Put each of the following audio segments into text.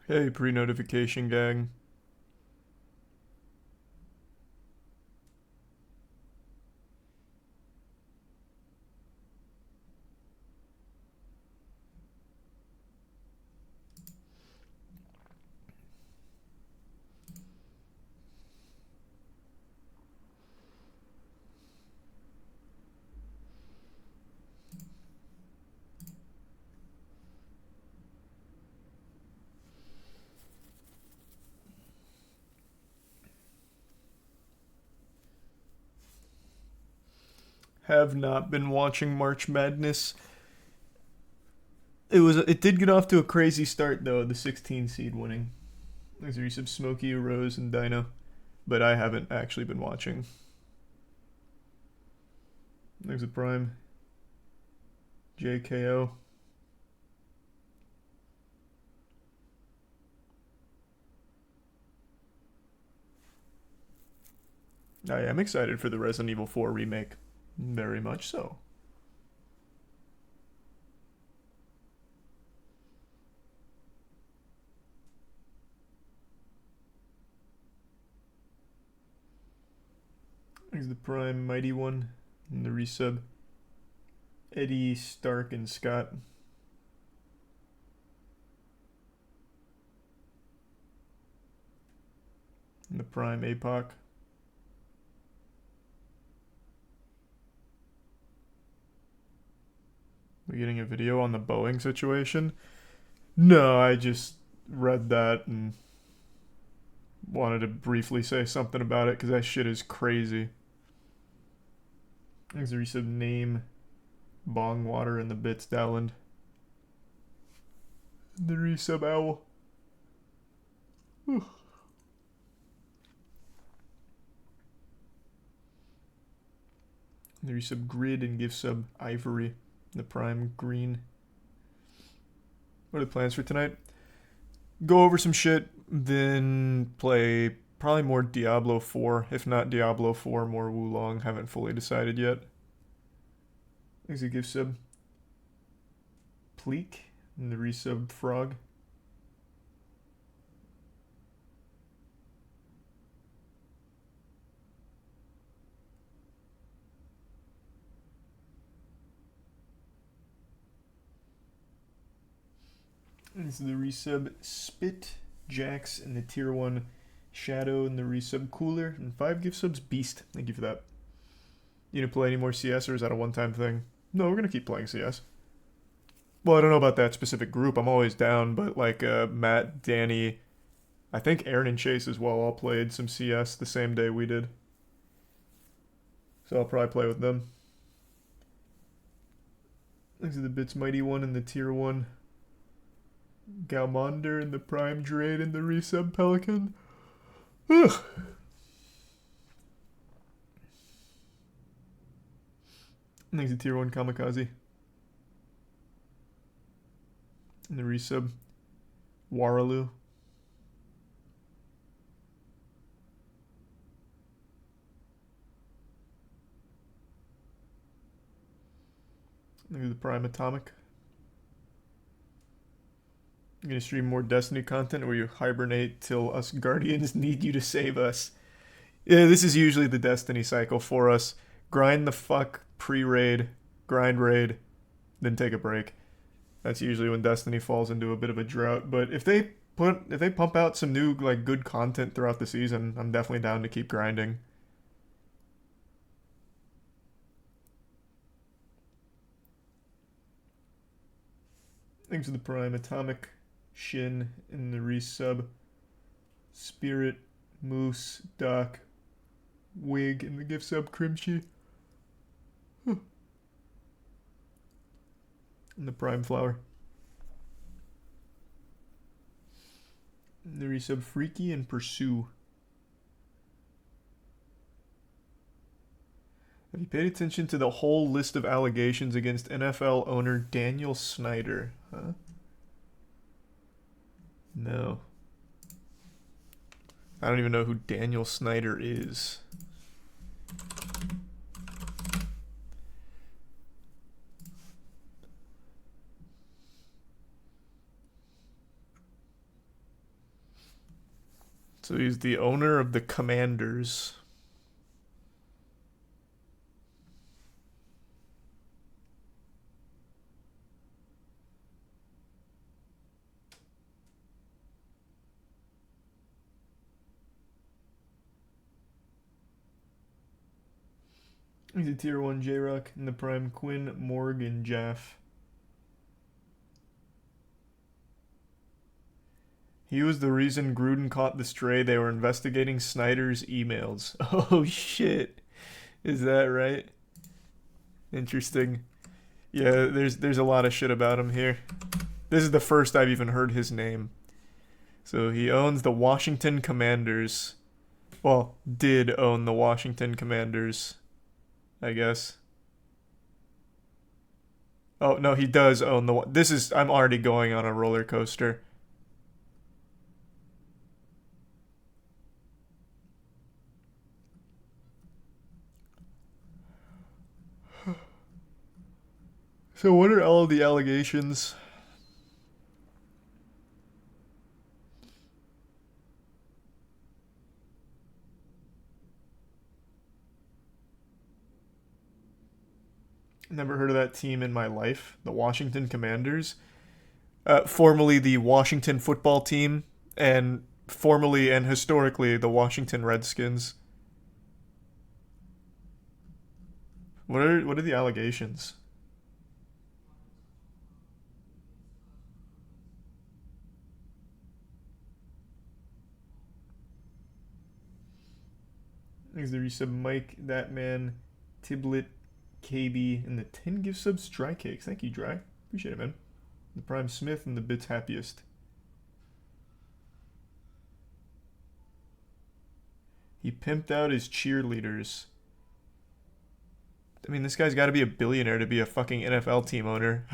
Hey, pre-notification gang. Have not been watching March Madness. It did get off to a crazy start though, the 16 seed winning. There's a resub Smokey, Rose, and Dino. But I haven't actually been watching. There's a Prime. JKO. I am excited for the Resident Evil 4 remake. Very much so. There's the Prime Mighty One. And the resub. Eddie, Stark, and Scott. And the Prime APOC. We're getting a video on the Boeing situation? No, I just read that and wanted to briefly say something about it because that shit is crazy. There's a resub name, Bong Water, and the Bits Dowland. The resub Owl. Whew. The resub Grid and gift sub Ivory. The Prime Green. What are the plans for tonight? Go over some shit, then play probably more Diablo 4. If not Diablo 4, more Wulong. Haven't fully decided yet. There's a gift sub. Bleak and the resub Frog. This is the resub Spit, Jax, and the tier 1 Shadow, and the resub Cooler, and 5 gift subs Beast. Thank you for that. You gonna play any more CS, or is that a one-time thing? No, we're gonna keep playing CS. Well, I don't know about that specific group. I'm always down, but like Matt, Danny, I think Aaron and Chase as well all played some CS the same day we did. So I'll probably play with them. These are the Bits Mighty One and the tier 1 Galmander and the Prime Drain and the resub Pelican. Ugh. And there's a tier 1 Kamikaze. And the resub Waraloo. And there's the Prime Atomic. I'm gonna stream more Destiny content where you hibernate till us Guardians need you to save us. Yeah, this is usually the Destiny cycle for us. Grind the fuck pre-raid, grind raid, then take a break. That's usually when Destiny falls into a bit of a drought. But if they pump out some new like good content throughout the season, I'm definitely down to keep grinding. Thanks to the Prime Atomic, Shin, and the resub Spirit, Moose, Doc, Wig, and the gift sub Crimchi. And the Prime Flower. And the resub Freaky and Pursue. Have you paid attention to the whole list of allegations against NFL owner Daniel Snyder? Huh? No. I don't even know who Daniel Snyder is. So he's the owner of the Commanders. He's a tier 1 Joack in the prime Quinn, Morg, and Jaff. He was the reason Gruden caught the stray. They were investigating Snyder's emails. Oh shit. Is that right? Interesting. Yeah, there's a lot of shit about him here. This is the first I've even heard his name. So he owns the Washington Commanders. Well, did own the Washington Commanders, I guess. Oh, no, he does own the... This is... I'm already going on a roller coaster. So what are all of the allegations? Never heard of that team in my life. The Washington Commanders. Formerly the Washington football team, and formerly and historically the Washington Redskins. What are the allegations? Thanks to resub Mike, that man, Tiblet, KB, and the 10 gift subs Dry Cakes. Thank you, Dry. Appreciate it, man. The Prime Smith and the Bits Happiest. He pimped out his cheerleaders. I mean, this guy's got to be a billionaire to be a fucking NFL team owner.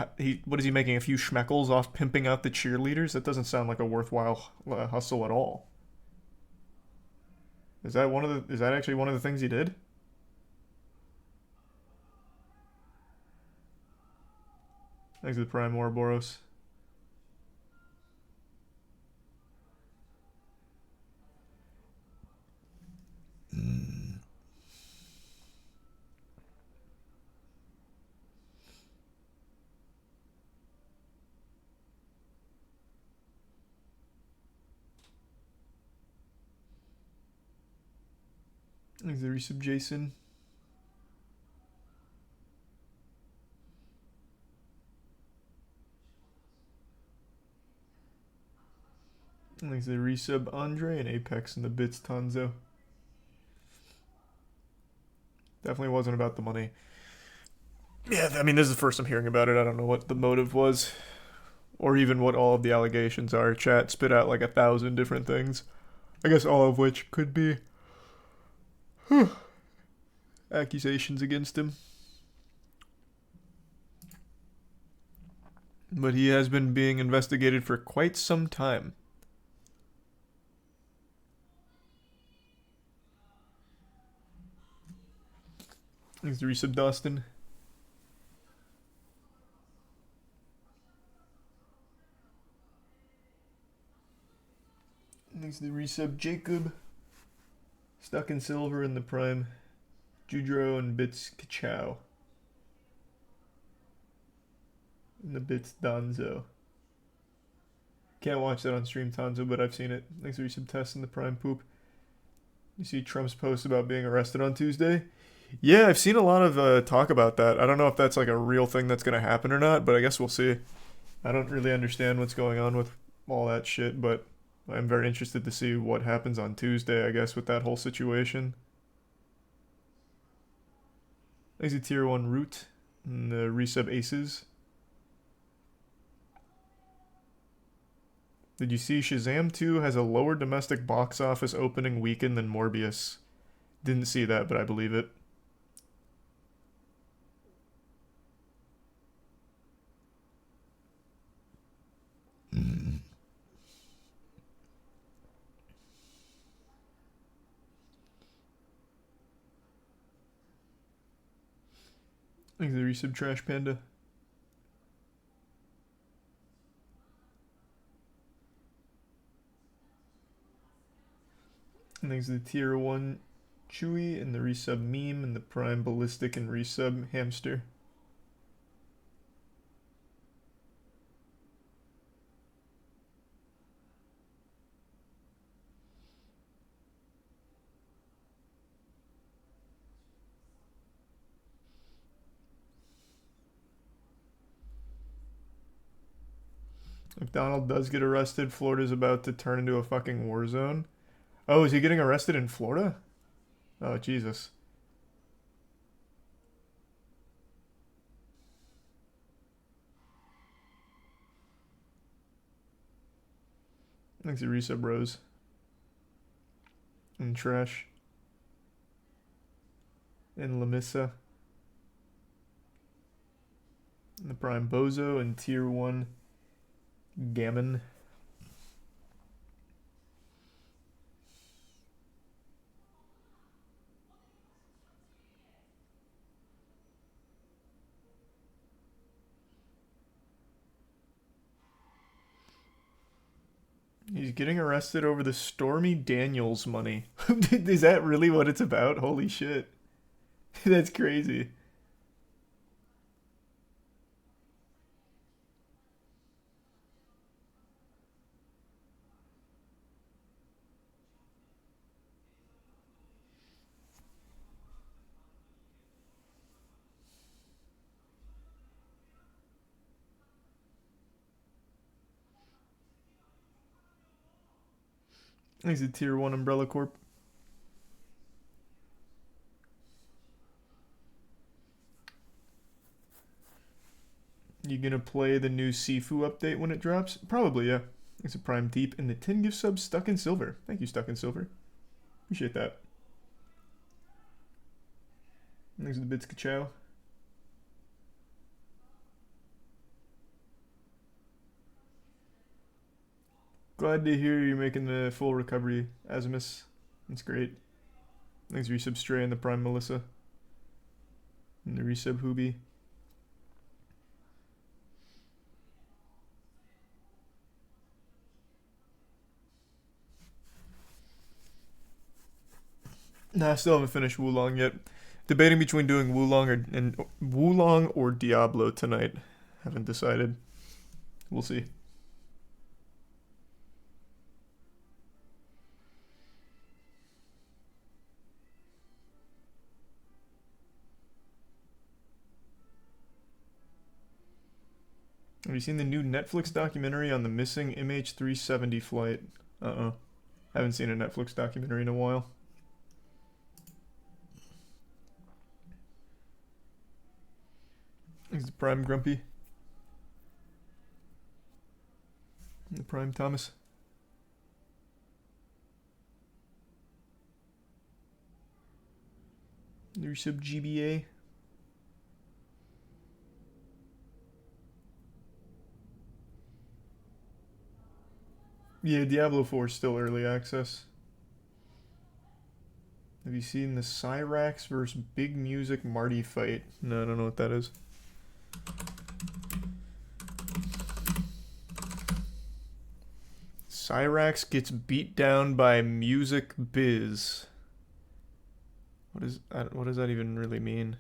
What is he making? A few schmeckles off pimping out the cheerleaders? That doesn't sound like a worthwhile hustle at all. Is that actually one of the things he did? Thanks to the Prime Ouroboros. Thanks to the resub Jason. Thanks to the resub Andre and Apex and the Bits Tanzo. Definitely wasn't about the money. Yeah, I mean, this is the first I'm hearing about it. I don't know what the motive was, or even what all of the allegations are. Chat spit out like 1,000 different things. I guess all of which could be accusations against him. But he has been being investigated for quite some time. Thanks to resub Dustin. Thanks to the resub Jacob. Stuck in Silver in the Prime. Judro and Bits Kachow. And the Bits Donzo. Can't watch that on stream, Tanzo, but I've seen it. Thanks for resub Test in the Prime Poop. You see Trump's post about being arrested on Tuesday? Yeah, I've seen a lot of talk about that. I don't know if that's like a real thing that's going to happen or not, but I guess we'll see. I don't really understand what's going on with all that shit, but I'm very interested to see what happens on Tuesday, I guess, with that whole situation. Thanks to Tier 1 Root and the resub Aces. Did you see Shazam 2 has a lower domestic box office opening weekend than Morbius? Didn't see that, but I believe it. Thanks to the resub Trash Panda. Thanks to the tier 1 Chewy and the resub Meme and the prime Ballistic and resub Hamster. If Donald does get arrested, Florida's about to turn into a fucking war zone. Oh, is he getting arrested in Florida? Oh, Jesus. Thanks to resub Rose. And Trash. And Lamissa. And the prime Bozo and tier 1 Gammon. He's getting arrested over the Stormy Daniels money. Is that really what it's about? Holy shit. That's crazy. He's a tier 1 Umbrella Corp. You gonna play the new Sifu update when it drops? Probably, yeah. It's a prime deep and the 10 gift sub Stuck in Silver. Thank you, Stuck in Silver. Appreciate that. Thanks to the bits ka-chow. Glad to hear you're making the full recovery, Azimus. That's great. Thanks for resub Stray and the prime Melissa. And the resub Hoobie. Nah, I still haven't finished Wulong yet. Debating between doing Wulong or Diablo tonight. Haven't decided. We'll see. Have you seen the new Netflix documentary on the missing MH370 flight? Haven't seen a Netflix documentary in a while. He's the prime Grumpy. The prime Thomas. There's sub GBA. Yeah, Diablo 4 is still early access. Have you seen the Cyrax versus Big Music Marty fight? No, I don't know what that is. Cyrax gets beat down by Music Biz. What does that even really mean?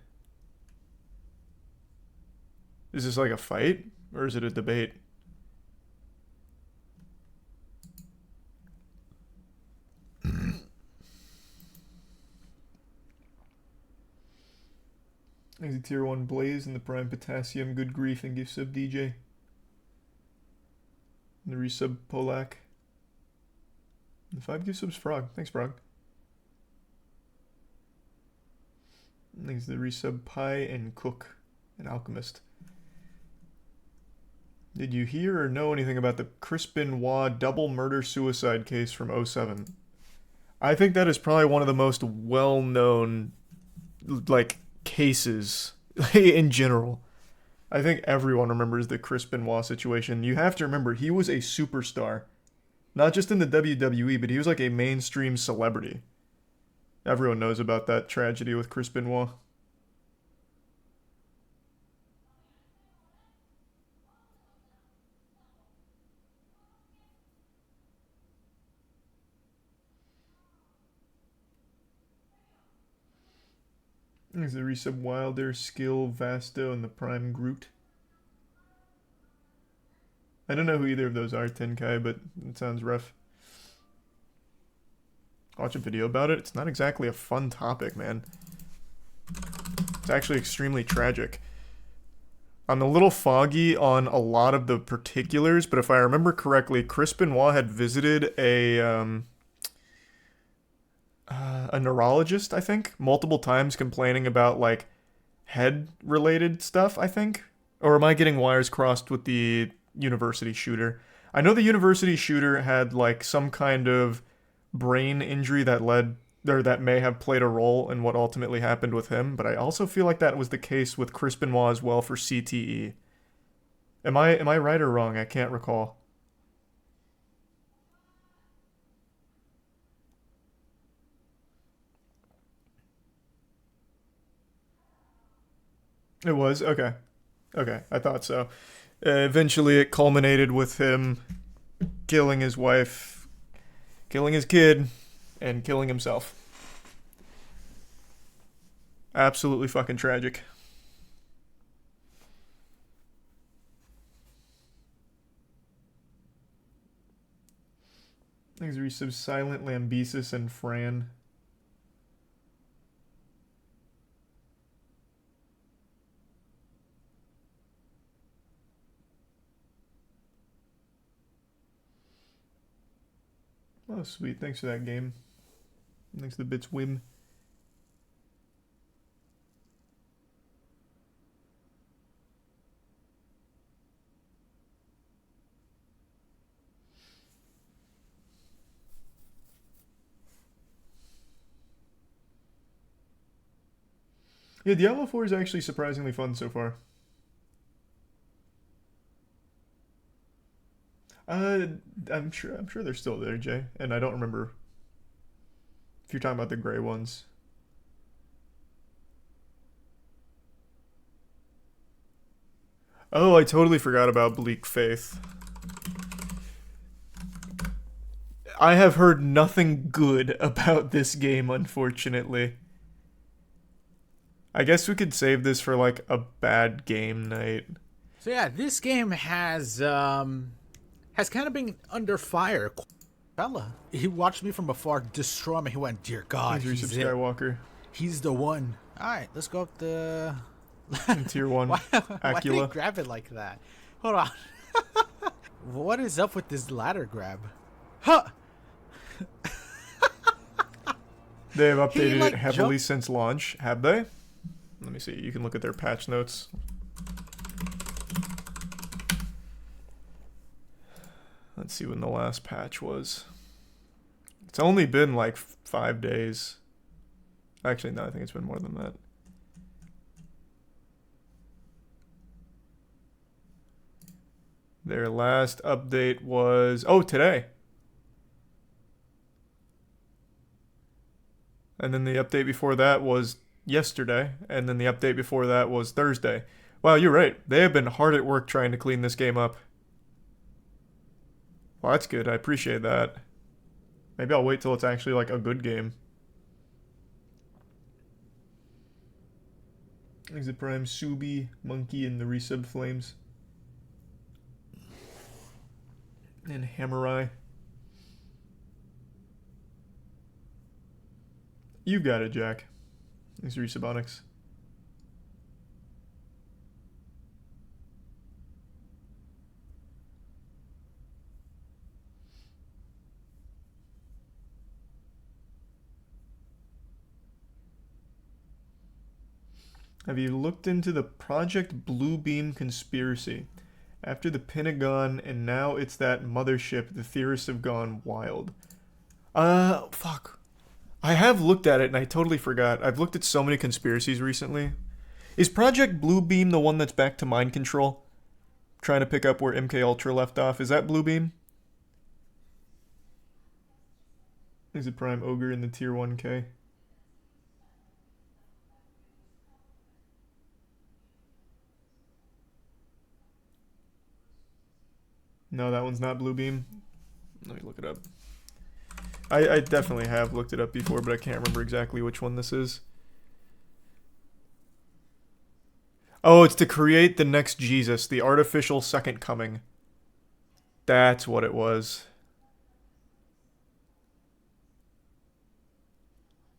Is this like a fight? Or is it a debate? There's a tier 1 Blaze and the prime Potassium. Good grief and gift sub DJ. And the resub Polak. And the 5 gift subs Frog. Thanks, Frog. And there's the resub Pie and Cook. An Alchemist. Did you hear or know anything about the Chris Benoit double murder suicide case from 2007? I think that is probably one of the most well-known, like, cases in general. I think everyone remembers the Chris Benoit situation. You have to remember, he was a superstar. Not just in the WWE, but he was like a mainstream celebrity. Everyone knows about that tragedy with Chris Benoit. There's the resub Wilder, Skill, Vasto, and the Prime Groot. I don't know who either of those are, 10K, but it sounds rough. Watch a video about it. It's not exactly a fun topic, man. It's actually extremely tragic. I'm a little foggy on a lot of the particulars, but if I remember correctly, Chris Benoit had visited a neurologist, I think, multiple times complaining about, like, head-related stuff, I think? Or am I getting wires crossed with the university shooter? I know the university shooter had, like, some kind of brain injury that led, or that may have played a role in what ultimately happened with him, but I also feel like that was the case with Chris Benoit as well for CTE. Am I right or wrong? I can't recall. It was? Okay. Okay, I thought so. Eventually it culminated with him killing his wife, killing his kid, and killing himself. Absolutely fucking tragic. Things resub Silent Lambesis and Fran. Oh, sweet. Thanks for that game. Thanks to the bits, Wim. Yeah, Diablo 4 is actually surprisingly fun so far. I'm sure they're still there, Jay. And I don't remember if you're talking about the gray ones. Oh, I totally forgot about Bleak Faith. I have heard nothing good about this game, unfortunately. I guess we could save this for, like, a bad game night. So yeah, this game has kind of been under fire. Fella, he watched me from afar destroy me. He went, "Dear God, he's Skywalker. He's the one." All right, let's go up the Tier 1. why Acula. did he grab it like that? Hold on. What is up with this ladder grab? Huh. They have updated it heavily since launch, have they? Let me see. You can look at their patch notes. Let's see when the last patch was. It's only been like 5 days. Actually, no, I think it's been more than that. Their last update was... Oh, today. And then the update before that was yesterday. And then the update before that was Thursday. Wow, you're right. They have been hard at work trying to clean this game up. Well, that's good. I appreciate that. Maybe I'll wait till it's actually like a good game. Exit Prime, Subi, Monkey, and the Resub Flames. And Hammerai. You got it, Jack. Thanks, Resubonics. Have you looked into the Project Bluebeam conspiracy? After the Pentagon, and now it's that mothership, the theorists have gone wild. Fuck. I have looked at it and I totally forgot. I've looked at so many conspiracies recently. Is Project Bluebeam the one that's back to mind control? Trying to pick up where MKUltra left off. Is that Bluebeam? Is it Prime Ogre in the Tier 1K? No, that one's not Bluebeam. Let me look it up. I definitely have looked it up before, but I can't remember exactly which one this is. Oh, it's to create the next Jesus, the artificial second coming. That's what it was.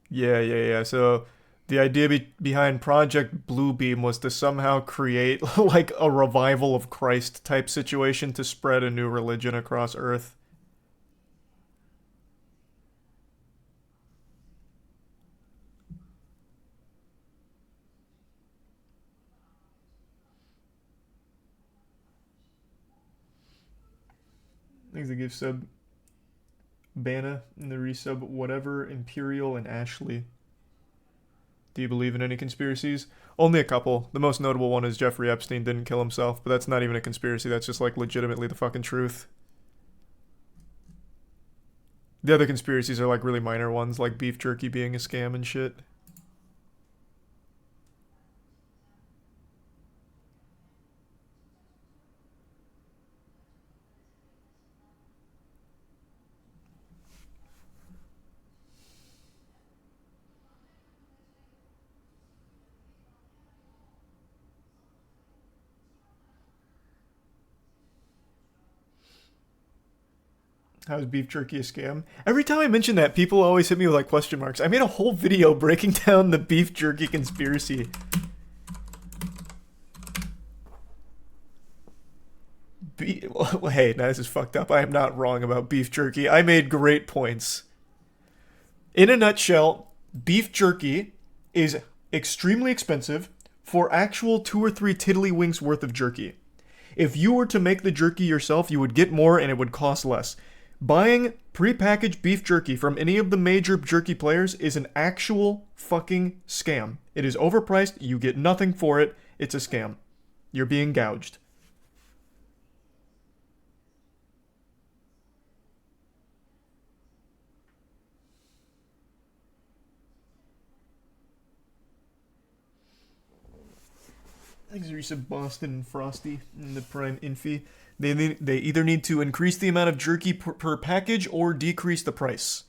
Yeah. So the idea behind Project Bluebeam was to somehow create like a revival of Christ type situation to spread a new religion across Earth. Thanks to give sub Bana in the resub whatever, Imperial, and Ashley. Do you believe in any conspiracies? Only a couple. The most notable one is Jeffrey Epstein didn't kill himself, but that's not even a conspiracy. That's just like legitimately the fucking truth. The other conspiracies are like really minor ones, like beef jerky being a scam and shit. How is beef jerky a scam? Every time I mention that, people always hit me with like question marks. I made a whole video breaking down the beef jerky conspiracy. Well, hey, now this is fucked up. I am not wrong about beef jerky. I made great points. In a nutshell, beef jerky is extremely expensive for actual 2 or 3 tiddlywinks worth of jerky. If you were to make the jerky yourself, you would get more and it would cost less. Buying prepackaged beef jerky from any of the major jerky players is an actual fucking scam. It is overpriced, you get nothing for it, it's a scam. You're being gouged. Thanks, Risa, Boston, and Frosty, and the Prime Infi. They either need to increase the amount of jerky per package or decrease the price.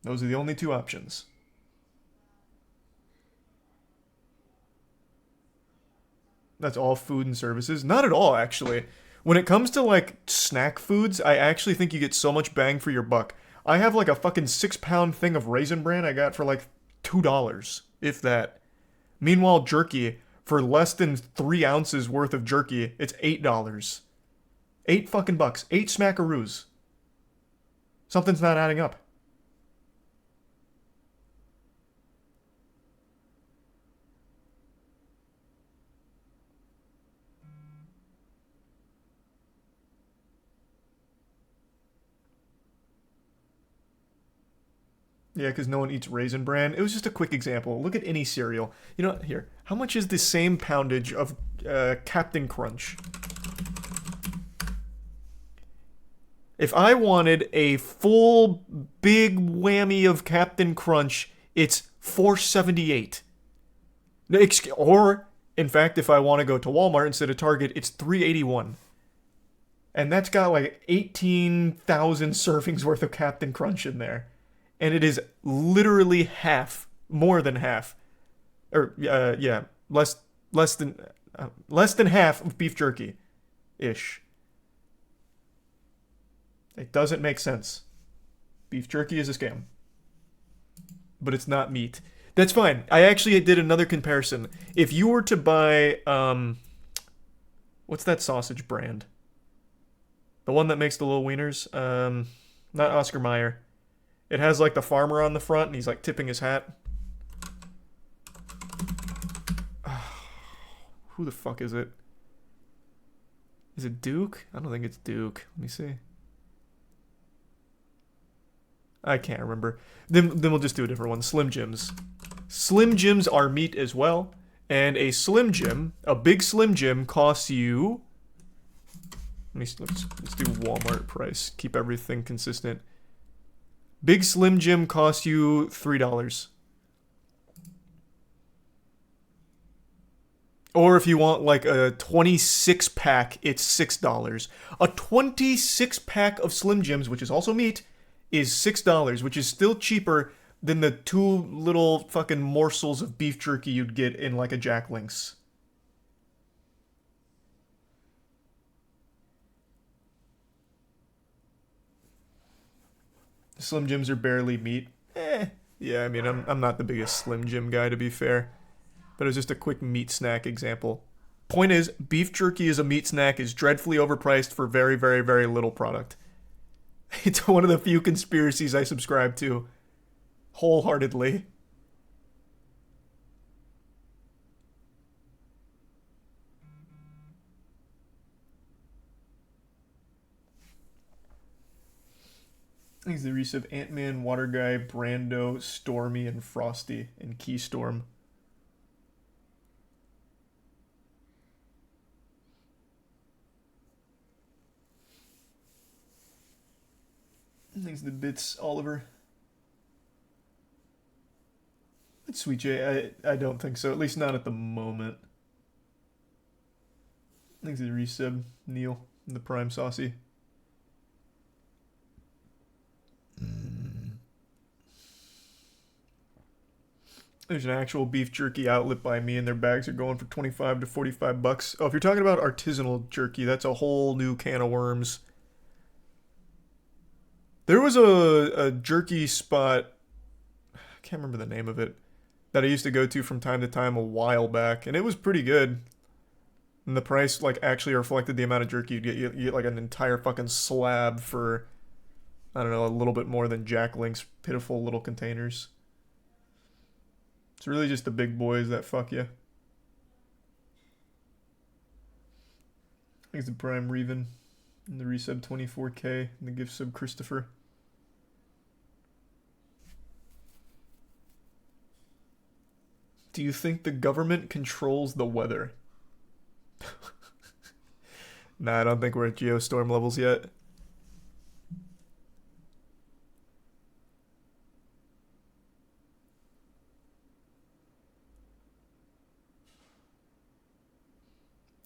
Those are the only 2 options. That's all food and services? Not at all, actually. When it comes to, like, snack foods, I actually think you get so much bang for your buck. I have, like, a fucking 6-pound thing of Raisin Bran I got for, like, $2, if that. Meanwhile, jerky, for less than 3 ounces worth of jerky, it's $8. 8 fucking bucks. 8 smackaroos. Something's not adding up. Yeah, because no one eats Raisin Bran. It was just a quick example. Look at any cereal. You know, here. How much is the same poundage of Captain Crunch? If I wanted a full big whammy of Captain Crunch, it's $4.78. Or, in fact, if I want to go to Walmart instead of Target, it's $3.81. And that's got like 18,000 servings worth of Captain Crunch in there. And it is literally half, more than half, or yeah, less than half of beef jerky, ish. It doesn't make sense. Beef jerky is a scam, but it's not meat. That's fine. I actually did another comparison. If you were to buy, what's that sausage brand? The one that makes the little wieners. Not Oscar Mayer. It has like the farmer on the front and he's like tipping his hat. Who the fuck is it? Is it Duke? I don't think it's Duke. Let me see. I can't remember. Then we'll just do a different one. Slim Jims. Slim Jims are meat as well. And a Slim Jim, a big Slim Jim costs you... let's do Walmart price. Keep everything consistent. Big Slim Jim costs you $3. Or if you want like a 26 pack, it's $6. A 26 pack of Slim Jims, which is also meat, is $6, which is still cheaper than the 2 little fucking morsels of beef jerky you'd get in like a Jack Link's. Slim Jims are barely meat. Yeah, I mean, I'm not the biggest Slim Jim guy, to be fair. But it was just a quick meat snack example. Point is, beef jerky as a meat snack is dreadfully overpriced for very, very, very little product. It's one of the few conspiracies I subscribe to wholeheartedly. He's the release of Ant-Man, Water Guy, Brando, Stormy, and Frosty in Keystorm. Thanks the bits, Oliver. It's Sweet J. I don't think so. At least not at the moment. Thanks the resub, Neil, and the Prime Saucy. There's an actual beef jerky outlet by me, and their bags are going for 25 to 45 bucks. Oh, if you're talking about artisanal jerky, that's a whole new can of worms. There was a jerky spot, I can't remember the name of it, that I used to go to from time to time a while back, and it was pretty good. And the price like actually reflected the amount of jerky you'd get. You get like an entire fucking slab for, I don't know, a little bit more than Jack Link's pitiful little containers. It's really just the big boys that fuck you. Thanks to Prime Reven and the resub 24K and the gift sub Christopher. Do you think the government controls the weather? Nah, I don't think we're at geostorm levels yet.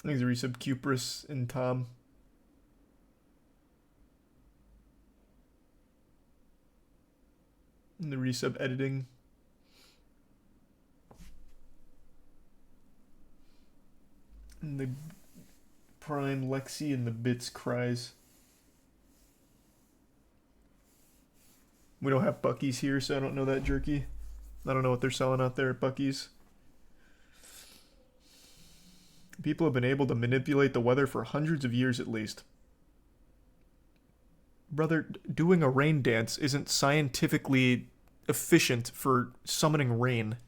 Thanks to resub Cupris and Tom. And the resub editing. And the Prime Lexi and the Bits Cries. We don't have Buc-ee's here, so I don't know that jerky. I don't know what they're selling out there at Buc-ee's. People have been able to manipulate the weather for hundreds of years at least. Brother, doing a rain dance isn't scientifically efficient for summoning rain.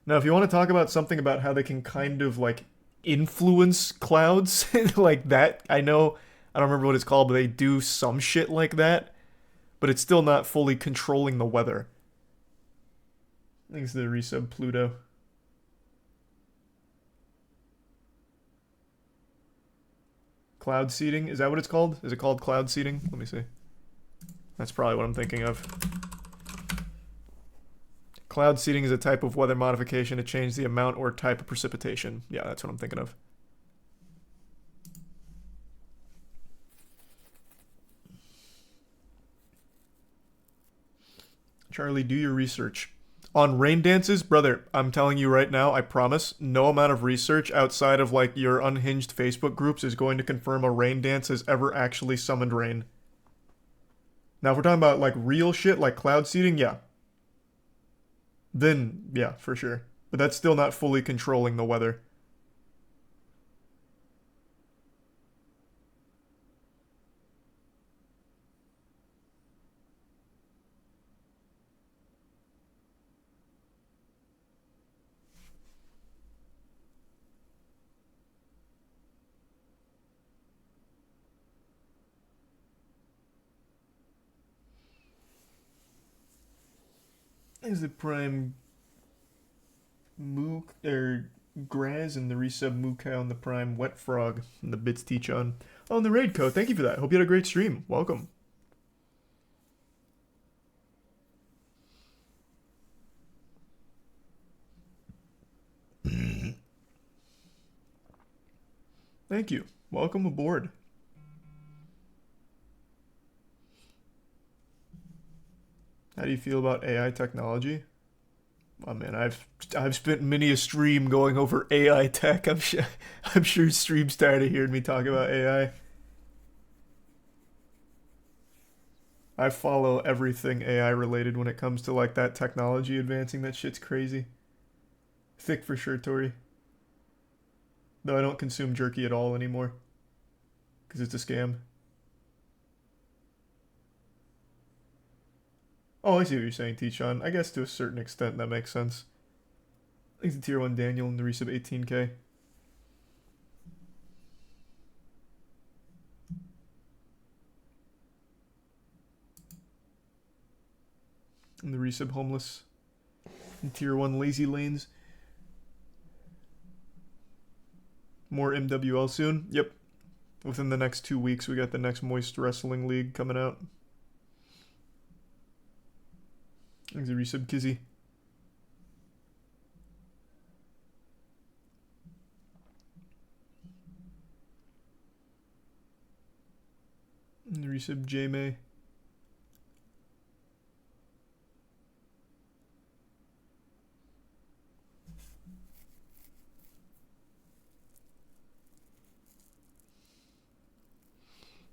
Now, if you want to talk about something about how they can kind of, like, influence clouds, like that, I know, I don't remember what it's called, but they do some shit like that, but it's still not fully controlling the weather. Thanks to the resub Pluto. Cloud seeding? Is that what it's called? Is it called cloud seeding? Let me see. That's probably what I'm thinking of. Cloud seeding is a type of weather modification to change the amount or type of precipitation. Yeah, that's what I'm thinking of. Charlie, do your research. On rain dances, brother, I'm telling you right now, I promise, no amount of research outside of like your unhinged Facebook groups is going to confirm a rain dance has ever actually summoned rain. Now, if we're talking about like real shit, like cloud seeding, yeah. Then, yeah, for sure. But that's still not fully controlling the weather. Is the Prime Mook or Graz and the resub Mookow and the Prime Wet Frog and the Bits Teach on. Oh, and the raid code. Thank you for that. Hope you had a great stream. Welcome. Thank you. Welcome aboard. How do you feel about AI technology? Oh man, I've spent many a stream going over AI tech. I'm sure stream's tired of hearing me talk about AI. I follow everything AI related when it comes to like that technology advancing. That shit's crazy. Thick for sure, Tori. Though I don't consume jerky at all anymore. Because it's a scam. Oh, I see what you're saying, T-Sean. I guess to a certain extent that makes sense. Thanks to Tier 1 Daniel and the resub 18k. And the resub Homeless. And Tier 1 Lazy Lanes. More MWL soon? Yep. Within the next 2 weeks, we got the next Moist Wrestling League coming out. Thanks a resub, Kizzy. And the resub, J-May.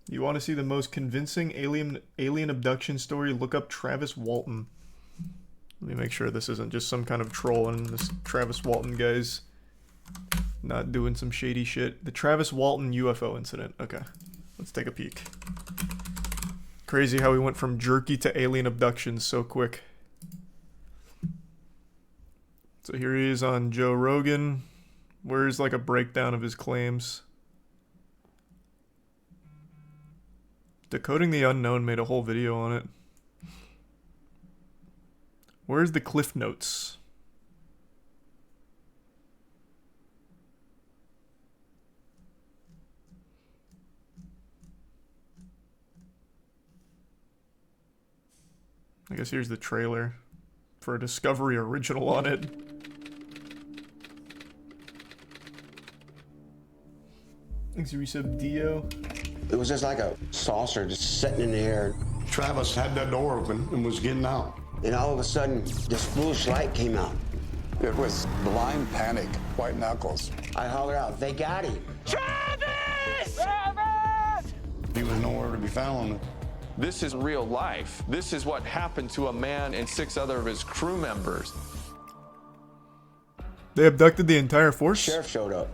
You want to see the most convincing alien abduction story? Look up Travis Walton. Let me make sure this isn't just some kind of troll and this Travis Walton guy's not doing some shady shit. The Travis Walton UFO incident. Okay, let's take a peek. Crazy how we went from jerky to alien abductions so quick. So here he is on Joe Rogan. Where's like a breakdown of his claims? Decoding the Unknown made a whole video on it. Where's the Cliff Notes? I guess here's the trailer for a Discovery original on it. Thanks, resub Dio. It was just like a saucer just sitting in the air. Travis had that door open and was getting out. And all of a sudden, this bluish light came out. It was blind panic, white knuckles. I hollered out, they got him. Travis! Travis! He was nowhere to be found. This is real life. This is what happened to a man and 6 other of his crew members. They abducted the entire force? Sheriff showed up.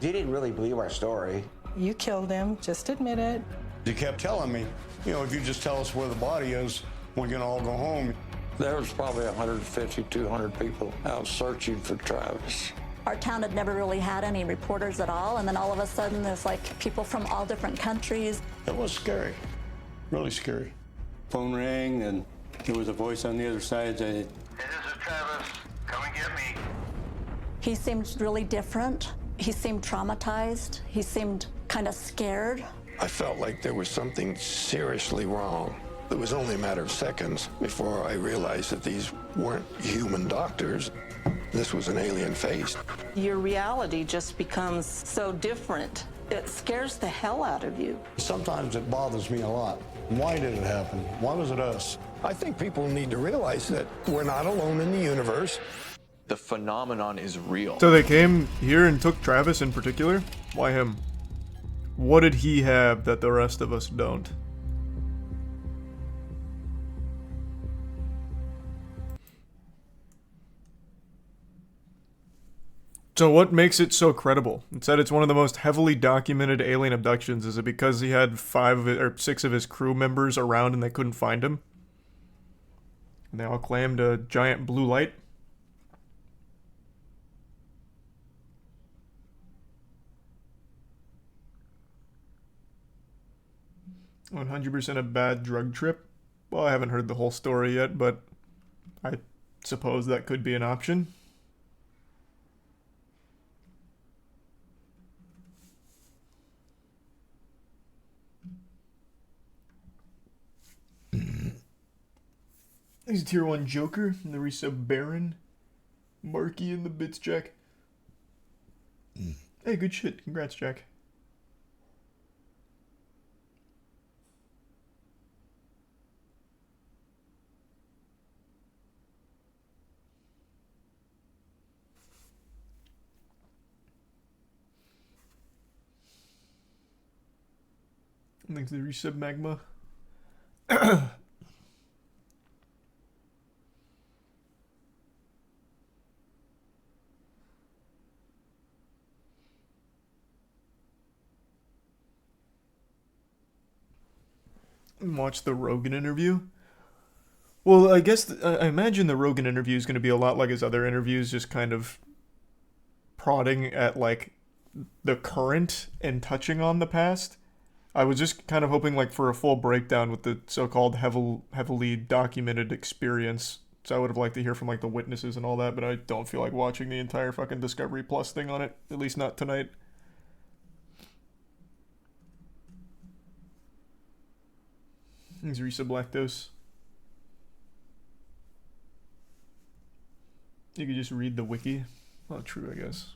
He didn't really believe our story. You killed him, just admit it. He kept telling me, you know, if you just tell us where the body is, we can all go home. There was probably 150, 200 people out searching for Travis. Our town had never really had any reporters at all, and then all of a sudden there's like people from all different countries. It was scary, really scary. Phone rang and there was a voice on the other side saying, Hey, this is Travis. Come and get me. He seemed really different. He seemed traumatized. He seemed kind of scared. I felt like there was something seriously wrong. It was only a matter of seconds before I realized that these weren't human doctors. This was an alien face. Your reality just becomes so different. It scares the hell out of you. Sometimes it bothers me a lot. Why did it happen? Why was it us? I think people need to realize that we're not alone in the universe. The phenomenon is real. So they came here and took Travis in particular? Why him? What did he have that the rest of us don't? So what makes it so credible? It said it's one of the most heavily documented alien abductions. Is it because he had 6 of his crew members around and they couldn't find him? And they all claimed a giant blue light? 100% a bad drug trip? Well, I haven't heard the whole story yet, but I suppose that could be an option. He's a tier 1 Joker, and the resub Baron. Marky and the bits, Jack. Hey, good shit. Congrats, Jack. Thanks to the resub magma. Watch the Rogan interview. Well, I guess I imagine the Rogan interview is going to be a lot like his other interviews, just kind of prodding at like the current and touching on the past. I was just kind of hoping like for a full breakdown with the so-called heavily documented experience. So I would have liked to hear from like the witnesses and all that, but I don't feel like watching the entire fucking Discovery Plus thing on it, at least not tonight. He's resub lactose. You could just read the wiki. Well, true, I guess.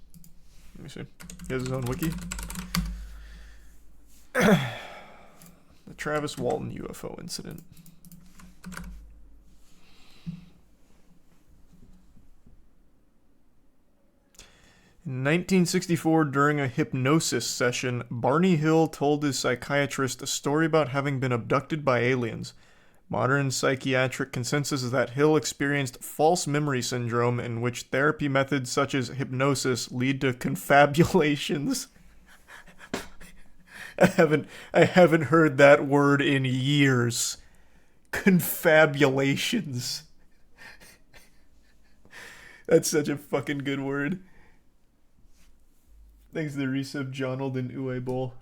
Let me see. He has his own wiki. The Travis Walton UFO incident. In 1964, during a hypnosis session, Barney Hill told his psychiatrist a story about having been abducted by aliens. Modern psychiatric consensus is that Hill experienced false memory syndrome, in which therapy methods such as hypnosis lead to confabulations. I haven't heard that word in years. Confabulations. That's such a fucking good word. Thanks to the resub, Jonald and Uwe Bowl.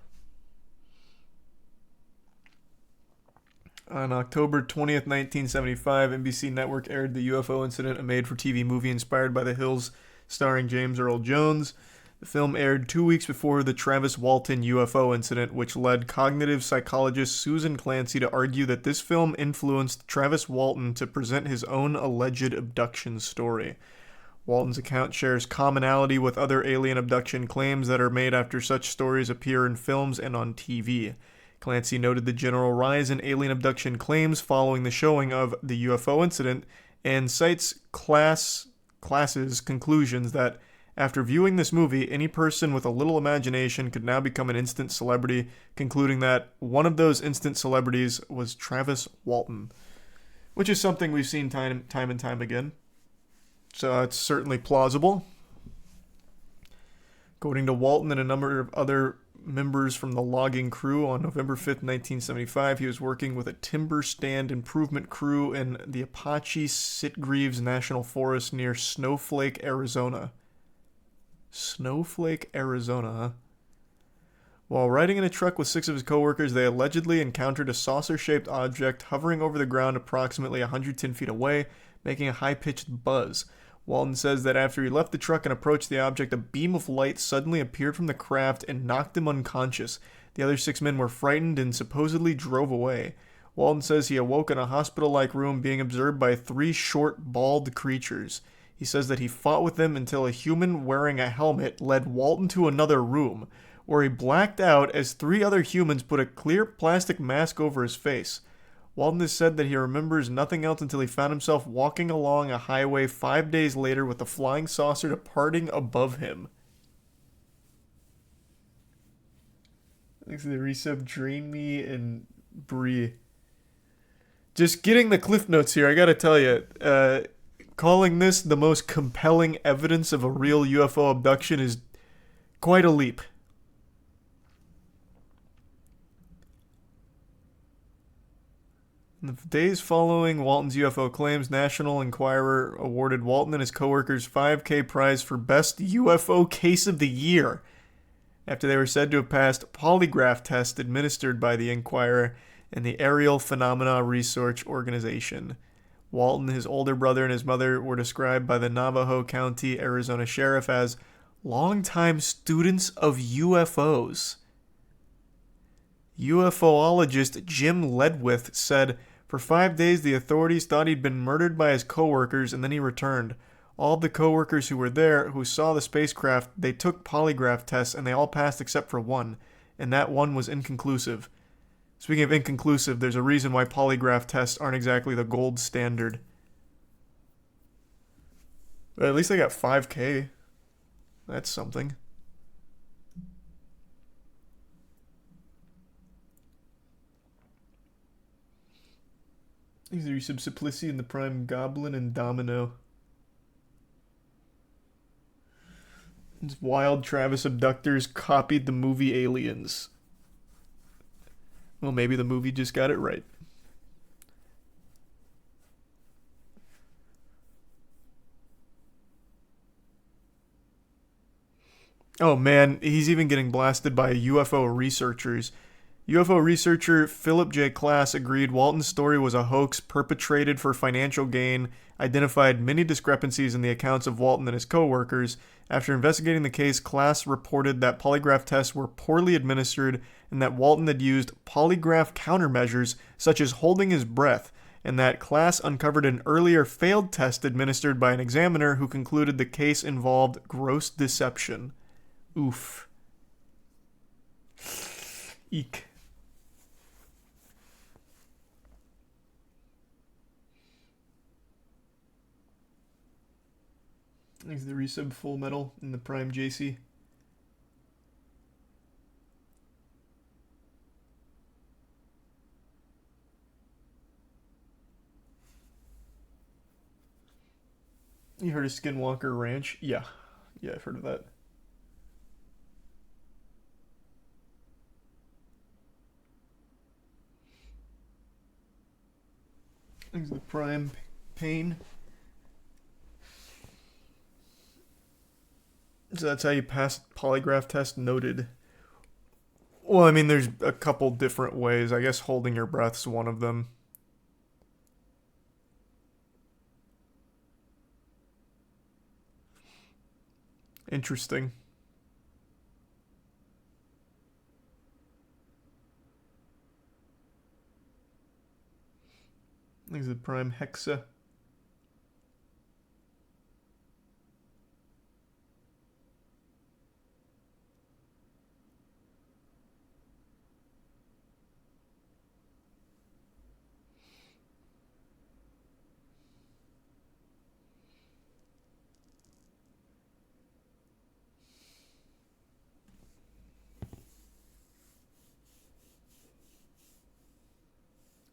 On October 20th, 1975, NBC Network aired the UFO incident, a made-for-TV movie inspired by The Hills, starring James Earl Jones. The film aired 2 weeks before the Travis Walton UFO incident, which led cognitive psychologist Susan Clancy to argue that this film influenced Travis Walton to present his own alleged abduction story. Walton's account shares commonality with other alien abduction claims that are made after such stories appear in films and on TV. Clancy noted the general rise in alien abduction claims following the showing of the UFO incident and cites Class's conclusions that after viewing this movie, any person with a little imagination could now become an instant celebrity, concluding that one of those instant celebrities was Travis Walton, which is something we've seen time and time again. So it's certainly plausible. According to Walton and a number of other members from the logging crew, on November 5th, 1975, he was working with a timber stand improvement crew in the Apache Sitgreaves National Forest near Snowflake, Arizona. Snowflake, Arizona, huh? While riding in a truck with 6 of his coworkers, they allegedly encountered a saucer-shaped object hovering over the ground approximately 110 feet away, making a high-pitched buzz. Walton says that after he left the truck and approached the object, a beam of light suddenly appeared from the craft and knocked him unconscious. The other 6 men were frightened and supposedly drove away. Walton says he awoke in a hospital-like room being observed by 3 short, bald creatures. He says that he fought with them until a human wearing a helmet led Walton to another room, where he blacked out as 3 other humans put a clear plastic mask over his face. Walton has said that he remembers nothing else until he found himself walking along a highway 5 days later with the flying saucer departing above him. Thanks to the resub, Drain Me and Bree. Just getting the cliff notes here, I gotta tell you, calling this the most compelling evidence of a real UFO abduction is quite a leap. In the days following Walton's UFO claims, National Enquirer awarded Walton and his coworkers $5,000 prize for Best UFO Case of the Year, after they were said to have passed polygraph tests administered by the Enquirer and the Aerial Phenomena Research Organization. Walton, his older brother, and his mother were described by the Navajo County, Arizona sheriff as longtime students of UFOs. UFOologist Jim Ledwith said, "For 5 days the authorities thought he'd been murdered by his coworkers and then he returned. All of the coworkers who were there, who saw the spacecraft, they took polygraph tests and they all passed except for one, and that one was inconclusive." Speaking of inconclusive, there's a reason why polygraph tests aren't exactly the gold standard. But at least they got $5,000. That's something. These are some Simplici in the Prime Goblin and Domino. These wild Travis abductors copied the movie Aliens. Well, maybe the movie just got it right. Oh man, he's even getting blasted by UFO researchers. UFO researcher Philip J. Klass agreed Walton's story was a hoax perpetrated for financial gain, identified many discrepancies in the accounts of Walton and his co-workers. After investigating the case, Klass reported that polygraph tests were poorly administered and that Walton had used polygraph countermeasures such as holding his breath, and that Klass uncovered an earlier failed test administered by an examiner who concluded the case involved gross deception. Oof. Eek. There's the resub Full Metal in the Prime JC. You heard of Skinwalker Ranch? Yeah. Yeah, I've heard of that. There's the Prime Pain. So that's how you pass polygraph test, noted. Well, I mean, there's a couple different ways. I guess holding your breath's one of them. Interesting. There's the Prime Hexa.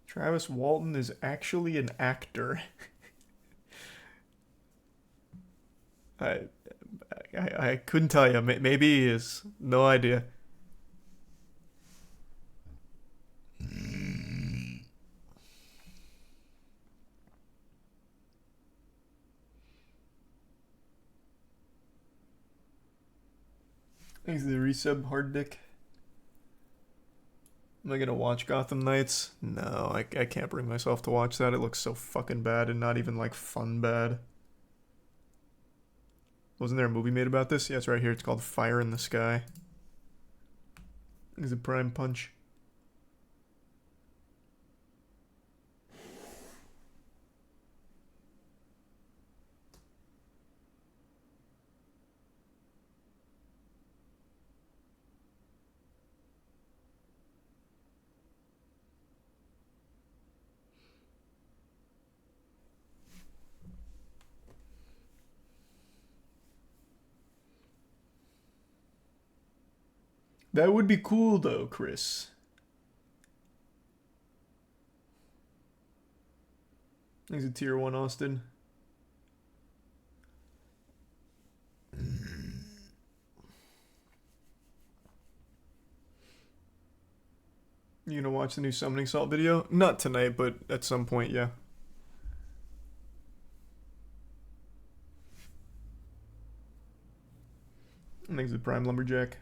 Travis Walton is actually an actor. I couldn't tell you. Maybe he is. No idea. Thanks to the resub, Hard Dick. Am I gonna watch Gotham Knights? No, I can't bring myself to watch that. It looks so fucking bad and not even like fun bad. Wasn't there a movie made about this? Yeah, it's right here. It's called Fire in the Sky. Is it Prime Punch? That would be cool though, Chris. He's a tier 1 Austin. You gonna watch the new Summoning Salt video? Not tonight, but at some point, yeah. I think it's the Prime Lumberjack.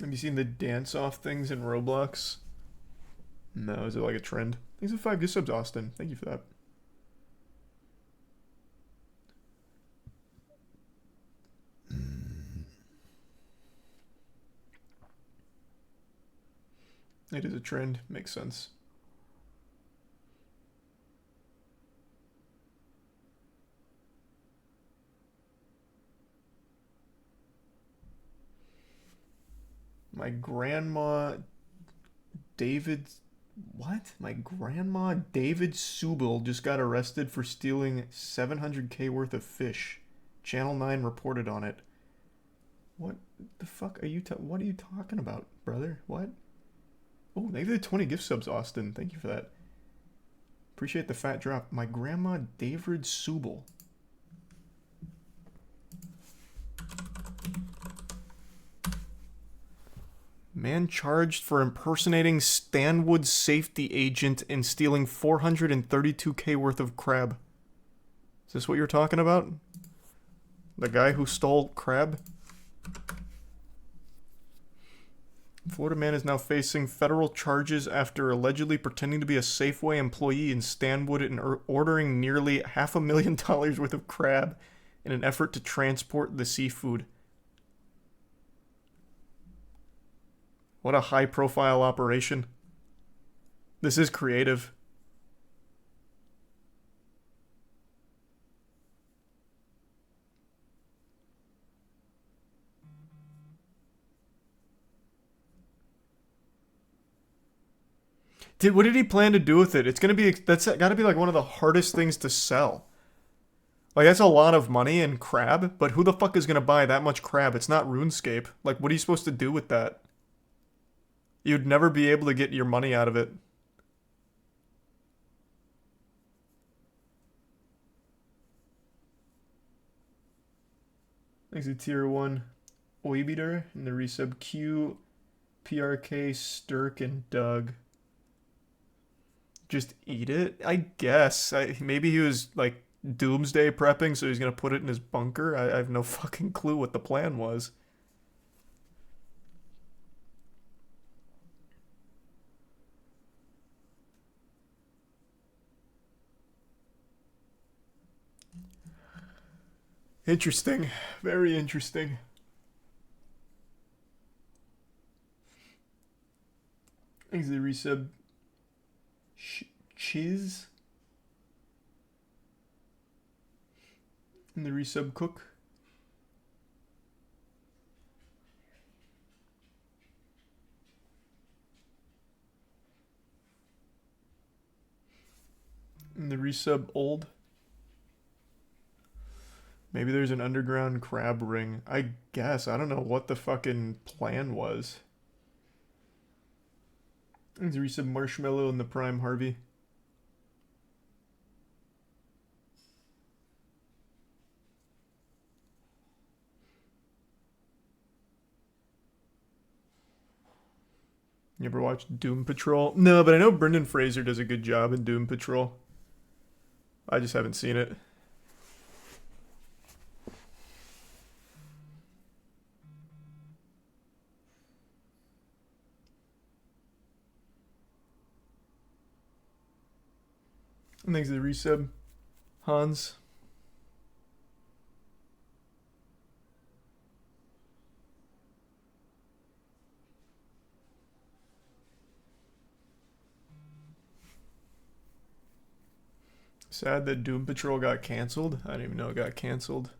Have you seen the dance-off things in Roblox? No, is it like a trend? Thanks for 5 gift subs, Austin. Thank you for that. It is a trend. Makes sense. My grandma David What? My grandma David Subel just got arrested for stealing 700K worth of fish. Channel 9 reported on it. What the fuck are you what are you talking about, brother? What? Oh, thank you for the 20 gift subs, Austin. Thank you for that. Appreciate the fat drop. My grandma David Subel. Man charged for impersonating Stanwood's safety agent and stealing 432K worth of crab. Is this what you're talking about? The guy who stole crab? Florida man is now facing federal charges after allegedly pretending to be a Safeway employee in Stanwood and ordering nearly $500,000 worth of crab in an effort to transport the seafood. What a high-profile operation. This is creative. What did he plan to do with it? It's gonna be, that's gotta be like one of the hardest things to sell. Like, that's a lot of money in crab, but who the fuck is gonna buy that much crab? It's not RuneScape. Like, what are you supposed to do with that? You'd never be able to get your money out of it. Thanks to tier 1 Oibiter and the resub Q, PRK, Sturk, and Doug. Just eat it? I guess. Maybe he was like doomsday prepping, so he's gonna put it in his bunker. I have no fucking clue what the plan was. Interesting. Very interesting. Thanks to the resub. Chiz. And the resub Cook. And the resub Old. Maybe there's an underground crab ring. I guess. I don't know what the fucking plan was. There's a resub Marshmallow and the Prime Harvey. You ever watched Doom Patrol? No, but I know Brendan Fraser does a good job in Doom Patrol. I just haven't seen it. And thanks to the resub, Hans. Sad that Doom Patrol got canceled. I didn't even know it got canceled.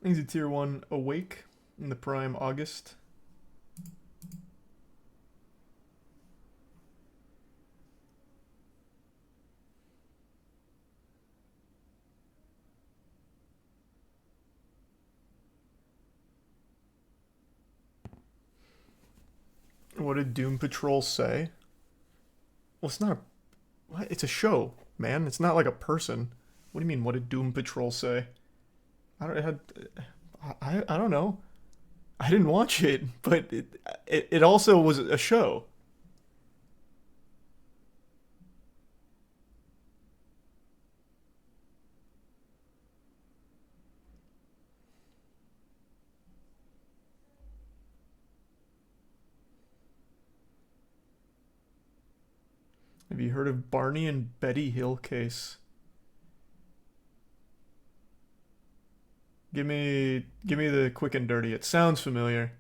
Thanks to tier 1 Awake in the Prime August. What did Doom Patrol say? Well, it's not a... What? It's a show, man. It's not like a person. What do you mean, what did Doom Patrol say? I don't know. I didn't watch it, but it also was a show. Have you heard of Barney and Betty Hill case? Give me the quick and dirty. It sounds familiar.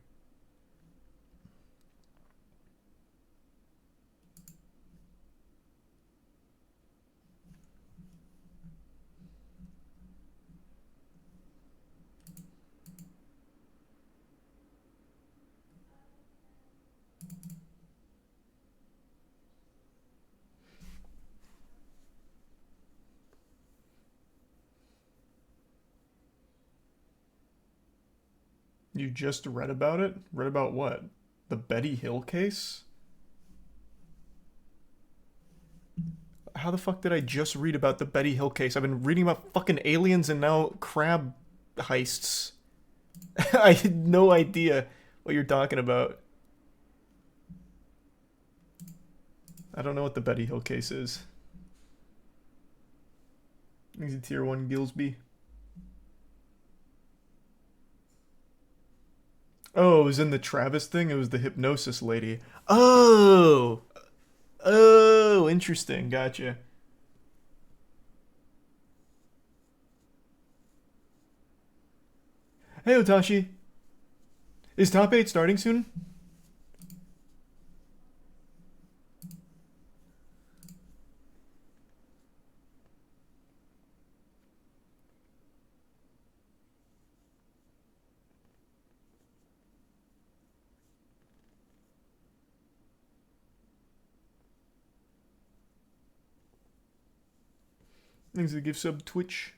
You just read about it? Read about what? The Betty Hill case? How the fuck did I just read about the Betty Hill case? I've been reading about fucking aliens and now crab heists. I had no idea what you're talking about. I don't know what the Betty Hill case is. He's a tier 1 Gilsby. Oh, it was in the Travis thing? It was the hypnosis lady. Oh! Oh, interesting. Gotcha. Hey, Otashi. Is top 8 starting soon? Thanks for the gift sub, Twitch.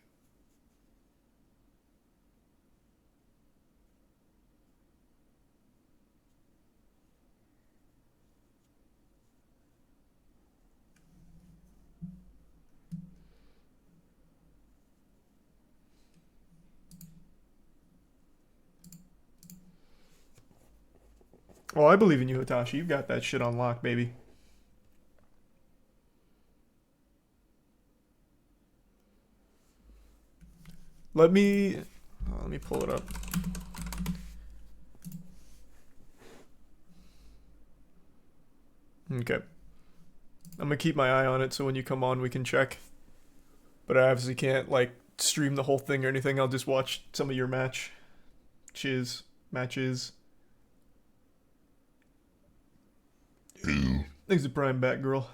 Oh, I believe in you, Hitachi. You've got that shit on lock, baby. Let me pull it up. Okay. I'm gonna keep my eye on it so when you come on we can check. But I obviously can't, like, stream the whole thing or anything. I'll just watch some of your matches. Thanks to Prime Batgirl.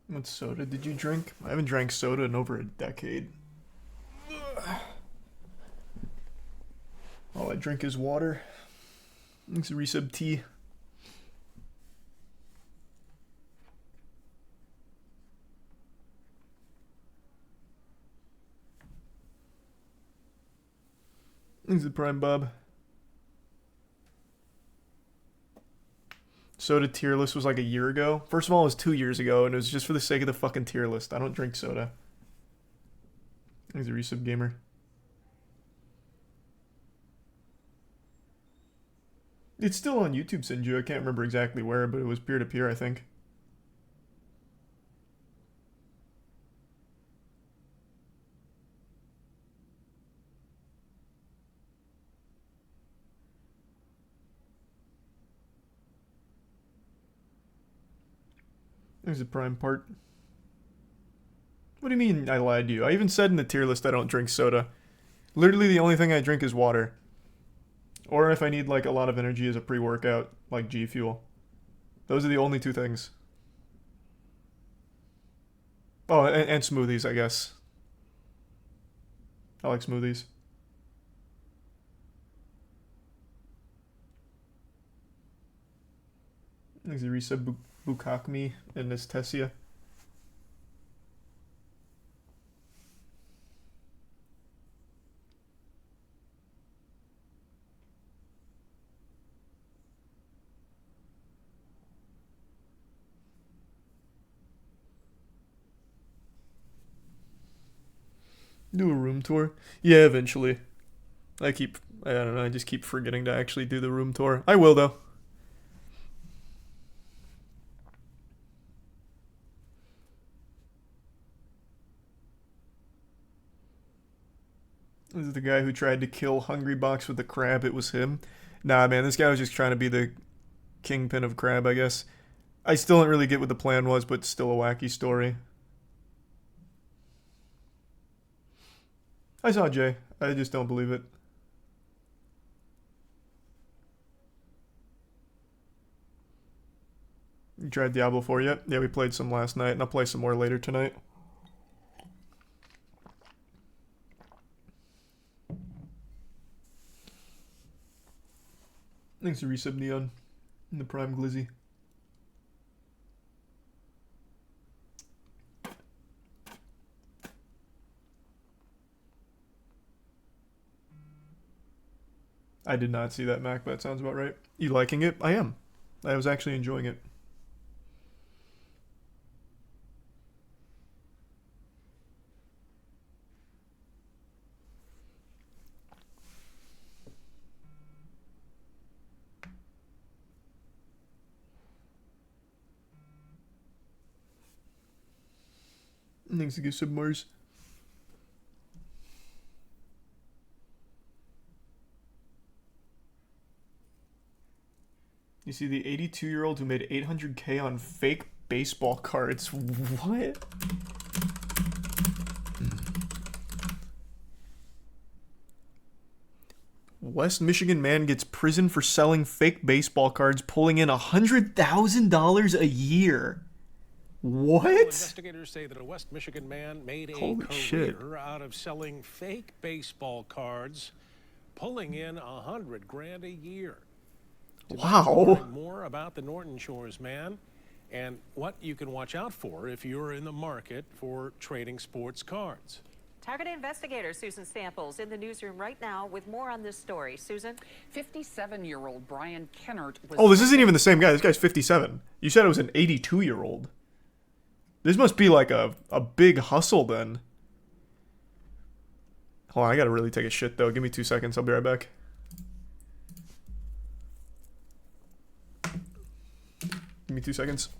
What soda did you drink? I haven't drank soda in over a decade. All I drink is water. Thanks to resub tea. Thanks to Prime Bob. Soda tier list was like a year ago. First of all, it was 2 years ago, and it was just for the sake of the fucking tier list. I don't drink soda. He's a resub gamer. It's still on YouTube, Sinju. I can't remember exactly where, but it was peer-to-peer, I think. There's a prime part. What do you mean I lied to you? I even said in the tier list I don't drink soda. Literally the only thing I drink is water. Or if I need like a lot of energy as a pre-workout, like G Fuel. Those are the only two things. Oh, and smoothies, I guess. I like smoothies. There's a resub Bukakmi and this Tessia. Do a room tour? Yeah, eventually. I don't know, I just keep forgetting to actually do the room tour. I will, though. This is the guy who tried to kill Hungrybox with the crab. It was him. Nah, man, this guy was just trying to be the kingpin of crab, I guess. I still don't really get what the plan was, but still a wacky story. I saw Jay. I just don't believe it. You tried Diablo 4 yet? Yeah, we played some last night, and I'll play some more later tonight. Thanks to Resub Neon and the Prime Glizzy. I did not see that, Mac, but that sounds about right. You liking it? I am. I was actually enjoying it. Thanks to give Submars. You see the 82-year-old who made $800K on fake baseball cards. What? West Michigan man gets prison for selling fake baseball cards, pulling in $100,000 a year. What? Investigators say that a West Michigan man made a career out of selling fake baseball cards, pulling in $100,000 a year. Wow. More about the Norton Shores man and what you can watch out for if you're in the market for trading sports cards. Target investigator Susan Samples in the newsroom right now with more on this story. Susan? 57-year-old Brian Kennard was... Oh, this isn't even the same guy. This guy's 57. You said it was an 82-year-old. This must be like a big hustle then. Hold on, I gotta really take a shit though. Give me 2 seconds. I'll be right back. Give me 2 seconds.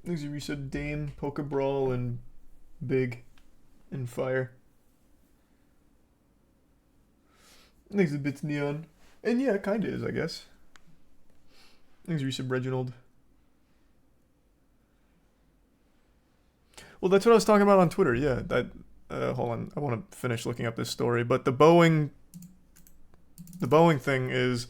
There's a resub Dame, Poke Brawl, and Big, and Fire. There's a bit Neon. And yeah, it kinda is, I guess. There's a resub Reginald. Well, that's what I was talking about on Twitter, yeah. That, hold on, I want to finish looking up this story. But the Boeing thing is,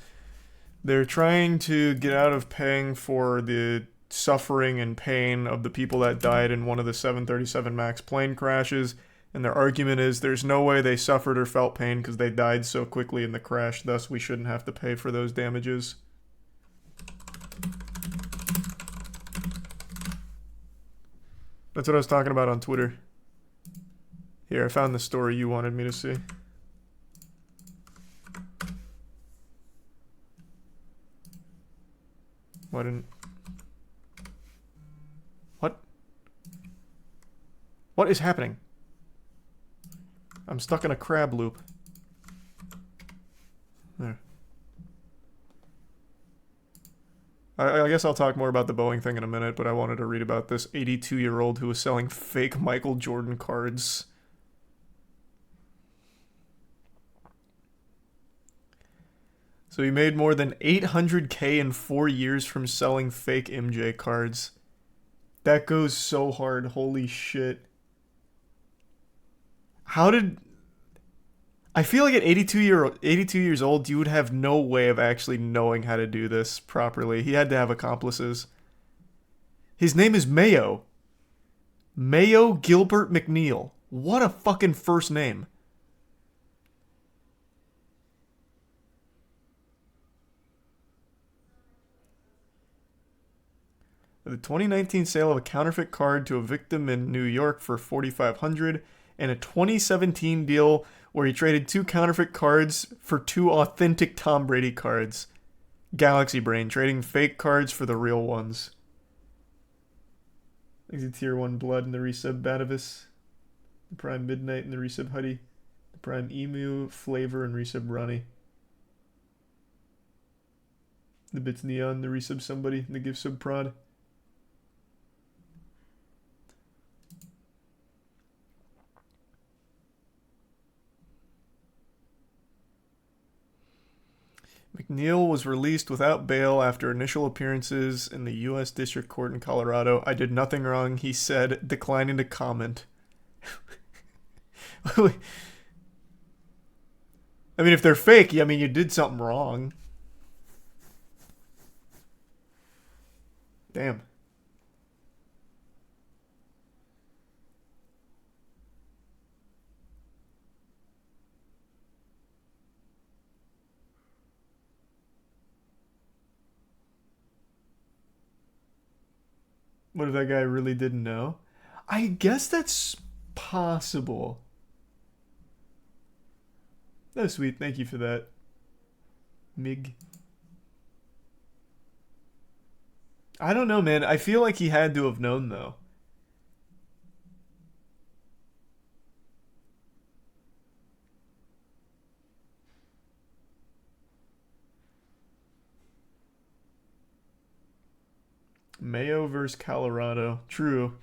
they're trying to get out of paying for the suffering and pain of the people that died in one of the 737 MAX plane crashes. And their argument is there's no way they suffered or felt pain because they died so quickly in the crash, thus we shouldn't have to pay for those damages. That's what I was talking about on Twitter. Here, I found the story you wanted me to see. Why didn't... What? What is happening? I'm stuck in a crab loop. There. I guess I'll talk more about the Boeing thing in a minute, but I wanted to read about this 82-year-old who was selling fake Michael Jordan cards. So he made more than $800K in 4 years from selling fake MJ cards. That goes so hard, holy shit. How did... I feel like at 82 years old, you would have no way of actually knowing how to do this properly. He had to have accomplices. His name is Mayo. Mayo Gilbert McNeil. What a fucking first name. The 2019 sale of a counterfeit card to a victim in New York for $4,500, and a 2017 deal where he traded 2 counterfeit cards for 2 authentic Tom Brady cards. Galaxy Brain, trading fake cards for the real ones. Thanks to Tier 1 Blood and the resub Batavis. The Prime Midnight and the resub Huddy. The Prime Emu, Flavor, and resub Ronnie. The Bits Neon, the resub Somebody, and the gift sub Prod. McNeil was released without bail after initial appearances in the U.S. District Court in Colorado. I did nothing wrong, he said, declining to comment. I mean, if they're fake, I mean, you did something wrong. Damn. What if that guy really didn't know? I guess that's possible. Oh, sweet. Thank you for that. Mig. I don't know, man. I feel like he had to have known, though. Mayo versus Colorado. True.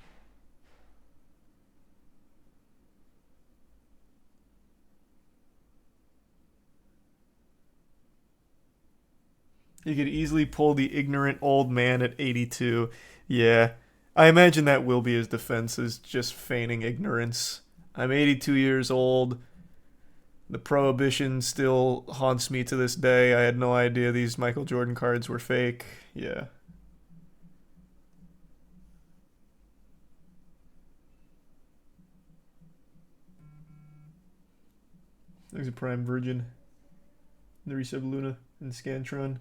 You could easily pull the ignorant old man at 82. Yeah. I imagine that will be his defense, is just feigning ignorance. I'm 82 years old. The prohibition still haunts me to this day. I had no idea these Michael Jordan cards were fake. Yeah. There's a Prime Virgin, the resub Luna, and Scantron.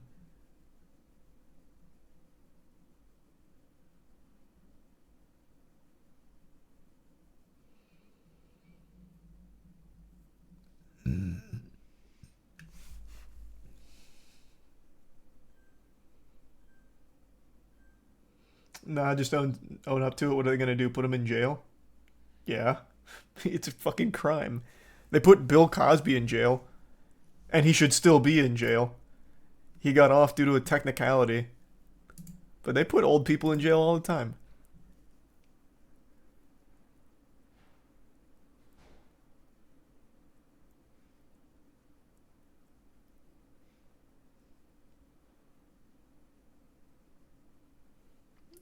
Nah, just own up to it. What are they gonna do? Put him in jail? Yeah. It's a fucking crime. They put Bill Cosby in jail, and he should still be in jail. He got off due to a technicality. But they put old people in jail all the time.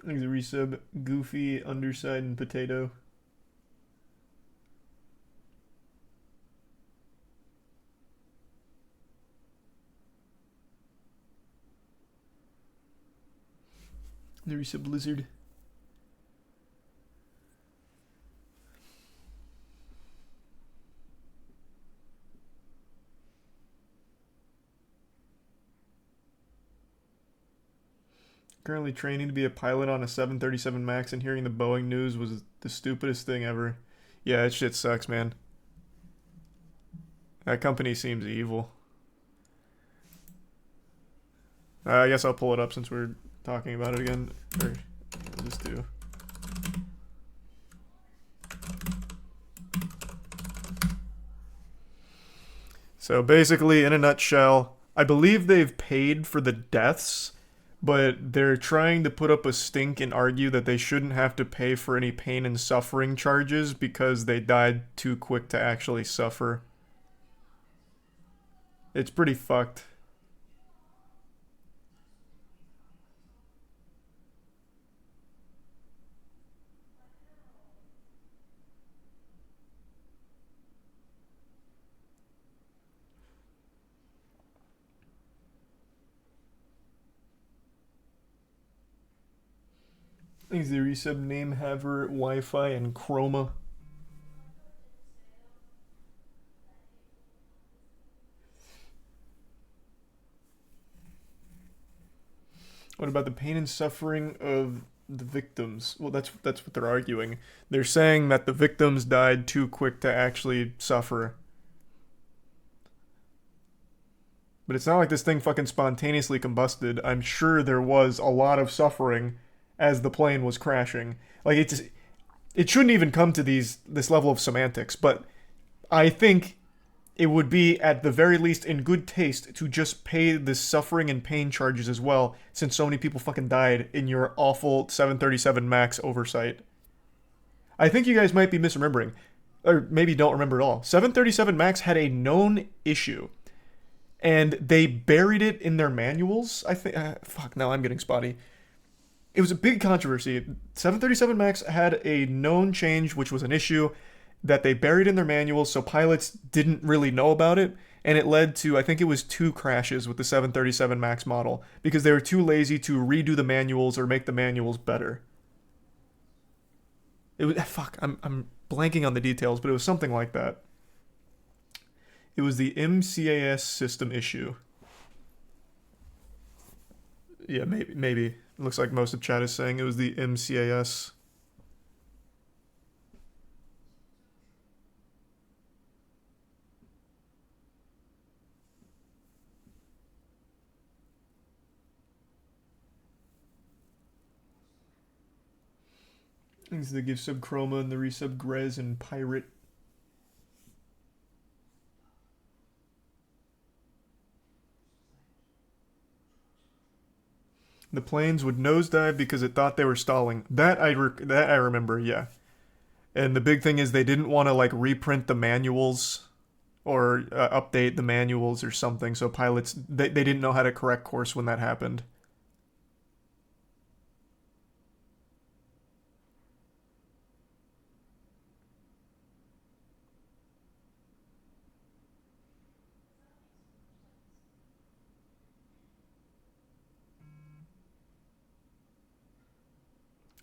Look at the resub. Goofy, underside, and potato. The resub lizard. Currently training to be a pilot on a 737 MAX, and hearing the Boeing news was the stupidest thing ever. Yeah, that shit sucks, man. That company seems evil. I guess I'll pull it up since we're talking about it again. Or, I'll just do. So basically, in a nutshell, I believe they've paid for the deaths, but they're trying to put up a stink and argue that they shouldn't have to pay for any pain and suffering charges because they died too quick to actually suffer. It's pretty fucked. Thanks to the resub, name haver, Wi-Fi, and Chroma. What about the pain and suffering of the victims? Well, that's what they're arguing. They're saying that the victims died too quick to actually suffer. But it's not like this thing fucking spontaneously combusted. I'm sure there was a lot of suffering as the plane was crashing. Like, it shouldn't even come to this level of semantics, but I think it would be, at the very least, in good taste to just pay the suffering and pain charges as well, since so many people fucking died in your awful 737 MAX oversight. I think you guys might be misremembering, or maybe don't remember at all. 737 MAX had a known issue, and they buried it in their manuals. I think, fuck, now I'm getting spotty. It was a big controversy. 737 MAX had a known change, which was an issue that they buried in their manuals, so pilots didn't really know about it, and it led to, I think it was 2 crashes with the 737 MAX model, because they were too lazy to redo the manuals or make the manuals better. It was, fuck, I'm blanking on the details, but it was something like that. It was the MCAS system issue. Yeah, maybe. It looks like most of chat is saying it was the MCAS. Thanks to the give sub Chroma and the resub Grez and Pirate. The planes would nosedive because it thought they were stalling. That I remember, yeah. And the big thing is they didn't want to, like, reprint the manuals or update the manuals or something, so pilots, they didn't know how to correct course when that happened.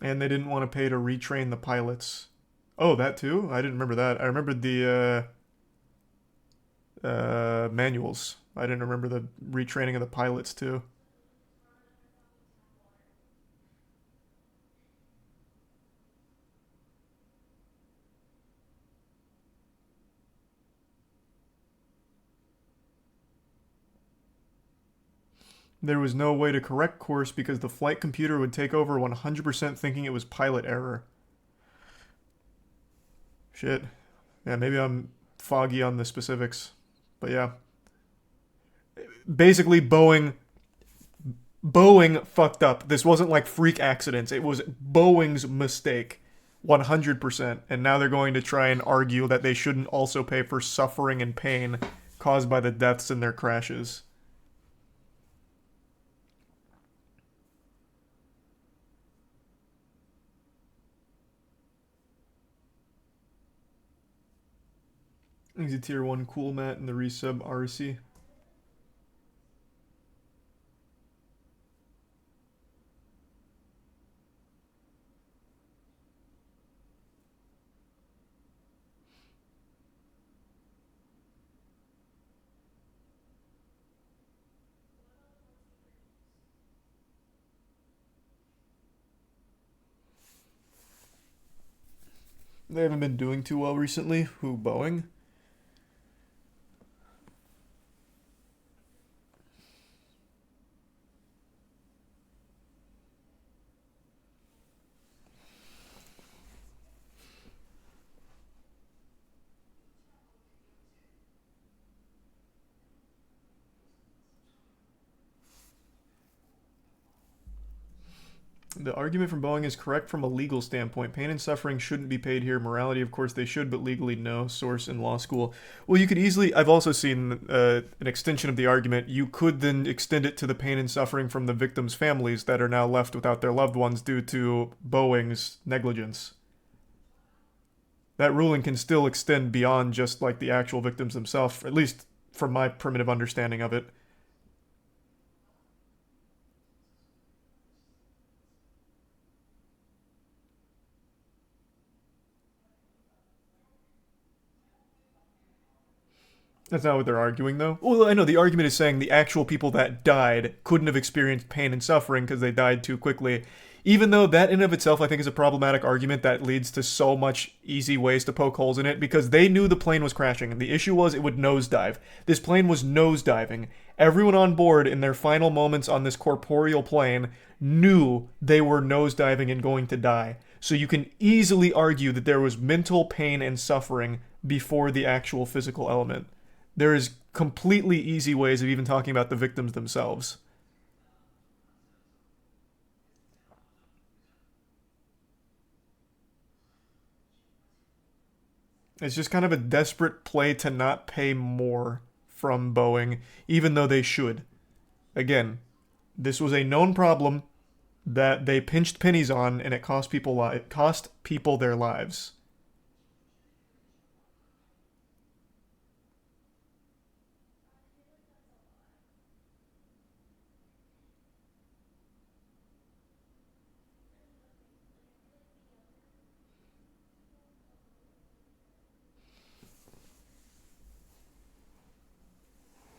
And they didn't want to pay to retrain the pilots. Oh, that too? I didn't remember that. I remembered the manuals. I didn't remember the retraining of the pilots too. There was no way to correct course because the flight computer would take over 100% thinking it was pilot error. Shit. Yeah, maybe I'm foggy on the specifics. But yeah. Basically, Boeing fucked up. This wasn't like freak accidents. It was Boeing's mistake. 100%. And now they're going to try and argue that they shouldn't also pay for suffering and pain caused by the deaths in their crashes. He's a tier 1 cool mat in the resub RC. They haven't been doing too well recently. Who, Boeing? The argument from Boeing is correct from a legal standpoint. Pain and suffering shouldn't be paid here. Morality, of course, they should, but legally, no. Source in law school. Well, you could easily... I've also seen an extension of the argument. You could then extend it to the pain and suffering from the victims' families that are now left without their loved ones due to Boeing's negligence. That ruling can still extend beyond just, like, the actual victims themselves, at least from my primitive understanding of it. That's not what they're arguing, though. Well, I know the argument is saying the actual people that died couldn't have experienced pain and suffering because they died too quickly. Even though that in of itself I think is a problematic argument that leads to so much easy ways to poke holes in it, because they knew the plane was crashing, and the issue was it would nosedive. This plane was nosediving. Everyone on board in their final moments on this corporeal plane knew they were nosediving and going to die. So you can easily argue that there was mental pain and suffering before the actual physical element. There is completely easy ways of even talking about the victims themselves. It's just kind of a desperate play to not pay more from Boeing, even though they should. Again, this was a known problem that they pinched pennies on, and it cost people their lives.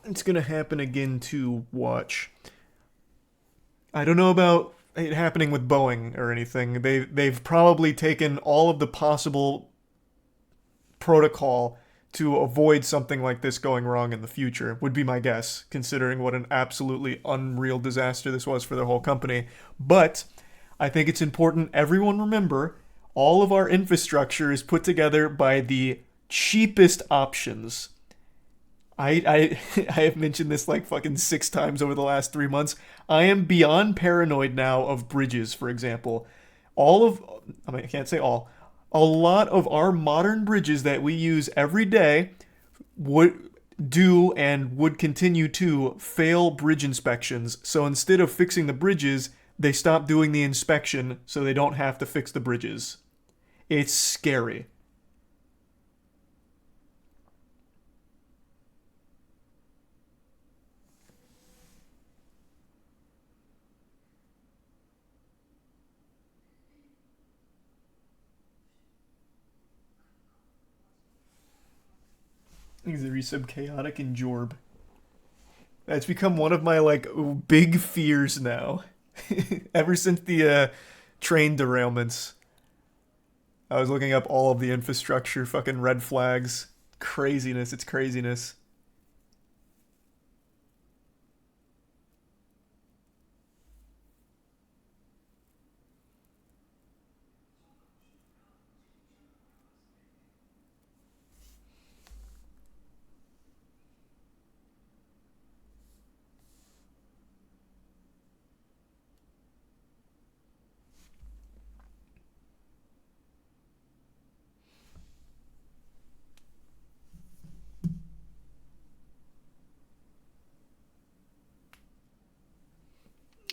It's gonna happen again to watch. I don't know about it happening with Boeing or anything. They've probably taken all of the possible protocol to avoid something like this going wrong in the future, would be my guess, considering what an absolutely unreal disaster this was for their whole company. But I think it's important everyone remember, all of our infrastructure is put together by the cheapest options. I have mentioned this like fucking 6 times over the last 3 months. I am beyond paranoid now of bridges, for example. I can't say all. A lot of our modern bridges that we use every day would continue to fail bridge inspections. So instead of fixing the bridges, they stop doing the inspection so they don't have to fix the bridges. It's scary. He's a resub chaotic and Jorb. That's become one of my like big fears now. Ever since the train derailments. I was looking up all of the infrastructure fucking red flags. Craziness, it's craziness.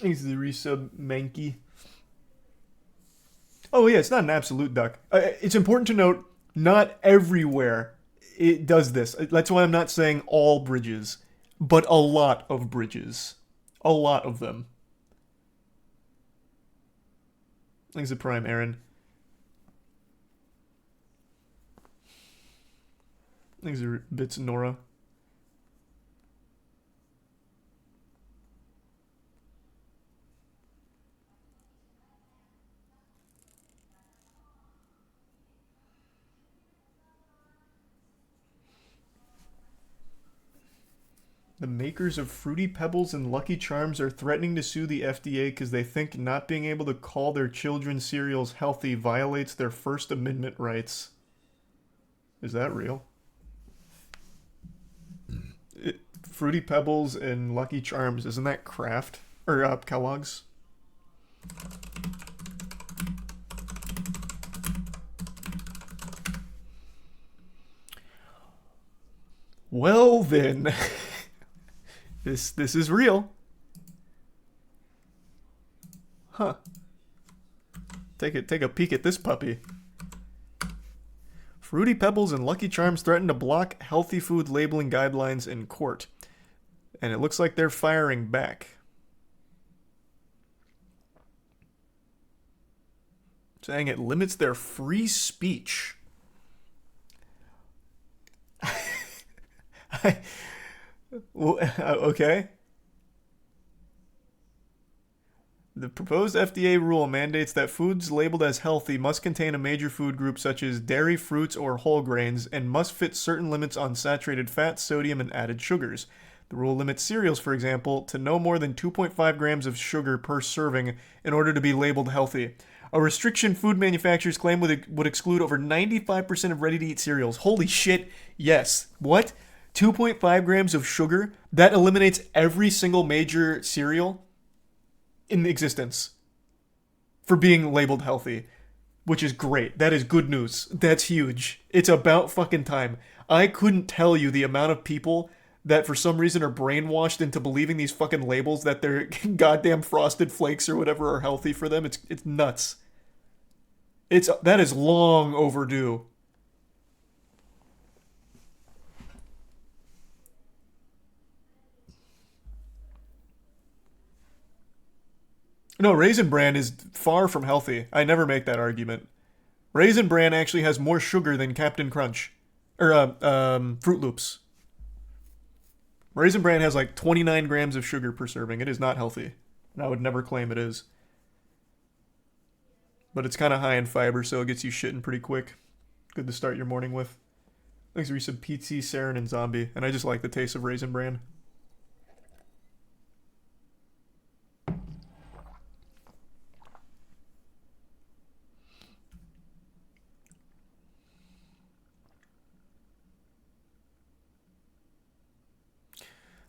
He's the resub Mankey. Oh yeah, it's not an absolute duck. It's important to note, not everywhere it does this. That's why I'm not saying all bridges, but a lot of bridges. A lot of them. Thanks to Prime, Aaron. Thanks for bits, Nora. The makers of Fruity Pebbles and Lucky Charms are threatening to sue the FDA because they think not being able to call their children's cereals healthy violates their First Amendment rights. Is that real? Fruity Pebbles and Lucky Charms, isn't that Kraft? Or Kellogg's? Well then... This is real. Huh. Take a peek at this puppy. Fruity Pebbles and Lucky Charms threaten to block healthy food labeling guidelines in court. And it looks like they're firing back. Saying it limits their free speech. Well, okay. The proposed FDA rule mandates that foods labeled as healthy must contain a major food group such as dairy, fruits, or whole grains, and must fit certain limits on saturated fat, sodium, and added sugars. The rule limits cereals, for example, to no more than 2.5 grams of sugar per serving in order to be labeled healthy. A restriction food manufacturers claim would exclude over 95% of ready-to-eat cereals. Holy shit, yes. What? 2.5 grams of sugar? That eliminates every single major cereal in existence for being labeled healthy, which is great. That is good news. That's huge. It's about fucking time. I couldn't tell you the amount of people that for some reason are brainwashed into believing these fucking labels that their goddamn Frosted Flakes or whatever are healthy for them. It's nuts. That is long overdue. No, Raisin Bran is far from healthy. I never make that argument. Raisin Bran actually has more sugar than Captain Crunch. Or, Fruit Loops. Raisin Bran has like 29 grams of sugar per serving. It is not healthy. And I would never claim it is. But it's kind of high in fiber, so it gets you shitting pretty quick. Good to start your morning with. Thanks for some PT, Saren, and Zombie. And I just like the taste of Raisin Bran.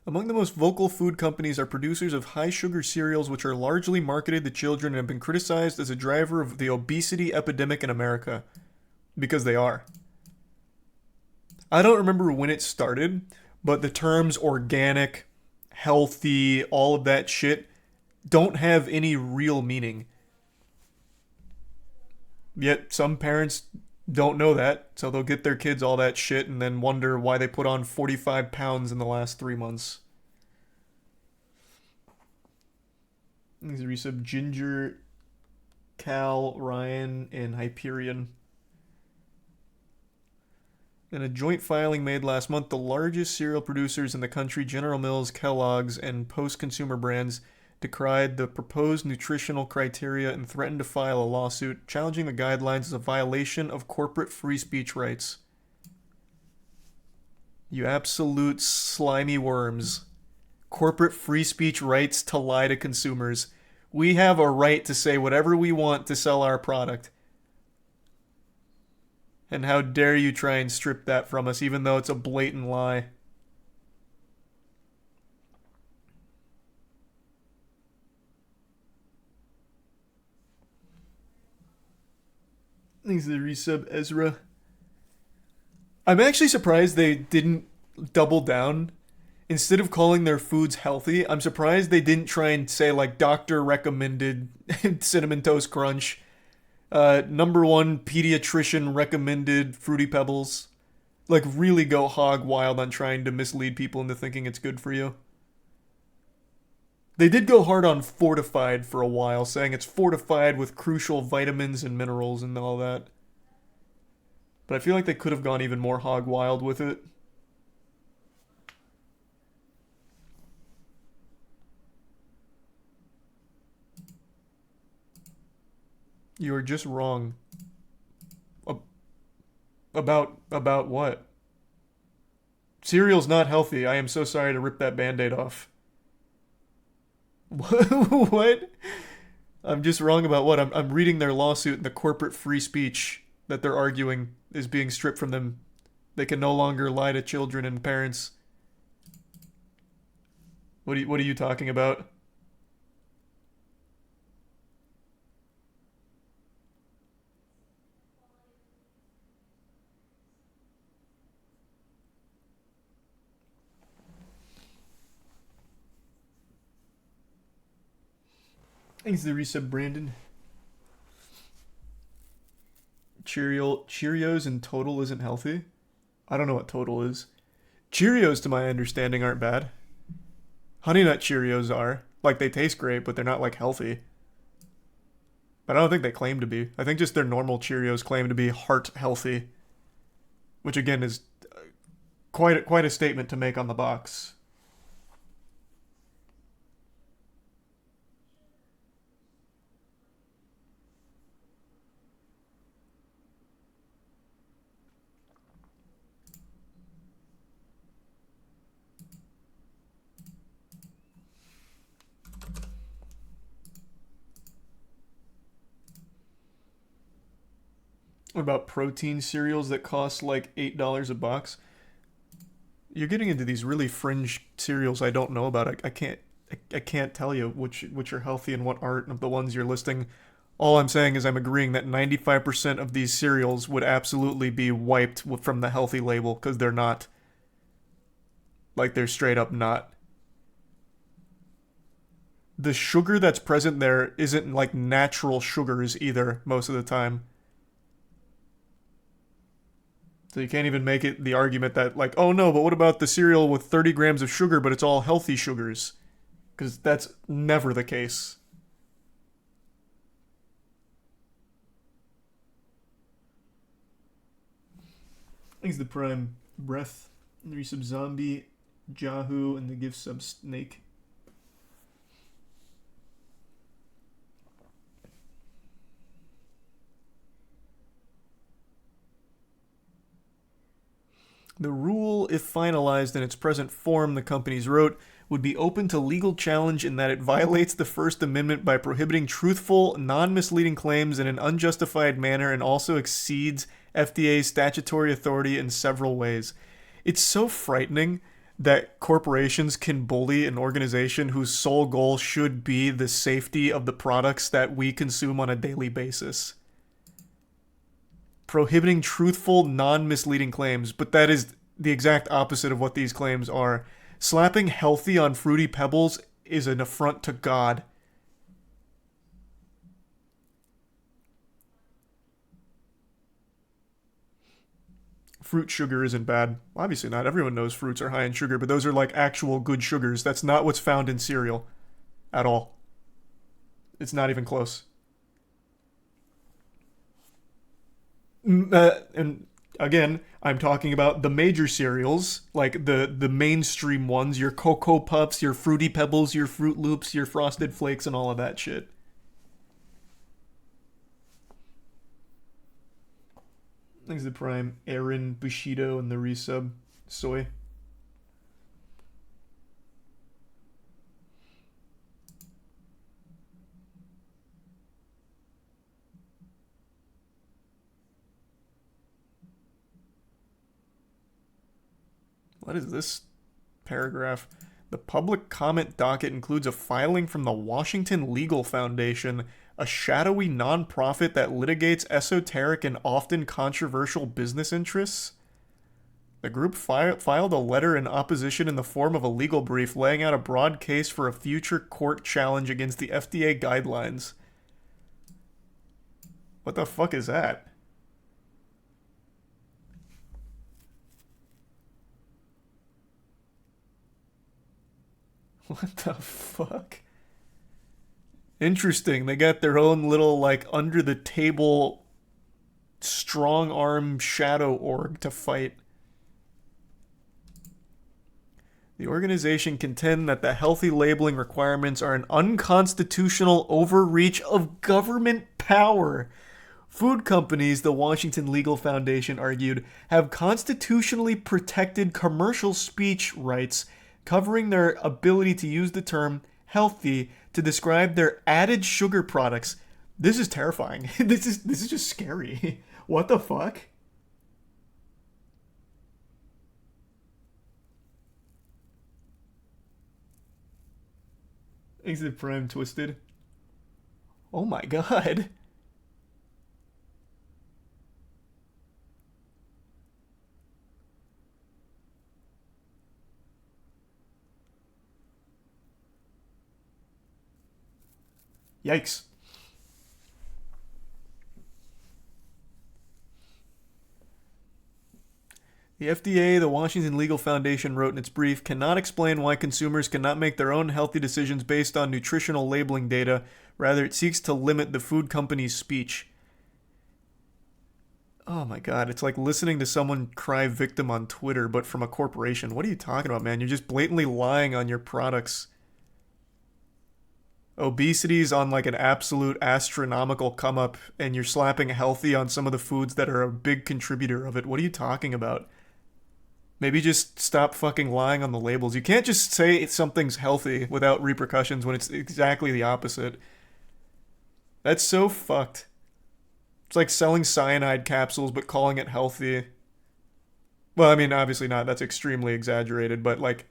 Among the most vocal food companies are producers of high-sugar cereals which are largely marketed to children and have been criticized as a driver of the obesity epidemic in America. Because they are. I don't remember when it started, but the terms organic, healthy, all of that shit don't have any real meaning. Yet some parents don't know that, so they'll get their kids all that shit and then wonder why they put on 45 pounds in the last 3 months. These are resub Ginger, Cal, Ryan, and Hyperion. In a joint filing made last month, the largest cereal producers in the country, General Mills, Kellogg's, and post-consumer brands, decried the proposed nutritional criteria and threatened to file a lawsuit challenging the guidelines as a violation of corporate free speech rights. You absolute slimy worms. Corporate free speech rights to lie to consumers. We have a right to say whatever we want to sell our product. And how dare you try and strip that from us, even though it's a blatant lie. Thanks to the resub, Ezra. I'm actually surprised they didn't double down. Instead of calling their foods healthy, I'm surprised they didn't try and say, like, doctor recommended Cinnamon Toast Crunch. #1 pediatrician recommended Fruity Pebbles. like really go hog wild on trying to mislead people into thinking it's good for you. They did go hard on fortified for a while, saying it's fortified with crucial vitamins and minerals and all that. But I feel like they could have gone even more hog wild with it. You are just wrong. About what? Cereal's not healthy. I am so sorry to rip that band-aid off. What? I'm just wrong about what? I'm reading their lawsuit and the corporate free speech that they're arguing is being stripped from them. They can no longer lie to children and parents. What are you talking about? Thanks to the resub, Brandon. Cheerios in total isn't healthy? I don't know what total is. Cheerios, to my understanding, aren't bad. Honey Nut Cheerios are. Like, they taste great, but they're not, like, healthy. But I don't think they claim to be. I think just their normal Cheerios claim to be heart healthy. Which, again, is quite a statement to make on the box. What about protein cereals that cost like $8 a box? You're getting into these really fringe cereals I don't know about. I can't tell you which are healthy and what aren't of the ones you're listing. All I'm saying is I'm agreeing that 95% of these cereals would absolutely be wiped from the healthy label because they're not. Like, they're straight up not. The sugar that's present there isn't like natural sugars either most of the time. So you can't even make it the argument that, like, oh no, but what about the cereal with 30 grams of sugar, but it's all healthy sugars? Because that's never the case. Thanks the Prime Breath, and the resub Zombie, Jahu, and the gift sub Snake. The rule, if finalized in its present form, the companies wrote, would be open to legal challenge in that it violates the First Amendment by prohibiting truthful, non-misleading claims in an unjustified manner and also exceeds FDA's statutory authority in several ways. It's so frightening that corporations can bully an organization whose sole goal should be the safety of the products that we consume on a daily basis. Prohibiting truthful, non-misleading claims, but that is the exact opposite of what these claims are. Slapping healthy on Fruity Pebbles is an affront to God. Fruit sugar isn't bad. Obviously not. Everyone knows fruits are high in sugar, but those are like actual good sugars. That's not what's found in cereal at all. It's not even close. And again, I'm talking about the major cereals, like the mainstream ones, your Cocoa Puffs, your Fruity Pebbles, your Fruit Loops, your Frosted Flakes, and all of that shit. Thanks to Prime, Aaron, Bushido, and the resub, Soy. What is this paragraph? The public comment docket includes a filing from the Washington Legal Foundation, a shadowy nonprofit that litigates esoteric and often controversial business interests. The group filed a letter in opposition in the form of a legal brief laying out a broad case for a future court challenge against the FDA guidelines. What the fuck is that? What the fuck? Interesting. They got their own little, like, under-the-table strong-arm shadow org to fight. The organization contend that the healthy labeling requirements are an unconstitutional overreach of government power. Food companies, the Washington Legal Foundation argued, have constitutionally protected commercial speech rights covering their ability to use the term healthy to describe their added sugar products. This is terrifying. This is just scary. What the fuck? Exit Prime Twisted. Oh my god. Yikes. The FDA, the Washington Legal Foundation, wrote in its brief, cannot explain why consumers cannot make their own healthy decisions based on nutritional labeling data. Rather, it seeks to limit the food company's speech. Oh my god, it's like listening to someone cry victim on Twitter, but from a corporation. What are you talking about, man? You're just blatantly lying on your products. Obesity's on like an absolute astronomical come up, and you're slapping healthy on some of the foods that are a big contributor of it. What are you talking about? Maybe just stop fucking lying on the labels. You can't just say something's healthy without repercussions when it's exactly the opposite. That's so fucked. It's like selling cyanide capsules but calling it healthy. Well, I mean, obviously not. That's extremely exaggerated, but like,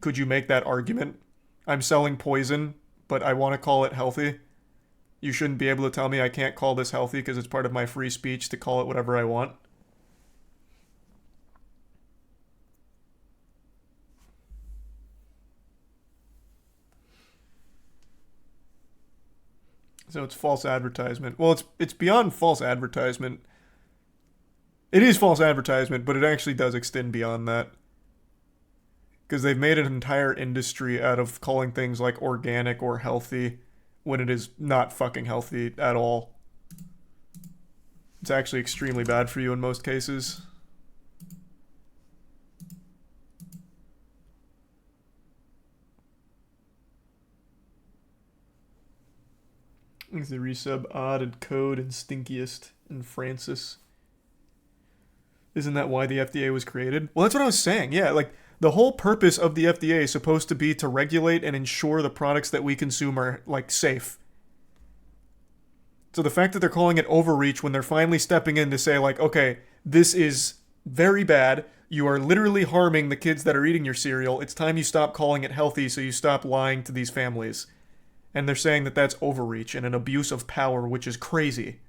could you make that argument? I'm selling poison, but I want to call it healthy. You shouldn't be able to tell me I can't call this healthy because it's part of my free speech to call it whatever I want. So it's false advertisement. Well, it's beyond false advertisement. It is false advertisement, but it actually does extend beyond that. Because they've made an entire industry out of calling things like organic or healthy when it is not fucking healthy at all. It's actually extremely bad for you in most cases. Thanks the resub Odd and Code and Stinkiest and Francis. Isn't that why the FDA was created? Well, that's what I was saying. Yeah, like the whole purpose of the FDA is supposed to be to regulate and ensure the products that we consume are like safe. So the fact that they're calling it overreach when they're finally stepping in to say like, okay, this is very bad. You are literally harming the kids that are eating your cereal. It's time you stop calling it healthy so you stop lying to these families. And they're saying that that's overreach and an abuse of power, which is crazy.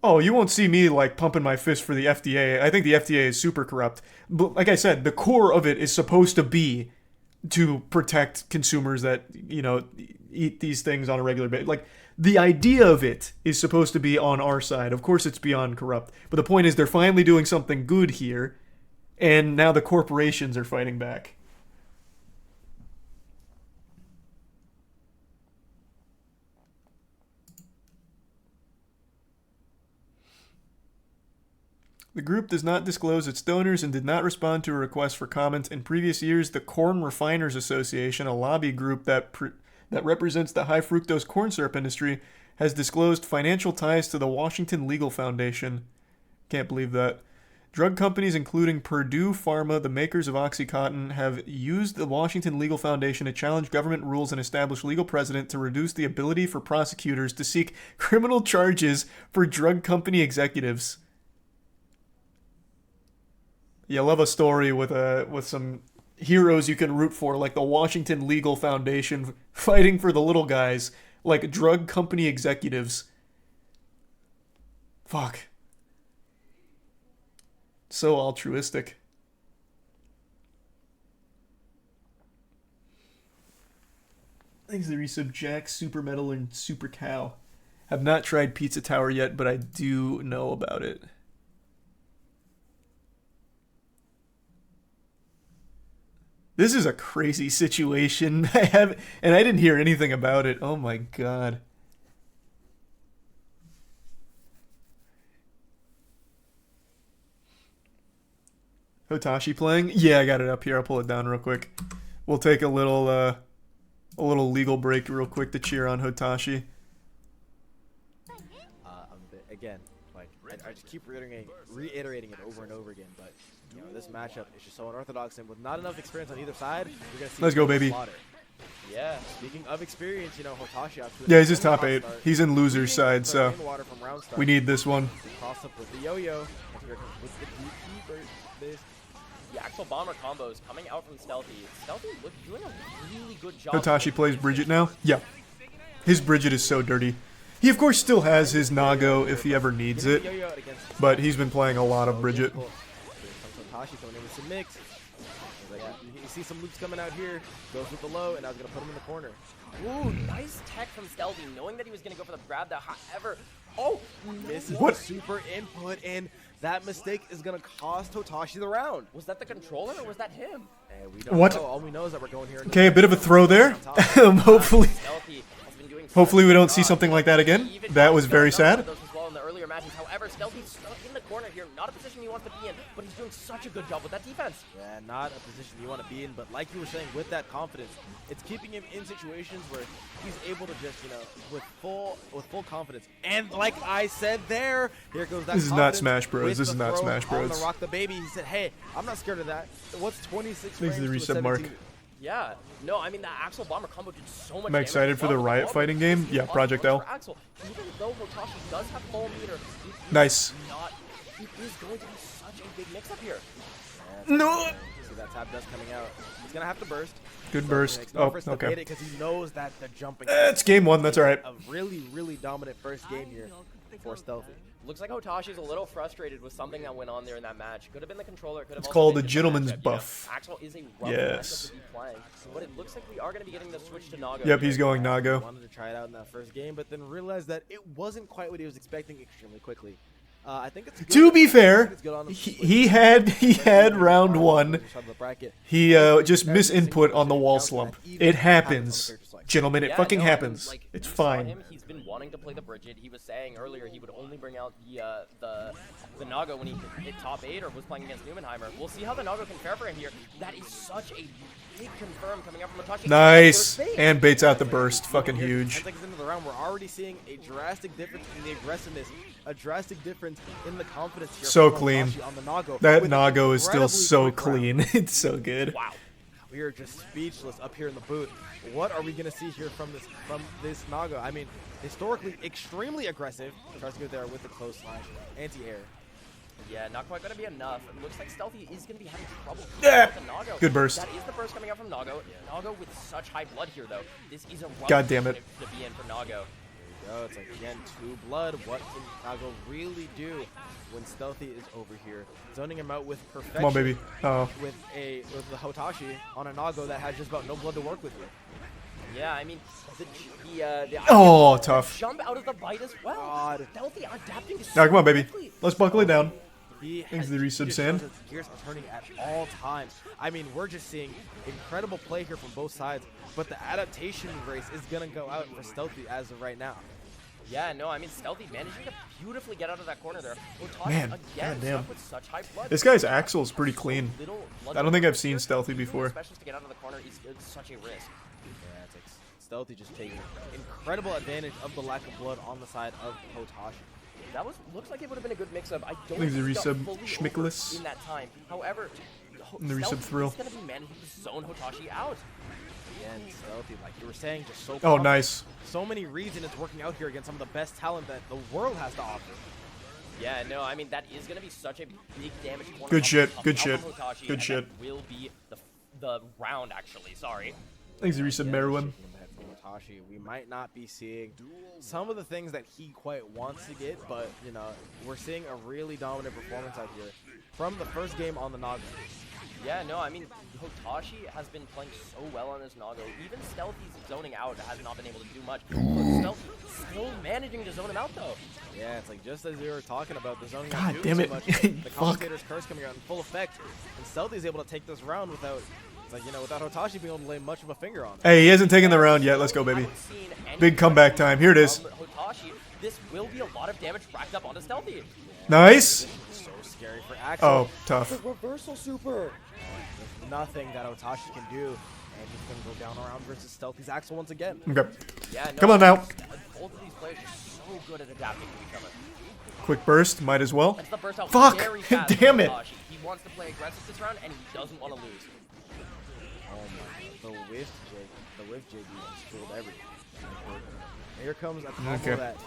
Oh, you won't see me, like, pumping my fist for the FDA. I think the FDA is super corrupt. But like I said, the core of it is supposed to be to protect consumers that, you know, eat these things on a regular basis. Like, the idea of it is supposed to be on our side. Of course, it's beyond corrupt. But the point is, they're finally doing something good here, and now the corporations are fighting back. The group does not disclose its donors and did not respond to a request for comment. In previous years, the Corn Refiners Association, a lobby group that represents the high fructose corn syrup industry, has disclosed financial ties to the Washington Legal Foundation. Can't believe that. Drug companies including Purdue Pharma, the makers of OxyContin, have used the Washington Legal Foundation to challenge government rules and establish legal precedent to reduce the ability for prosecutors to seek criminal charges for drug company executives. You love a story with some heroes you can root for, like the Washington Legal Foundation fighting for the little guys, like drug company executives. Fuck. So altruistic. Thanks to the resub Jack, Super Metal, and Super Cow. Have not tried Pizza Tower yet, but I do know about it. This is a crazy situation. I didn't hear anything about it. Oh my god. Hotashi playing? Yeah, I got it up here. I'll pull it down real quick. We'll take a little legal break real quick to cheer on Hotashi. Again, like I just keep reiterating it over and over again, but you know, this matchup is just so unorthodox, and with not enough experience on either side, you're gonna see. Let's go, baby. Slaughter. Yeah, speaking of experience, you know, Hotashi. Yeah, he's just top 8. He's in loser's side, so we need this one. Cross up with the yo-yo. With the The Axel Bomber combos coming out from Stealthy. Stealthy doing a really good job. Hotashi plays Bridget now? Yeah. His Bridget is so dirty. He, of course, still has his Nago if he ever needs it, but he's been playing a lot of Bridget. Hotashi coming in with some mix. You see some loops coming out here. Goes with the low, and I was going to put him in the corner. Ooh, nice tech from Stealthy, knowing that he was going to go for the grab that, however... Oh! Misses what? Super input, and that mistake is going to cost Hotashi the round. Was that the controller, or was that him? We don't what? know. All we know is that we're going here. Okay, a bit of a throw there. Hopefully we don't see something like that again. That was very sad. However, Stealthy's stuck in the corner here, not a position he wants to be in, but he's doing such a good job with that defense. Yeah, not a position you want to be in, but like you were saying, with that confidence, it's keeping him in situations where he's able to just, you know, with full confidence. And like I said there, here goes that. This is not Smash Bros. This is not Smash Bros. On the Rock the Baby, he said, "Hey, I'm not scared of that. What's 26 Thanks frames for the to reset mark. 17?" Yeah, no, I mean, that Axel Bomber combo did so much Am I damage. excited for the Riot fighting game? Yeah, Project L. Axel, even though Hotashi does have full meter, Nice. It is going to be such a big mix-up here. No! See that tap dust coming out. He's going to have to burst. Good burst. Oh, okay. Because he knows that the jumping... It's game 1, that's alright. A really, really dominant first game here for Stealthy. Looks like Hotashi's a little frustrated with something that went on there in that match. Could have been the controller. Could have it's also called been the just gentleman's matchup. buff. You know, Axel is a rough Yes. matchup to be playing, but it looks like we are going to be getting the switch to Nago. Yep, he's going Nago. Wanted to try it out in that first game, but then realized that it wasn't quite what he was expecting extremely quickly. I think it's good. To be fair, he had round 1. He just misinput on the wall slump. It happens. Gentlemen, it fucking happens. Like, It's we saw fine. him, he's been wanting to play the Bridget. He was saying earlier he would only bring out the Nago when he hit top 8 or was playing against Numenheimer. We'll see how the Nago can fare for him here. That is such a big confirm coming up from Hotashi. Nice. And baits out the burst. Fucking huge. 10 seconds into the round, we're already seeing a drastic difference in the aggressiveness, a drastic difference in the confidence here. So from clean. Hotashi on the Nago, That with Nago is still incredibly so quick round. clean. It's so good. Wow. We are just speechless up here in the booth. What are we going to see here from this Nago? I mean, historically extremely aggressive. Tries to go there with the close slash anti-air. Yeah, not quite going to be enough. It looks like Stealthy is going to be having trouble with the Nago. Good burst. That is the burst coming out from Nago. Nago with such high blood here, though. This is a rough God damn it. position to be in for Nago. It's like, again, 2 blood. What can Nago really do when Stealthy is over here? Zoning him out with perfection. Come on, baby. Oh. With the Hotashi on a Nago that has just about no blood to work with here. Yeah, I mean, the Oh, tough. jump out of the bite as well. God. Stealthy adapting so Now, come on, baby. quickly. Let's buckle it down. Thanks to the resub sand. Gears are turning at all times. I mean, we're just seeing incredible play here from both sides, but the adaptation race is going to go out for Stealthy as of right now. Yeah, no, I mean, Stealthy managing to beautifully get out of that corner there. Hotashi Man, again goddamn. stuck with such high blood. This guy's Axel's pretty clean. I don't think I've seen Stealthy before. Specialist to get out of the corner is such a risk. Yeah, it's like Stealthy just taking incredible advantage of the lack of blood on the side of Hotashi. That looks like it would have been a good mix-up. I don't Leaves the think he got resub fully Schmickless. over in that time. However, And the resub Stealthy thrill. is going to be managing to zone Hotashi out. Again, Stealthy, like you were saying, just so Oh, confident. nice. So many reasons it's working out here against some of the best talent that the world has to offer. Yeah, no, I mean, that is going to be such a big damage corner. Good shit, from good shit, Hotashi, good and shit. That will be the round, actually. Sorry. Thanks, resub Merwin. Hotashi, we might not be seeing some of the things that he quite wants to get, but you know, we're seeing a really dominant performance out here from the first game on the Nago. Yeah, no, I mean, Hotashi has been playing so well on this Nago. Even Stealthy's zoning out has not been able to do much. But Stealth still managing to zone him out though. Yeah, it's like just as we were talking about the zoning. God not damn doing it. So much, the Fuck. commentator's curse coming out in full effect, and Stealthy is able to take this round without, it's like, you know, without Hotashi being able to lay much of a finger on it. Hey, he hasn't taken the round yet. Let's go, baby. Big comeback time. Here it is. Hotashi, this will be a lot of damage racked up onto Stealthy. Nice. So scary for Axel. Oh, tough. The reversal super. There's nothing that Hotashi can do, and he's gonna go down around versus Stealthy's Axel once again. Okay. Yeah, no, Come on now. Both of these players are so good at adapting to each other. Quick burst. Might as well. That's the burst out Fuck. very fast Damn it. Hotashi. He wants to play aggressive this round, and he doesn't want to lose. Oh my god, the whiff JB has fooled everything. Here comes a combo Okay. that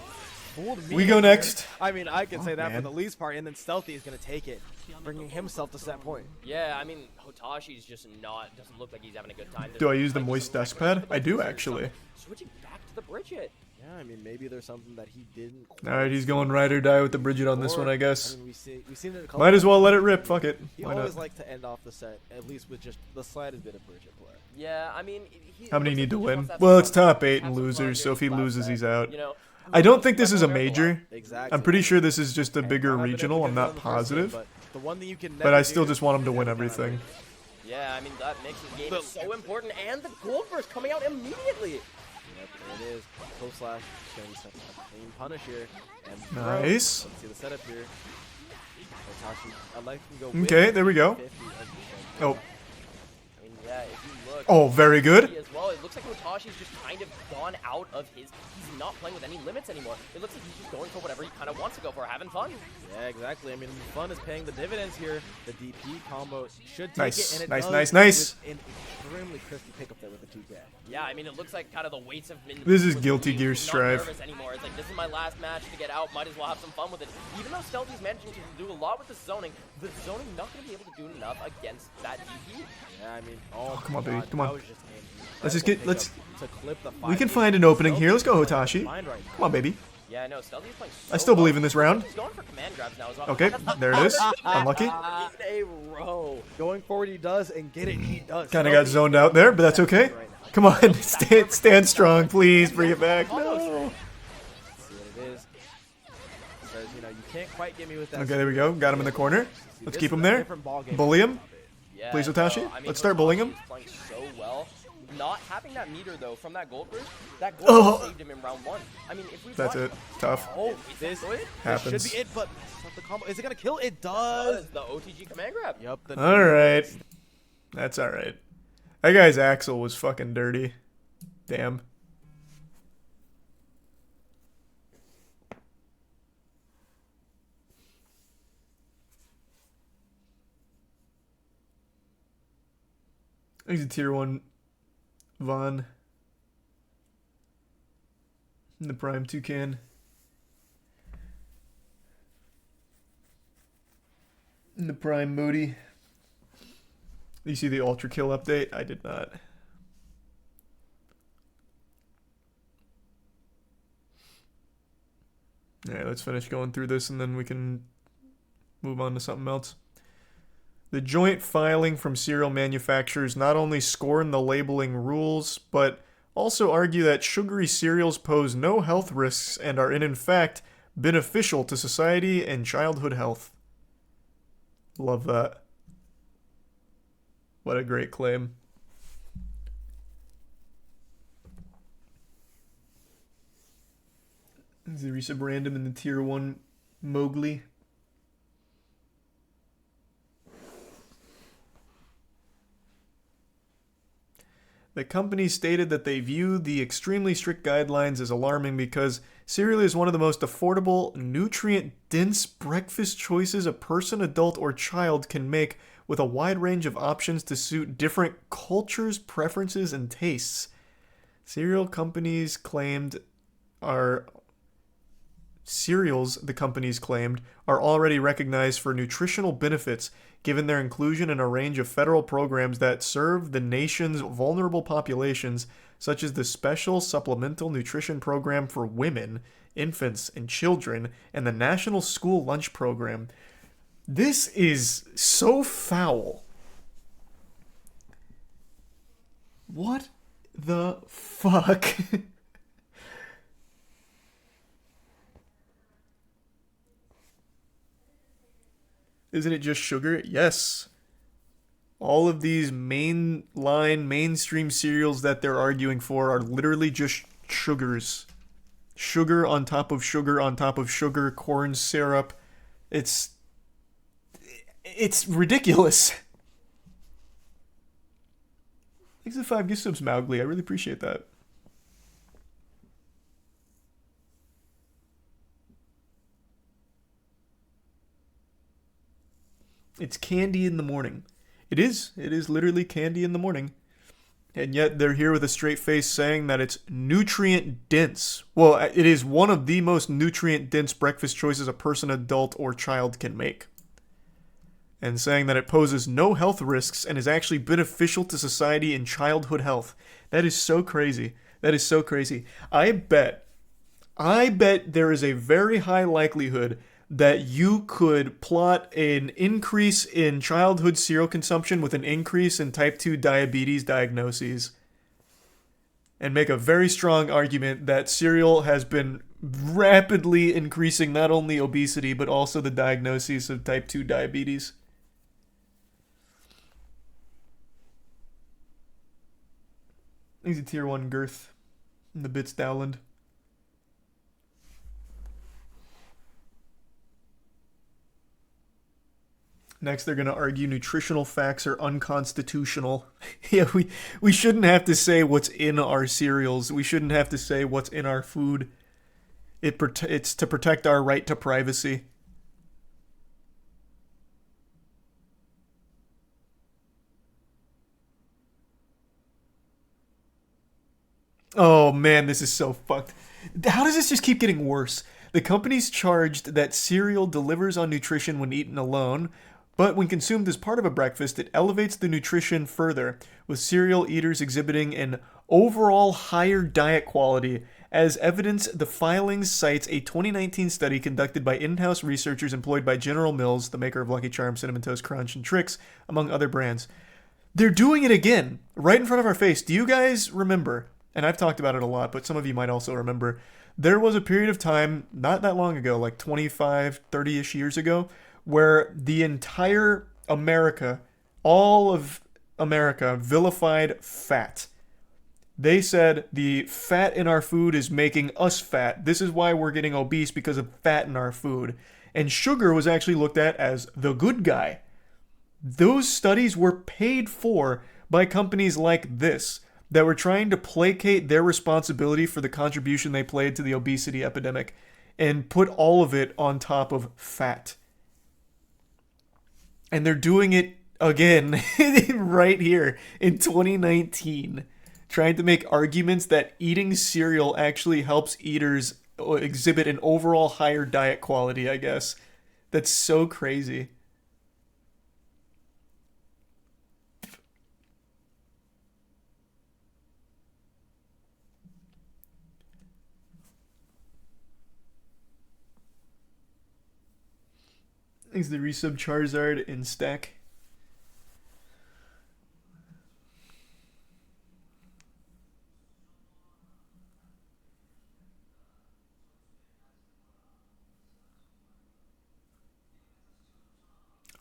fooled me. We go next. I mean, I can say Oh, that man. for the least part, and then Stealthy is going to take it, bringing himself to set point. Yeah, I mean, Hotashi's just doesn't look like he's having a good time. Do I use the moist desk pad? I do, actually. Switching back to the Bridget. Yeah, I mean, maybe there's something that he didn't. All right, he's going ride or die with the Bridget on this one, I guess. I mean, we've seen it a couple Might as well times. let it rip. Fuck it. He Why always not? likes to end off the set, at least with just the slightest bit of Bridget play. Yeah, I mean, How many need to win? Well, it's top 8 and losers, so if he loses, he's out. You know, I don't think this is a major. Exactly. I'm pretty sure this is just a And bigger I've been able to regional. I'm get not on the first game, positive. but the one that you can But never I still do just want him to is win kind of everything. yeah, I mean, that mixing game is so important, and the gold burst coming out immediately. Yep, there it is. Close slash. Going to set a clean punish here. And throw. Nice. Let's see the setup here. Hotashi, I'd like to go Okay, with there we go. 50 Oh. I mean, yeah, if you look. Oh, very good. As well, it looks like Hotashi's just kind of gone out of his. He's not playing with any limits anymore. It looks like he's just going for whatever he kind of wants to go for, having fun. Yeah, exactly. I mean, fun is paying the dividends here. The DP combo should take Nice, it, and it nice, does nice, nice. with an extremely crispy pickup there with the 2K. Yeah, I mean, it looks like kind of the weights have been. This is was Guilty relieved. Gear He's not Strive. nervous anymore. It's like, this is my last match to get out. Might as well have some fun with it. Even though Stealthy's managing to do a lot with the zoning not going to be able to do enough against that DP. Yeah, I mean, oh, come on, baby, God, come on. that was just an Let's just incredible get. Let's. pickup to clip the We can 5K. find an opening here. Let's go, Stealthy's Hotashi. mind right now. Come on, baby. Yeah, I know. Stealthy's playing so I still believe well. in this round. He's going for command grabs now as well. Okay, there it is. Unlucky. In a row. Going forward, he does, and get it, he does. Kind of got zoned out there, but that's okay. Come on, stand strong, please. Bring it back. No. See what it is. Says, you know, you can't quite get me with that. Okay, there we go. Got him in the corner. Let's keep him is a there. different ballgame. Bully him. Yeah, Please, no, Hotashi. I mean, Let's start bullying him. Hotashi's playing so well. Not having that meter though from that gold burst, that gold Oh. burst saved him in round 1. I mean, if we That's watch- it. Tough. Oh, this Happens. Should be it, but it's not the combo. Is it gonna kill? It does. The OTG command grab. Yep. All right. That's all right. That guy's Axel was fucking dirty. Damn. He's a tier 1 Vaughn. In the Prime Toucan. In the Prime Moody. You see the Ultra Kill update? I did not. Alright, let's finish going through this and then we can move on to something else. The joint filing from cereal manufacturers not only scorn the labeling rules, but also argue that sugary cereals pose no health risks and are in fact beneficial to society and childhood health. Love that. What a great claim. Is the resub random in the tier 1 Mowgli? The company stated that they view the extremely strict guidelines as alarming because cereal is one of the most affordable, nutrient-dense breakfast choices a person, adult, or child can make with a wide range of options to suit different cultures, preferences, and tastes. Cereals, the companies claimed, are already recognized for nutritional benefits, given their inclusion in a range of federal programs that serve the nation's vulnerable populations, such as the Special Supplemental Nutrition Program for Women, Infants, and Children, and the National School Lunch Program. This is so foul. What the fuck? Isn't it just sugar? Yes. All of these mainstream cereals that they're arguing for are literally just sugars. Sugar on top of sugar on top of sugar, corn syrup. It's ridiculous. Thanks for the 5 gift subs, Mowgli. I really appreciate that. It's candy in the morning. It is. It is literally candy in the morning. And yet they're here with a straight face saying that it's nutrient dense. Well, it is one of the most nutrient dense breakfast choices a person, adult, or child can make. And saying that it poses no health risks and is actually beneficial to society and childhood health. That is so crazy. That is so crazy. I bet there is a very high likelihood that you could plot an increase in childhood cereal consumption with an increase in type 2 diabetes diagnoses. And make a very strong argument that cereal has been rapidly increasing not only obesity, but also the diagnoses of type 2 diabetes. He's a tier 1 girth in the bits Dowland. Next, they're going to argue nutritional facts are unconstitutional. Yeah, we shouldn't have to say what's in our cereals. We shouldn't have to say what's in our food. It's to protect our right to privacy. Oh man, this is so fucked. How does this just keep getting worse? The company's charged that cereal delivers on nutrition when eaten alone, but when consumed as part of a breakfast, it elevates the nutrition further, with cereal eaters exhibiting an overall higher diet quality. As evidence, the filings cites a 2019 study conducted by in-house researchers employed by General Mills, the maker of Lucky Charms, Cinnamon Toast Crunch, and Trix, among other brands. They're doing it again, right in front of our face. Do you guys remember, and I've talked about it a lot, but some of you might also remember, there was a period of time, not that long ago, like 25, 30-ish years ago, where the entire America, all of America, vilified fat. They said the fat in our food is making us fat. This is why we're getting obese, because of fat in our food. And sugar was actually looked at as the good guy. Those studies were paid for by companies like this that were trying to placate their responsibility for the contribution they played to the obesity epidemic and put all of it on top of fat. And they're doing it again right here in 2019, trying to make arguments that eating cereal actually helps eaters exhibit an overall higher diet quality, I guess. That's so crazy. Thanks to the resub Charizard in stack.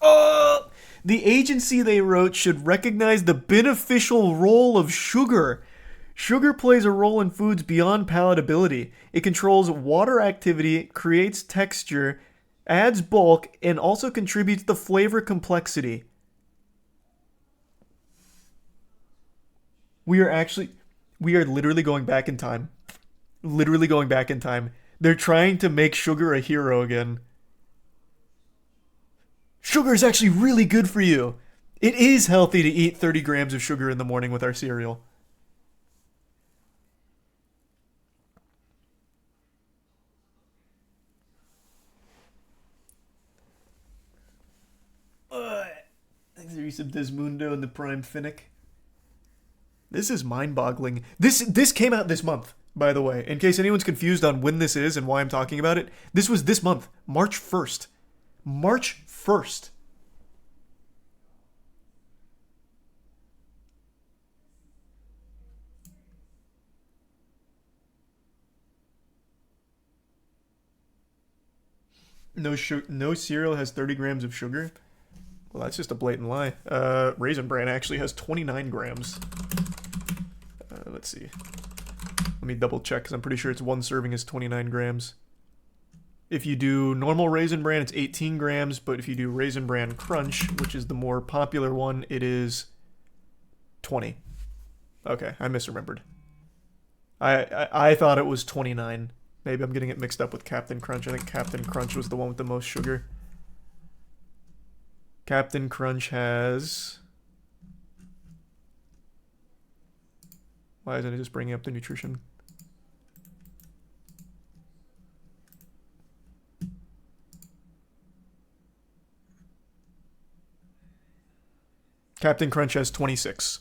Oh! The agency they wrote should recognize the beneficial role of sugar. Sugar plays a role in foods beyond palatability. It controls water activity, creates texture, adds bulk, and also contributes to flavor complexity. We are literally going back in time. Literally going back in time. They're trying to make sugar a hero again. Sugar is actually really good for you. It is healthy to eat 30 grams of sugar in the morning with our cereal. Thanks to resub Desmundo and the Prime Finnick. This is mind-boggling. This came out this month, by the way. In case anyone's confused on when this is and why I'm talking about it, this was this month, March 1st. March 1st. No cereal has 30 grams of sugar. Well, that's just a blatant lie. Raisin Bran actually has 29 grams. Let's see. Let me double check because I'm pretty sure it's one serving is 29 grams. If you do normal Raisin Bran, it's 18 grams, but if you do Raisin Bran Crunch, which is the more popular one, it is 20. Okay, I misremembered. I thought it was 29. Maybe I'm getting it mixed up with Captain Crunch. I think Captain Crunch was the one with the most sugar. Captain Crunch has... Why isn't it just bringing up the nutrition? Captain Crunch has 26.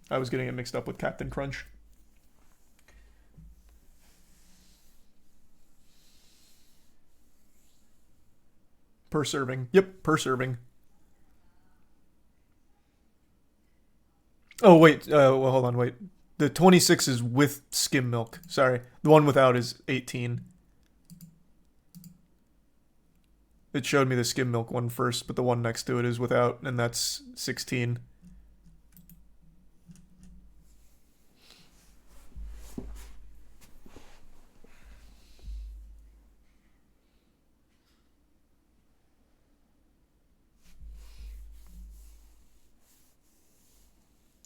I was getting it mixed up with Captain Crunch. Per serving. Yep, per serving. Oh, wait. Well, hold on, wait. The 26 is with skim milk. Sorry. The one without is 18. It showed me the skim milk one first, but the one next to it is without, and that's 16.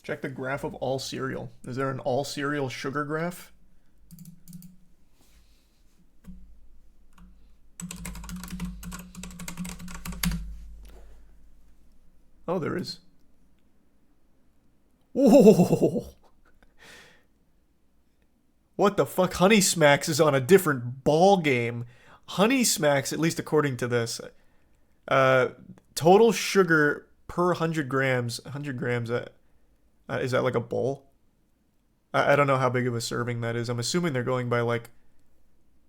Check the graph of all cereal. Is there an all cereal sugar graph? Oh, there is. Whoa! What the fuck? Honey Smacks is on a different ball game. Honey Smacks, at least according to this, total sugar per 100 grams. 100 grams. Is that like a bowl? I don't know how big of a serving that is. I'm assuming they're going by like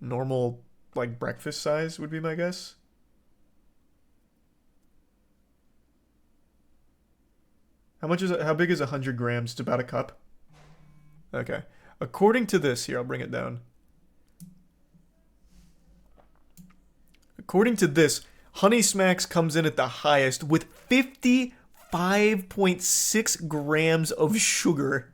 normal, like breakfast size would be my guess. How much is it? How big is 100 grams? It's about a cup. Okay. According to this, here, I'll bring it down. According to this, Honey Smacks comes in at the highest with 55.6 grams of sugar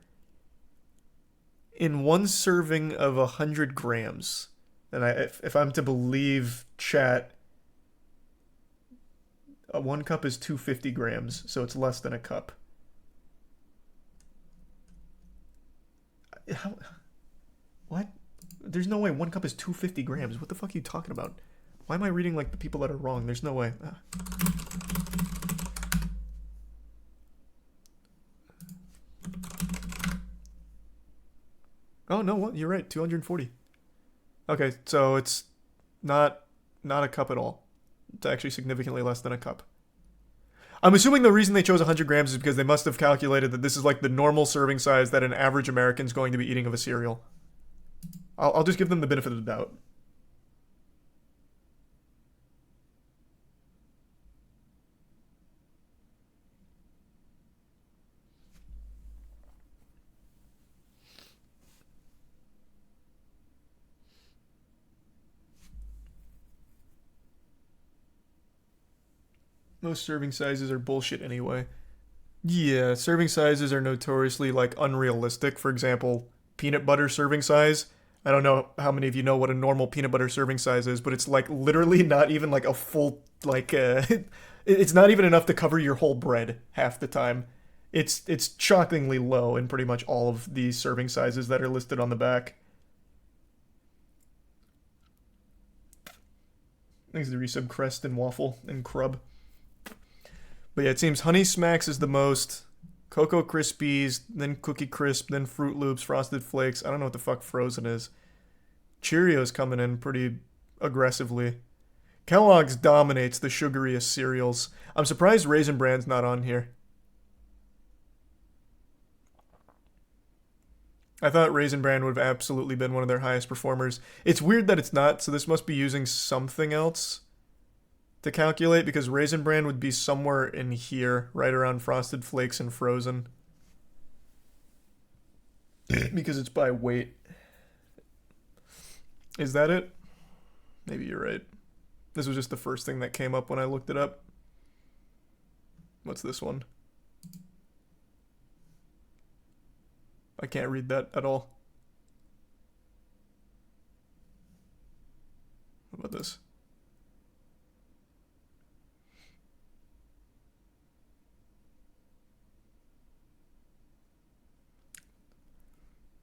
in one serving of 100 grams. And if I'm to believe chat, one cup is 250 grams, so it's less than a cup. What? There's no way one cup is 250 grams. What the fuck are you talking about? Why am I reading like the people that are wrong? There's no way. Oh, no, what? You're right. 240. Okay, so it's not a cup at all. It's actually significantly less than a cup. I'm assuming the reason they chose 100 grams is because they must have calculated that this is like the normal serving size that an average American is going to be eating of a cereal. I'll just give them the benefit of the doubt. Most serving sizes are bullshit anyway. Yeah, serving sizes are notoriously, like, unrealistic. For example, peanut butter serving size. I don't know how many of you know what a normal peanut butter serving size is, but it's, like, literally not even, like, a full, like, it's not even enough to cover your whole bread half the time. It's shockingly low in pretty much all of these serving sizes that are listed on the back. Thanks to the resub Crest and Waffle and Crub. But yeah, it seems Honey Smacks is the most, Cocoa Krispies, then Cookie Crisp, then Fruit Loops, Frosted Flakes. I don't know what the fuck Frozen is. Cheerios coming in pretty aggressively. Kellogg's dominates the sugariest cereals. I'm surprised Raisin Bran's not on here. I thought Raisin Bran would have absolutely been one of their highest performers. It's weird that it's not, so this must be using something else to calculate, because Raisin Bran would be somewhere in here, right around Frosted Flakes and Frozen. Because it's by weight. Is that it? Maybe you're right. This was just the first thing that came up when I looked it up. What's this one? I can't read that at all. What about this?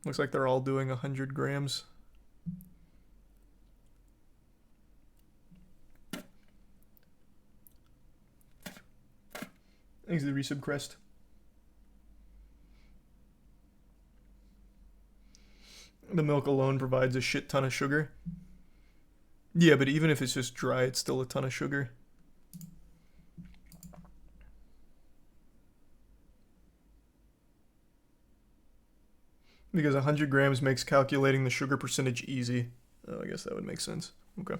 Looks like they're all doing 100 grams. Thanks to the resub crest. The milk alone provides a shit ton of sugar. Yeah, but even if it's just dry, it's still a ton of sugar. Because 100 grams makes calculating the sugar percentage easy. Oh, I guess that would make sense. Okay.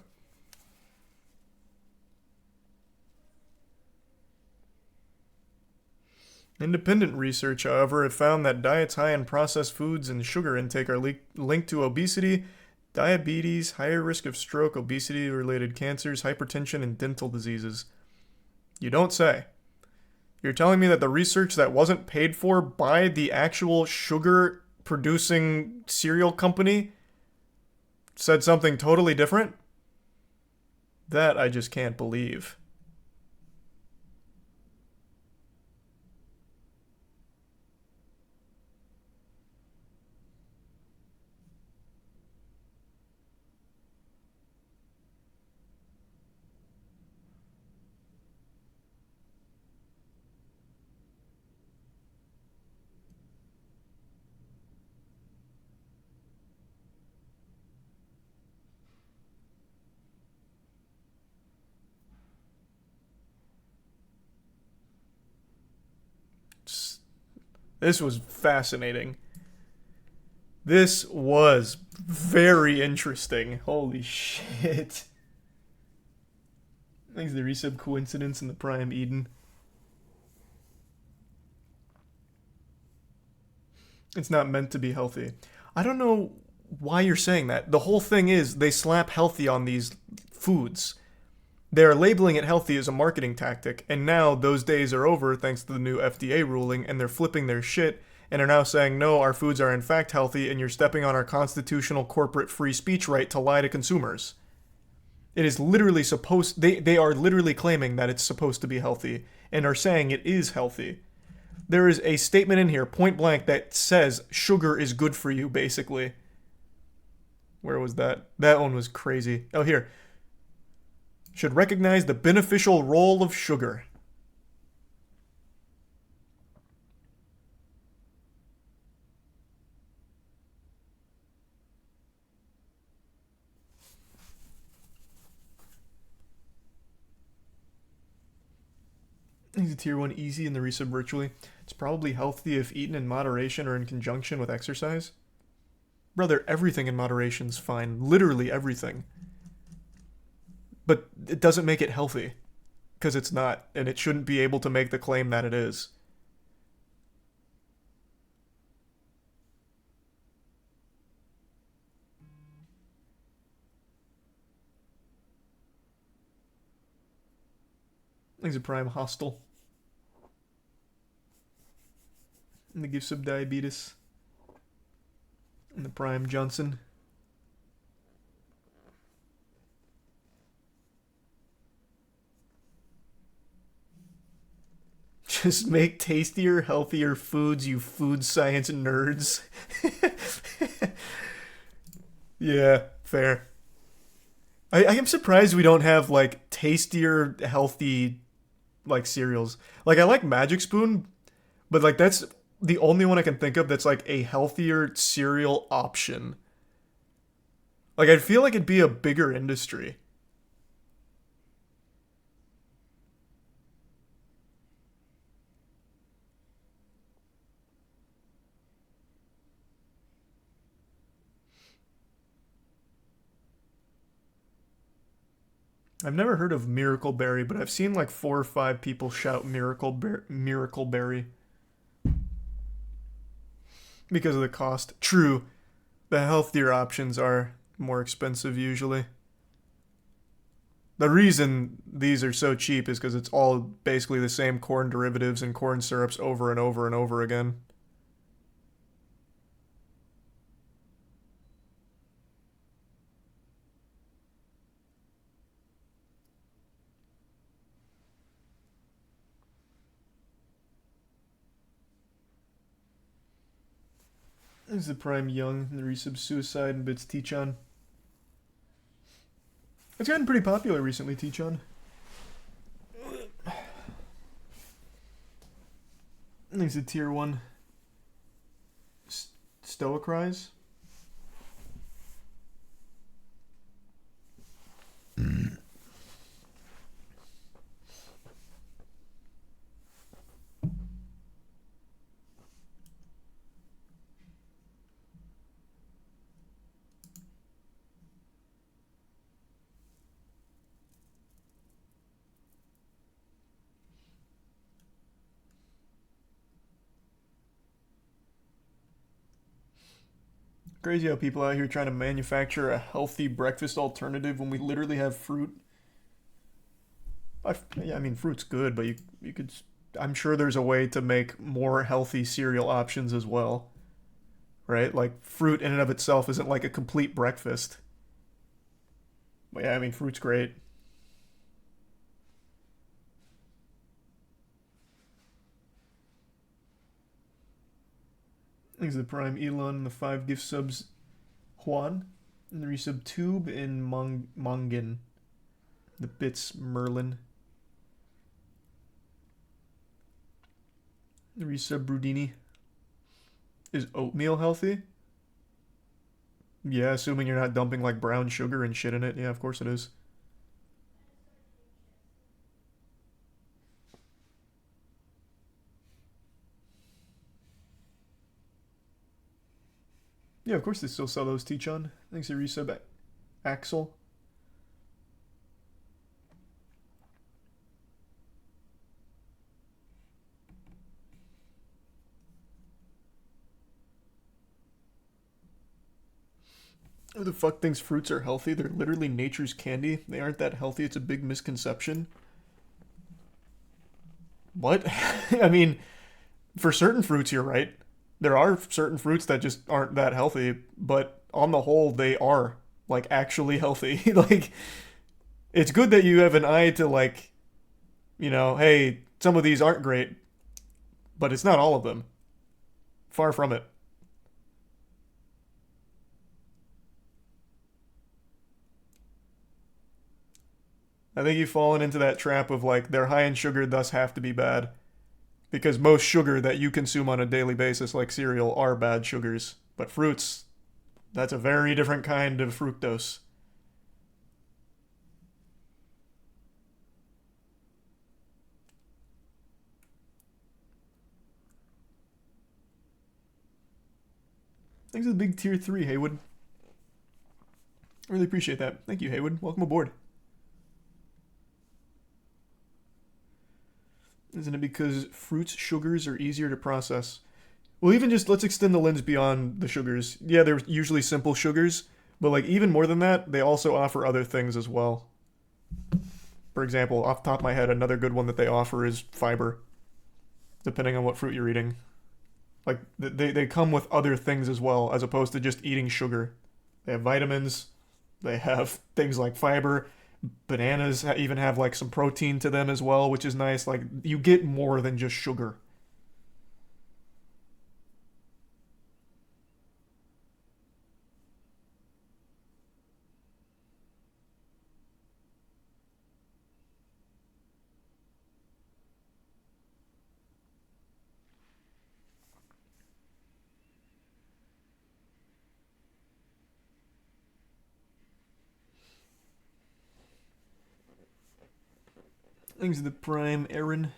Independent research, however, have found that diets high in processed foods and sugar intake are linked to obesity, diabetes, higher risk of stroke, obesity-related cancers, hypertension, and dental diseases. You don't say. You're telling me that the research that wasn't paid for by the actual sugar-producing cereal company said something totally different? That I just can't believe. This was fascinating. This was very interesting. Holy shit. Thanks to the resub coincidence in the Prime Eden. It's not meant to be healthy. I don't know why you're saying that. The whole thing is they slap healthy on these foods. They're labeling it healthy as a marketing tactic, and now those days are over thanks to the new FDA ruling, and they're flipping their shit and are now saying, no, our foods are in fact healthy, and you're stepping on our constitutional corporate free speech right to lie to consumers. It is literally supposed... They are literally claiming that it's supposed to be healthy, and are saying it is healthy. There is a statement in here, point blank, that says sugar is good for you, basically. Where was that? That one was crazy. Oh, here. Should recognize the beneficial role of sugar. Is a tier 1 easy in the resub virtually? It's probably healthy if eaten in moderation or in conjunction with exercise. Brother, everything in moderation's fine. Literally everything. But it doesn't make it healthy. Because it's not. And it shouldn't be able to make the claim that it is. Thanks a Prime Hostile. And the gifts of diabetes. And the Prime Johnson. Just make tastier, healthier foods, you food science nerds. Yeah, fair. I am surprised we don't have, like, tastier, healthy, like, cereals. Like, I like Magic Spoon, but, like, that's the only one I can think of that's, like, a healthier cereal option. Like, I feel like it'd be a bigger industry. I've never heard of Miracle Berry, but I've seen like 4 or 5 people shout Miracle Berry. Because of the cost. True, the healthier options are more expensive usually. The reason these are so cheap is because it's all basically the same corn derivatives and corn syrups over and over and over again. This is the Prime Young, the resub Suicide, and Bits Teachon. It's gotten pretty popular recently, Teachon. I think it's a tier 1. Stoacries. Crazy how people out here trying to manufacture a healthy breakfast alternative when we literally have fruit. Yeah, I mean, fruit's good, but you could... I'm sure there's a way to make more healthy cereal options as well. Right? Like, fruit in and of itself isn't like a complete breakfast. But yeah, I mean, fruit's great. Thanks to the Prime Elon and the 5 gift subs Juan. And the resub Tube and Mongin. The bits Merlin. The resub Brudini. Is oatmeal healthy? Yeah, assuming you're not dumping like brown sugar and shit in it. Yeah, of course it is. Yeah, of course they still sell those, Teachon. Thanks to resub Axel. Who the fuck thinks fruits are healthy? They're literally nature's candy. They aren't that healthy. It's a big misconception. What? I mean, for certain fruits, you're right. There are certain fruits that just aren't that healthy, but on the whole, they are, like, actually healthy. Like, it's good that you have an eye to, like, you know, hey, some of these aren't great, but it's not all of them. Far from it. I think you've fallen into that trap of, like, they're high in sugar, thus have to be bad. Because most sugar that you consume on a daily basis, like cereal, are bad sugars. But fruits, that's a very different kind of fructose. Thanks for the big tier 3, Haywood. I really appreciate that. Thank you, Haywood. Welcome aboard. Isn't it because fruits' sugars are easier to process? Well, even just, let's extend the lens beyond the sugars. Yeah, they're usually simple sugars, but like even more than that, they also offer other things as well. For example, off the top of my head, another good one that they offer is fiber, depending on what fruit you're eating. Like, they come with other things as well, as opposed to just eating sugar. They have vitamins, they have things like fiber. Bananas even have like some protein to them as well, which is nice. Like, you get more than just sugar. Thanks to the Prime, Aaron.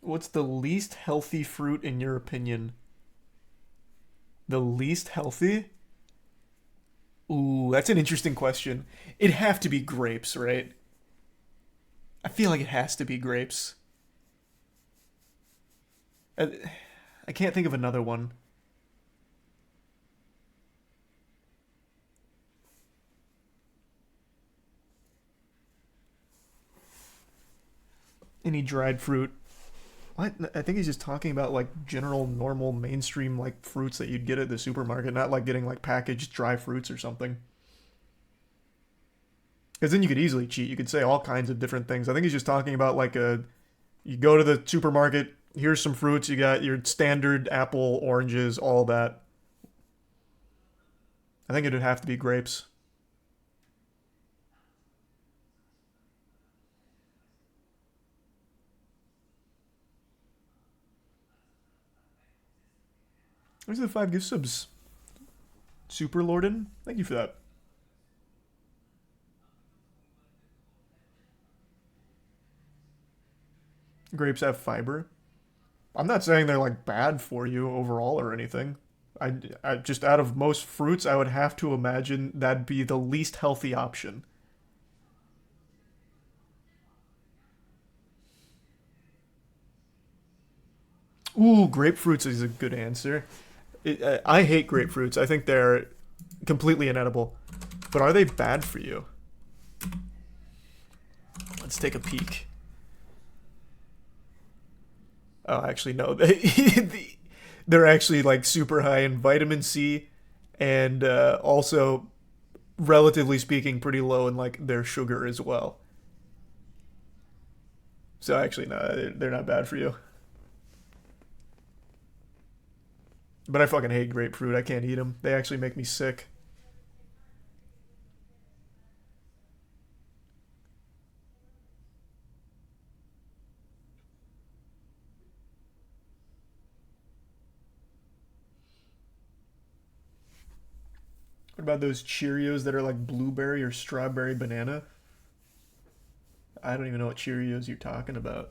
What's the least healthy fruit in your opinion? The least healthy? Ooh, that's an interesting question. It'd have to be grapes, right? I feel like it has to be grapes. I can't think of another one. Any dried fruit. What? I think he's just talking about like general, normal, mainstream like fruits that you'd get at the supermarket, not like getting like packaged dry fruits or something. Because then you could easily cheat. You could say all kinds of different things. I think he's just talking about like you go to the supermarket, here's some fruits, you got your standard apple, oranges, all that. I think it'd have to be grapes. Where's the 5 gift subs? Super Lorden? Thank you for that. Grapes have fiber. I'm not saying they're like bad for you overall or anything. I just, out of most fruits, I would have to imagine that'd be the least healthy option. Ooh, grapefruits is a good answer. I hate grapefruits. I think they're completely inedible. But are they bad for you? Let's take a peek. Oh, actually, no. They're actually like super high in vitamin C, and also, relatively speaking, pretty low in like their sugar as well. So actually, no, they're not bad for you. But I fucking hate grapefruit. I can't eat them. They actually make me sick. What about those Cheerios that are like blueberry or strawberry banana? I don't even know what Cheerios you're talking about.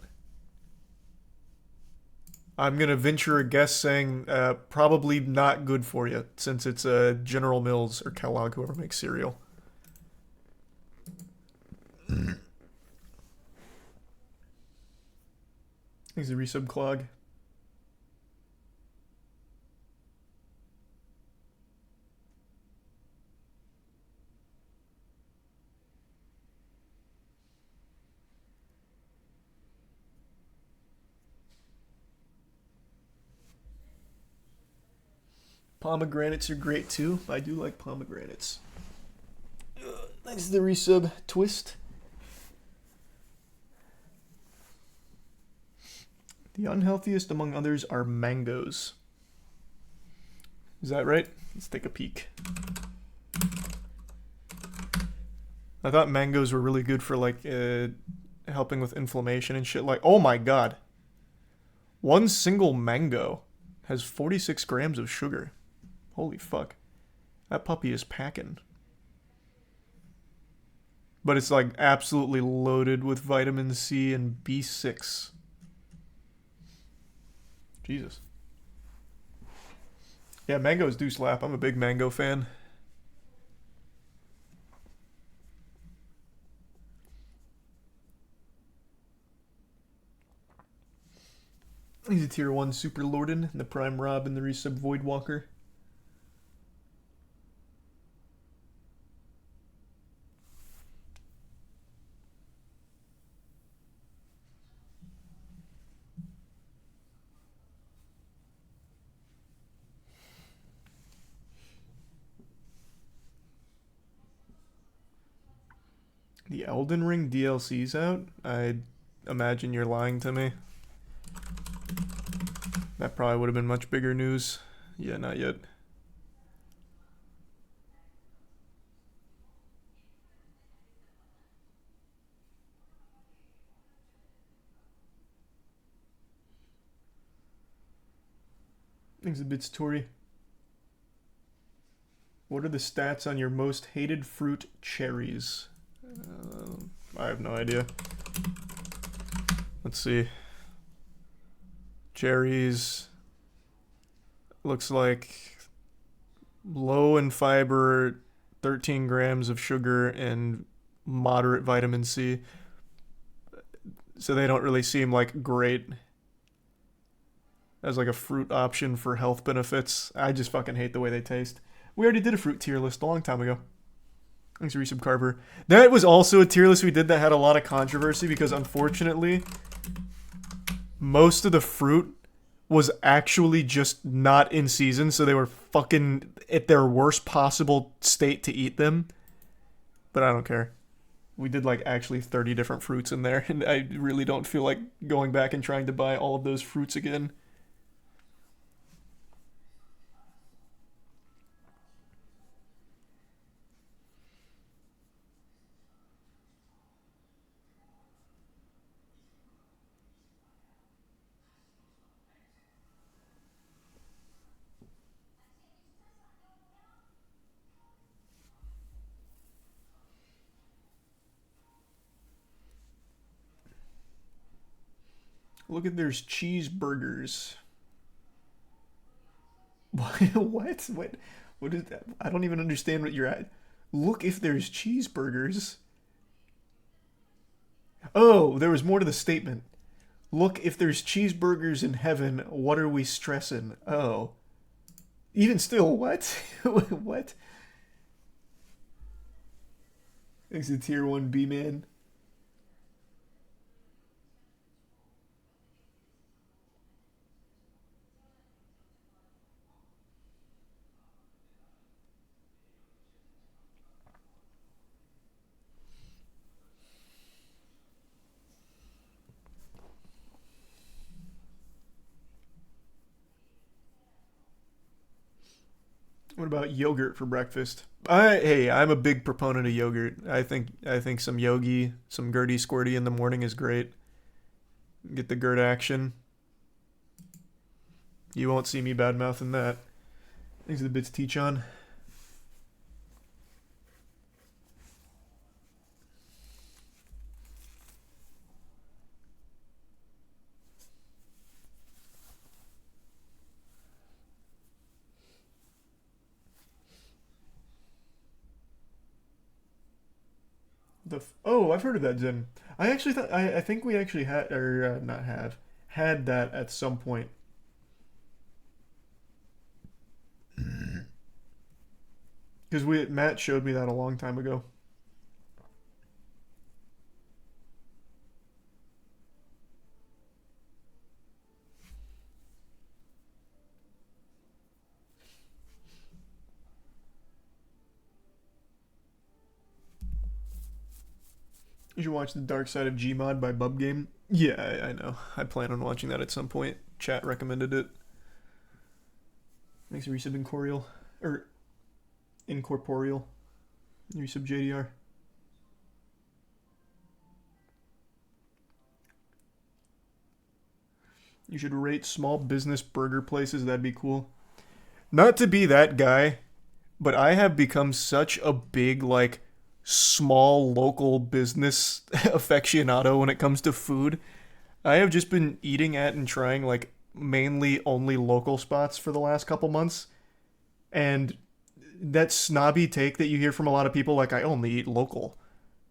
I'm going to venture a guess saying probably not good for you, since it's General Mills or Kellogg, whoever makes cereal. Thanks, a resub clog. Pomegranates are great too. I do like pomegranates. Thanks to the resub twist. The unhealthiest among others are mangoes. Is that right? Let's take a peek. I thought mangoes were really good for like helping with inflammation and shit. Like, oh my god. One single mango has 46 grams of sugar. Holy fuck. That puppy is packing. But it's like absolutely loaded with vitamin C and B6. Jesus. Yeah, mangoes do slap. I'm a big mango fan. He's a tier 1 Super Lorden, and the Prime Rob, and the resub Voidwalker. The Elden Ring DLC's out? I imagine you're lying to me. That probably would have been much bigger news. Yeah, not yet. Thanks a bit, Tori. What are the stats on your most hated fruit, cherries? I have no idea. Let's see. Cherries. Looks like low in fiber, 13 grams of sugar, and moderate vitamin C. So they don't really seem like great as like a fruit option for health benefits. I just fucking hate the way they taste. We already did a fruit tier list a long time ago. Thanks, Resub Carver. That was also a tier list we did that had a lot of controversy because unfortunately most of the fruit was actually just not in season, so they were fucking at their worst possible state to eat them. But I don't care. We did like actually 30 different fruits in there, and I really don't feel like going back and trying to buy all of those fruits again. Look at there's cheeseburgers. What? What is that? I don't even understand what you're at. Look if there's cheeseburgers. Oh, there was more to the statement. Look if there's cheeseburgers in heaven, what are we stressing? Oh. Even still, what? What? Thanks to Tier 1 B-Man. What about yogurt for breakfast? Hey, I'm a big proponent of yogurt. I think some yogi, some Gertie Squirty in the morning is great. Get the Gert action. You won't see me bad-mouthing that. Thanks for the bits, T-Chan. Oh, I've heard of that, Zen. I actually thought I think we actually had, or not had that at some point. Because Matt showed me that a long time ago. You should watch The Dark Side of Gmod by Bubgame. Yeah, I know. I plan on watching that at some point. Chat recommended it. Makes a resub incorporeal. Or incorporeal. Resub JDR. You should rate small business burger places. That'd be cool. Not to be that guy, but I have become such a big, like, small local business aficionado when it comes to food. I have just been eating at and trying like mainly only local spots for the last couple months, and that snobby take that you hear from a lot of people, like I only eat local,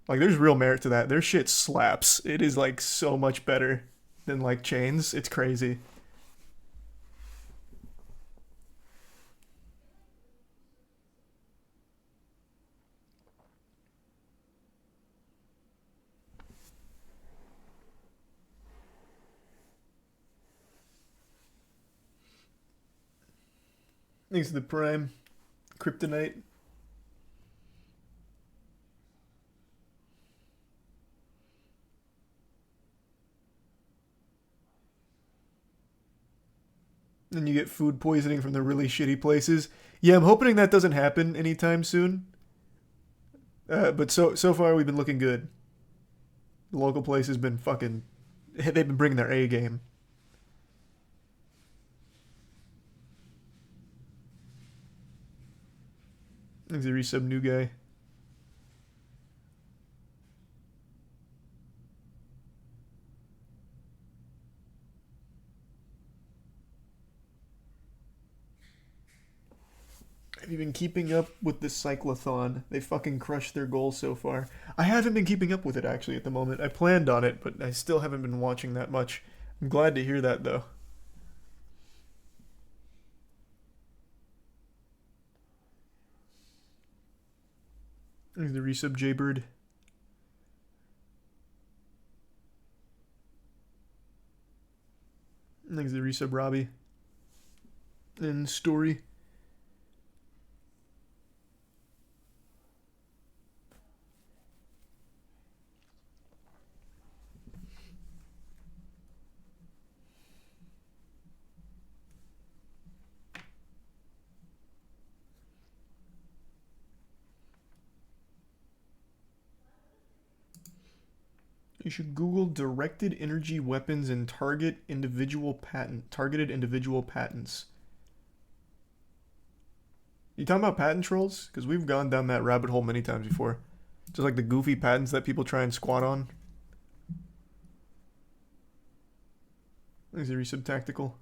like there's real merit to that. Their shit slaps. It is like so much better than like chains. It's crazy. Thanks to the Prime. Kryptonite. And you get food poisoning from the really shitty places. Yeah, I'm hoping that doesn't happen anytime soon. But so far we've been looking good. The local place has been fucking... They've been bringing their A game. Thanks to resub new guy. Have you been keeping up with the cyclothon? They fucking crushed their goal so far. I haven't been keeping up with it actually at the moment. I planned on it, but I still haven't been watching that much. I'm glad to hear that though. There's the resub Jaybird. Thanks to the resub, Robbie. And Story. You should Google directed energy weapons and targeted individual patents. You talking about patent trolls? Because we've gone down that rabbit hole many times before. Just like the goofy patents that people try and squat on. Is there resub tactical?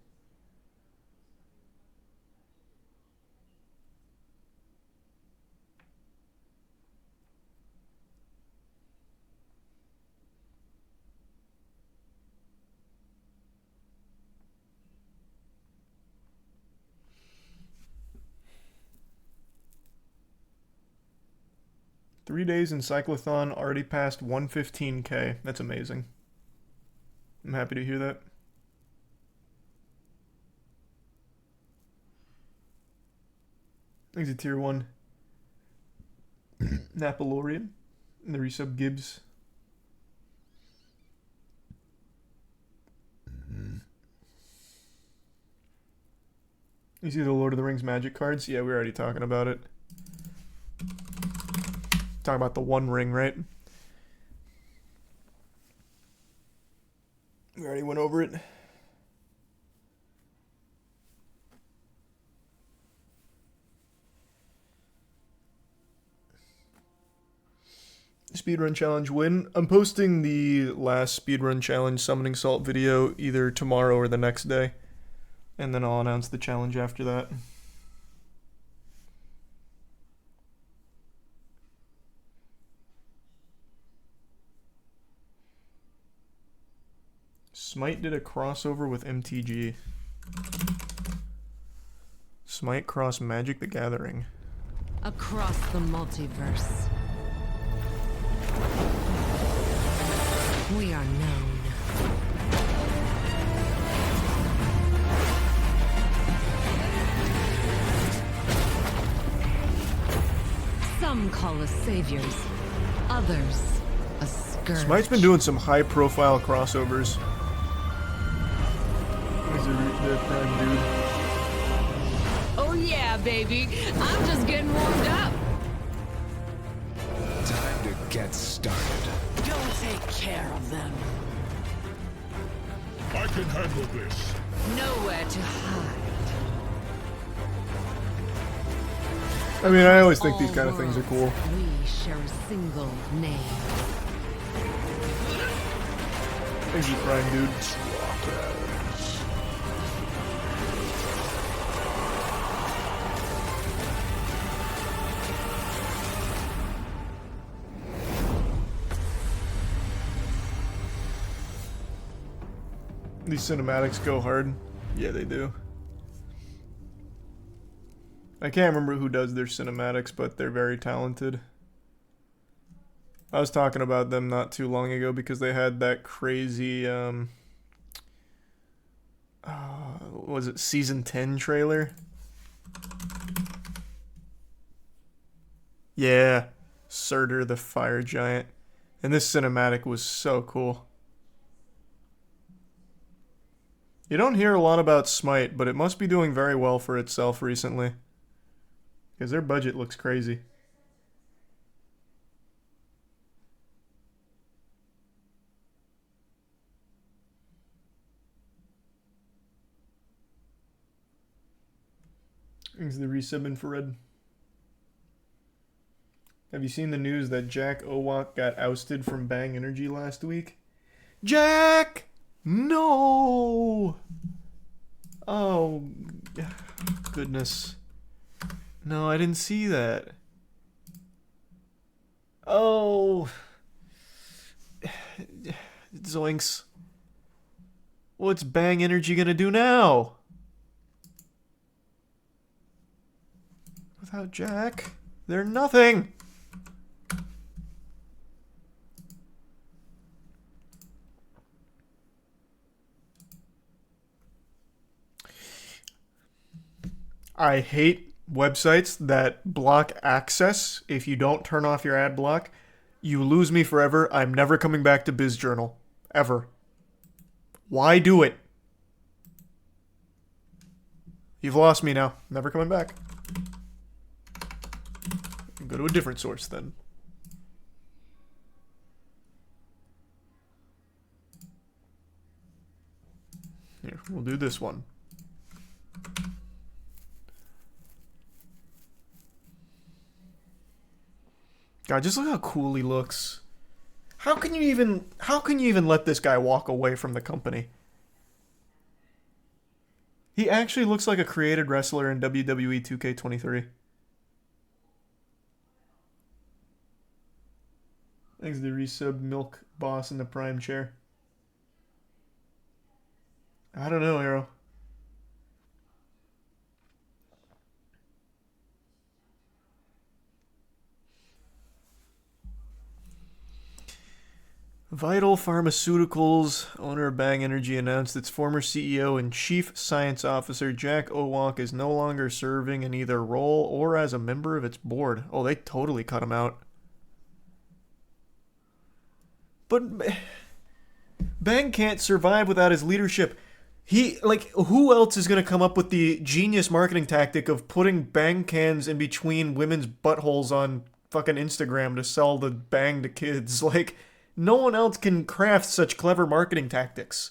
Three days in Cyclothon, already passed 115k. That's amazing. I'm happy to hear that. Thanks to tier 1. Napolorian. And the resub Gibbs. You see the Lord of the Rings magic cards? Yeah, we're already talking about it. Talking about the One Ring, right? We already went over it. Speedrun challenge win. I'm posting the last speedrun challenge summoning salt video either tomorrow or the next day. And then I'll announce the challenge after that. Smite did a crossover with MTG. Smite cross Magic the Gathering. Across the multiverse, we are known. Some call us saviors, others a scourge. Smite's been doing some high-profile crossovers. The prime dude. Oh yeah, baby. I'm just getting warmed up. Time to get started. Go take care of them. I can handle this. Nowhere to hide. I mean, I always think these kind of things are cool. We share a single name. Thank you, prime dude. These cinematics go hard. Yeah, they do. I can't remember who does their cinematics, but they're very talented. I was talking about them not too long ago because they had that crazy, was it Season 10 trailer? Yeah, Surtur the Fire Giant. And this cinematic was so cool. You don't hear a lot about Smite, but it must be doing very well for itself recently. Because their budget looks crazy. Thanks to the resub infrared. Have you seen the news that Joack Owoc got ousted from Bang Energy last week? Jack! No! Oh, goodness. No, I didn't see that. Oh. Zoinks. What's Bang Energy gonna do now? Without Jack, they're nothing. I hate websites that block access if you don't turn off your ad block. You lose me forever. I'm never coming back to BizJournal. Ever. Why do it? You've lost me now. Never coming back. Go to a different source then. Here, we'll do this one. God, just look how cool he looks. How can you even let this guy walk away from the company? He actually looks like a created wrestler in WWE 2K23. Thanks to the resub Milk Boss in the Prime chair. I don't know, Arrow. Vital Pharmaceuticals, owner of Bang Energy, announced its former CEO and Chief Science Officer Joack Owoc is no longer serving in either role or as a member of its board. Oh, they totally cut him out. But Bang can't survive without his leadership. Who else is going to come up with the genius marketing tactic of putting Bang cans in between women's buttholes on fucking Instagram to sell the Bang to kids? Like, no one else can craft such clever marketing tactics.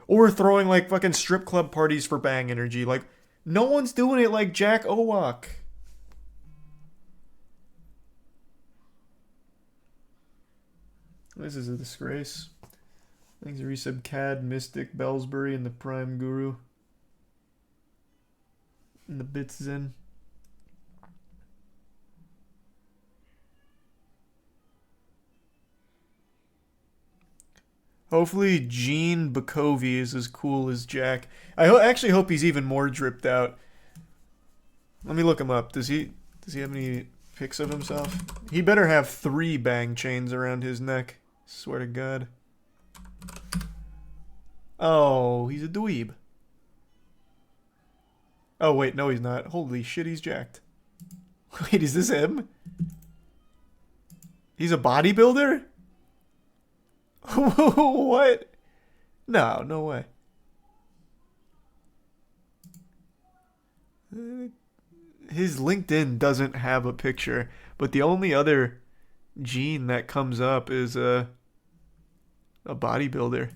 Or throwing, like, fucking strip club parties for Bang Energy. Like, no one's doing it like Joack Owoc. This is a disgrace. Thanks to resub Cad, Mystic, Bellsbury, and the Prime Guru. And the Bits Zen. Hopefully Gene Bakovi is as cool as Jack. I actually hope he's even more dripped out. Let me look him up. Does he have any pics of himself? He better have 3 Bang chains around his neck. Swear to God. Oh, he's a dweeb. Oh, wait, no he's not. Holy shit, he's jacked. Wait, is this him? He's a bodybuilder? What? No, no way. His LinkedIn doesn't have a picture, but the only other gene that comes up is a bodybuilder.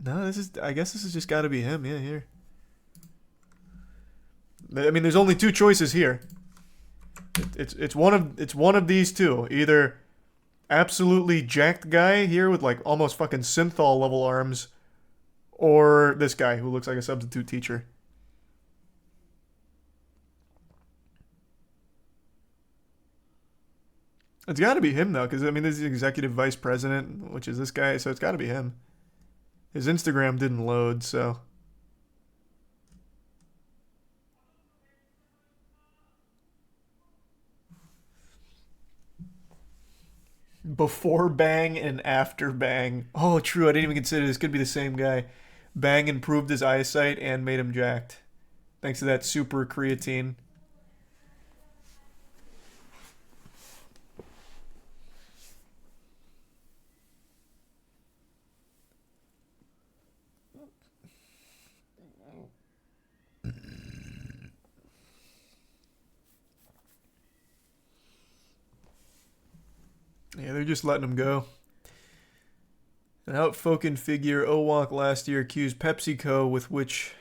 No, I guess this has just got to be him. Yeah, here. I mean, there's only 2 choices here. It's one of these two. Either absolutely jacked guy here with like almost fucking synthol level arms, or this guy who looks like a substitute teacher. It's got to be him though, because I mean, this is the executive vice president, which is this guy, so it's got to be him. His Instagram didn't load, so. Before Bang and after Bang. Oh, true. I didn't even consider this could be the same guy. Bang improved his eyesight and made him jacked. Thanks to that super creatine. Yeah, they're just letting him go. An outspoken figure, Owoc last year accused PepsiCo with which...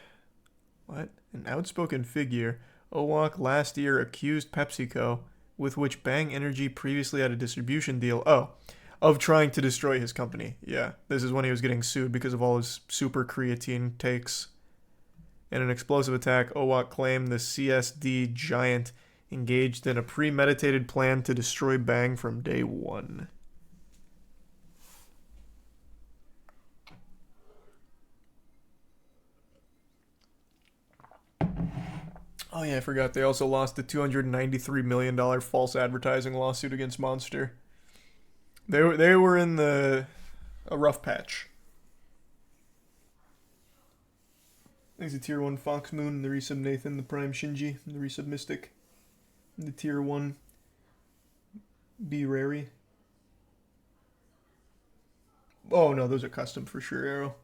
What? An outspoken figure, Owoc last year accused PepsiCo, with which Bang Energy previously had a distribution deal, of trying to destroy his company. Yeah, this is when he was getting sued because of all his super creatine takes. In an explosive attack, Owoc claimed the CSD giant engaged in a premeditated plan to destroy Bang from day one. Oh yeah, I forgot. They also lost the $293 million false advertising lawsuit against Monster. They were in a rough patch. Thanks to Tier 1 Fox Moon, the resub Nathan, the Prime Shinji, the resub Mystic, the Tier 1 B Rary. Oh no, those are custom for sure, Arrow.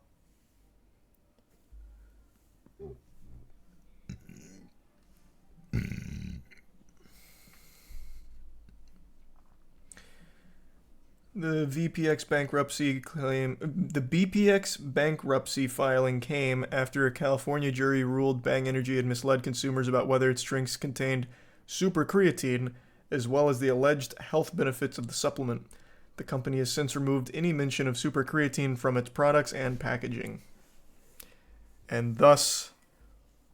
The VPX bankruptcy claim, the BPX bankruptcy filing came after a California jury ruled Bang Energy had misled consumers about whether its drinks contained super creatine, as well as the alleged health benefits of the supplement. The company has since removed any mention of super creatine from its products and packaging. And thus,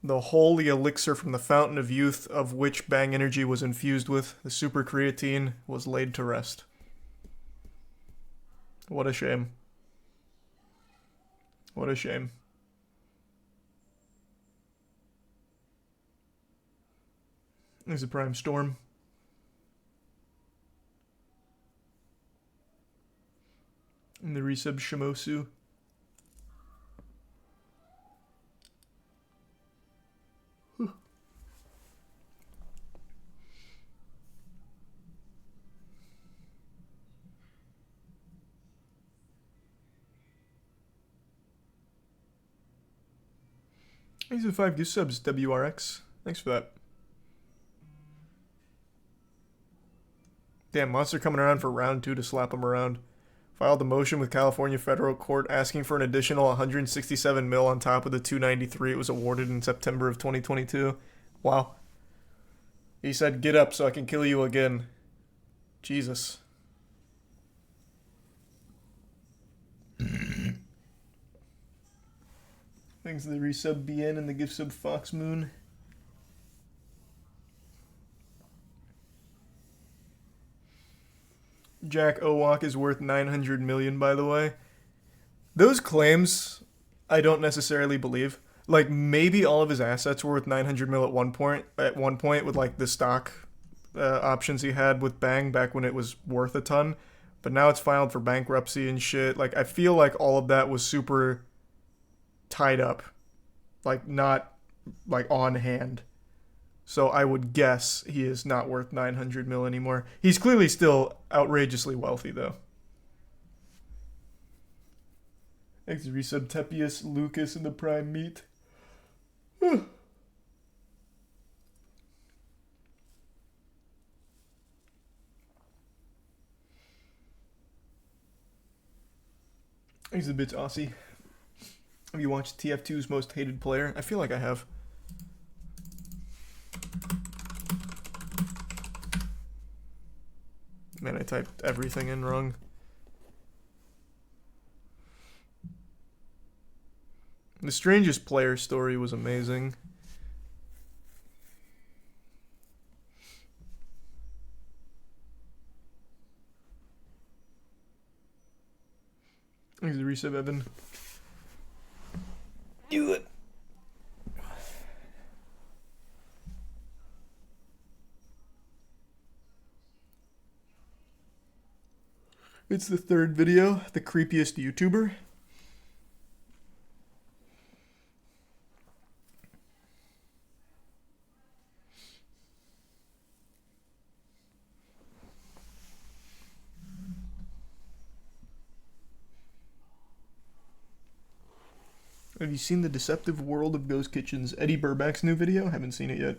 the holy elixir from the fountain of youth of which Bang Energy was infused with, the super creatine, was laid to rest. What a shame. What a shame. There's a Prime Storm. And the resub Shimosu. Thanks for the 5 gift subs, WRX. Thanks for that. Damn, Monster coming around for round 2 to slap him around. Filed a motion with California federal court asking for an additional 167 mil on top of the 293 it was awarded in September of 2022. Wow. He said, "Get up so I can kill you again." Jesus. Thanks to the resub BN and the gift sub Fox Moon. Joack Owoc is worth 900 million, by the way. Those claims, I don't necessarily believe. Like, maybe all of his assets were worth 900 mil at one point with, like, the stock options he had with Bang back when it was worth a ton. But now it's filed for bankruptcy and shit. Like, I feel like all of that was super tied up. Like, not, like, on hand. So I would guess he is not worth 900 mil anymore. He's clearly still outrageously wealthy, though. Thanks to resub Tepius, Lucas, and the Prime Meat. Thanks to Bits Aussie. Have you watched TF2's Most Hated Player? I feel like I have. Man, I typed everything in wrong. The Strangest Player story was amazing. Thanks to resub Evan. Do it. It's the third video, the creepiest YouTuber. Have you seen The Deceptive World of Ghost Kitchen's Eddie Burback's new video? Haven't seen it yet.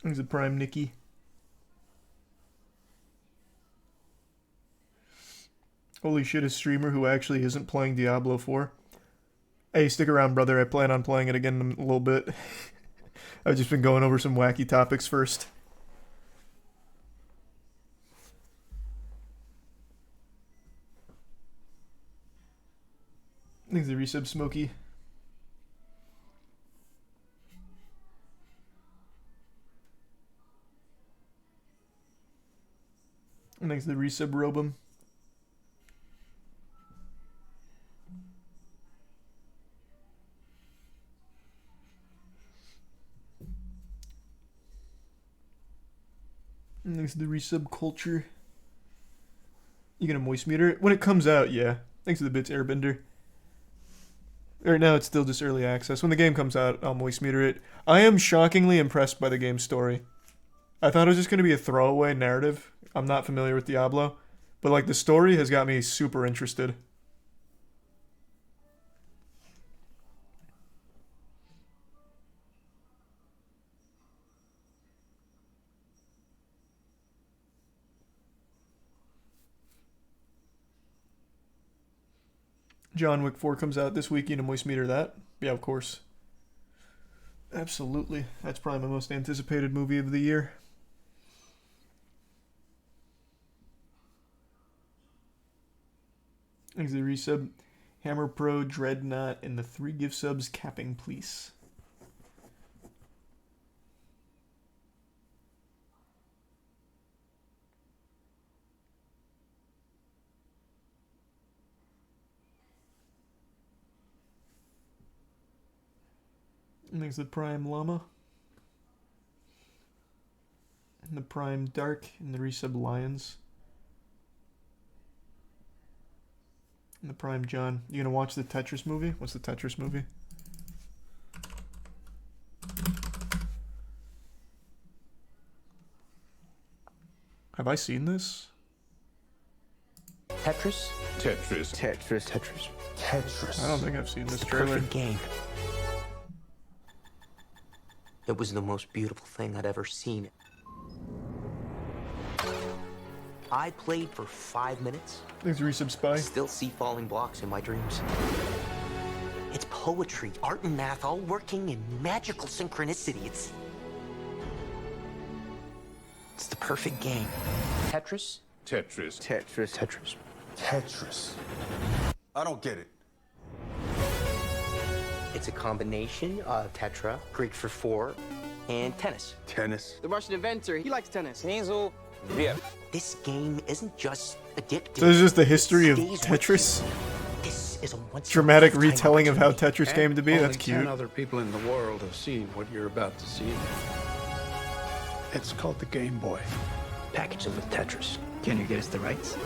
He's a Prime Nikki. Holy shit, a streamer who actually isn't playing Diablo 4. Hey, stick around, brother. I plan on playing it again in a little bit. I've just been going over some wacky topics first. Thanks to resub Smokey. And thanks to the resub Robum. Thanks to the resub culture. You gonna moist meter it? When it comes out, yeah. Thanks to the bits, Airbender. Right now, it's still just early access. When the game comes out, I'll moist meter it. I am shockingly impressed by the game's story. I thought it was just gonna be a throwaway narrative. I'm not familiar with Diablo, but like the story has got me super interested. John Wick 4 comes out this week. You know, moist meter that? Yeah, of course. Absolutely. That's probably my most anticipated movie of the year. Thanks to the resub. Hammer Pro, Dreadnought, and the 3 gift subs capping, please. Thanks to the Prime Llama. And the Prime Dark, and the resub Lions. And the Prime John. You gonna watch the Tetris movie? What's the Tetris movie? Have I seen this? Tetris? Tetris. Tetris. Tetris. Tetris. I don't think I've seen this It's the trailer. perfect game. It was the most beautiful thing I'd ever seen. I played for 5 minutes. Thanks to resub Spy. Still see falling blocks in my dreams. It's poetry, art, and math all working in magical synchronicity. It's the perfect game. Tetris? Tetris. Tetris. Tetris. Tetris. I don't get it. It's a combination of tetra, Greek for 4, and tennis. Tennis. The Russian inventor, he likes tennis. Hazel. Yeah. This game isn't just addictive. So this is just the history of It stays with Tetris? you. This is a once Dramatic in a lifetime retelling of how opportunity. Tetris came to be? That's cute. 10 other people in the world have seen what you're about to see. It's called the Game Boy. Package it with Tetris. Can you get us the rights?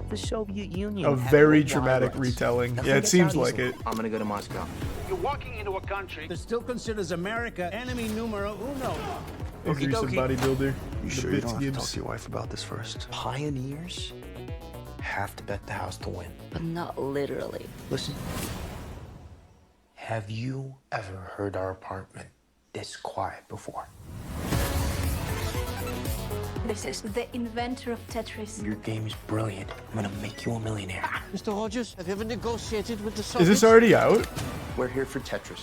The Soviet Union. A had very worldwide dramatic rights. retelling. Nothing Yeah, it gets seems out like easily. it. I'm gonna go to Moscow. You're walking into a country that still considers America enemy numero uno. Thanks to resub Bodybuilder. You The sure you bits don't have to talk Gibbs. to your wife about this first? Pioneers have to bet the house to win. But not literally. Listen. Have you ever heard our apartment this quiet before? This is the inventor of Tetris. Your game is brilliant. I'm gonna make you a millionaire. Mr. Hodges, have you ever negotiated with the Is Soviets? this already out? We're here for Tetris.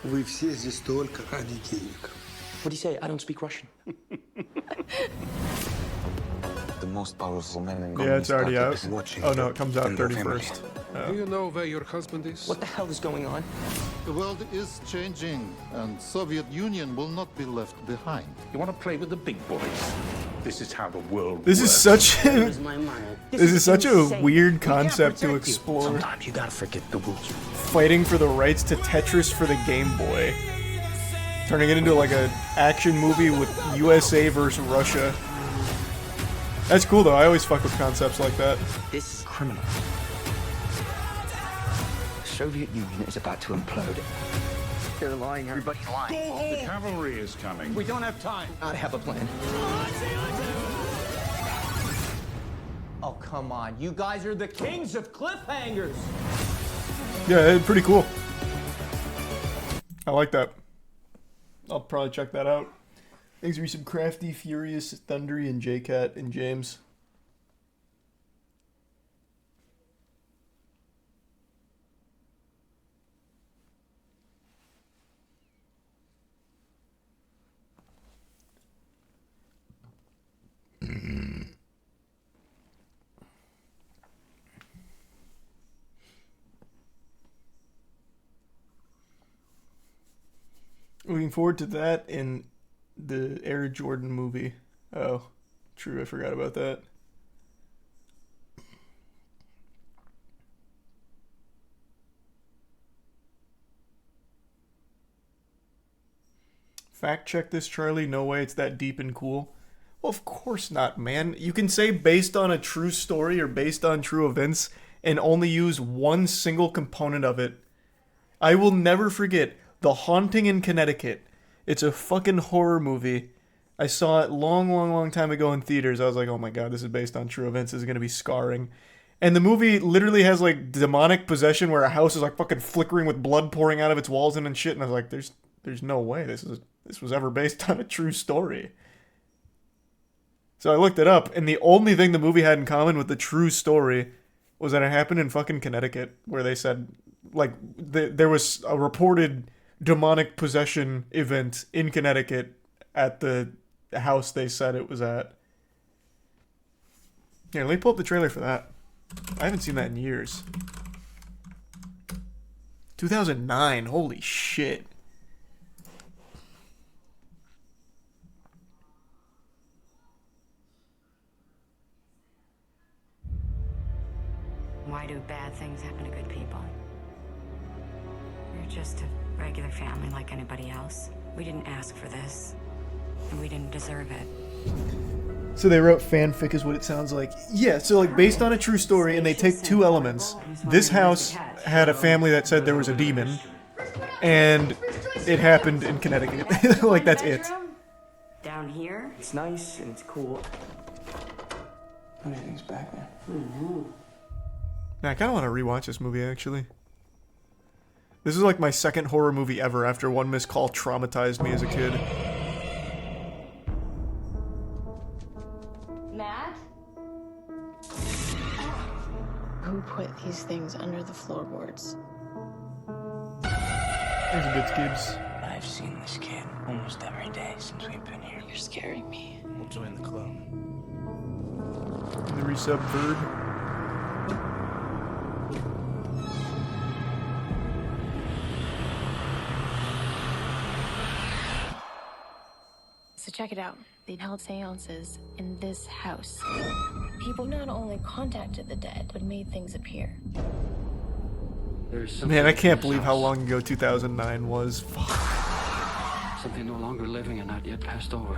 We've seen this только ради денег. What do you say? I don't speak Russian. The most powerful man in Yeah, it's already out. watching Oh no, it comes out in their 31st. Do you know where your husband is? What the hell is going on? The world is changing, and Soviet Union will not be left behind. You want to play with the big boys? This is how the world This is such a, Here's my money. this is such a insane. weird concept to protect you. explore. Sometimes you gotta forget the rules. Fighting for the rights to Tetris for the Game Boy. Turning it into like a action movie with USA versus Russia. That's cool though. I always fuck with concepts like that. This is criminal. The Soviet Union is about to implode. They're lying. Everybody's lying. The cavalry is coming. We don't have time. I have a plan. Oh, come on. You guys are the kings of cliffhangers. Yeah, it's pretty cool. I like that. I'll probably check that out. Thanks for some Crafty, Furious, Thundery, and JCat and James. Looking forward to that in the Air Jordan movie. Oh, true, I forgot about that. Fact check this, Charlie. No way it's that deep and cool. Well, of course not, man. You can say based on a true story or based on true events and only use one single component of it. I will never forget The Haunting in Connecticut. It's a fucking horror movie. I saw it long time ago in theaters. I was like, oh my god, this is based on true events. This is going to be scarring. And the movie literally has like demonic possession where a house is like fucking flickering with blood pouring out of its walls and shit. And I was like, there's no way this was ever based on a true story. So I looked it up, and the only thing the movie had in common with the true story was that it happened in fucking Connecticut, where they said, like, there was a reported demonic possession event in Connecticut at the house they said it was at. Here, let me pull up the trailer for that. I haven't seen that in years. 2009, holy shit. Why do bad things happen to good people? We're just a regular family like anybody else. We didn't ask for this, and we didn't deserve it. So they wrote fanfic is what it sounds like. Yeah, so like based on a true story, and they take two elements. This house had a family that said there was a demon, and it happened in Connecticut. Like that's it. Down here? It's nice and it's cool. Everything's back there. Now, I kind of want to rewatch this movie, actually. This is like my second horror movie ever after One Missed Call traumatized me as a kid. Matt? Who put these things under the floorboards? There's a bit, Gibbs. I've seen this kid almost every day since we've been here. You're scaring me. We'll join the club. The resub bird. So check it out. They'd held seances in this house. People not only contacted the dead, but made things appear. Man, I can't believe how long ago 2009 was. Fuck. Something no longer living and not yet passed over.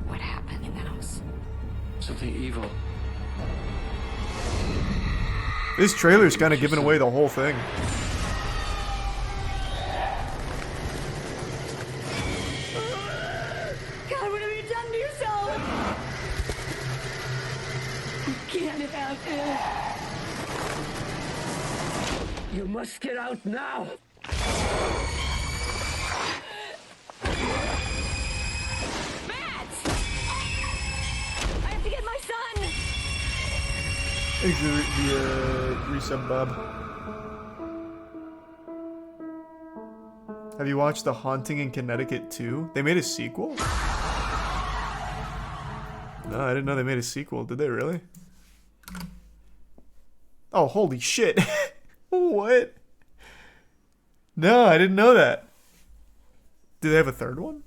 What happened in the house? Something evil. This trailer's kind of giving away the whole thing. God, what have you done to yourself? You can't have it. You must get out now! Matt! I have to get my son! Thanks for the resub, Bob. Have you watched The Haunting in Connecticut 2? They made a sequel? No, I didn't know they made a sequel. Did they really? Oh, holy shit. What? No, I didn't know that. Do they have a third one?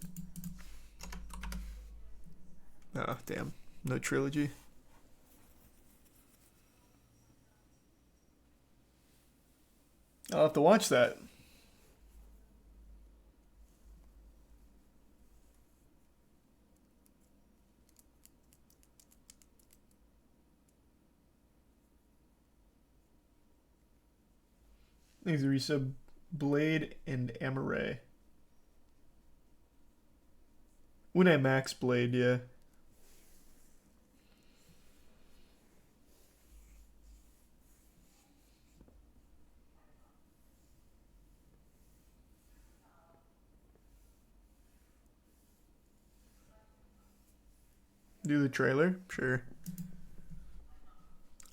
Oh, damn. No trilogy. I'll have to watch that. These are resub Blade and Amaray. When I max Blade, yeah. Do the trailer? Sure.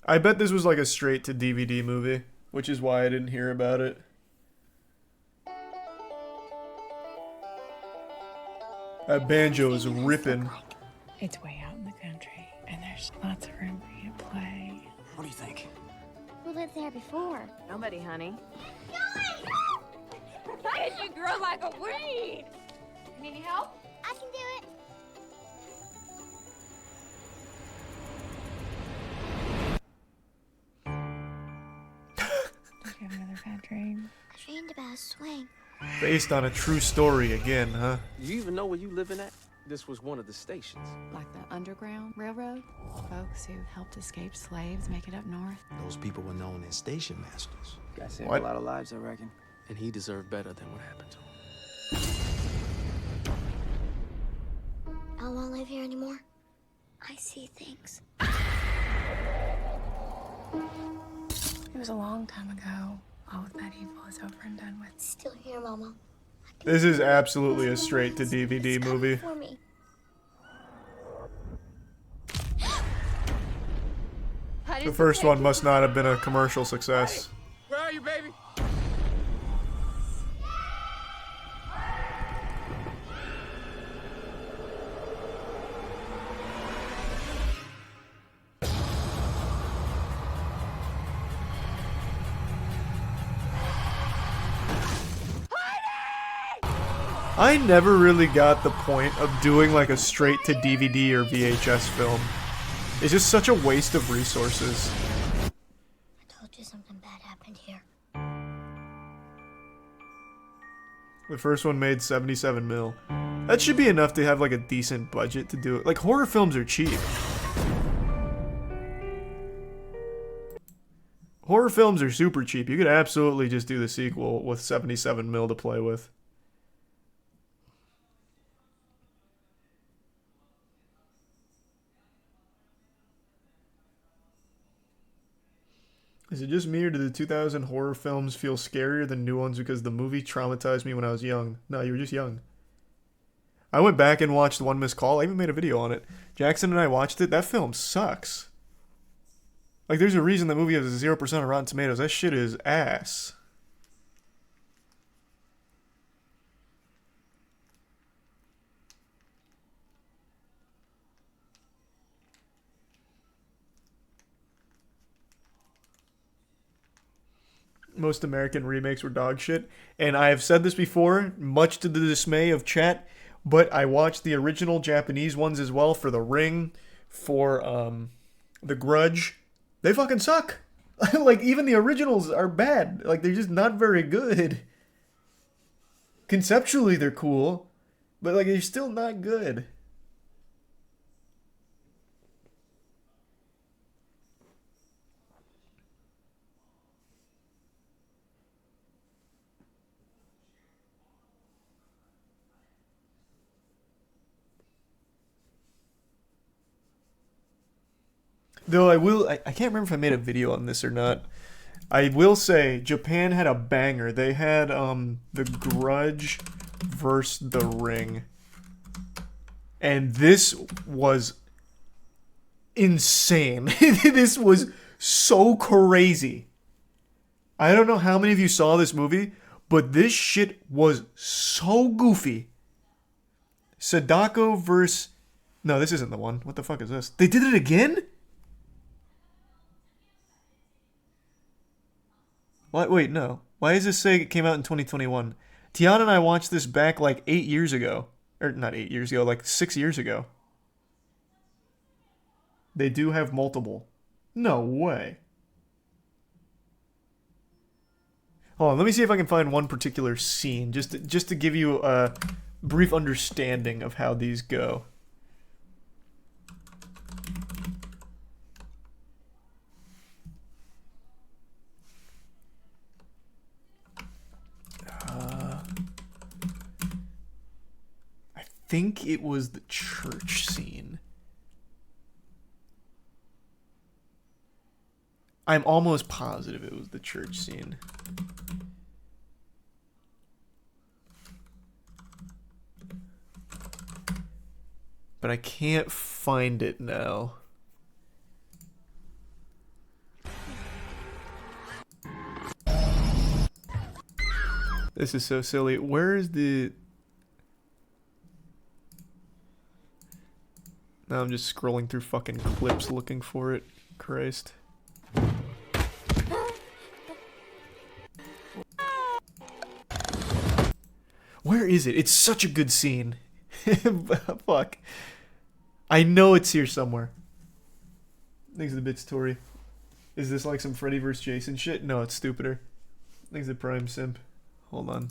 I bet this was like a straight to DVD movie, which is why I didn't hear about it. That banjo is ripping. It's way out in the country, and there's lots of room for you to play. What do you think? Who lived there before? Nobody, honey. Why did you grow like a weed? Need any help? I can do it. Did you have another bad dream? I dreamed about a swing. Based on a true story again, huh? Do you even know where you living at? This was one of the stations. Like the Underground Railroad? Folks who helped escape slaves make it up north. Those people were known as station masters. Guy saved What? a lot of lives, I reckon. And he deserved better than what happened to him. I don't want to live here anymore. I see things. It was a long time ago. All of that evil is over and done with. Still here, Mama. This is absolutely a straight to DVD movie. For me. The first one must not have been a commercial success. Where are you, baby? I never really got the point of doing like a straight to DVD or VHS film. It's just such a waste of resources. I told you something bad happened here. The first one made 77 mil. That should be enough to have like a decent budget to do it. Like horror films are cheap. Horror films are super cheap. You could absolutely just do the sequel with 77 mil to play with. Is it just me, or do the 2000 horror films feel scarier than new ones because the movie traumatized me when I was young? No, you were just young. I went back and watched One Missed Call. I even made a video on it. Jackson and I watched it. That film sucks. Like, there's a reason that movie has a 0% on Rotten Tomatoes. That shit is ass. Most American remakes were dog shit. And I have said this before, much to the dismay of chat, but I watched the original Japanese ones as well for The Ring, for The Grudge. They fucking suck. Like, even the originals are bad. Like, they're just not very good. Conceptually, they're cool, but, like, they're still not good. Though I can't remember if I made a video on this or not. I will say Japan had a banger. They had The Grudge versus The Ring. And this was insane. This was so crazy. I don't know how many of you saw this movie, but this shit was so goofy. Sadako versus... No, this isn't the one. What the fuck is this? They did it again? What? Wait, no. Why does this say it came out in 2021? Tiana and I watched this back like 8 years ago. Or not 8 years ago, like 6 years ago. They do have multiple. No way. Hold on, let me see if I can find one particular scene, just to give you a brief understanding of how these go. I think it was the church scene. I'm almost positive it was the church scene. But I can't find it now. This is so silly. Where is the... Now I'm just scrolling through fucking clips looking for it. Christ. Where is it? It's such a good scene. Fuck. I know it's here somewhere. Thanks to the bits, Tori. Is this like some Freddy vs. Jason shit? No, it's stupider. Thanks to Prime Simp. Hold on.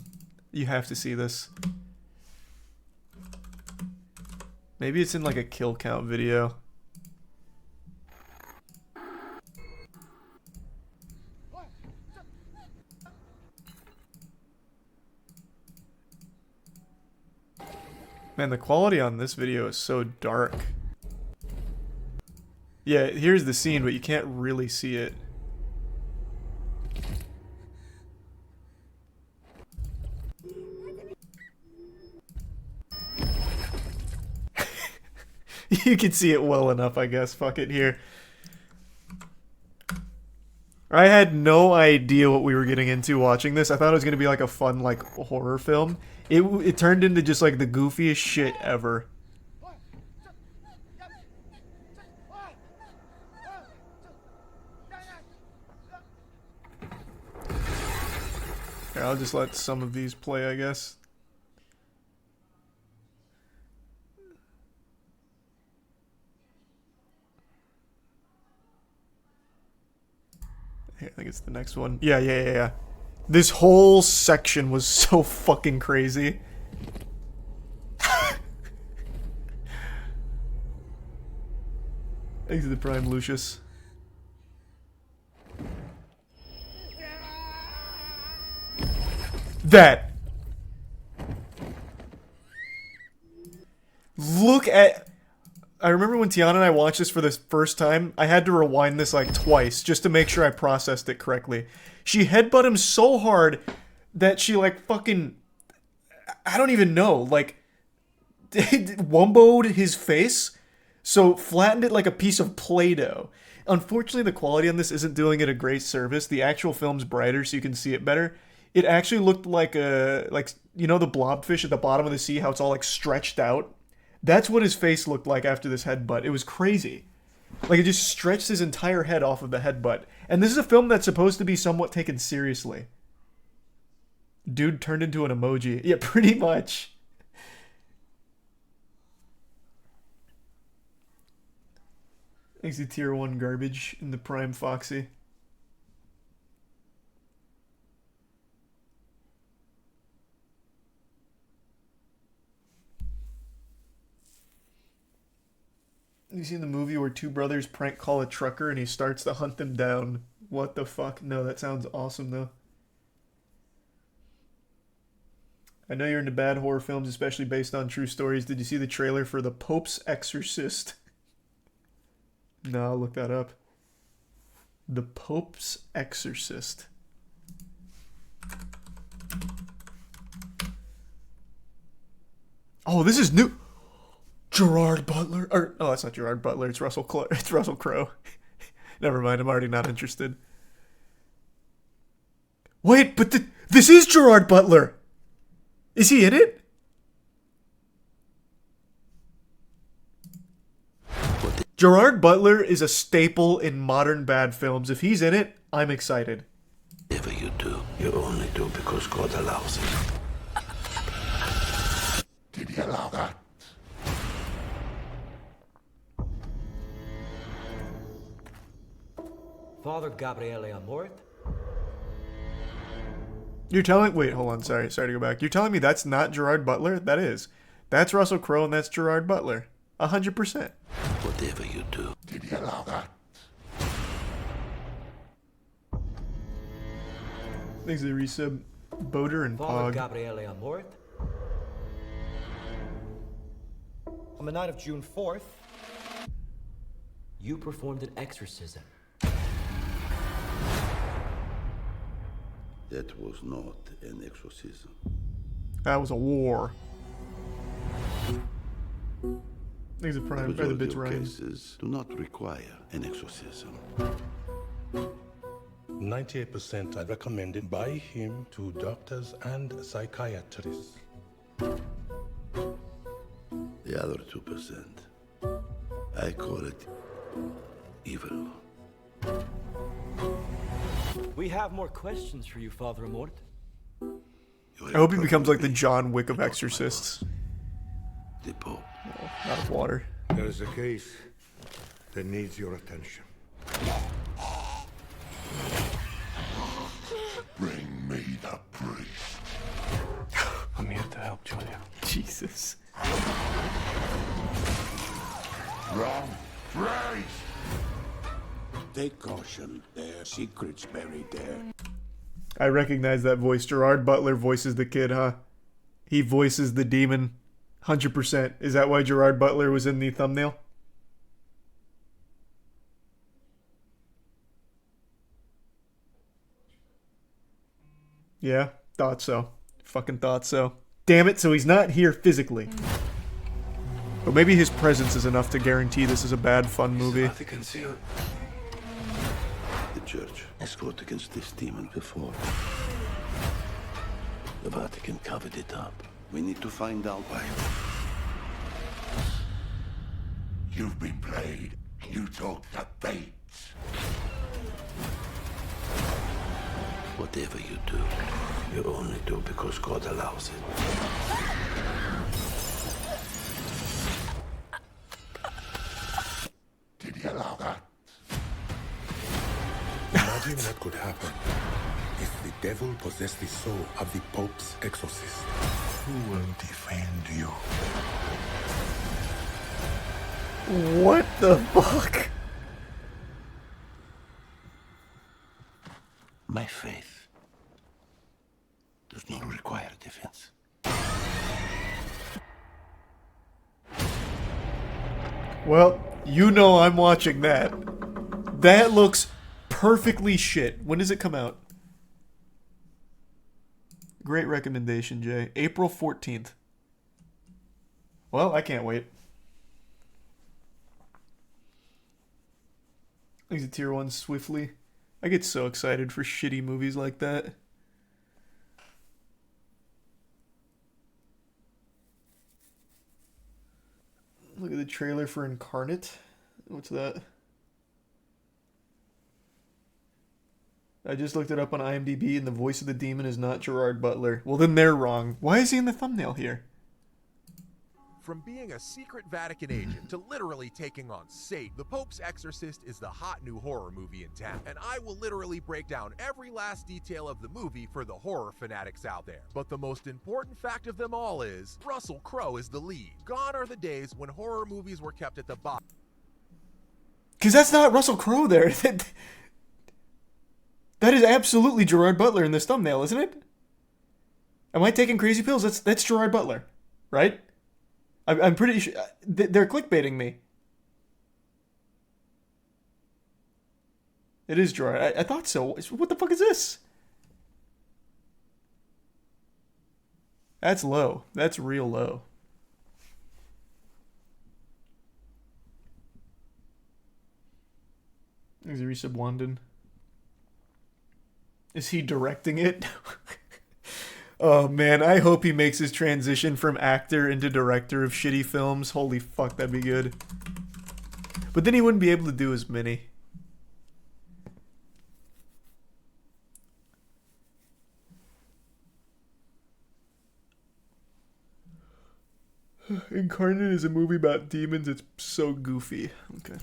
You have to see this. Maybe it's in like a kill count video. Man, the quality on this video is so dark. Yeah, here's the scene, but you can't really see it. You can see it well enough, I guess. Fuck it here. I had no idea what we were getting into watching this. I thought it was going to be like a fun, like, horror film. It turned into just like the goofiest shit ever. Here, I'll just let some of these play, I guess. I think it's the next one. Yeah. This whole section was so fucking crazy. Thanks to the Prime Lucius. That. Look at... I remember when Tiana and I watched this for the first time, I had to rewind this like twice just to make sure I processed it correctly. She headbutted him so hard that she like fucking... I don't even know, like... wumboed his face, so flattened it like a piece of Play-Doh. Unfortunately, the quality on this isn't doing it a great service. The actual film's brighter so you can see it better. It actually looked like a... like, you know the blobfish at the bottom of the sea, how it's all like stretched out? That's what his face looked like after this headbutt. It was crazy. Like, it just stretched his entire head off of the headbutt. And this is a film that's supposed to be somewhat taken seriously. Dude turned into an emoji. Yeah, pretty much. Thanks to tier 1 garbage in the Prime Foxy. You seen the movie where two brothers prank call a trucker and he starts to hunt them down? What the fuck? No, that sounds awesome though. I know you're into bad horror films, especially based on true stories. Did you see the trailer for The Pope's Exorcist? No, I'll look that up. The Pope's Exorcist. Oh, this is new. Gerard Butler, or oh, that's not Gerard Butler. It's Russell Crowe. Never mind. I'm already not interested. Wait, but this is Gerard Butler. Is he in it? Gerard Butler is a staple in modern bad films. If he's in it, I'm excited. Whatever you do, you only do because God allows it. Did he allow that? Father Gabriele Amort? You're telling... Wait, hold on. Sorry to go back. You're telling me that's not Gerard Butler? That is. That's Russell Crowe and that's Gerard Butler. 100%. Whatever you do. Did he allow that? Thanks to the resub. Boater and Father Pog. Gabriele Amort? On the night of June 4th, you performed an exorcism. That was not an exorcism. That was a war. Things are prime. The The bits majority of Ryan. cases do not require an exorcism. 98% are recommended by him to doctors and psychiatrists. The other 2%, I call it evil. We have more questions for you, Father Amort. I hope he becomes like the John Wick of exorcists. The Pope. Oh, out of water. There is a case that needs your attention. Bring me the priest. Take caution. There are secrets buried there. I recognize that voice. Gerard Butler voices the kid, huh? He voices the demon. 100%. Is that why Gerard Butler was in the thumbnail? Yeah, thought so. Fucking thought so. Damn it, so he's not here physically. But maybe his presence is enough to guarantee this is a bad, fun movie. The church has fought against this demon before. The Vatican covered it up. We need to find out why. You've been played. You talk the fates. Whatever you do, you only do because God allows it. Did he allow that? Imagine what could happen if the devil possessed the soul of the Pope's exorcist. Who will defend you? What the fuck? My faith does not require defense. Well, you know I'm watching that. That looks perfectly shit. When does it come out? Great recommendation, Jay. April 14th. Well, I can't wait. Exit tier 1 swiftly. I get so excited for shitty movies like that. Look at the trailer for Incarnate. What's that? I just looked it up on IMDb and the voice of the demon is not Gerard Butler. Well, then they're wrong. Why is he in the thumbnail here? From being a secret Vatican agent to literally taking on Satan, The Pope's Exorcist is the hot new horror movie in town. And I will literally break down every last detail of the movie for the horror fanatics out there. But the most important fact of them all is, Russell Crowe is the lead. Gone are the days when horror movies were kept at the bottom. Because that's not Russell Crowe there. That is absolutely Gerard Butler in this thumbnail, isn't it? Am I taking crazy pills? That's Gerard Butler, right? I'm pretty sure they're clickbaiting me. It is Gerard. I thought so. What the fuck is this? That's low. That's real low. Is he resub London? Is he directing it? Oh man, I hope he makes his transition from actor into director of shitty films. Holy fuck, that'd be good. But then he wouldn't be able to do as many. Incarnate is a movie about demons. It's so goofy. Okay.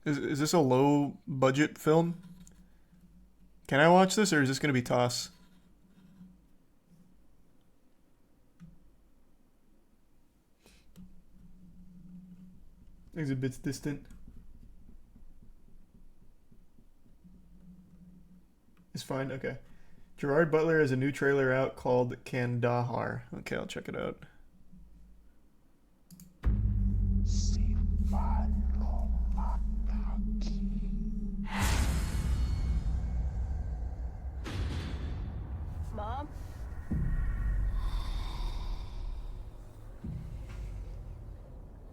Is this a low budget film? Can I watch this or is this going to be toss? Exhibit's distant. It's fine, okay. Gerard Butler has a new trailer out called Kandahar. Okay, I'll check it out. Mom?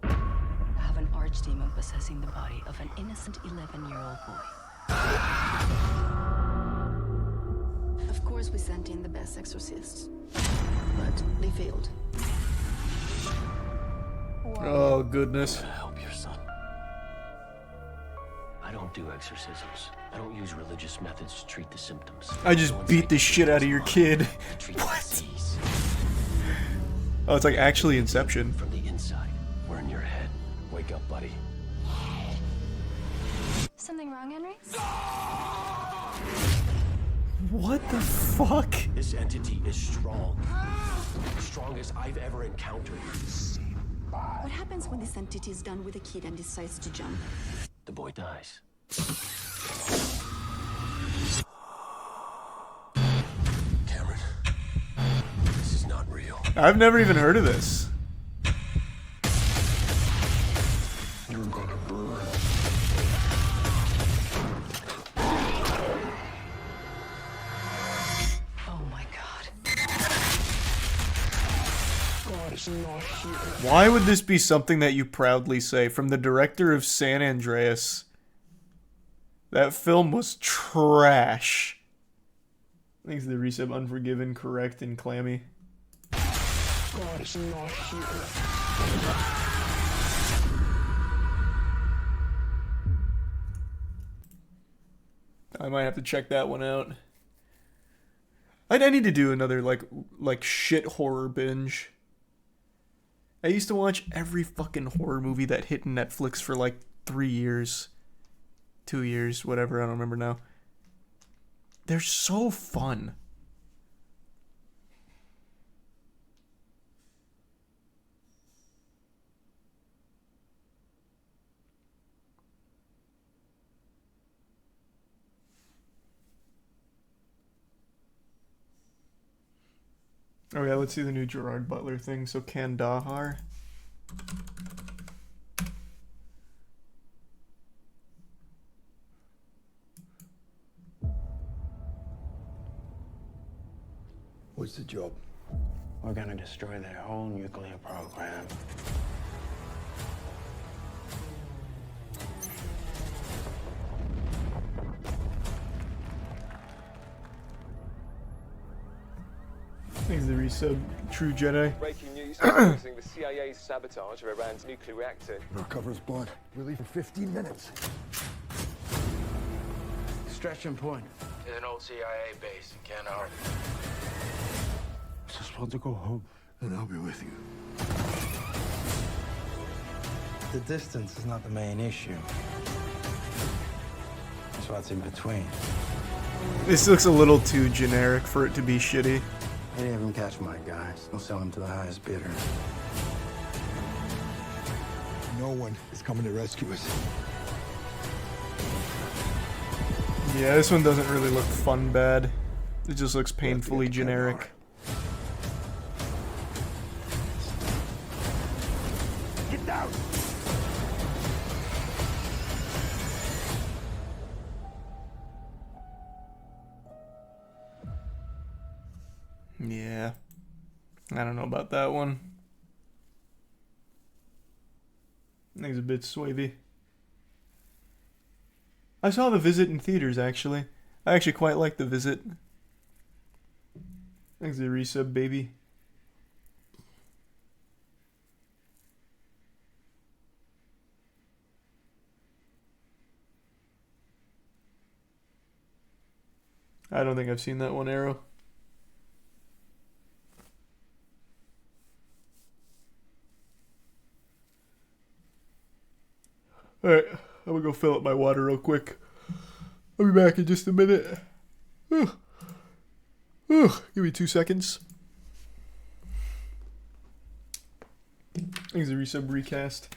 I have an archdemon possessing the body of an innocent 11-year-old boy. Of course we sent in the best exorcists, but they failed. Oh, goodness. I'm gonna help your son. I don't do exorcisms. I don't use religious methods to treat the symptoms. I just beat the shit out of your kid. What? Oh, it's like actually Inception. From the inside. We're in your head. Wake up, buddy. Something wrong, Henry? What the fuck? This entity is strong. The strongest I've ever encountered. happens when this entity is done with a kid and decides to jump? The boy dies. Cameron, this is not real. I've never even heard of this. You're gonna burn. Oh my god. God is not here. Why would this be something that you proudly say? From the director of San Andreas. That film was trash. Thanks to the resub Unforgiven, Correct, and Clammy. God is not here. I might have to check that one out. I need to do another like shit horror binge. I used to watch every fucking horror movie that hit Netflix for like 3 years. 2 years, whatever, I don't remember now. They're so fun. Oh yeah, let's see the new Gerard Butler thing. So Kandahar. What's the job? We're gonna destroy their whole nuclear program. Thanks to the resub, True Jedi. Breaking news using the CIA's sabotage of Iran's nuclear reactor. Our cover's blood. We leave for 15 minutes. Stretching point is an old CIA base in Kandahar. Just want to go home, and I'll be with you. The distance is not the main issue. It's what's in between. This looks a little too generic for it to be shitty. Any of them catch my guys, I'll sell them to the highest bidder. No one is coming to rescue us. Yeah, this one doesn't really look fun bad. It just looks painfully generic. Get down! Yeah. I don't know about that one. I think it's a bit swavy. I saw The Visit in theaters, actually. I actually quite like The Visit. Thanks to the resub, baby. I don't think I've seen that one, Arrow. Alright, I'm gonna go fill up my water real quick. I'll be back in just a minute. Give me 2 seconds. Thanks to resub recast.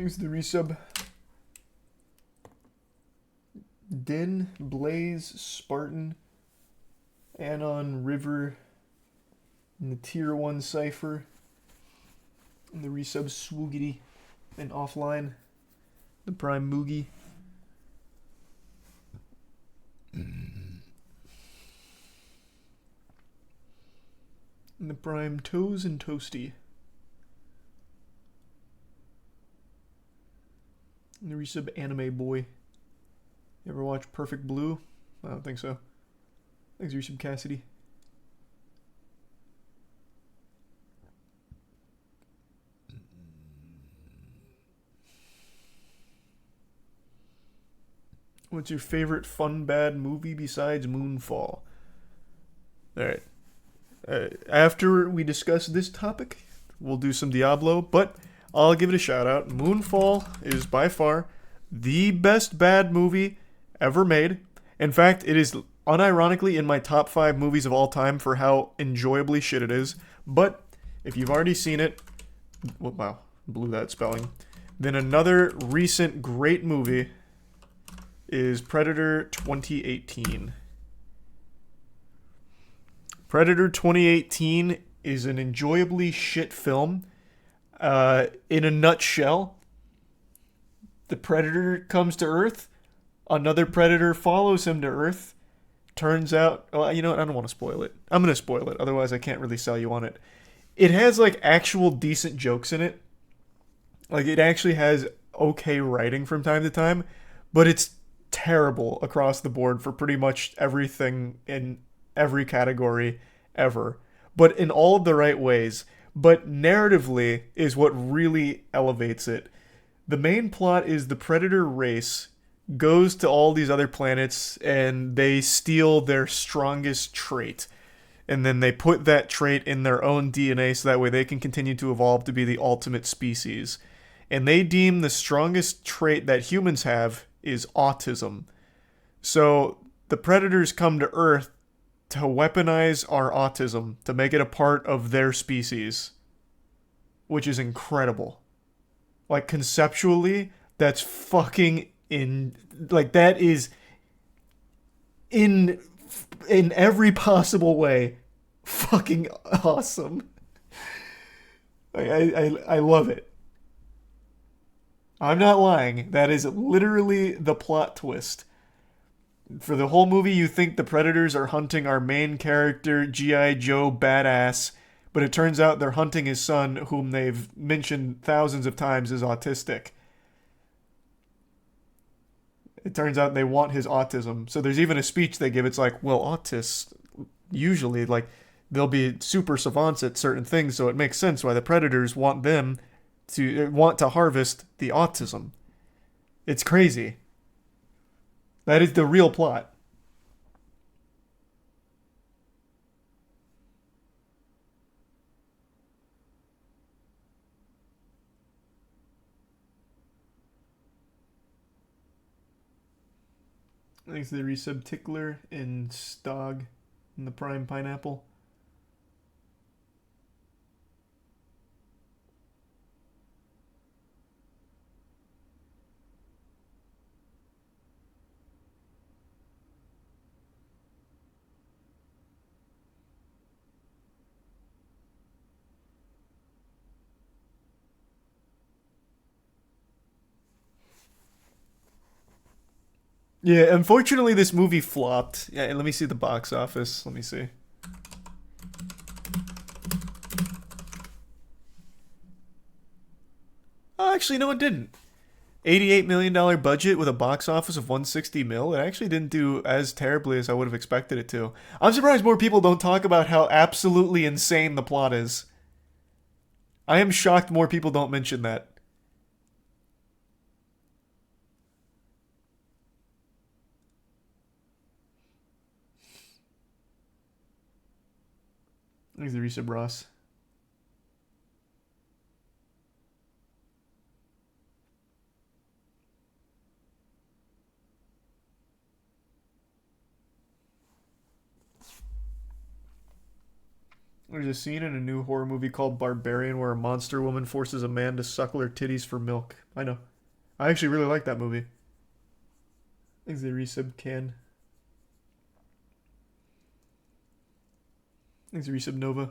Thanks to the resub. Din, Blaze, Spartan, Anon, River, and the Tier 1 Cypher. And the resub Swoogity and Offline. The Prime Moogie. And the Prime Toes and Toasty. And the resub Anime Boy. You ever watch Perfect Blue? I don't think so. Thanks, resub Cassidy. What's your favorite fun bad movie besides Moonfall? Alright. After we discuss this topic, we'll do some Diablo, but I'll give it a shout out. Moonfall is by far the best bad movie ever made. In fact, it is unironically in my top 5 movies of all time for how enjoyably shit it is. But if you've already seen it, wow, blew that spelling. Then another recent great movie is Predator 2018. Predator 2018 is an enjoyably shit film. In a nutshell, the Predator comes to Earth, another Predator follows him to Earth. Turns out, well, you know what, I don't want to spoil it. I'm going to spoil it, otherwise I can't really sell you on it. It has, like, actual decent jokes in it. Like, it actually has okay writing from time to time, but it's terrible across the board for pretty much everything in every category ever, but in all of the right ways. But narratively is what really elevates it. The main plot is the Predator race goes to all these other planets and they steal their strongest trait, and then they put that trait in their own DNA so that way they can continue to evolve to be the ultimate species. And they deem the strongest trait that humans have is autism. So the Predators come to Earth to weaponize our autism, to make it a part of their species, which is incredible. Like, conceptually, that's fucking that is in every possible way fucking awesome. I love it. I'm not lying. That is literally the plot twist. For the whole movie, you think the Predators are hunting our main character, G.I. Joe badass, but it turns out they're hunting his son, whom they've mentioned thousands of times is autistic. It turns out they want his autism. So there's even a speech they give. It's like, well, autists, usually, like, they'll be super savants at certain things, so it makes sense why the Predators want to harvest the autism. It's crazy. That is the real plot. Thanks to the resub Tickler and Stog and the Prime Pineapple. Yeah, unfortunately this movie flopped. Yeah, let me see the box office. Let me see. Oh, actually, no, it didn't. $88 million budget with a box office of 160 mil. It actually didn't do as terribly as I would have expected it to. I'm surprised more people don't talk about how absolutely insane the plot is. I am shocked more people don't mention that. Thanks, the resub Ross. There's a scene in a new horror movie called Barbarian where a monster woman forces a man to suckle her titties for milk. I know. I actually really like that movie. Thanks to the resub can. Thanks to resub Nova.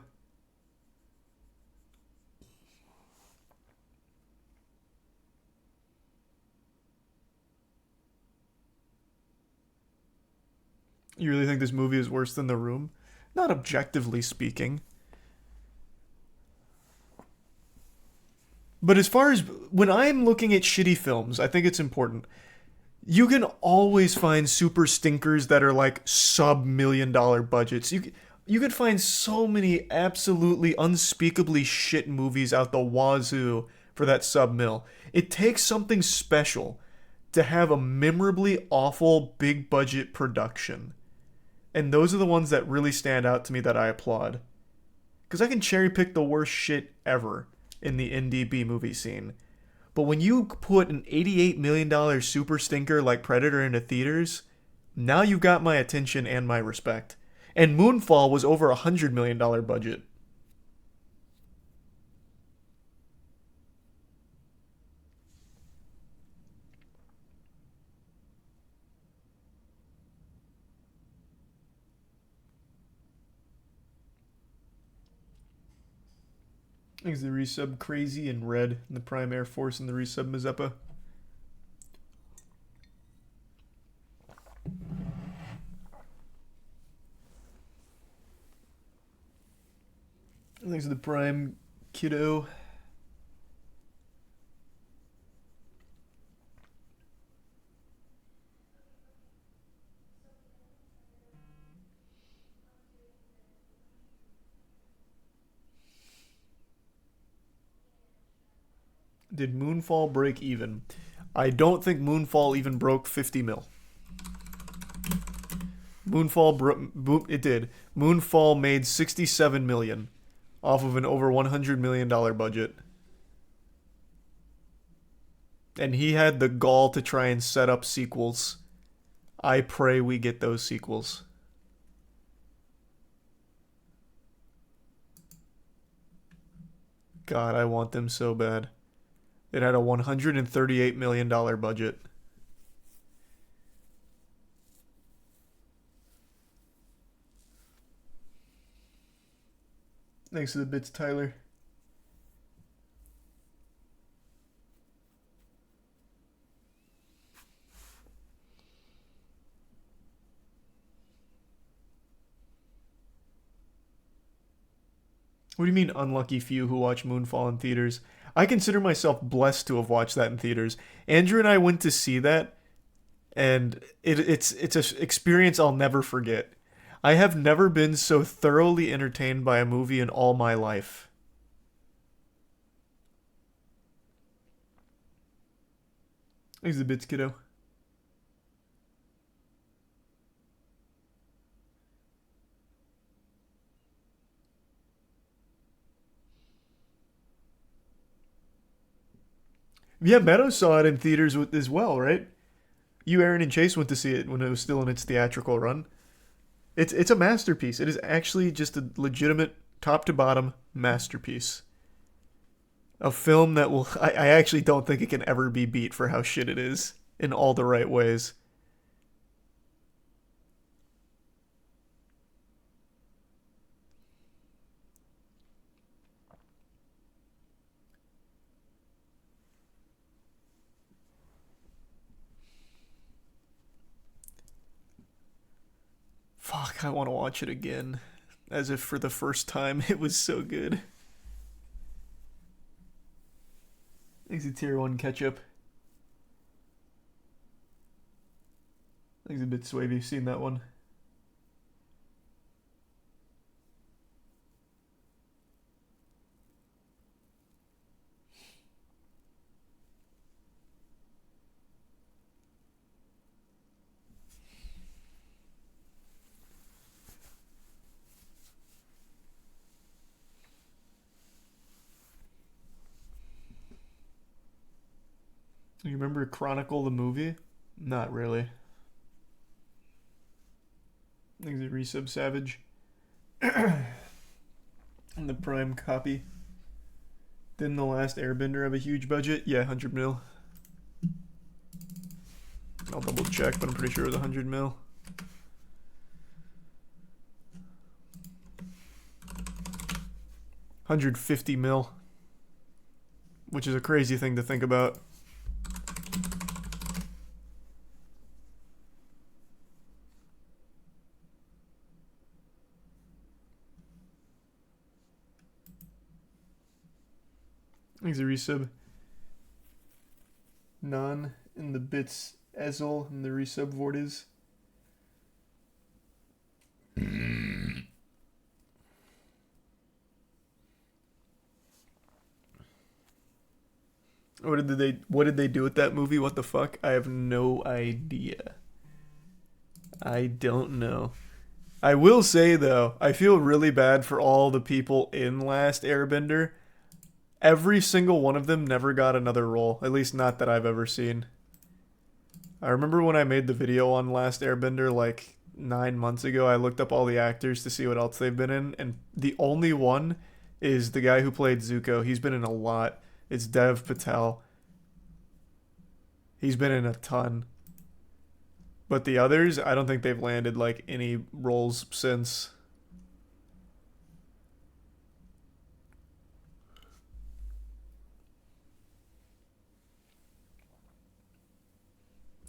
You really think this movie is worse than The Room? Not objectively speaking. But as far as when I'm looking at shitty films, I think it's important. You can always find super stinkers that are like sub-$1 million budgets. You could find so many absolutely unspeakably shit movies out the wazoo for that sub-mil. It takes something special to have a memorably awful big budget production. And those are the ones that really stand out to me that I applaud. Because I can cherry pick the worst shit ever in the indie B-movie scene. But when you put an $88 million super stinker like Predator into theaters, now you've got my attention and my respect. And Moonfall was over a $100 million budget. Thanks to the resub Crazy and Red in the Prime Air Force and the resub Mazeppa. Thanks to the Prime Kiddo. Did Moonfall break even? I don't think Moonfall even broke 50 mil. It did. Moonfall made 67 million off of an over $100 million budget. And he had the gall to try and set up sequels. I pray we get those sequels. God, I want them so bad. It had a $138 million budget. Thanks for the bits, Tyler. What do you mean, unlucky few who watch Moonfall in theaters? I consider myself blessed to have watched that in theaters. Andrew and I went to see that, and it's an experience I'll never forget. I have never been so thoroughly entertained by a movie in all my life. Thanks the bits, kiddo. Yeah, Meadow saw it in theaters as well, right? You, Aaron, and Chase went to see it when it was still in its theatrical run. It's a masterpiece. It is actually just a legitimate, top-to-bottom masterpiece. A film that will... I actually don't think it can ever be beat for how shit it is in all the right ways. Fuck, I want to watch it again. As if for the first time. It was so good. Thanks to Tier 1 Ketchup. Thanks a bit, Swavey. You've seen that one. You remember Chronicle the movie? Not really. Thanks to Resub Savage. And the Prime copy. Didn't The Last Airbender have a huge budget? Yeah, 100 mil. I'll double check, but I'm pretty sure it was 100 mil. $150 mil, which is a crazy thing to think about. Thanks a resub. Non in the bits Ezel and the resub Vortiz. What did they do with that movie? What the fuck? I have no idea. I don't know. I will say though, I feel really bad for all the people in Last Airbender. Every single one of them never got another role, at least not that I've ever seen. I remember when I made the video on Last Airbender like 9 months ago, I looked up all the actors to see what else they've been in, and the only one is the guy who played Zuko. He's been in a lot. It's Dev Patel. He's been in a ton. But the others, I don't think they've landed like any roles since.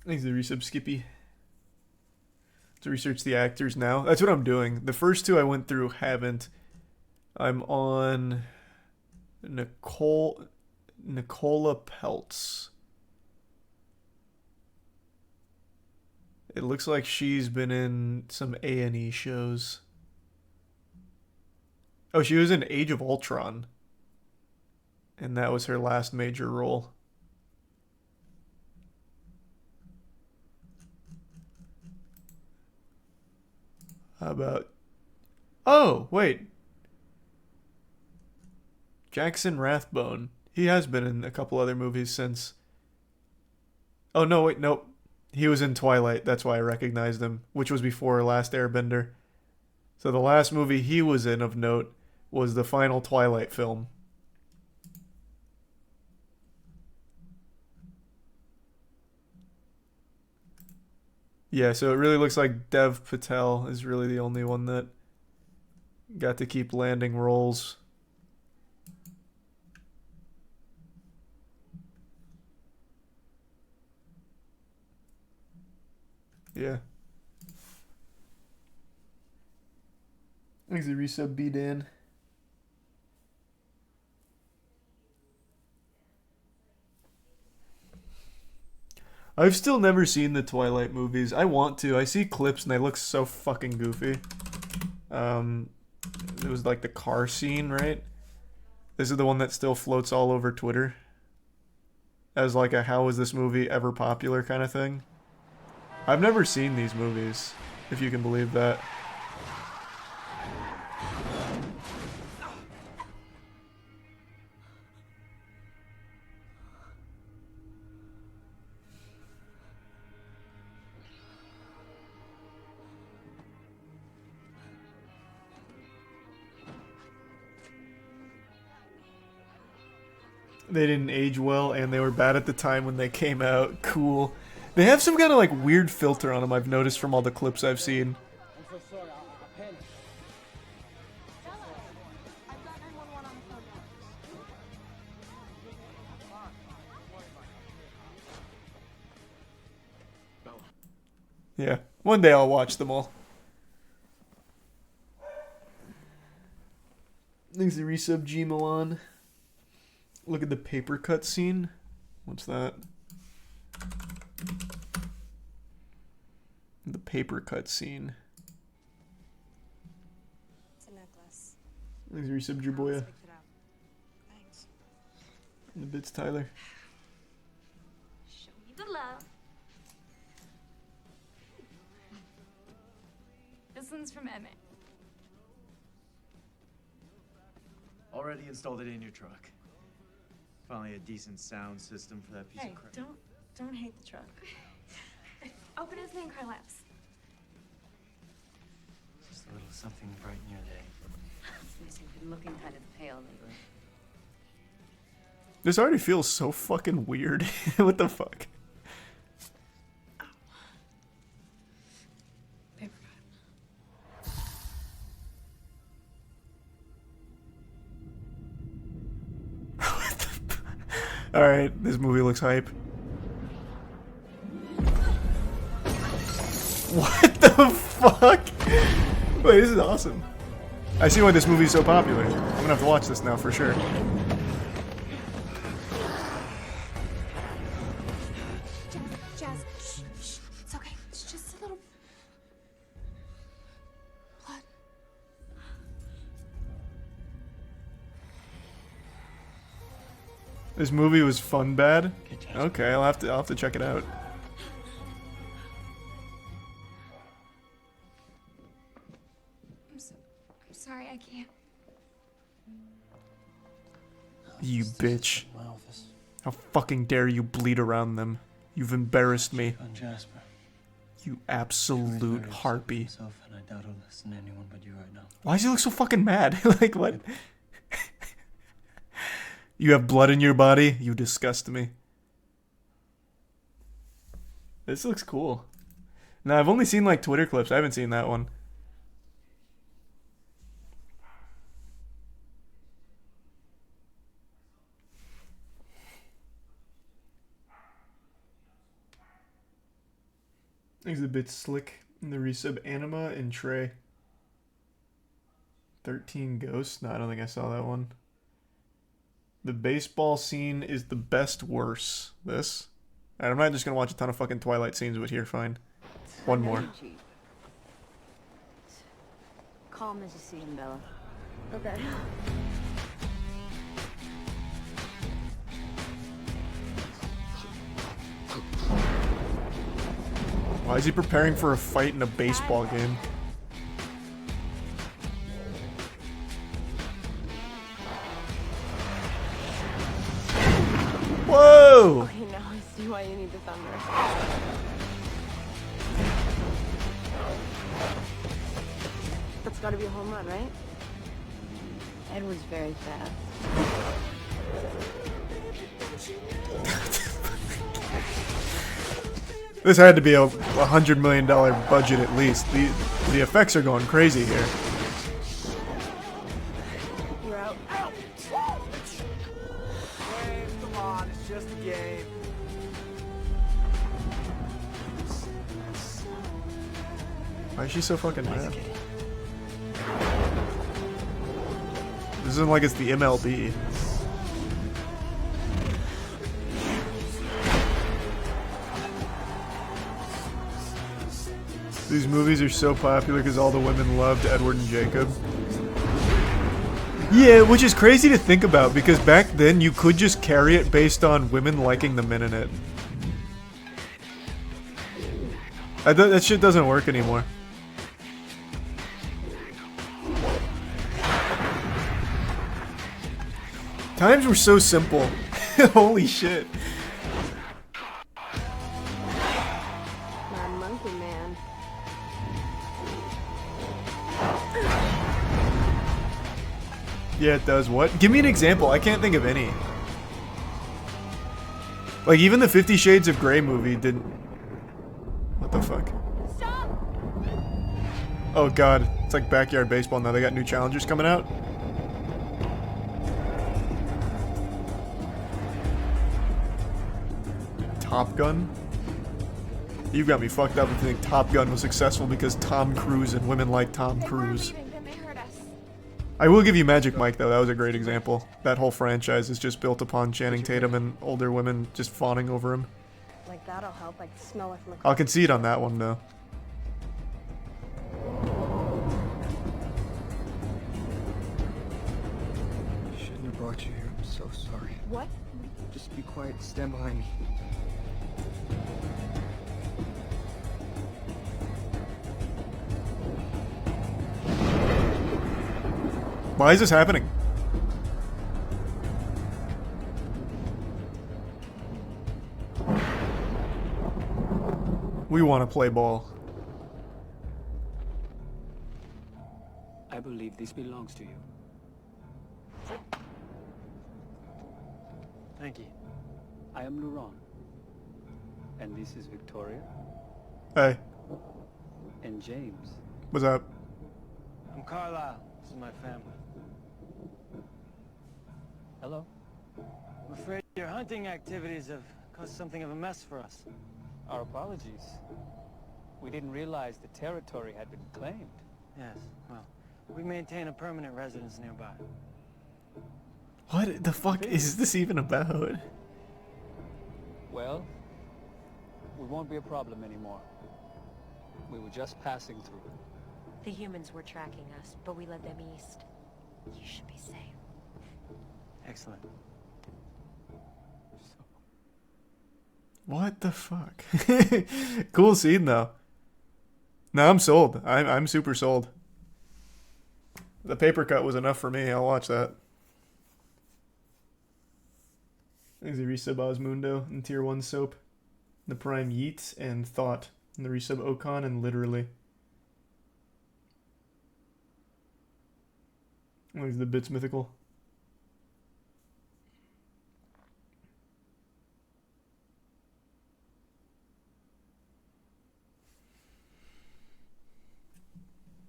Thanks to resub Skippy. To research the actors now. That's what I'm doing. The first two I went through haven't. I'm on Nicola Peltz. It looks like she's been in some A&E shows. Oh, she was in Age of Ultron. And that was her last major role. How about... Oh, wait. Jackson Rathbone. He has been in a couple other movies since... Oh, no, wait, nope. He was in Twilight. That's why I recognized him, which was before Last Airbender. So the last movie he was in of note was the final Twilight film. Yeah, so it really looks like Dev Patel is really the only one that got to keep landing roles. Yeah. Thanks to resub B Dan. I've still never seen the Twilight movies. I want to. I see clips and they look so fucking goofy. It was like the car scene, right? This is the one that still floats all over Twitter as like a how is this movie ever popular kind of thing. I've never seen these movies, if you can believe that. They didn't age well, and they were bad at the time when they came out. Cool. They have some kind of like weird filter on them, I've noticed from all the clips I've seen. Yeah, one day I'll watch them all. Thanks to resub G Milan. Look at the paper cut scene. What's that? The paper cut scene. It's a necklace. Thanks to resub Jerboya. Thanks. And the bits Tyler. Show me the love. This one's from Emmett. Already installed it in your truck. Finally a decent sound system for that piece of crap. Don't hate the truck. Open his name car laps. Just a little something brighten your day. You've been looking kind of pale lately. This already feels so fucking weird. What the fuck? Alright, this movie looks hype. What the fuck? Wait, this is awesome. I see why this movie is so popular. I'm gonna have to watch this now for sure. Jazz, shh, shh. It's okay. It's just a little blood. This movie was fun bad? Okay, I'll have to check it out. I'm sorry, I can't. You bitch. How fucking dare you bleed around them? You've embarrassed me. Jasper. You absolute harpy. Myself, and I doubt I'll listen to anyone but you right now. Why does he look so fucking mad? Like, what? You have blood in your body? You disgust me. This looks cool. Now, I've only seen, like, Twitter clips. I haven't seen that one. It's a bit slick in the resub. Anima and Trey. 13 Ghosts? No, I don't think I saw that one. The baseball scene is the best worse. This? Alright, I'm not just gonna watch a ton of fucking Twilight scenes, but here, fine. One more. Calm as you see him, Bella. Okay. Why is he preparing for a fight in a baseball game? Whoa! Okay, now I see why you need the thunder. That's gotta be a home run, right? Edward's very fast. This had to be a $100 million budget at least. The effects are going crazy here. You're out. Come on, it's just a game. Why is she so fucking mad? This isn't like it's the MLB. These movies are so popular because all the women loved Edward and Jacob. Yeah, which is crazy to think about because back then you could just carry it based on women liking the men in it. That shit doesn't work anymore. Times were so simple. Holy shit. My monkey man. Yeah, it does. What? Give me an example. I can't think of any. Like, even the 50 Shades of Grey movie didn't... What the fuck? Stop! Oh god. It's like backyard baseball now. They got new challengers coming out. Top Gun? You got me fucked up and think Top Gun was successful because Tom Cruise and women like Tom Cruise. Then they hurt us. I will give you Magic Mike though, that was a great example. That whole franchise is just built upon Channing Tatum and older women just fawning over him. Like that'll help. Like smell it from I'll concede on that one though. Shouldn't have brought you here. I'm so sorry. What? Just be quiet. Stand behind me. Why is this happening? We want to play ball. I believe this belongs to you. Thank you. I am Luron. And this is Victoria. Hey. And James. What's up? I'm Carlisle. This is my family. Hello. I'm afraid your hunting activities have caused something of a mess for us. Our apologies. We didn't realize the territory had been claimed. Yes, well, we maintain a permanent residence nearby. What the fuck is this even about? Well, we won't be a problem anymore. We were just passing through. The humans were tracking us, but we led them east. You should be safe. Excellent. What the fuck? Cool scene though. No, I'm sold. I'm super sold. The paper cut was enough for me. I'll watch that. There's the resub Osmundo and Tier 1 Soap. The Prime Yeats and Thought. And the resub Ocon and Literally. There's the Bits Mythical.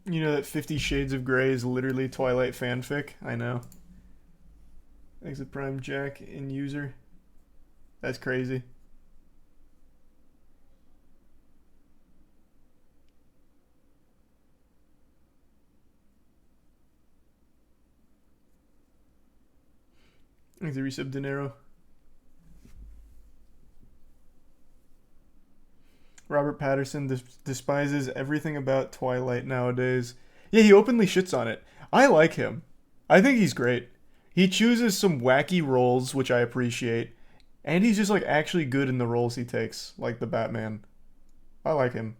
You know that 50 Shades of Grey is literally Twilight fanfic? I know. Exit Prime Jack in user. That's crazy. Exit resub Dinero. Robert Patterson despises everything about Twilight nowadays. Yeah, he openly shits on it. I like him. I think he's great. He chooses some wacky roles, which I appreciate. And he's just like actually good in the roles he takes, like the Batman. I like him.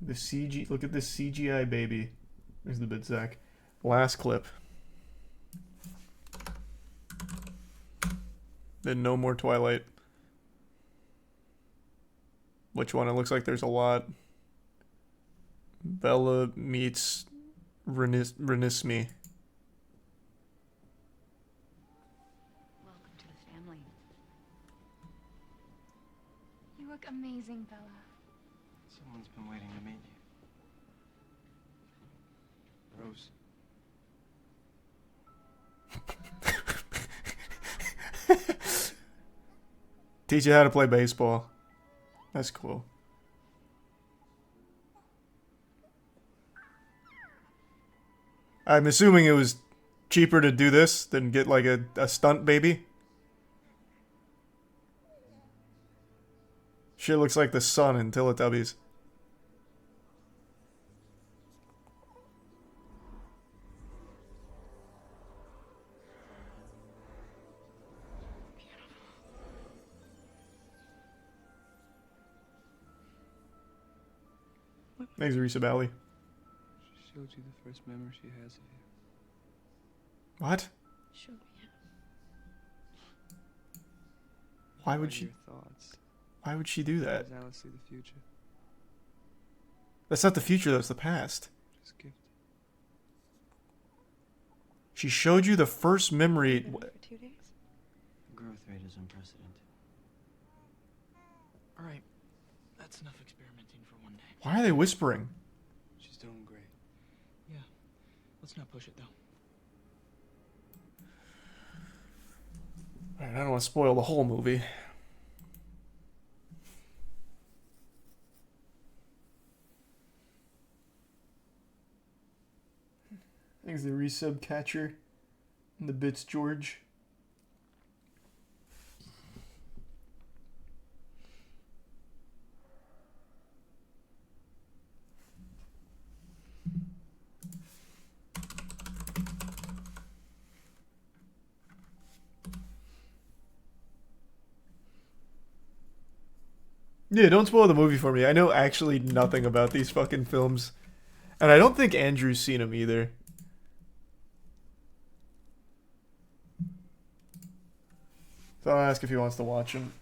The CG, look at this CGI baby. There's the bit, Zach. Last clip. Then no more Twilight. Which one? It looks like there's a lot. Bella meets Renisme. Welcome to the family. You look amazing, Bella. Someone's been waiting to meet you. Rose. Teach you how to play baseball. That's cool. I'm assuming it was cheaper to do this than get like a stunt baby. Shit looks like the sun in Teletubbies. Thanks, Risa Bally. She showed you the first memory she has of you. What? Show me. Why would she? Your thoughts. Why would she do that? Does Alice see the future? That's not the future, that's the past. Just gifted. She showed you the first memory. For 2 days. The growth rate is unprecedented. All right, that's enough experimenting for one day. Why are they whispering? She's doing great. Yeah, let's not push it though. Alright, I don't want to spoil the whole movie. Thanks the resub catcher and the bits George. Yeah, don't spoil the movie for me. I know actually nothing about these fucking films. And I don't think Andrew's seen them either. So I'll ask if he wants to watch them.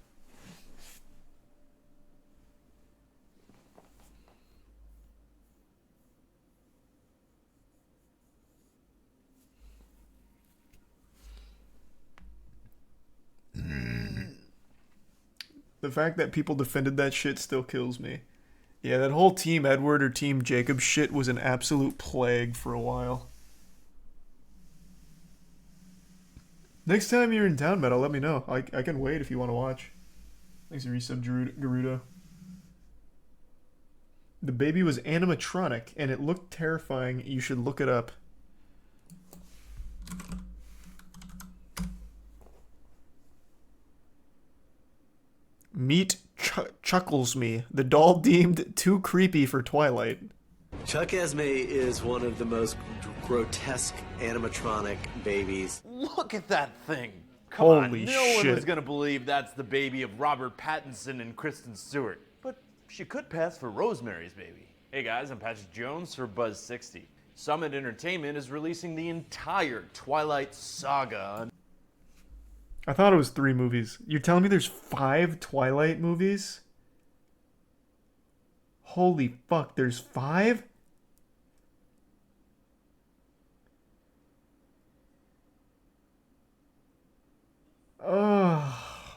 The fact that people defended that shit still kills me. Yeah, that whole Team Edward or Team Jacob shit was an absolute plague for a while. Next time you're in town, Metal, let me know. I can wait if you want to watch. Thanks for resub, Gerudo. The baby was animatronic, and it looked terrifying. You should look it up. Meat chuckles me. The doll deemed too creepy for Twilight. Chuck Esme is one of the most grotesque animatronic babies. Look at that thing. Come on, Holy no one shit. was gonna believe that's the baby of Robert Pattinson and Kristen Stewart. But she could pass for Rosemary's Baby. Hey guys, I'm Patrick Jones for Buzz60. Summit Entertainment is releasing the entire Twilight saga. I thought it was 3 movies. You're telling me there's 5 Twilight movies? Holy fuck, there's 5? Oh.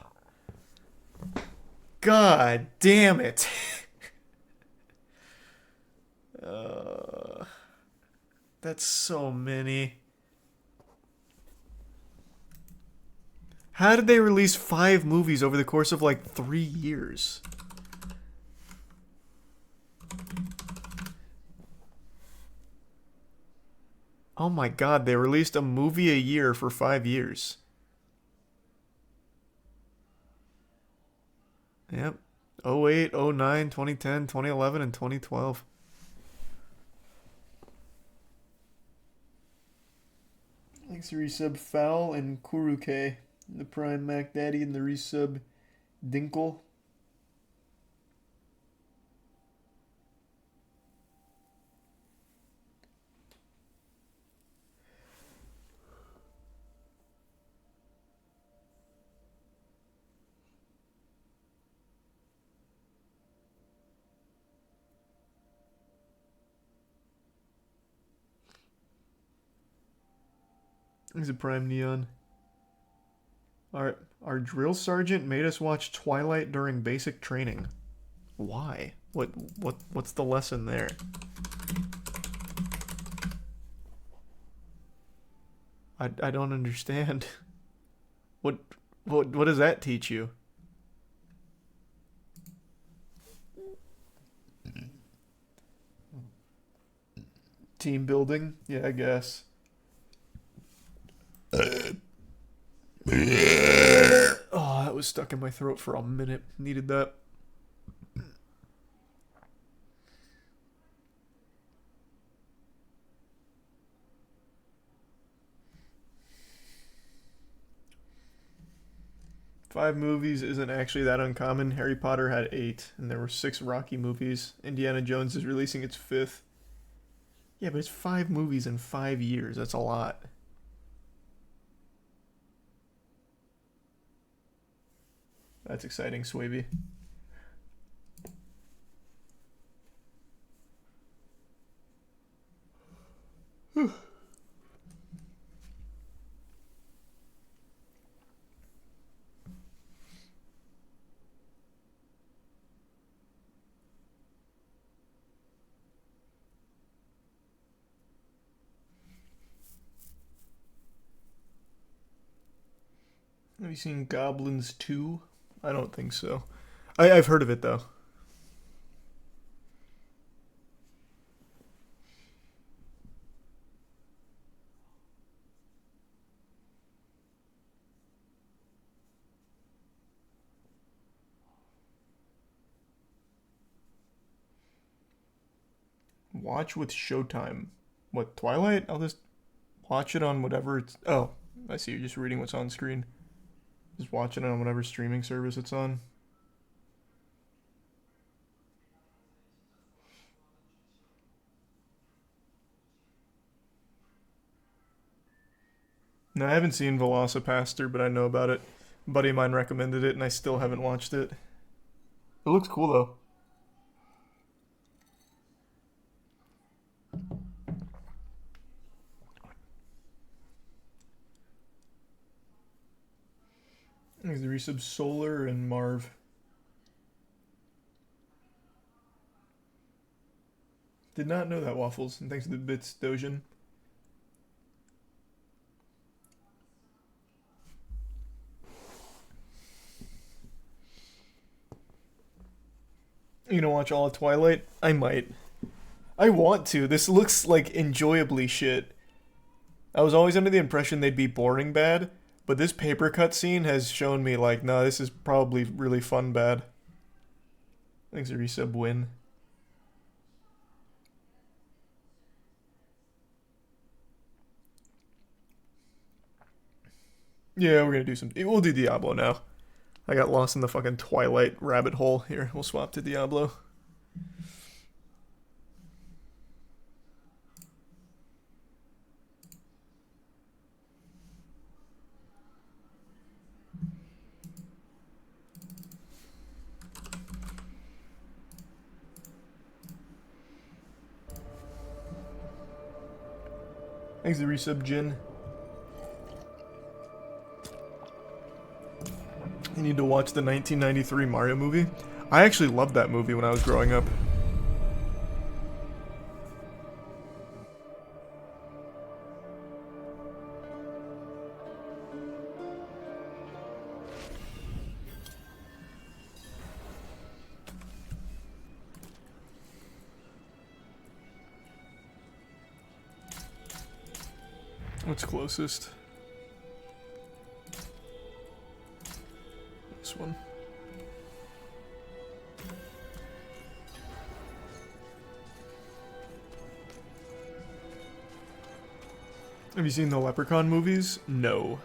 God damn it. That's so many. How did they release 5 movies over the course of like 3 years? Oh my god, they released a movie a year for 5 years. Yep. 08, 09, 2010, 2011, and 2012. Thanks to resub Foul and Kuruke. The Prime Mac Daddy and the resub Dinkle. He's a Prime Neon. Our drill sergeant made us watch Twilight during basic training. Why? What's the lesson there? I don't understand. What does that teach you? Team building? Yeah, I guess. Oh, that was stuck in my throat for a minute. Needed that. Five movies isn't actually that uncommon. Harry Potter had 8, and there were 6 Rocky movies. Indiana Jones is releasing its 5th. Yeah, but it's 5 movies in 5 years. That's a lot. That's exciting, Swaby. Whew. Have you seen Goblins 2? I don't think so. I've heard of it, though. Watch with Showtime. What, Twilight? I'll just watch it on whatever it's... Oh, I see. You're just reading what's on screen. Just watch it on whatever streaming service it's on. No, I haven't seen Velocipaster, but I know about it. A buddy of mine recommended it, and I still haven't watched it. It looks cool, though. There's the resub Solar and Marv. Did not know that, Waffles, and thanks to the bits, Dojin. You gonna watch all of Twilight? I might. I want to. This looks like enjoyably shit. I was always under the impression they'd be boring bad, but this paper cut scene has shown me like, nah, this is probably really fun bad. Thanks a resub win. Yeah, we're gonna do some. We'll do Diablo now. I got lost in the fucking Twilight rabbit hole. Here, we'll swap to Diablo. Thanks to resub Jin. You need to watch the 1993 Mario movie. I actually loved that movie when I was growing up. What's closest? This one. Have you seen the Leprechaun movies? No.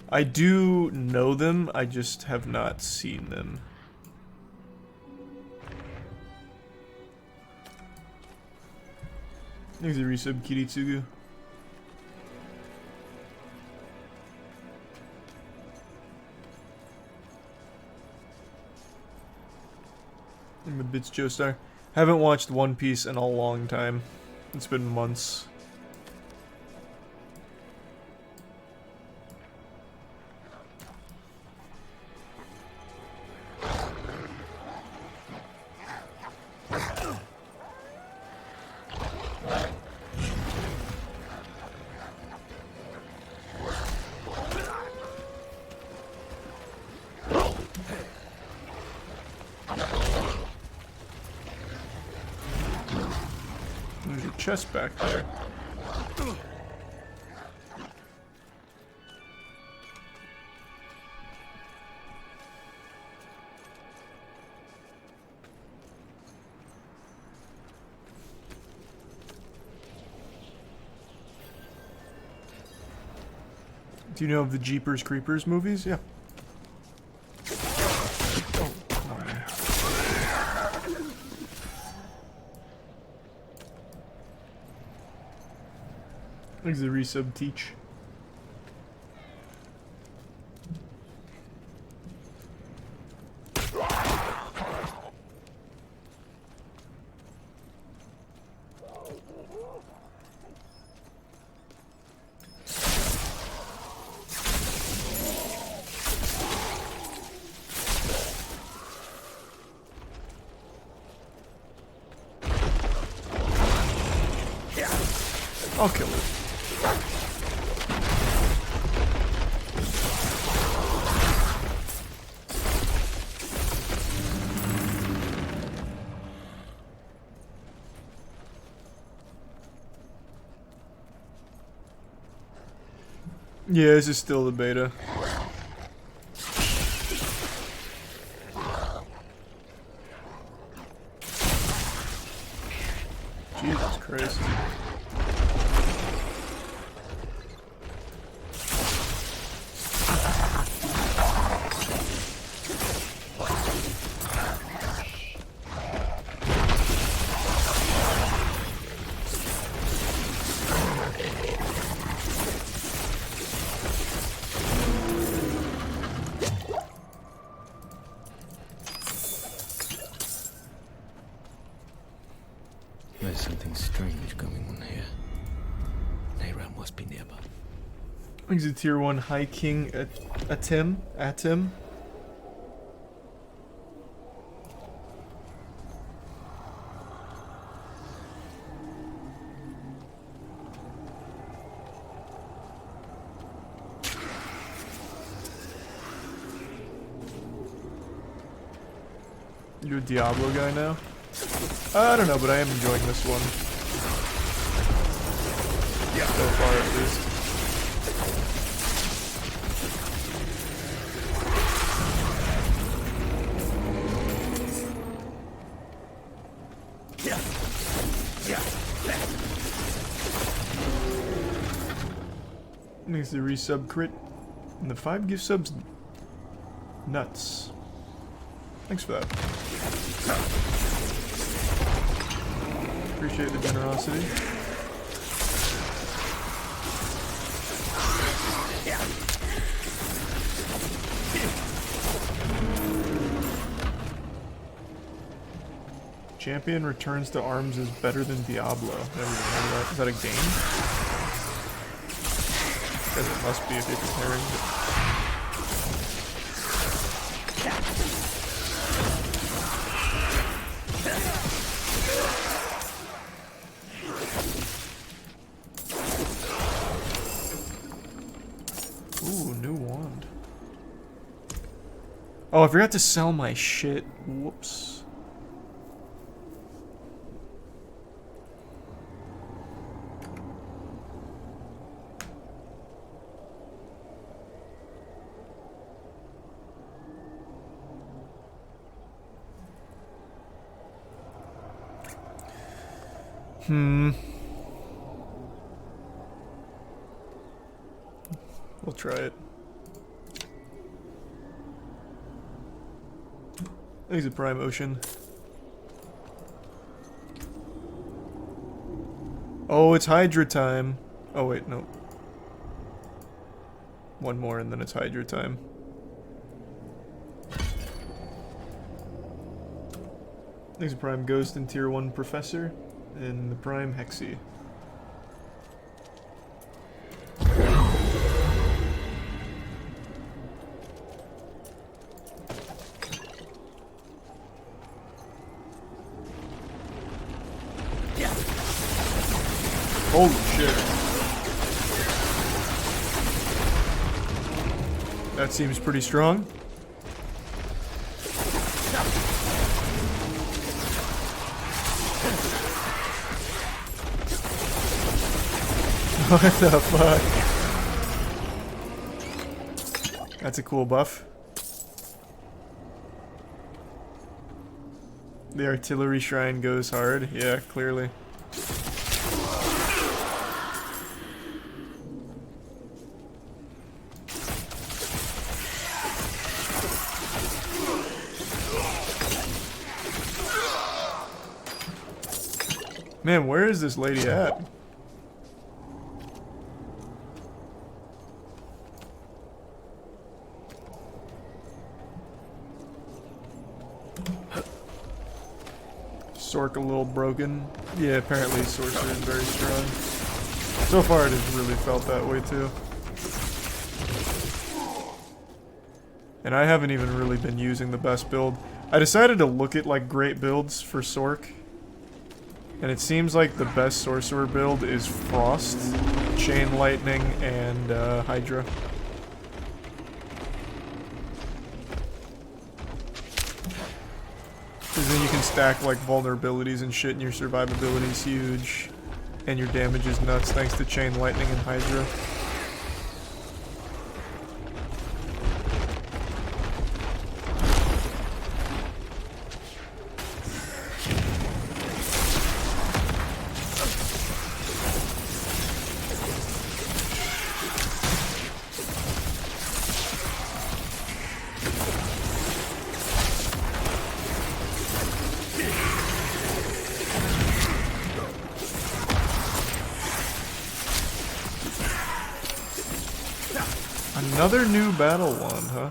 I do know them, I just have not seen them. Thanks a resub, Kiritsugu. I'm a Bits Joestar. Haven't watched One Piece in a long time. It's been months. There's a chest back there. Do you know of the Jeepers Creepers movies? Yeah. Oh, come on, man. Thanks the resub teach. I'll kill it. Yeah, this is still the beta. Jesus Christ. something strange going on here. Nayra must be nearby. He's a tier 1 High King Atim. You a Diablo guy now? I don't know, but I am enjoying this one. Yeah. So far, at least. Needs the resub crit. And the 5 gift subs. Nuts. Thanks for that. Appreciate the generosity. Champion returns to arms is better than Diablo. Is that a game? I guess it must be if you're comparing. Ooh, new wand. Oh, I forgot to sell my shit. Whoops. We'll try it. I think it's a Prime Ocean. Oh, it's Hydra time. Oh wait, no. One more and then it's Hydra time. I think it's a Prime Ghost and Tier 1 Professor. And the Prime Hexy. Holy shit. That seems pretty strong. What the fuck? That's a cool buff. The artillery shrine goes hard. Yeah, clearly. Man, where is this lady at? Sork a little broken. Yeah, apparently Sorcerer is very strong. So far it has really felt that way too. And I haven't even really been using the best build. I decided to look at like great builds for Sork. And it seems like the best Sorcerer build is Frost, Chain Lightning, and Hydra. Because then you can stack like vulnerabilities and shit and your survivability is huge. And your damage is nuts thanks to Chain Lightning and Hydra. Another new battle one, huh?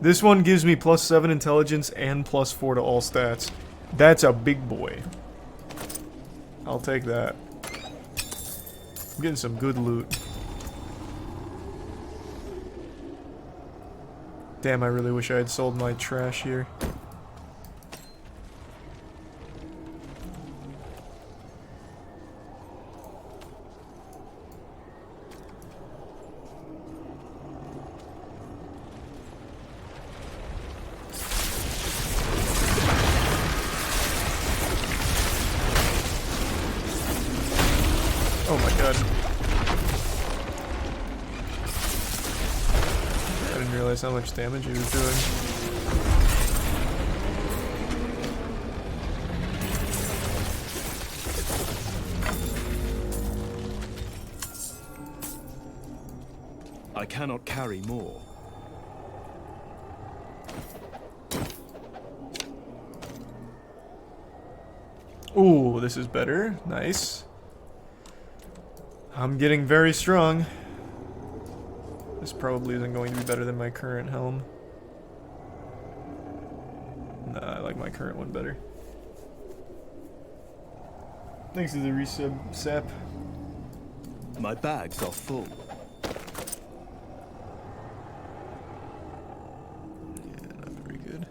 This one gives me +7 intelligence and +4 to all stats. That's a big boy. I'll take that. I'm getting some good loot. Damn, I really wish I had sold my trash here. Oh my god. I didn't realize how much damage he was doing. I cannot carry more. Ooh, this is better. Nice. I'm getting very strong. This probably isn't going to be better than my current helm. Nah, I like my current one better. Thanks to the resub, Sap. My bags are full. Yeah, not very good.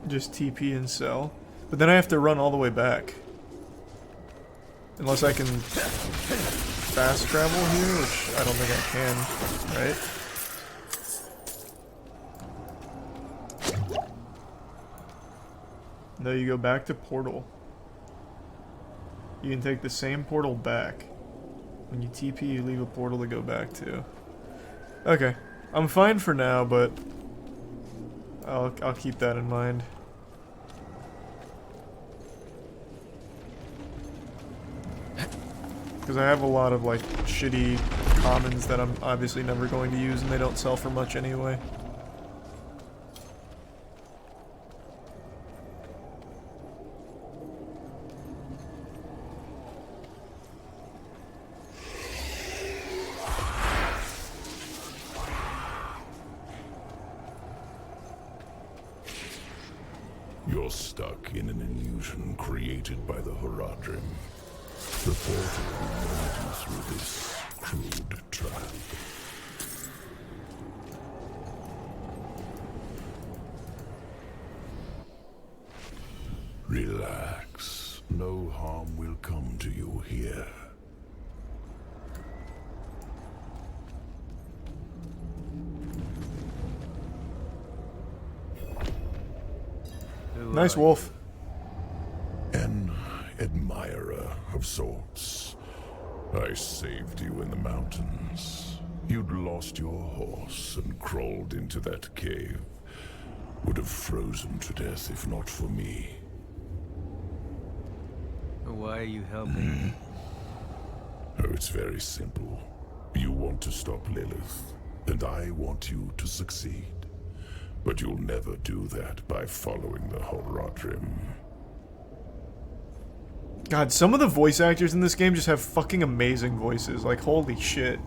Just TP and sell. But then I have to run all the way back. Unless I can fast travel here, which I don't think I can, right? No, you go back to portal. You can take the same portal back. When you TP, you leave a portal to go back to. Okay. I'm fine for now, but I'll keep that in mind. Because I have a lot of like shitty commons that I'm obviously never going to use and they don't sell for much anyway. You're stuck in an illusion created by the Horadrim. The portal will lead you through this crude trap. Relax. No harm will come to you here. Nice wolf. An admirer of sorts. I saved you in the mountains. You'd lost your horse and crawled into that cave. Would have frozen to death if not for me. Why are you helping? Oh, it's very simple. You want to stop Lilith, and I want you to succeed. But you'll never do that by following the Horadrim. God, some of the voice actors in this game just have fucking amazing voices. Like, holy shit.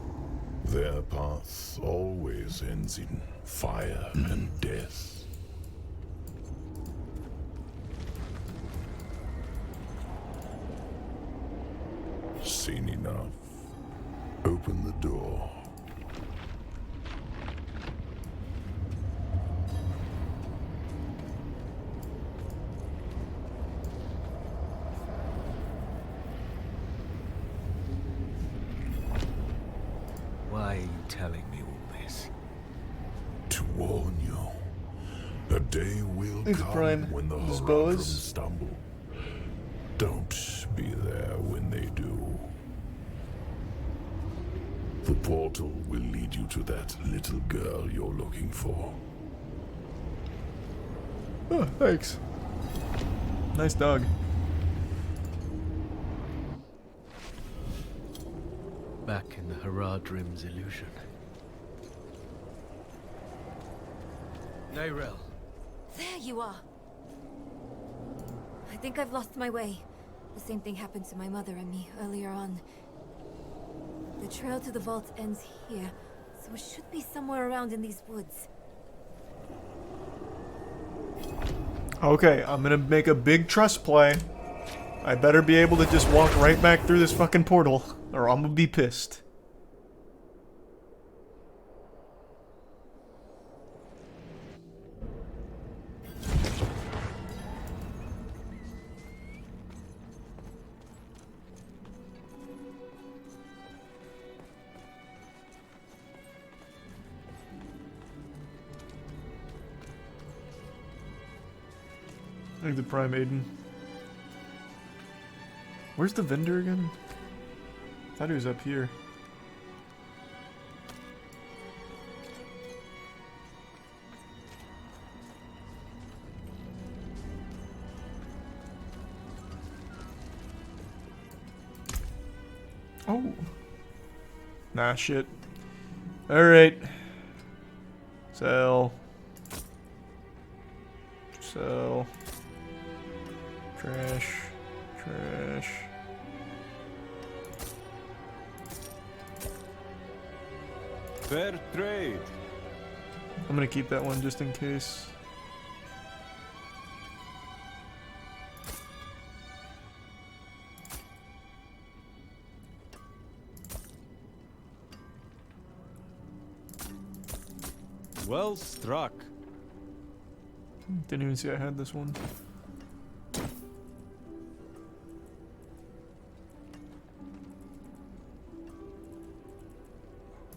Their path always ends in fire and death. Seen enough. Open the door. Why are you telling me all this? To warn you. A day will Thanks, come Prime. when the Those Horadrim boas. stumble. Don't be there when they do. The portal will lead you to that little girl you're looking for. Oh, thanks. Nice dog. back in the Haradrim's illusion. Nyrel. There you are. I think I've lost my way. The same thing happened to my mother and me earlier on. The trail to the vault ends here, so it should be somewhere around in these woods. Okay, I'm gonna make a big trust play. I better be able to just walk right back through this fucking portal, or I'm gonna be pissed. I think the Prime Aiden. Where's the vendor again? I thought he was up here. Oh. Nah, shit. Alright. Sell. Sell. Trash. Trash. Fair trade. I'm gonna keep that one just in case. Well struck. Didn't even see I had this one.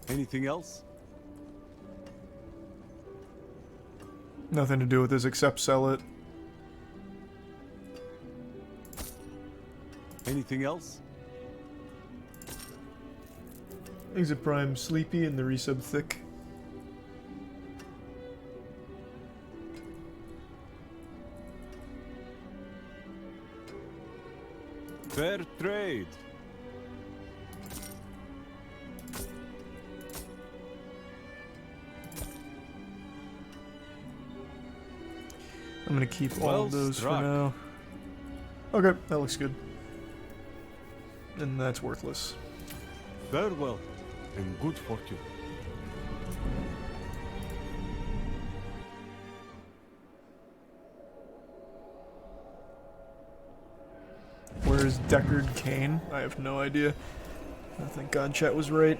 Anything else? Nothing to do with this except sell it. Anything else? Exit Prime sleepy and the resub thick. Fair trade. I'm gonna keep all Well of those struck. for now. Okay, that looks good. And that's worthless. Farewell and good fortune. Where's Deckard Cain? I have no idea. I think God Chat was right.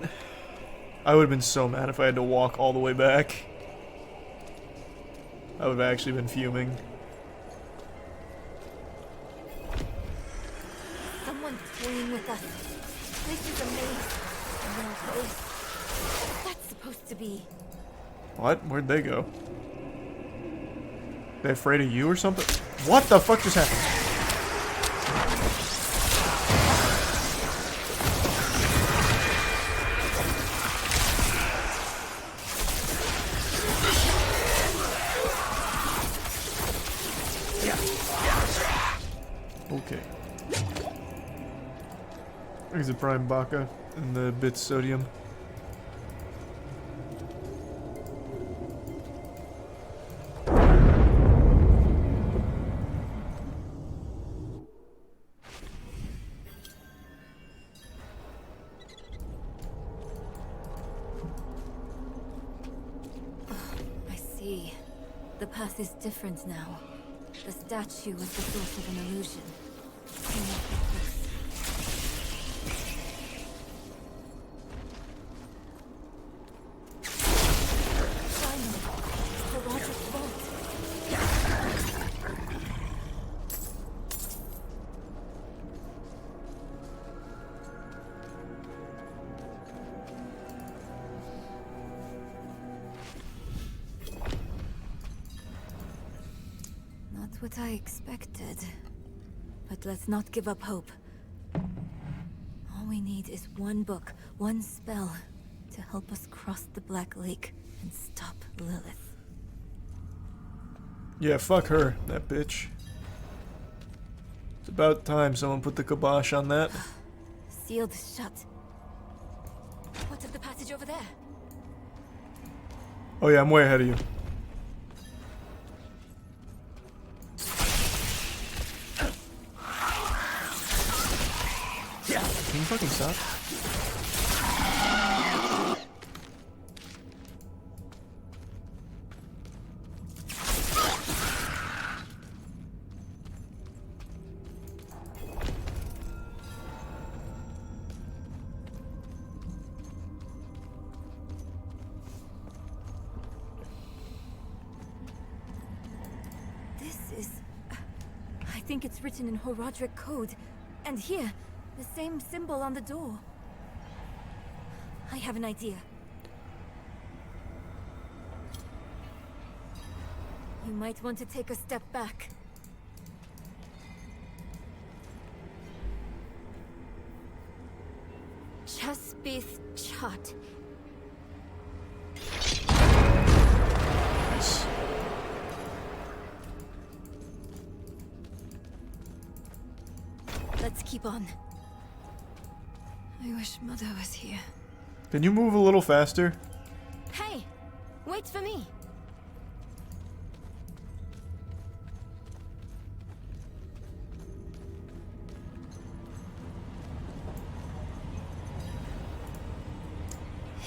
I would have been so mad if I had to walk all the way back. I would have actually been fuming. Someone's toying with us. This is a maze. No place. What's that supposed to be? What? Where'd they go? They afraid of you or something? What the fuck just happened? Okay. There's a Prime Baka and the bit sodium. I see. The path is different now. The statue was the source of an illusion. Not what I expected. But let's not give up hope. All we need is one book, one spell, to help us cross the Black Lake and stop Lilith. Yeah, fuck her, that bitch. It's about time someone put the kibosh on that. Sealed shut. What of the passage over there? Oh yeah, I'm way ahead of you. Can you fucking stop? I think it's written in Horadric code. And here, the same symbol on the door. I have an idea. You might want to take a step back. Chespith Chat. Nice. Let's keep on. I wish Mother was here. Can you move a little faster? Hey! Wait for me!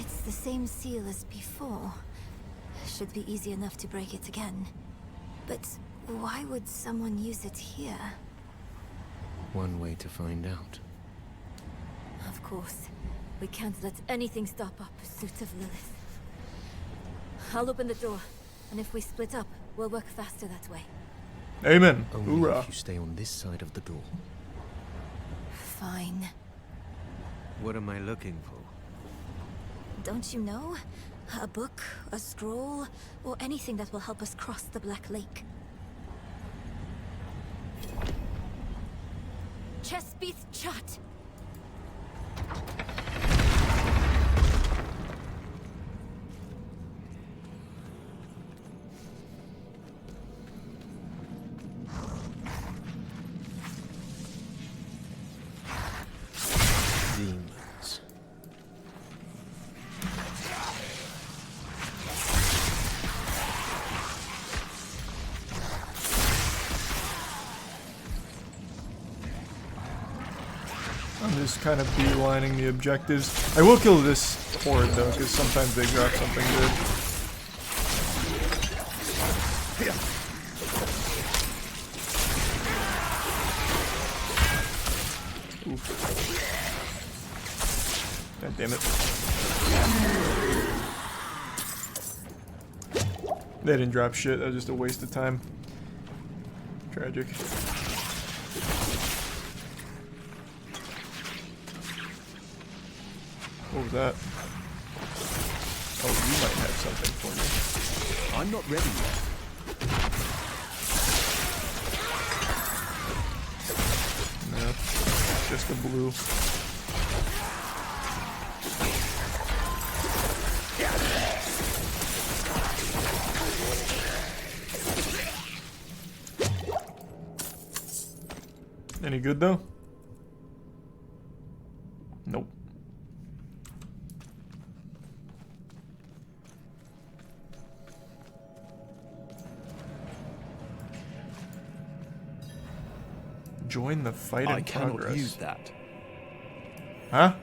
It's the same seal as before. Should be easy enough to break it again. But why would someone use it here? One way to find out. Of course. We can't let anything stop our pursuit of Lilith. I'll open the door, and if we split up, we'll work faster that way. Amen. Only Hoorah. if you stay on this side of the door. Fine. What am I looking for? Don't you know? A book, a scroll, or anything that will help us cross the Black Lake. Chespith Chat. Demons. I'm just kind of beelining the objectives. I will kill this horde though, because sometimes they drop something good. Oof. God damn it. They didn't drop shit, that was just a waste of time. Tragic. What was that? Oh, you might have something for me. I'm not ready yet. No, just a blue. Any good though? Nope. Join the fight in progress. I cannot use that. Huh?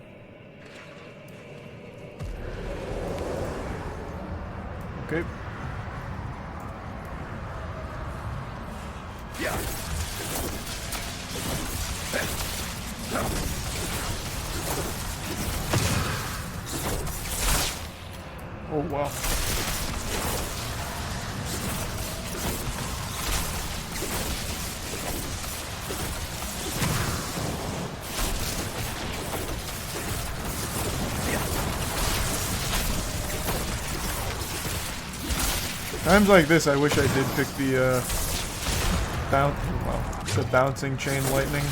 Okay. Yeah. Oh wow. Times like this, I wish I did pick the the bouncing chain lightning.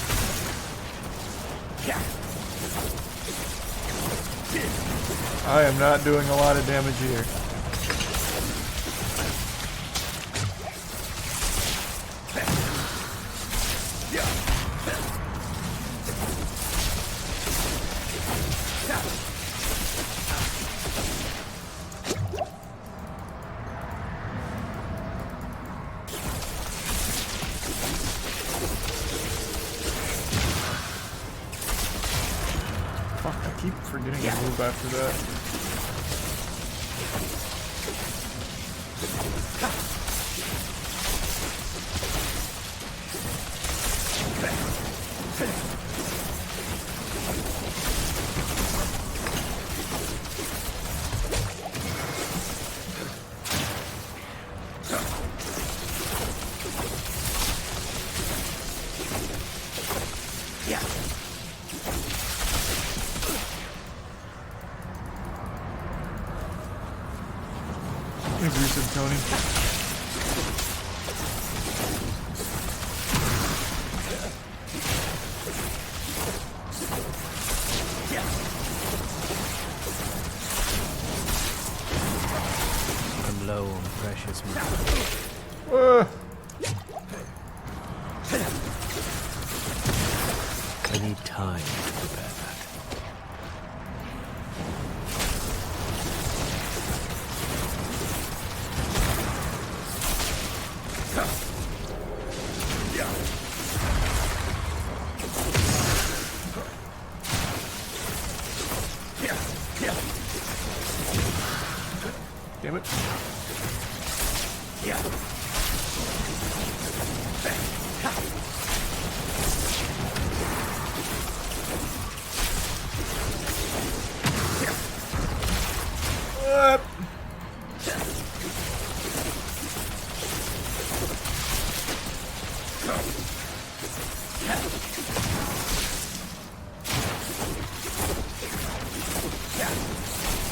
I am not doing a lot of damage here. Fuck, I keep forgetting to move after that. Aggressive, Tony. I'm low on precious metal. I need time to prepare that. Damn it.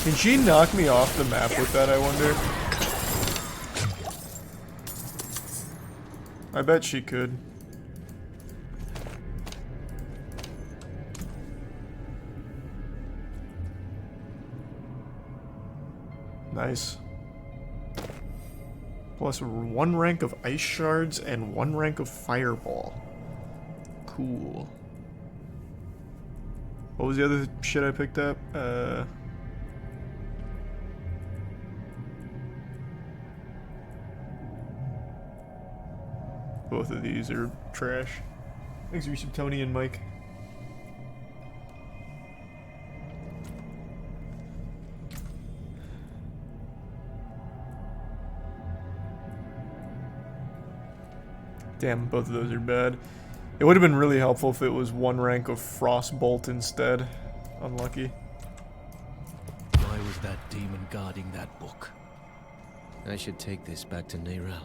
Can she knock me off the map with that, I wonder? I bet she could. Nice. Plus 1 rank of ice shards and 1 rank of fireball. Cool. What was the other shit I picked up? Both of these are trash. Thanks for some Tony and Mike. Damn, both of those are bad. It would have been really helpful if it was 1 rank of Frostbolt instead. Unlucky. Why was that demon guarding that book? I should take this back to Neyrel.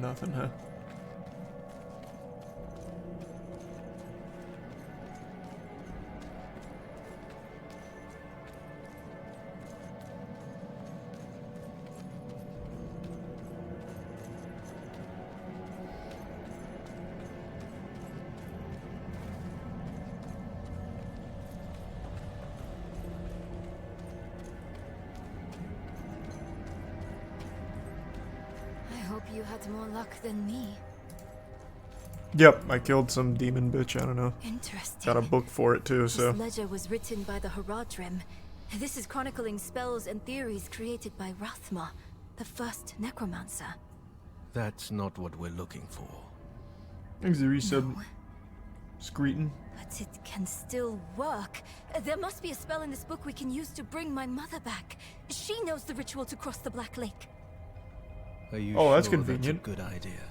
Nothing, huh? You had more luck than me. Yep, I killed some demon bitch, I don't know. Interesting. Got a book for it too, so. This ledger was written by the Haradrim. This is chronicling spells and theories created by Rathma, the first necromancer. That's not what we're looking for. Thanks the resub. Screeton. But it can still work. There must be a spell in this book we can use to bring my mother back. She knows the ritual to cross the Black Lake. Are you oh, that's sure convenient. That's a good idea.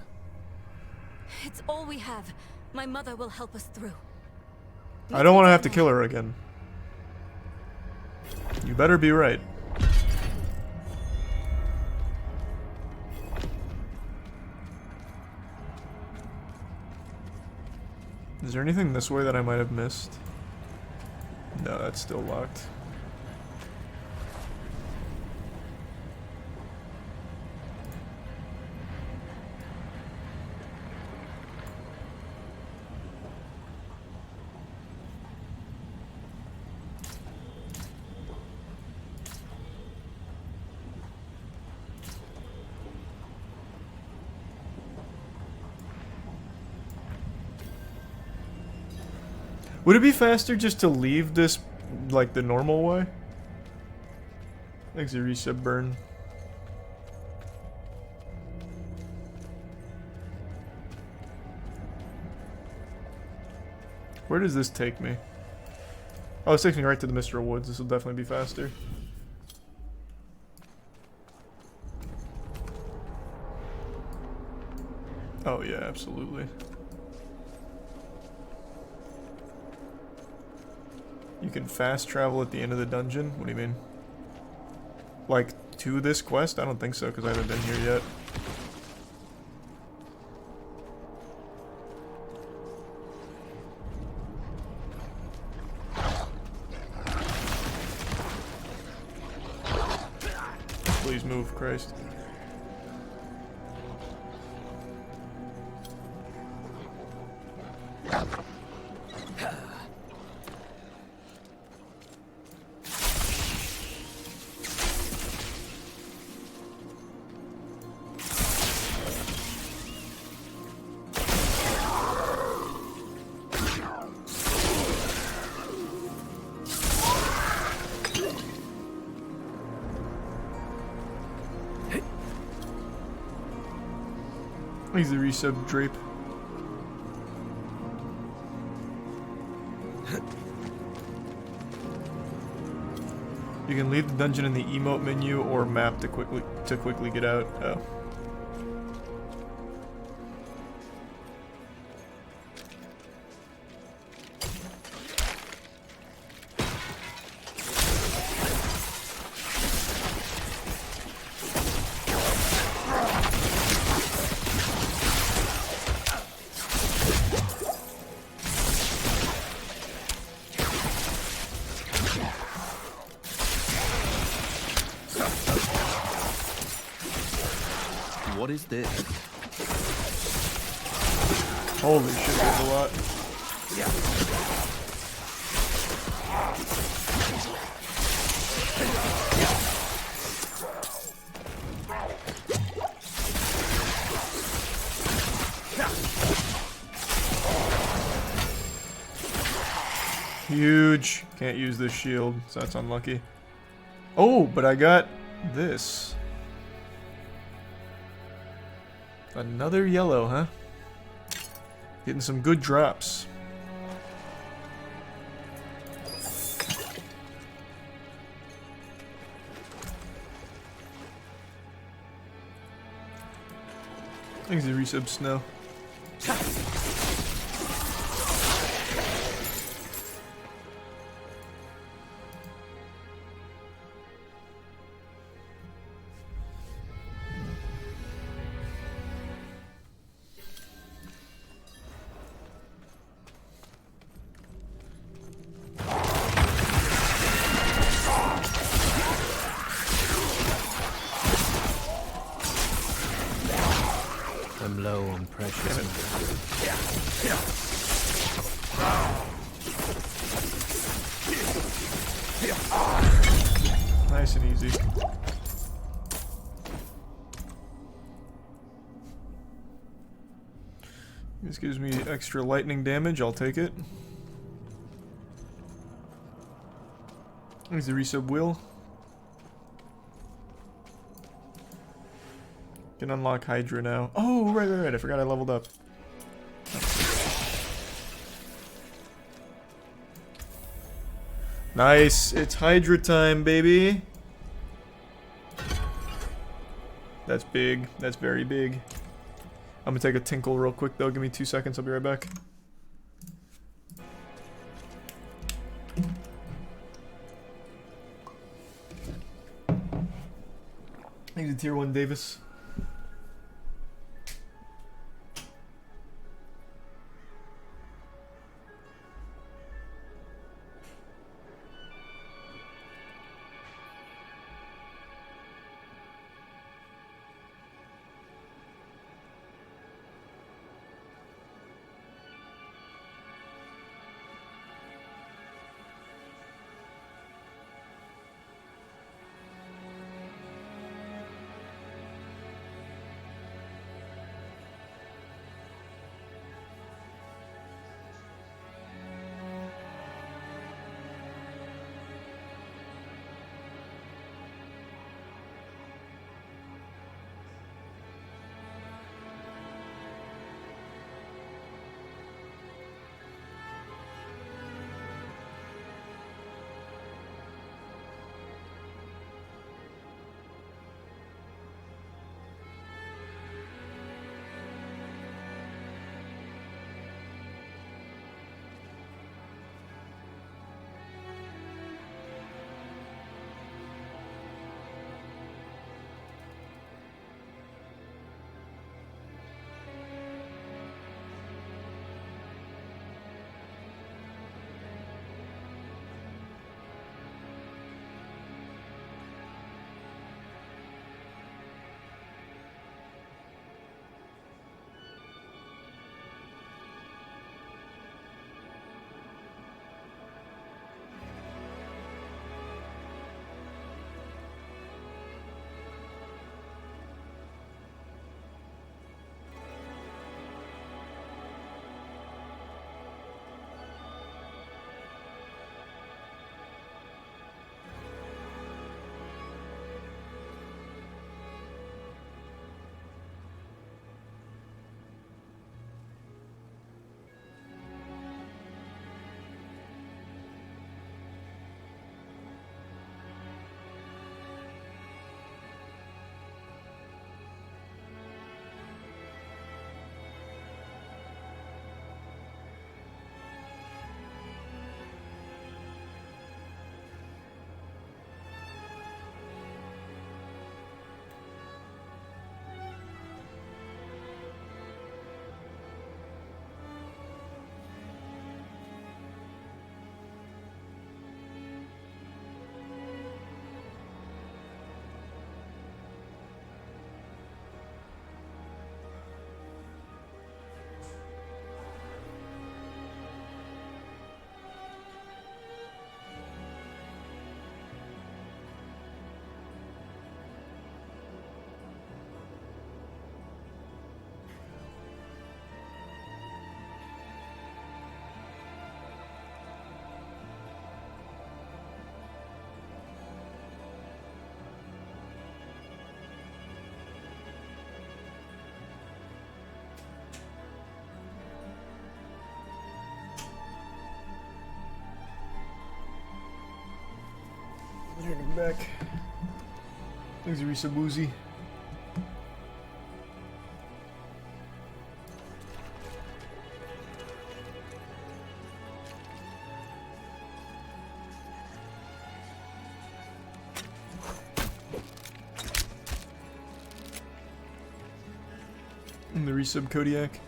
It's all we have. My mother will help us through. I don't want to have to kill her again. You better be right. Is there anything this way that I might have missed? No, that's still locked. Would it be faster just to leave this like the normal way? Exit resub burn. Where does this take me? Oh, it's taking me right to the Mr. Woods. This will definitely be faster. Oh yeah, absolutely. You can fast travel at the end of the dungeon? What do you mean? Like, to this quest? I don't think so, because I haven't been here yet. Please move, Christ. Easy resub drape. You can leave the dungeon in the emote menu or map to quickly get out. Oh. What is this? Holy shit, there's a lot. Huge. Can't use this shield, so that's unlucky. Oh, but I got this. Another yellow, huh? Getting some good drops. Thanks to resub snow. I'm low on precious. Nice and easy. This gives me extra lightning damage, I'll take it. There's the resub wheel. Can unlock Hydra now. Oh, right, I forgot I leveled up. Nice, it's Hydra time, baby. That's big, that's very big. I'm gonna take a tinkle real quick though, give me 2 seconds, I'll be right back. Thanks to Tier 1 Davis. Here, come back. Thanks, Risa Boozy. And the resub Kodiak.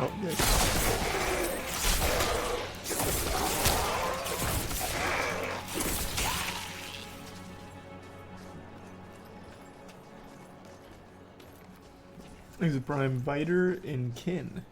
Oh, yikes. There's a Prime Viter and Kin.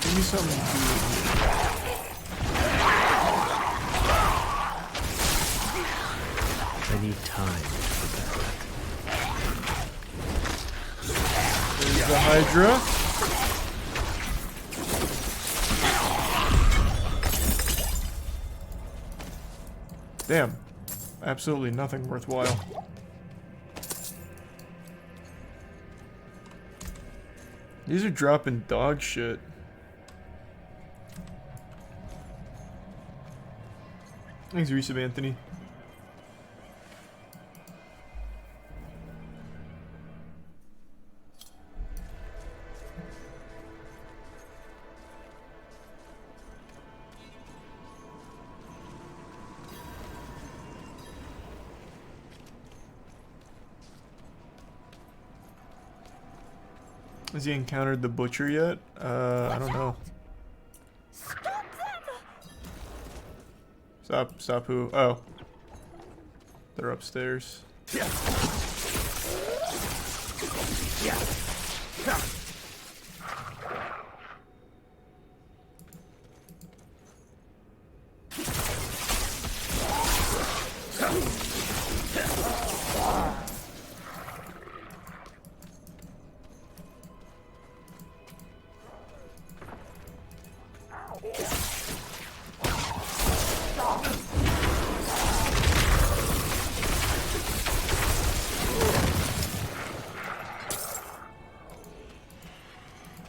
Give me something good. I need time to prepare. There's the Hydra. Damn. Absolutely nothing worthwhile. These are dropping dog shit. Thanks, Resub Anthony. Has he encountered the butcher yet? I don't know. Stop who? Oh. They're upstairs. Yeah.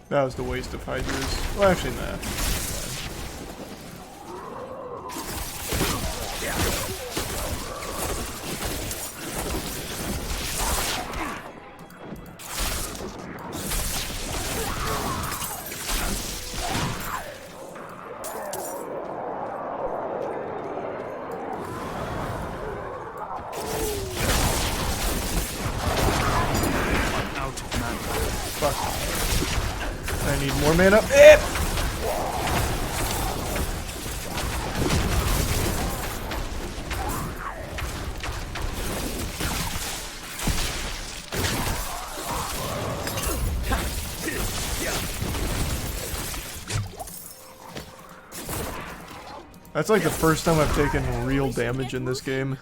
That was the waste of Hydras. Well, actually, nah. I need more mana. That's like the first time I've taken real damage in this game.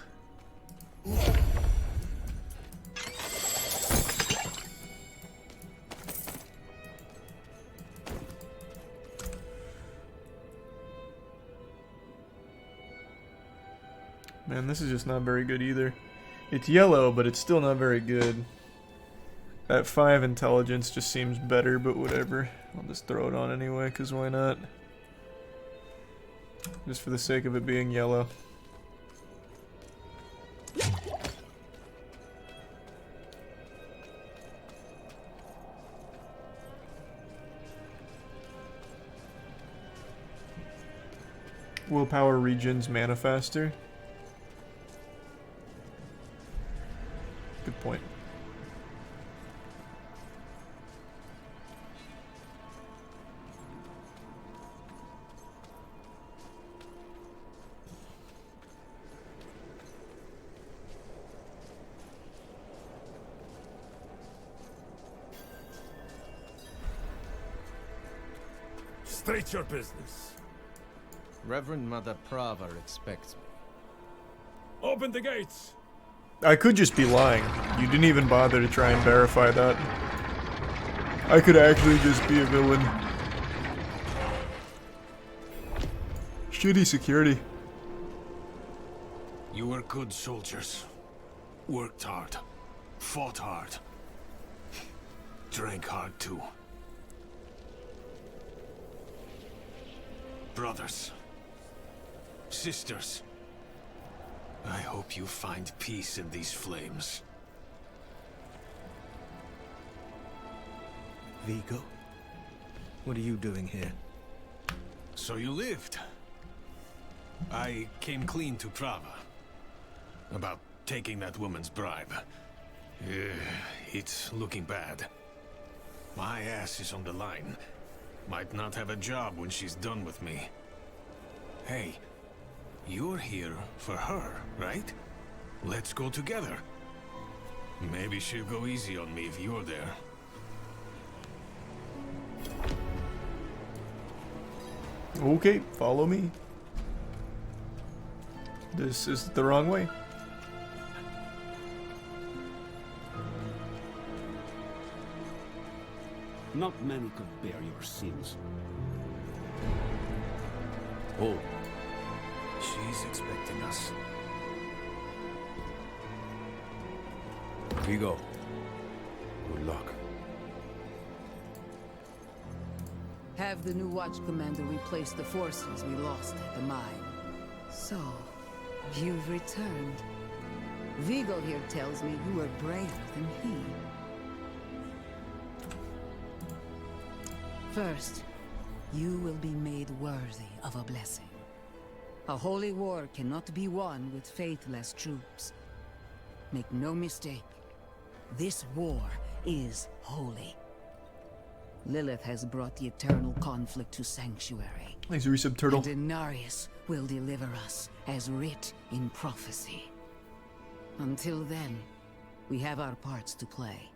Man, this is just not very good either. It's yellow, but it's still not very good. That 5 intelligence just seems better, but whatever. I'll just throw it on anyway, because why not? Just for the sake of it being yellow. Willpower regens mana faster. Good point. State your business. Reverend Mother Prava expects me. Open the gates. I could just be lying. You didn't even bother to try and verify that. I could actually just be a villain. Shitty security. You were good soldiers. Worked hard. Fought hard. Drank hard too. Brothers. Sisters. I hope you find peace in these flames. Vigo? What are you doing here? So you lived. I came clean to Prava. About taking that woman's bribe. It's looking bad. My ass is on the line. Might not have a job when she's done with me. Hey, you're here for her, right? Let's go together. Maybe she'll go easy on me if you're there. Okay, follow me. This is the wrong way. Not many could bear your sins. Oh. She's expecting us. Vigo. Good luck. Have the new watch commander replace the forces we lost at the mine. So, you've returned. Vigo here tells me you were braver than he. First, you will be made worthy of a blessing. A holy war cannot be won with faithless troops. Make no mistake, this war is holy. Lilith has brought the eternal conflict to Sanctuary. Thanks, Resub Turtle. And Denarius will deliver us, as writ in prophecy. Until then, we have our parts to play.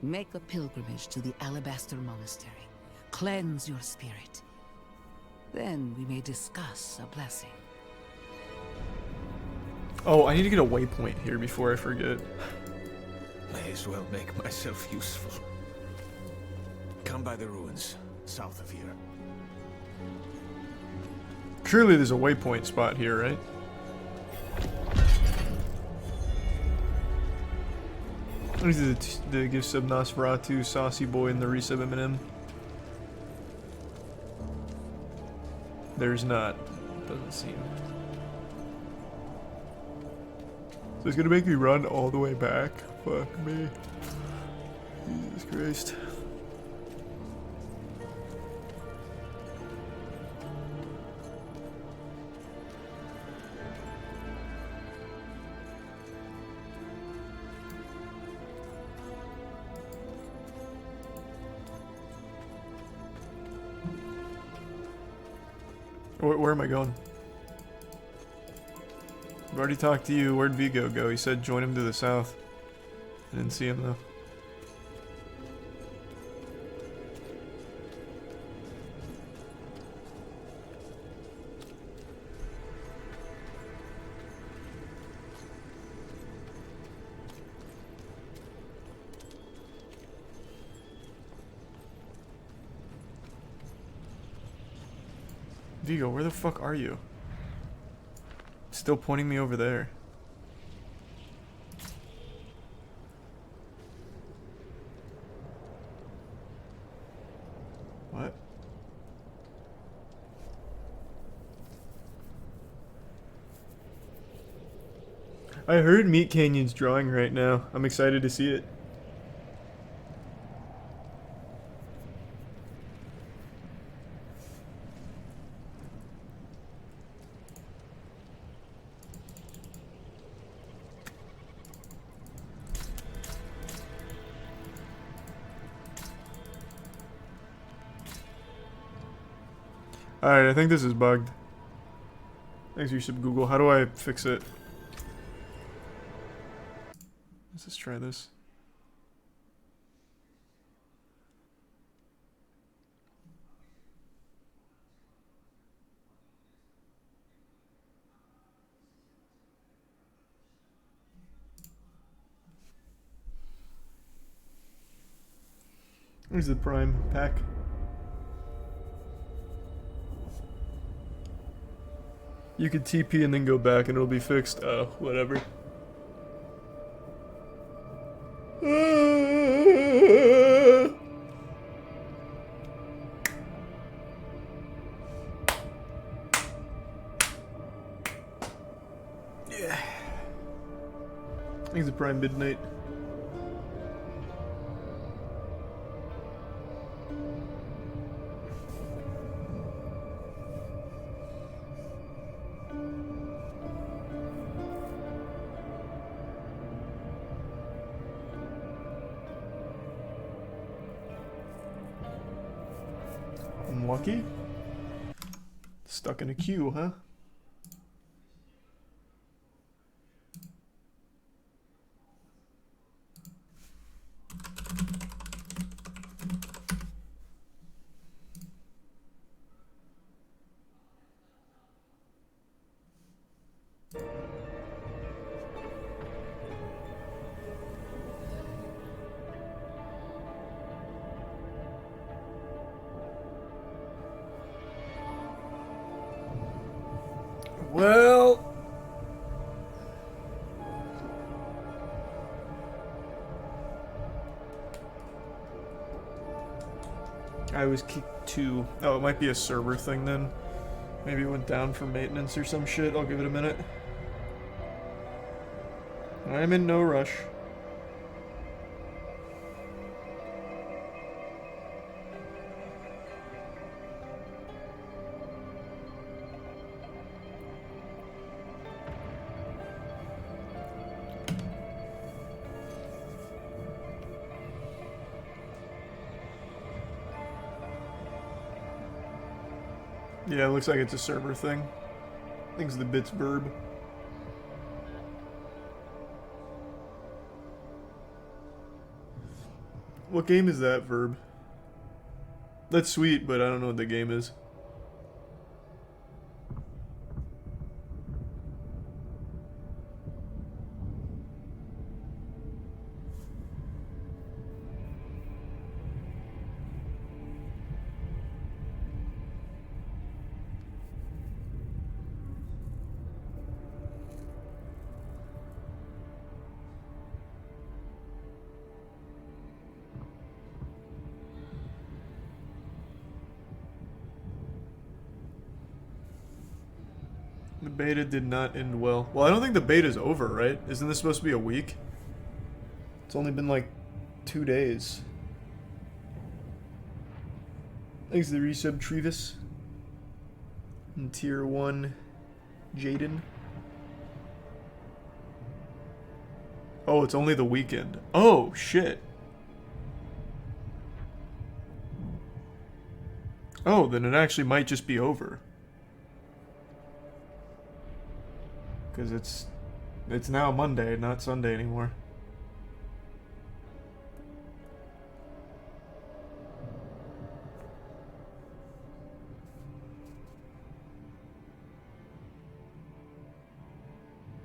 Make a pilgrimage to the Alabaster Monastery. Cleanse your spirit. Then we may discuss a blessing. Oh, I need to get a waypoint here before I forget. May as well make myself useful. Come by the ruins, south of here. Surely there's a waypoint spot here, right? What is the gift sub Nosferatu, Saucy Boy, and the resub Eminem? There's not. Doesn't seem. So it's gonna make me run all the way back. Fuck me. Jesus Christ. Where am I going? I've already talked to you. Where'd Vigo go? He said join him to the south. I didn't see him though. Vigo, where the fuck are you? Still pointing me over there. What? I heard Meat Canyon's drawing right now. I'm excited to see it. Alright, I think this is bugged. Thanks for your sub, Google. How do I fix it? Let's just try this. There's the Prime pack. You could TP and then go back and it'll be fixed. Oh, whatever. Yeah. I think it's a Prime Midnight. Unlucky. Stuck in a queue, huh? Well, I was kicked to... Oh, it might be a server thing then. Maybe it went down for maintenance or some shit. I'll give it a minute. I'm in no rush. Yeah, it looks like it's a server thing. I think it's the bits verb. What game is that, verb? That's sweet, but I don't know what the game is. The beta did not end well. Well, I don't think the beta's over, right? Isn't this supposed to be a week? It's only been like 2 days. Thanks to the resub Trevis. And tier 1 Jaden. Oh, it's only the weekend. Oh, shit. Oh, then it actually might just be over. Because it's now Monday, not Sunday anymore.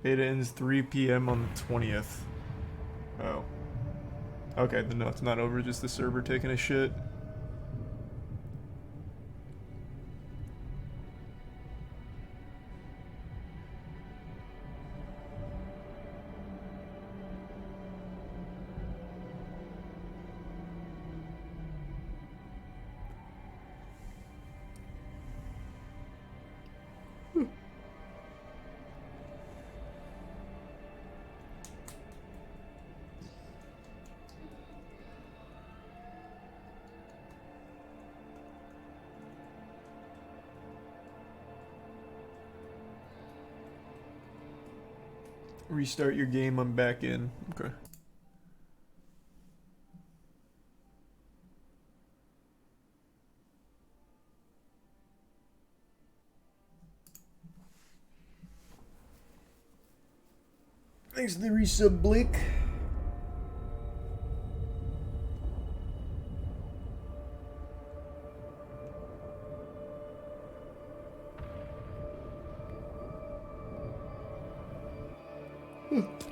Beta ends 3 p.m. on the 20th. Oh. Okay, then no, it's not over, just the server taking a shit. Restart your game, I'm back in. Okay. Thanks to the resub, Bleak.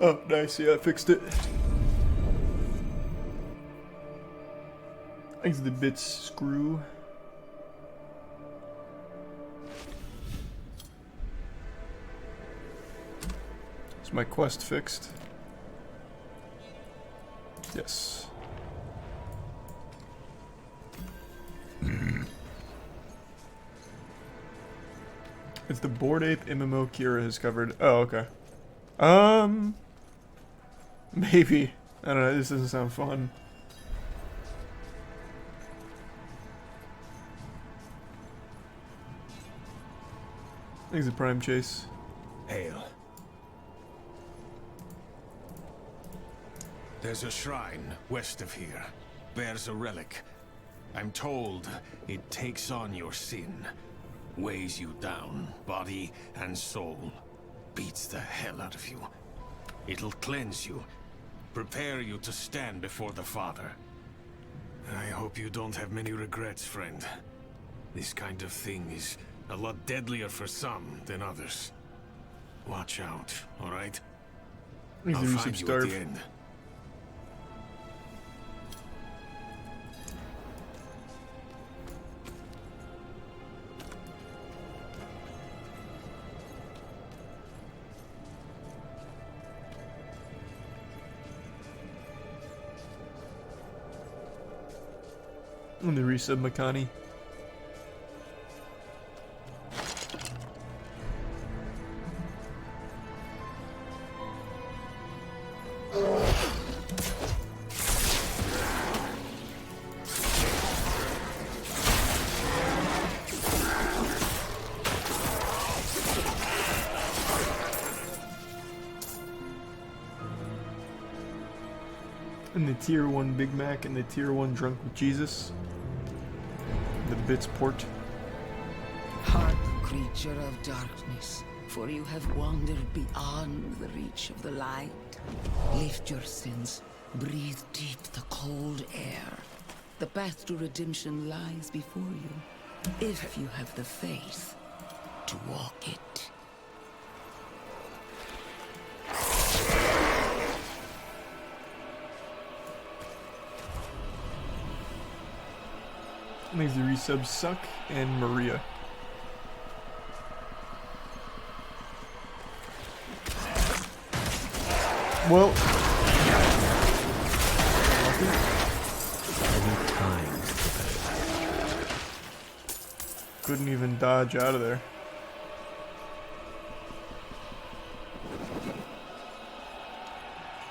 Oh, nice. Yeah, I fixed it. Thanks to the bits, screw. Is my quest fixed? Yes. It's the Bored Ape MMO Kira has covered. Oh, okay. Maybe. I don't know, this doesn't sound fun. I think it's a prime chase. Hail. There's a shrine west of here. Bears a relic. I'm told it takes on your sin. Weighs you down, body and soul. Beats the hell out of you. It'll cleanse you. Prepare you to stand before the Father. I hope you don't have many regrets, friend. This kind of thing is a lot deadlier for some than others. Watch out, alright? I'll find you at the end. And the resub Makani. And the tier 1 Big Mac and the tier 1 Drunk with Jesus. The bits port. Hark, creature of darkness, for you have wandered beyond the reach of the light. Lift your sins, breathe deep the cold air. The path to redemption lies before you, if you have the faith to walk it. Makes the resub Suck and Maria. Well, couldn't even dodge out of there.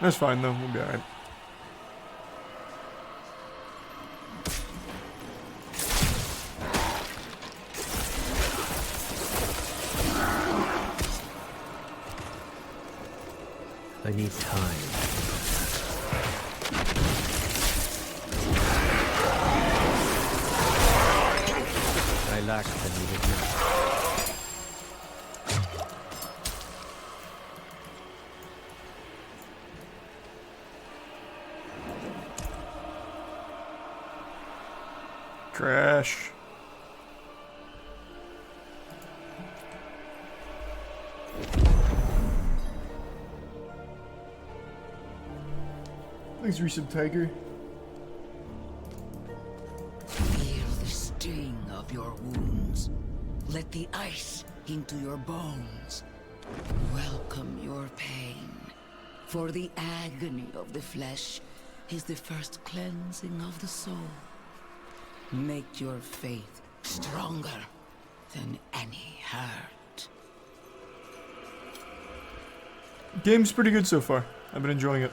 That's fine though, we'll be alright. I need time. I lack the needed knowledge. Trash. Thanks, Resub Tiger. Feel the sting of your wounds. Let the ice into your bones. Welcome your pain. For the agony of the flesh is the first cleansing of the soul. Make your faith stronger than any hurt. Game's pretty good so far. I've been enjoying it.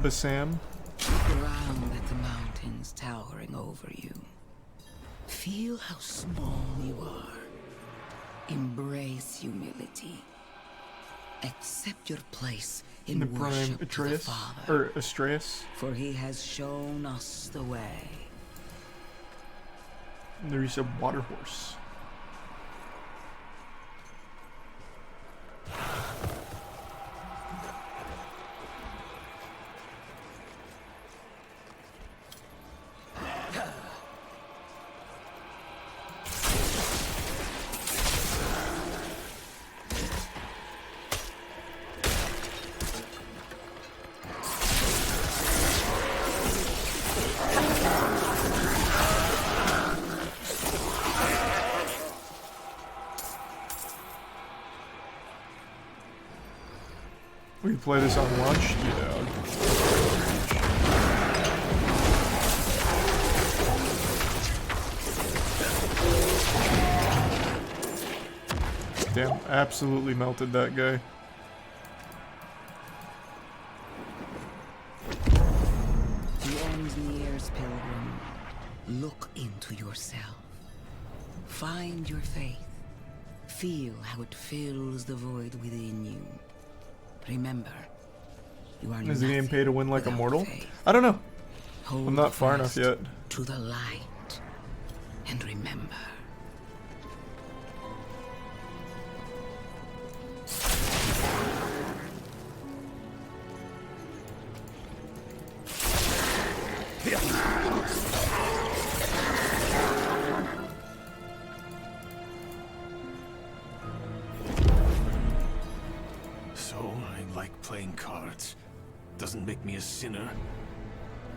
Sam. Look around at the mountains towering over you. Feel how small you are. Embrace humility. Accept your place In the prime worship to the Atreus, Father, or Astreus. for he has shown us the way. And there is a water horse. We can play this on launch? Yeah. Damn, absolutely melted that guy. The end nears, pilgrim. Look into yourself. Find your faith. Feel how it fills the void within you. Remember, you are Is the game pay to win like Immortal? faith. I don't know. Hold I'm not far enough fast yet. to the light. And remember. So, I like playing cards. Doesn't make me a sinner.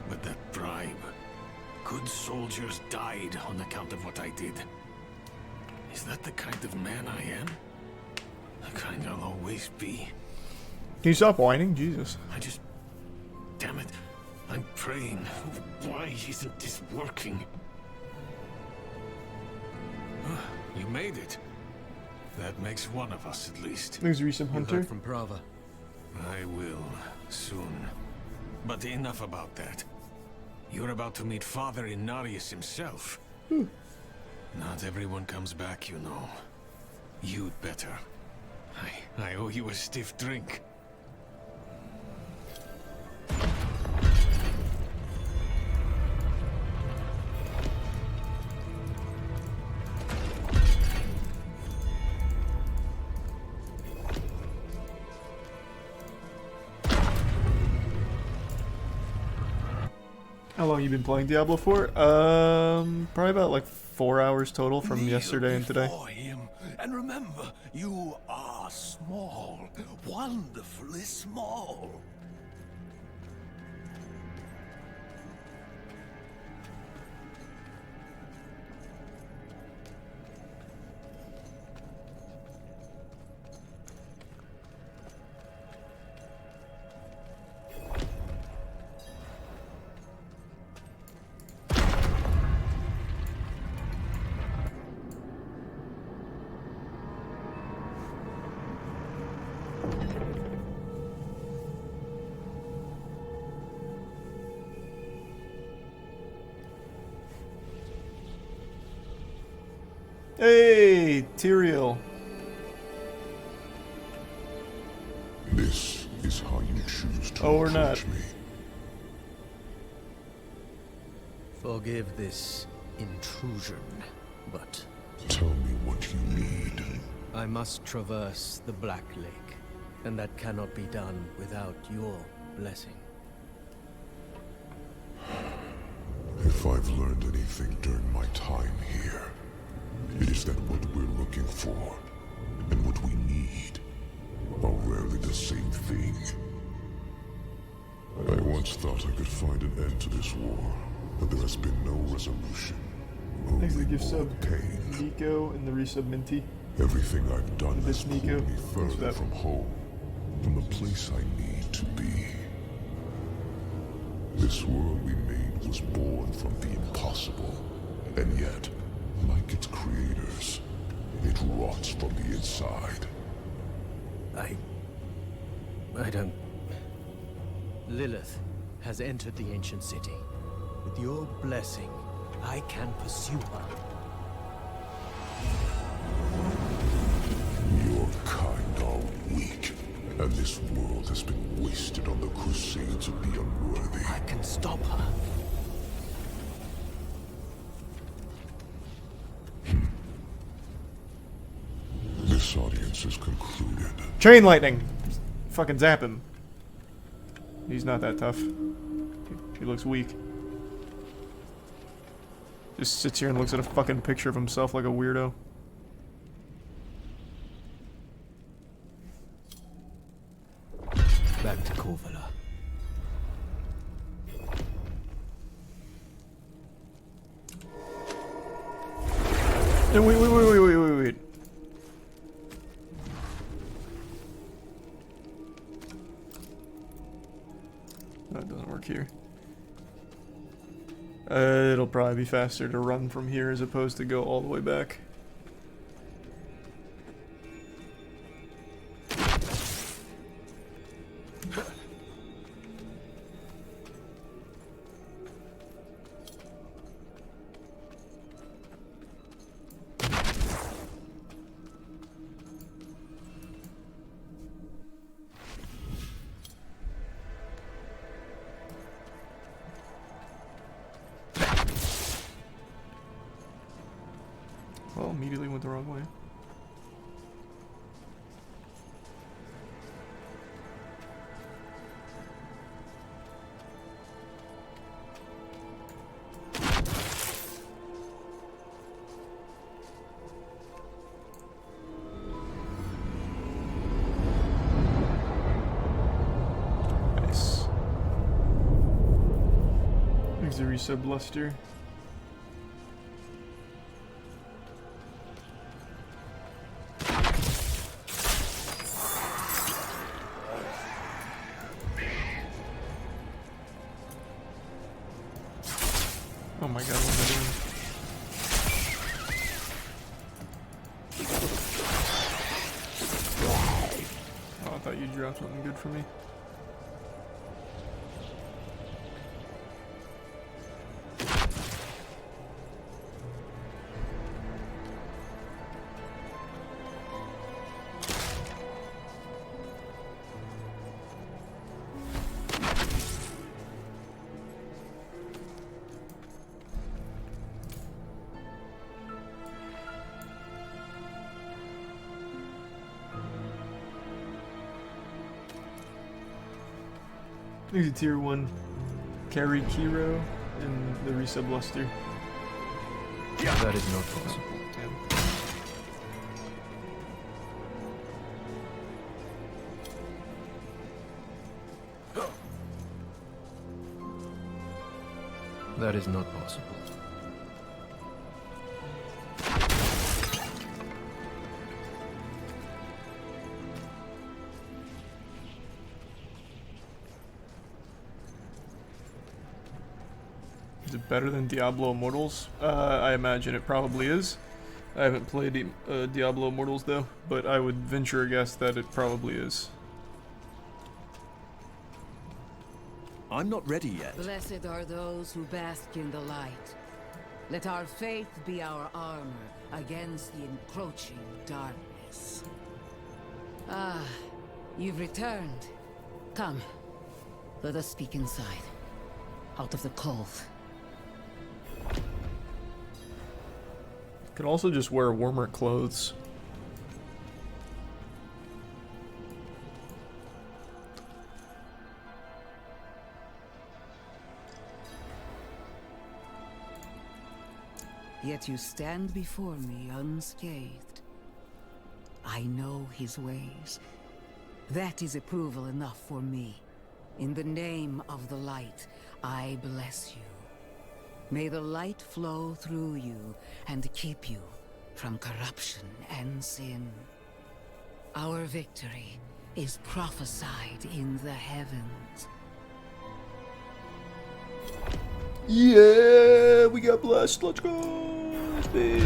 But that bribe. Good soldiers died on account of what I did. Is that the kind of man I am? The kind I'll always be. Can you stop whining? Jesus. I just... Damn it. I'm praying. Why isn't this working? You made it. That makes one of us at least. There's Resub Hunter. From Prava. I will, soon. But enough about that. You're about to meet Father Inarius himself. Not everyone comes back, you know. You'd better. I owe you a stiff drink. How long you been playing Diablo 4? Probably about like 4 hours total from yesterday and today. Him. And remember, you are small, wonderfully small. Hey, Tyrael. This is how you choose to or not. approach me. Forgive this intrusion, but... Tell me what you need. I must traverse the Black Lake, and that cannot be done without your blessing. If I've learned anything during my time here, it is that what we're looking for and what we need are rarely the same thing. I once thought I could find an end to this war, but there has been no resolution. Thanks for Only the gift more sub, pain. Nico, and the resub Minty. Everything I've done has pulled Nico. me Thanks for further that. from home, from the place I need to be. This world we made was born from the impossible, and yet, like its creators, it rots from the inside. I don't... Lilith has entered the ancient city. With your blessing, I can pursue her. Your kind are weak. And this world has been wasted on the crusades of the unworthy. I can stop her. This audience is concluded. Chain lightning! Fucking zap him. He's not that tough. He looks weak. Just sits here and looks at a fucking picture of himself like a weirdo. Back to Korvala. No, wait. That doesn't work here. It'll probably be faster to run from here as opposed to go all the way back. Well, immediately went the wrong way. Nice. There's the resub luster. Oh my god, what am I doing? Oh, I thought you dropped something good for me. There's a tier 1 carry Kiro and the resub luster. That is not possible. That is not possible. Is it better than Diablo Immortals? I imagine it probably is. I haven't played Diablo Immortals though, but I would venture a guess that it probably is. I'm not ready yet. Blessed are those who bask in the light. Let our faith be our armor against the encroaching darkness. Ah, you've returned. Come, let us speak inside, out of the cold. Could also just wear warmer clothes. Yet you stand before me unscathed. I know his ways. That is approval enough for me. In the name of the light, I bless you. May the light flow through you and keep you from corruption and sin. Our victory is prophesied in the heavens. Yeah, we got blessed. Let's go. It's big.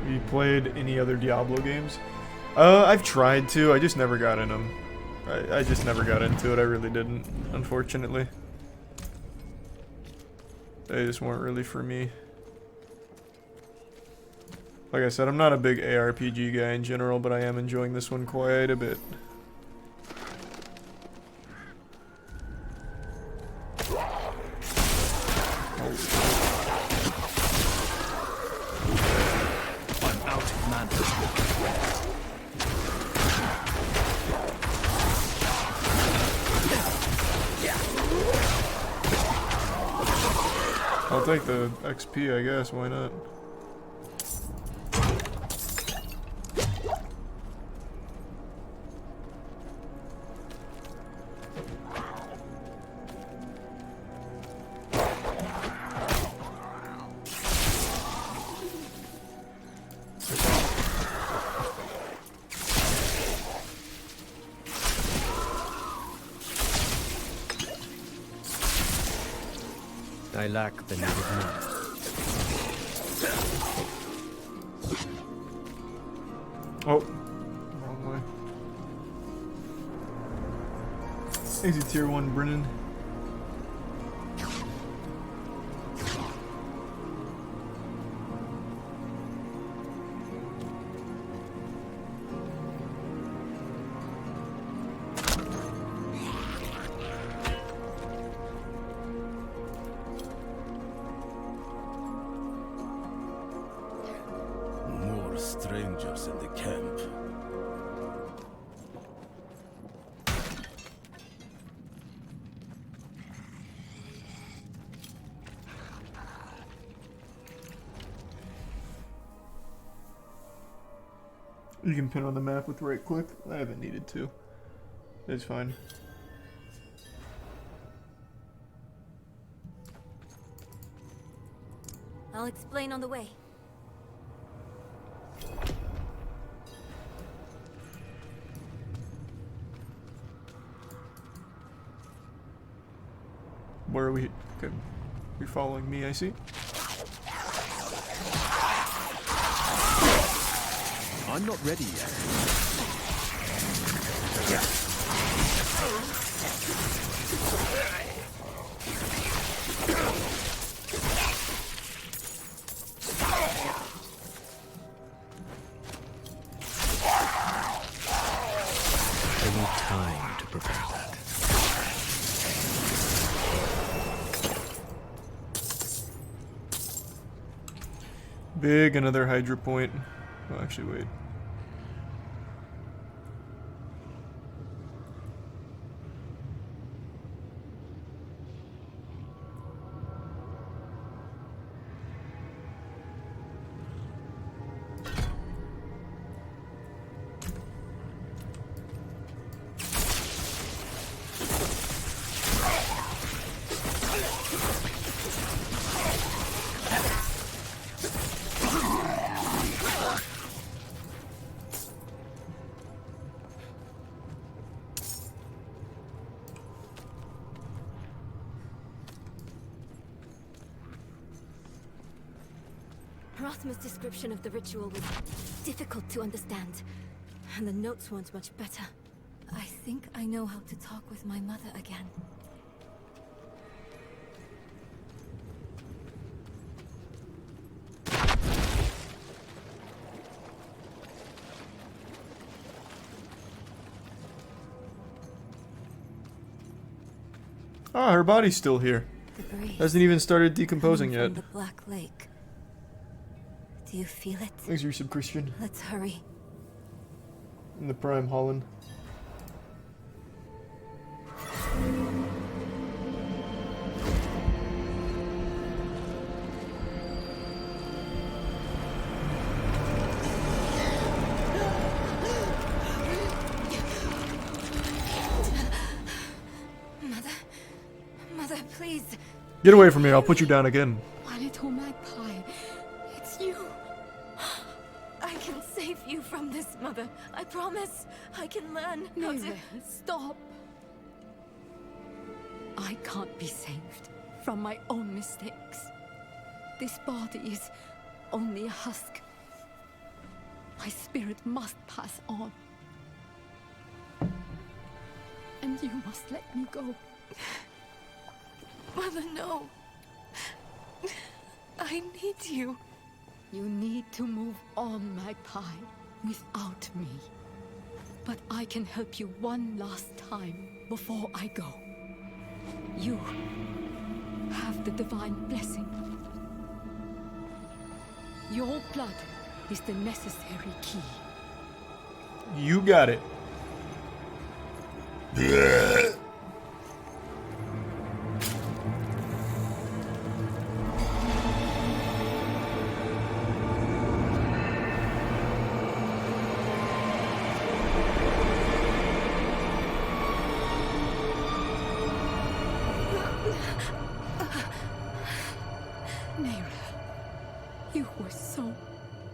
Have you played any other Diablo games? I've tried to. I just never got in them. I just never got into it. I really didn't, unfortunately. They just weren't really for me. Like I said, I'm not a big ARPG guy in general, but I am enjoying this one quite a bit. I'm out of mana. I'll take the XP, I guess. Why not? I lack the needed mana. Oh, wrong way. Easy tier 1, Brennan. Strangers in the camp. You can pin on the map with right click. I haven't needed to. It's fine. I'll explain on the way. Where are we? Okay. You're following me, I see. I'm not ready yet. I need time to prepare that. Big, another Hydra point. Oh, actually, wait. Rothman's description of the ritual was difficult to understand, and the notes weren't much better. I think I know how to talk with my mother again. Ah, her body's still here. Hasn't even started decomposing yet. From the Black Lake. Do you feel it? Thanks, resub Christian. Let's hurry. In the Prime Holland. Mother, please. Get away from me, I'll put you down again. My little magpie. It's you. I can save you from this, Mother. I promise. I can learn how to... Stop. I can't be saved from my own mistakes. This body is only a husk. My spirit must pass on. And you must let me go. Mother, no. I need you. You need to move on, Magpie, without me. But I can help you one last time before I go. You have the divine blessing. Your blood is the necessary key. You got it. You were so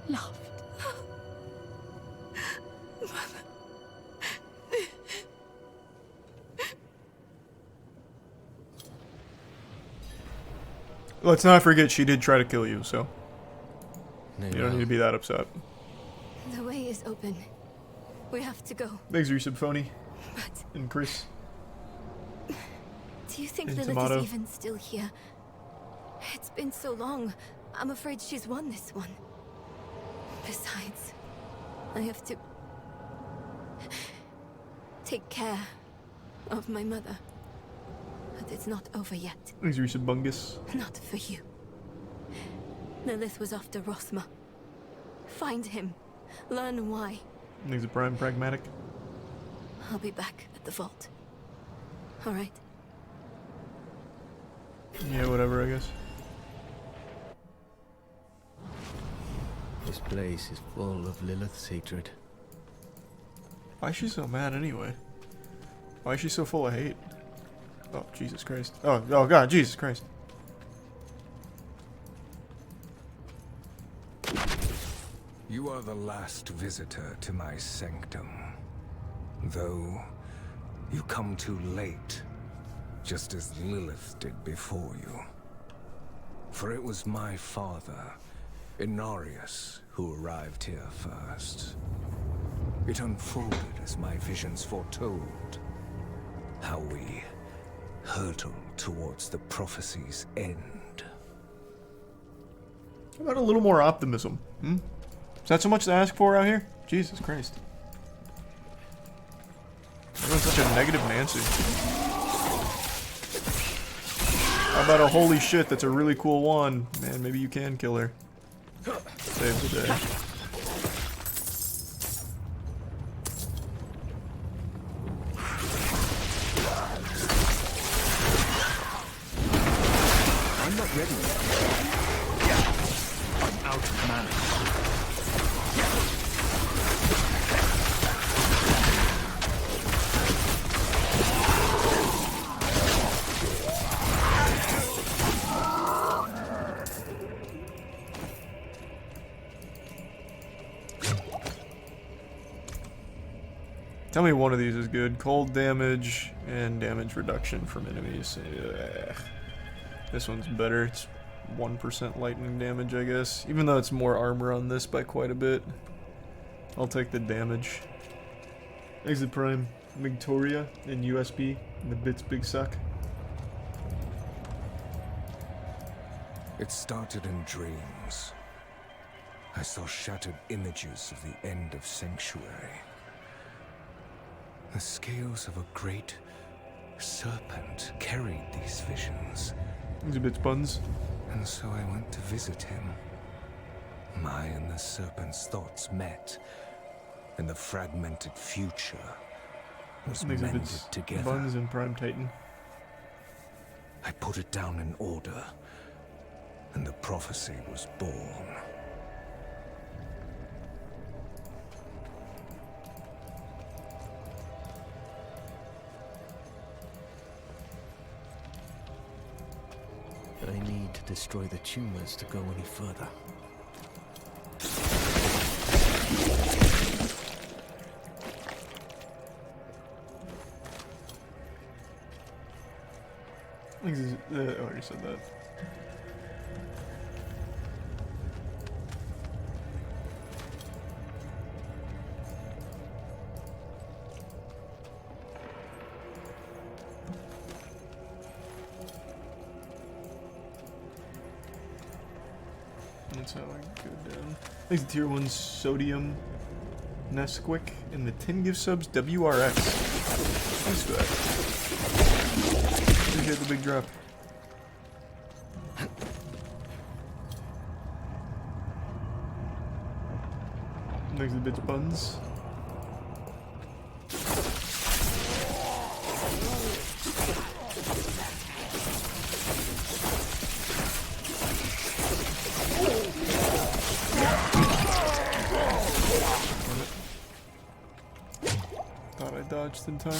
loved. Let's not forget she did try to kill you, so No, you don't need to be that upset. The way is open. We have to go. Thanks, Resub Phony. But And Chris. do you think And Lilith Tomato. is even still here? It's been so long. I'm afraid she's won this one. Besides, I have to take care of my mother. But it's not over yet. Thanks, Resub Bungus. Not for you. Lilith was after Rothma. Find him. Learn why. Thanks, Prime Pragmatic. I'll be back at the vault. All right. Yeah, whatever, I guess. This place is full of Lilith's hatred. Why is she so mad anyway? Why is she so full of hate? Oh, Jesus Christ. Oh God, Jesus Christ. You are the last visitor to my sanctum. Though, you come too late, just as Lilith did before you. For it was my father, Inarius, who arrived here first. It unfolded as my visions foretold. How we hurtle towards the prophecy's end. How about a little more optimism? Hmm? Is that so much to ask for out here? Jesus Christ. Everyone's such a negative Nancy. How about a holy shit, that's a really cool one. Man, maybe you can kill her. Save the day. I'm not ready yet. I'm out of mana. Tell me one of these is good. Cold damage and damage reduction from enemies. Ugh. This one's better. It's 1% lightning damage, I guess. Even though it's more armor on this by quite a bit. I'll take the damage. Exit Prime, Victoria, and USB, and the bits big suck. It started in dreams. I saw shattered images of the end of Sanctuary. The scales of a great serpent carried these visions. These bits buns. And so I went to visit him. My and the serpent's thoughts met, and the fragmented future was These mended bits together. buns and Prime Titan. I put it down in order, and the prophecy was born. I need to destroy the tumors to go any further. I already said that. That's how I go down. Thanks to tier 1 Sodium Nesquik and the 10 gift subs WRX. Thanks for that. Appreciate the big drop. Thanks to the bitch buns. Thought I dodged in time.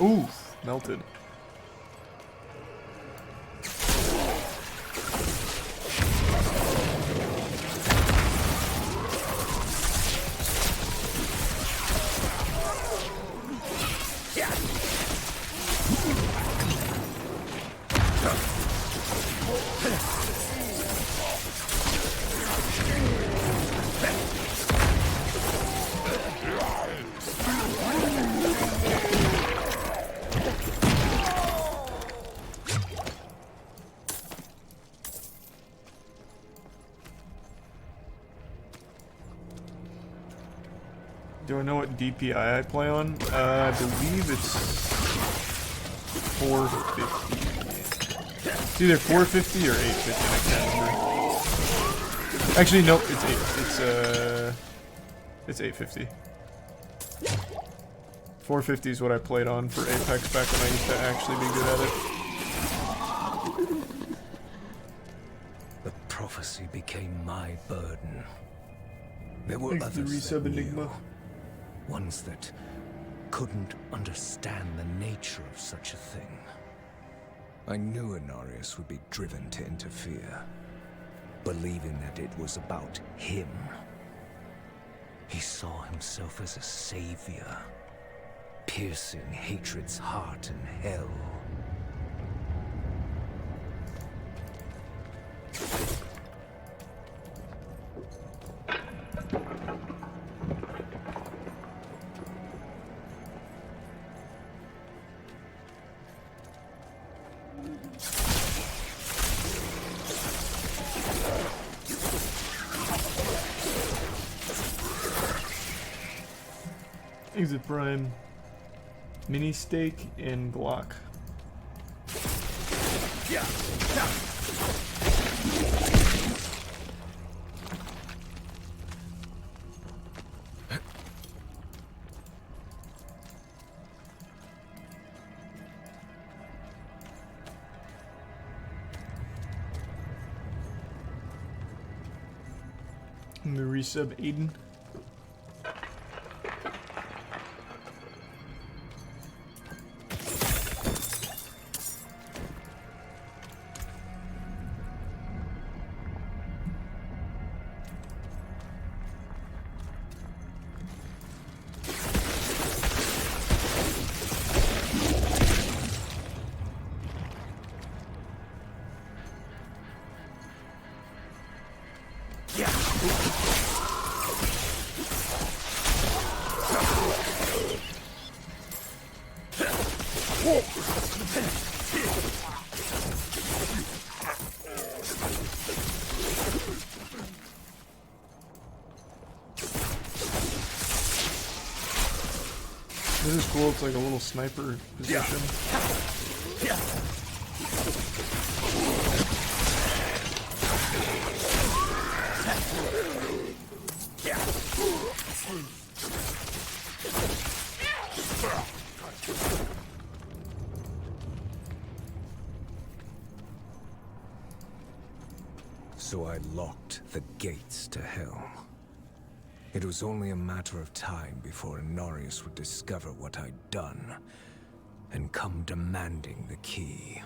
Ooh, melted. Do I know what DPI I play on? I believe it's 450. It's either 450 or 850, I can't remember. Actually, nope, it's 850. 450 is what I played on for Apex back when I used to actually be good at it. The prophecy became my burden. There were Thanks to others that resub knew. Enigma. Ones that couldn't understand the nature of such a thing. I knew Inarius would be driven to interfere, believing that it was about him. He saw himself as a savior, piercing hatred's heart in hell. Exit Prime, Mini Steak, and Glock. And the resub Aiden. This is cool, it's like a little sniper position. So I locked the gates to hell. It was only a matter of time before Inarius would discover what I'd done and come demanding the key.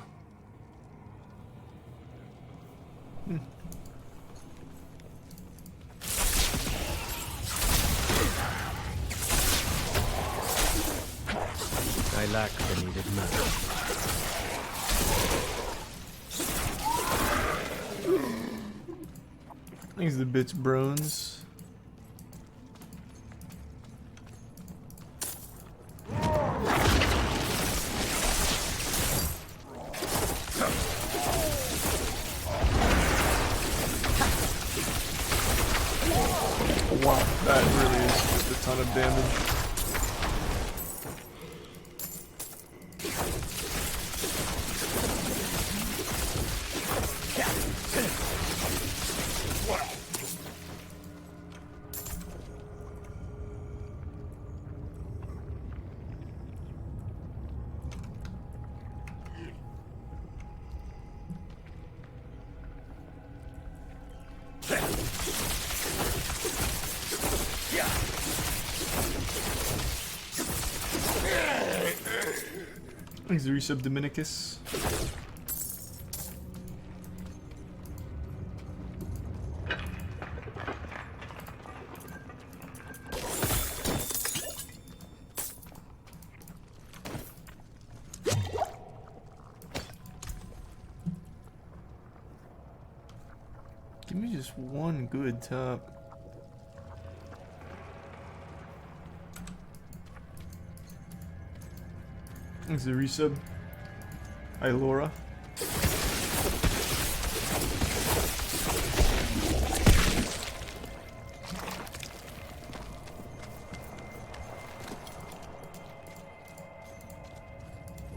I lack the needed matter. These are the bits Brones. wow, that really is just a ton of damage. Thanks, the resub Dominicus. Give me just one good top. Thanks, the resub. Hi, Laura.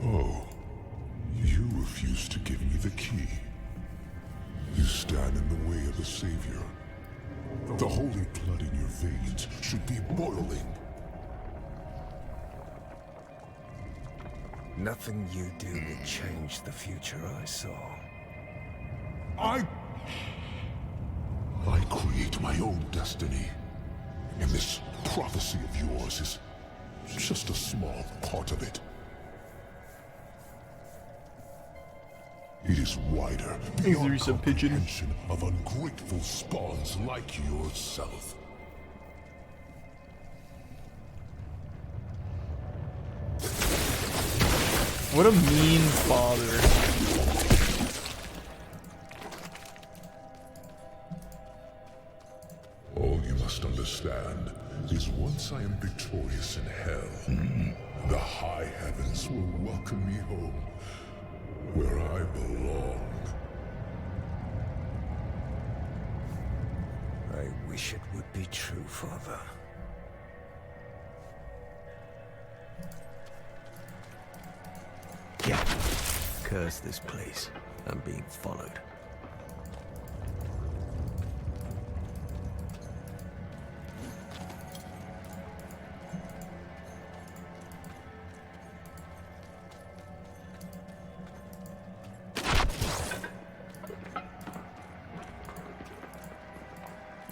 Oh, you refuse to give me the key. You stand in the way of the Savior. The holy blood in your veins should be boiling. Nothing you do will change the future I saw. I create my own destiny. And this prophecy of yours is just a small part of it. It is wider beyond comprehension of ungrateful spawns like yourself. What a mean father. All you must understand is once I am victorious in hell, the high heavens will welcome me home, where I belong. I wish it would be true, Father. Curse this place. I'm being followed.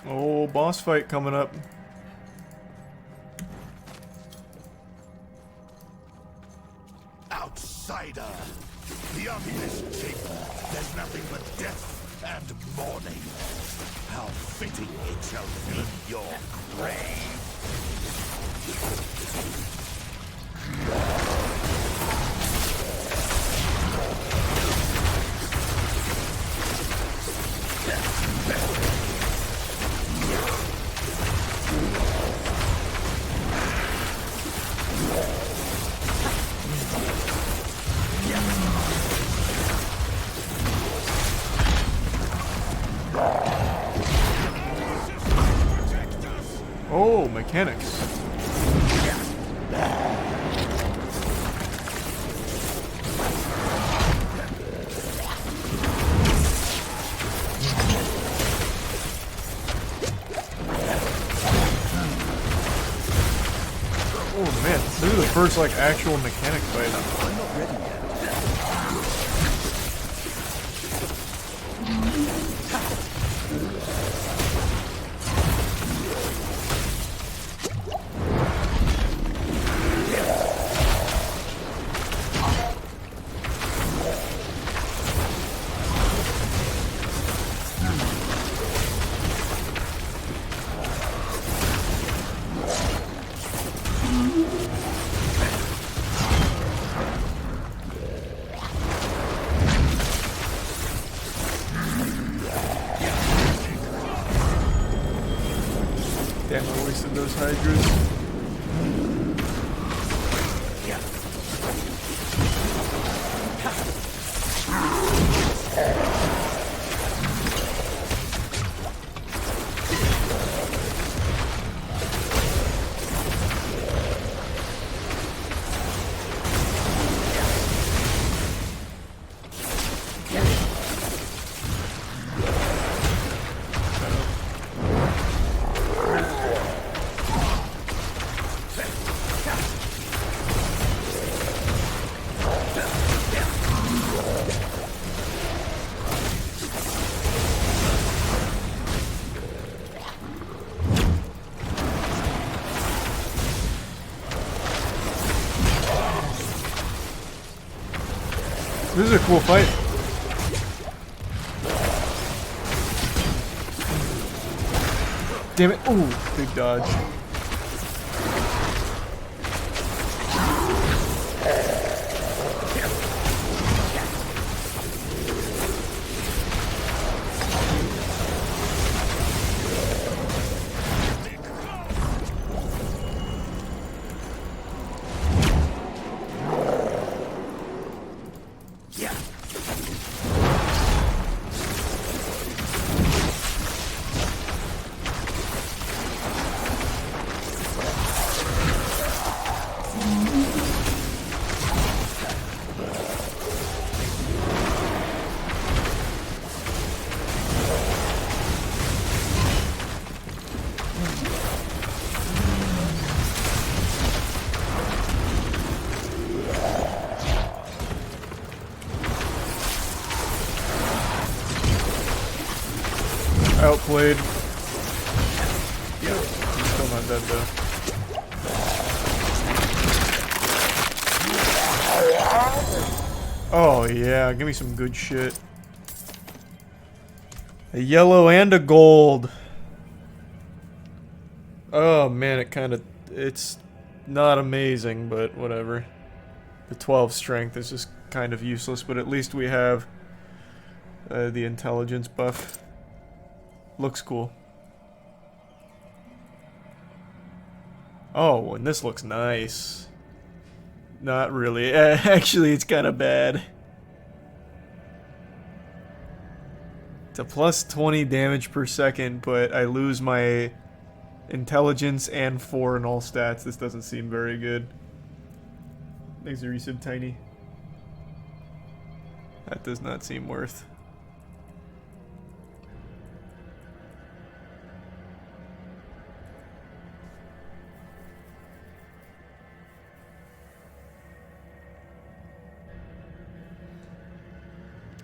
Oh, boss fight coming up. Outsider! Beyond this chamber, there's nothing but death and mourning. How fitting it shall be your grave. Oh, mechanics. Oh man, this is the first like actual mechanic fight. I'm not ready yet. Damn, I wasted those hydras. This is a cool fight. Damn it. Ooh, big dodge. Outplayed. Yeah, he's still not dead though. Oh yeah, give me some good shit. A yellow and a gold. Oh man, it's not amazing, but whatever. The 12 strength is just kind of useless, but at least we have the intelligence buff. Looks cool. Oh, and this looks nice. Not really. Actually, it's kind of bad. It's a plus 20 damage per second, but I lose my intelligence and 4 in all stats. This doesn't seem very good. Thanks, resub Tiny. That does not seem worth.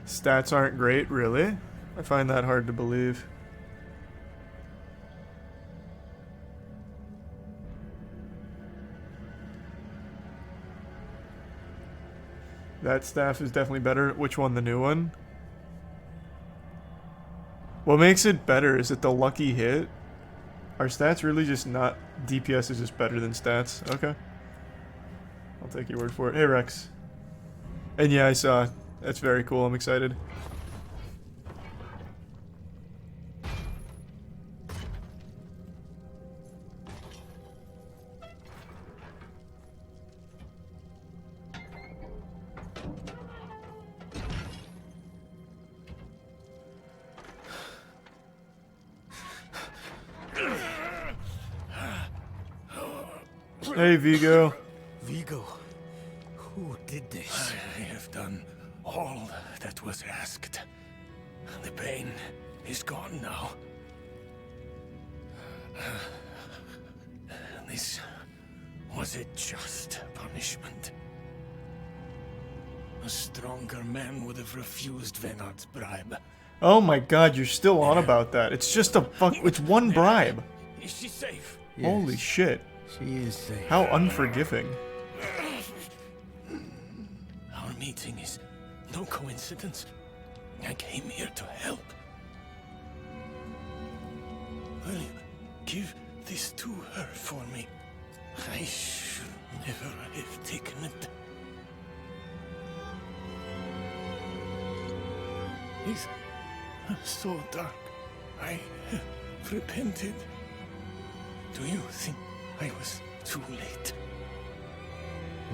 Stats aren't great, really? I find that hard to believe. That staff is definitely better. Which one? The new one? What makes it better? Is it the lucky hit? Are stats really just not... DPS is just better than stats? Okay. I'll take your word for it. Hey, Rex. And yeah, I saw... That's very cool. I'm excited. Hey, Vigo. Vigo, who did this? I have done all that was asked. The pain is gone now. This was a just punishment. A stronger man would have refused Venard's bribe. Oh my god, you're still on about that. It's just a it's one bribe. Is she safe? Holy shit. She is safe. How unforgiving. Our meeting is no coincidence. I came here to help. Will you give this to her for me? I should never have taken it. It's so dark. I have repented. Do you think I was too late?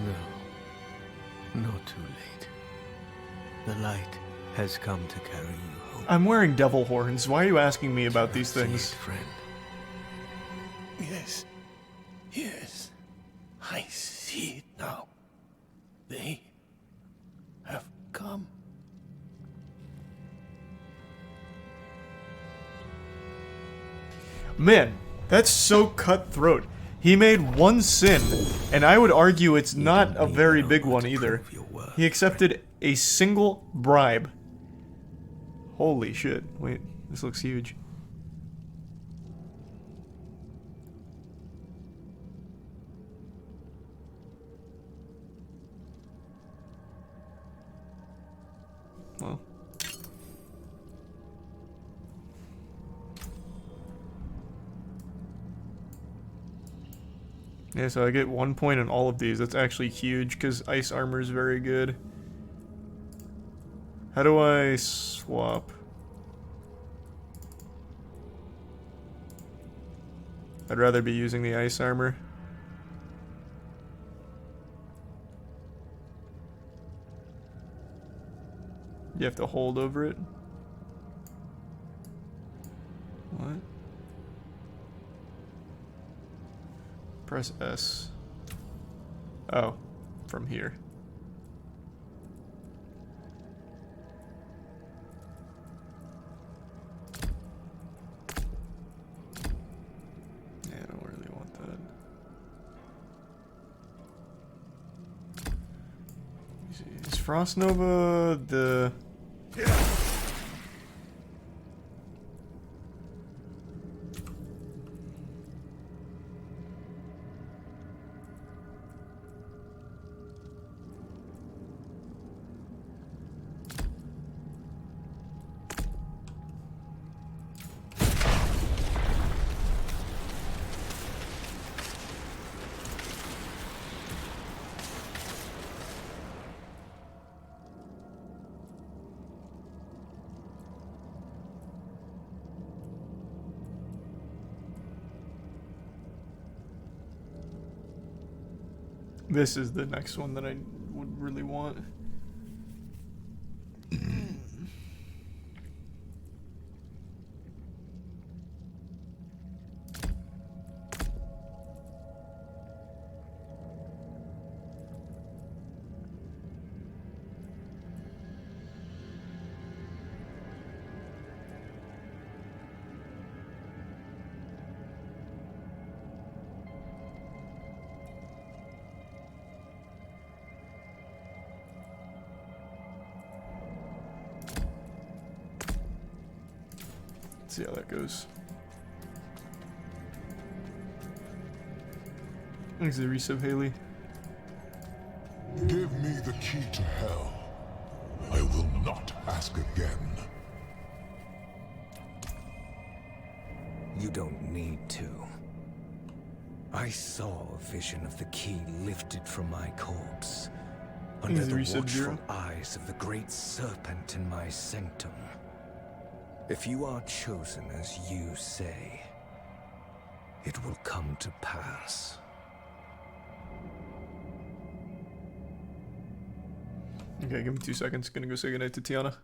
No. Not too late. The light has come to carry you home. I'm wearing devil horns. Why are you asking me about these things? Friend. Yes. Yes. I see it now. They have come. Man, that's so cutthroat. He made one sin, and I would argue it's not a very big one either. He accepted a single bribe. Holy shit. Wait, this looks huge. Well. Yeah, so I get 1 point in all of these. That's actually huge because ice armor is very good. How do I swap? I'd rather be using the ice armor. You have to hold over it. What? Press S. Oh, from here. Yeah, I don't really want that. Is Frost Nova the... This is the next one that I would really want. See how that goes. Thanks to the resub, Haley. Give me the key to hell. I will not ask again. You don't need to. I saw a vision of the key lifted from my corpse, under the watchful eyes of the great serpent in my sanctum. If you are chosen as you say, it will come to pass. Okay, give me 2 seconds. Gonna go say goodnight to Tiana.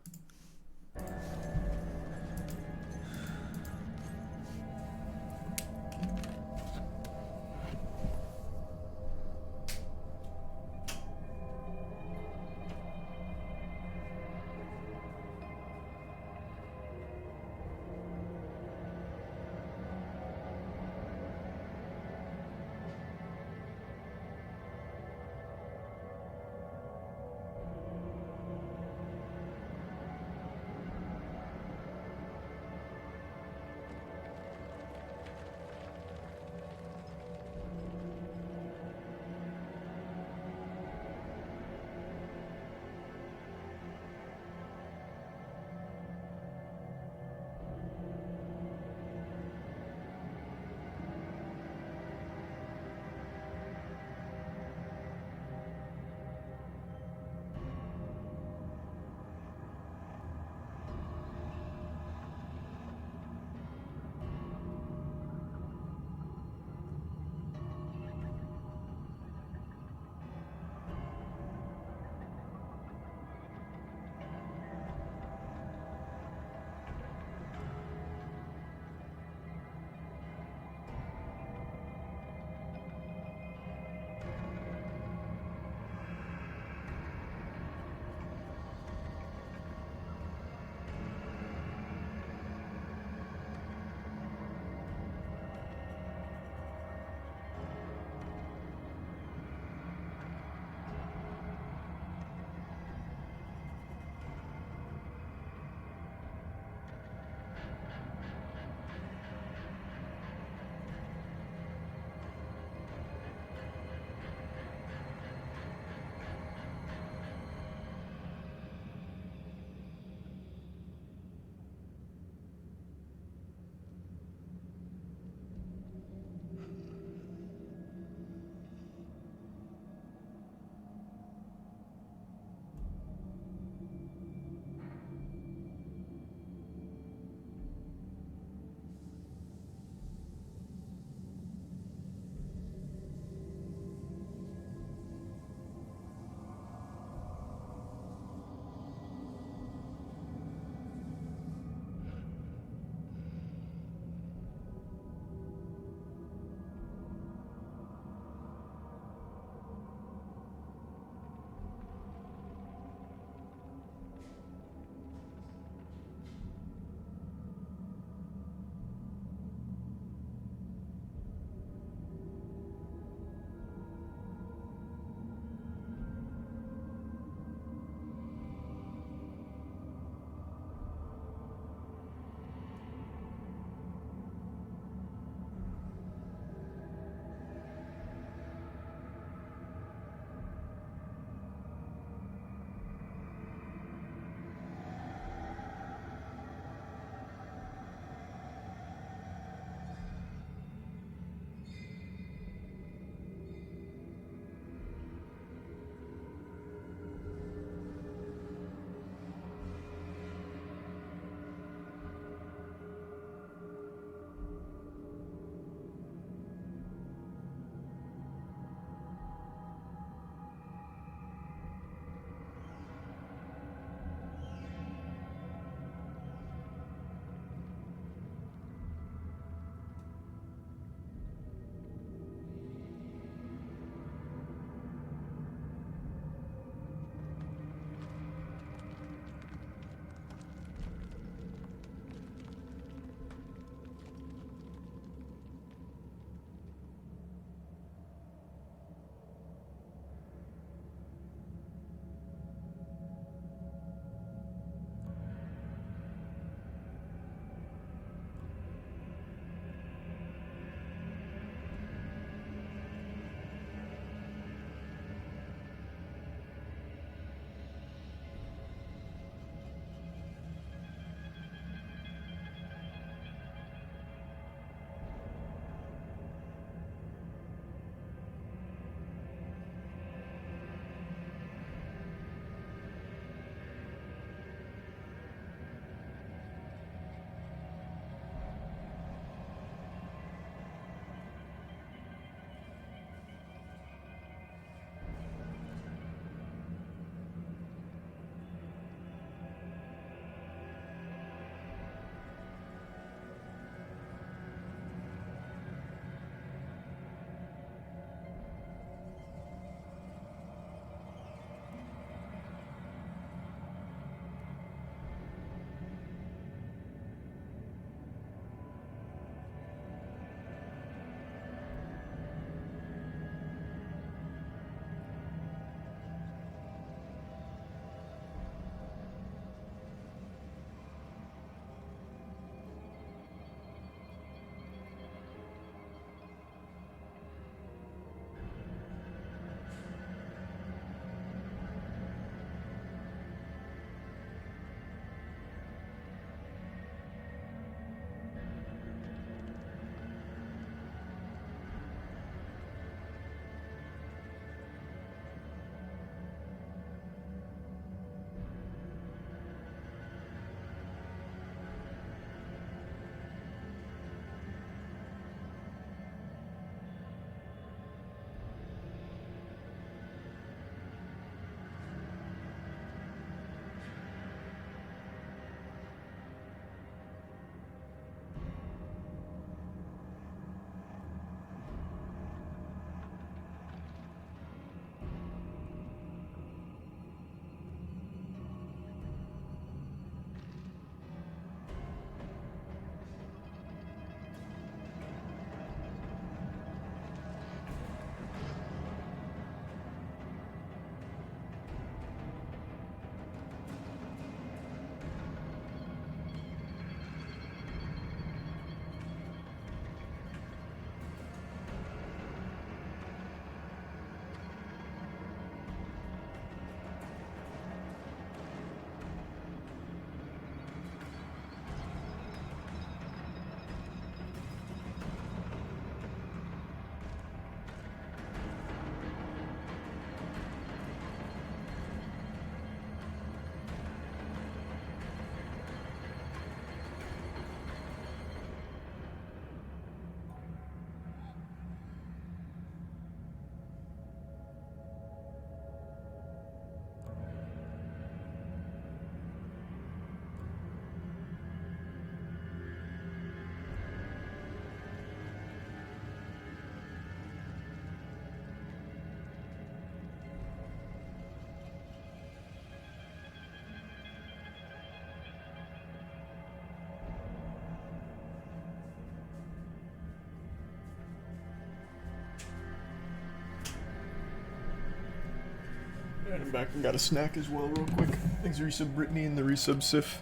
Alright, I'm back and got a snack as well real quick. Thanks resub Brittany and the resub Sif.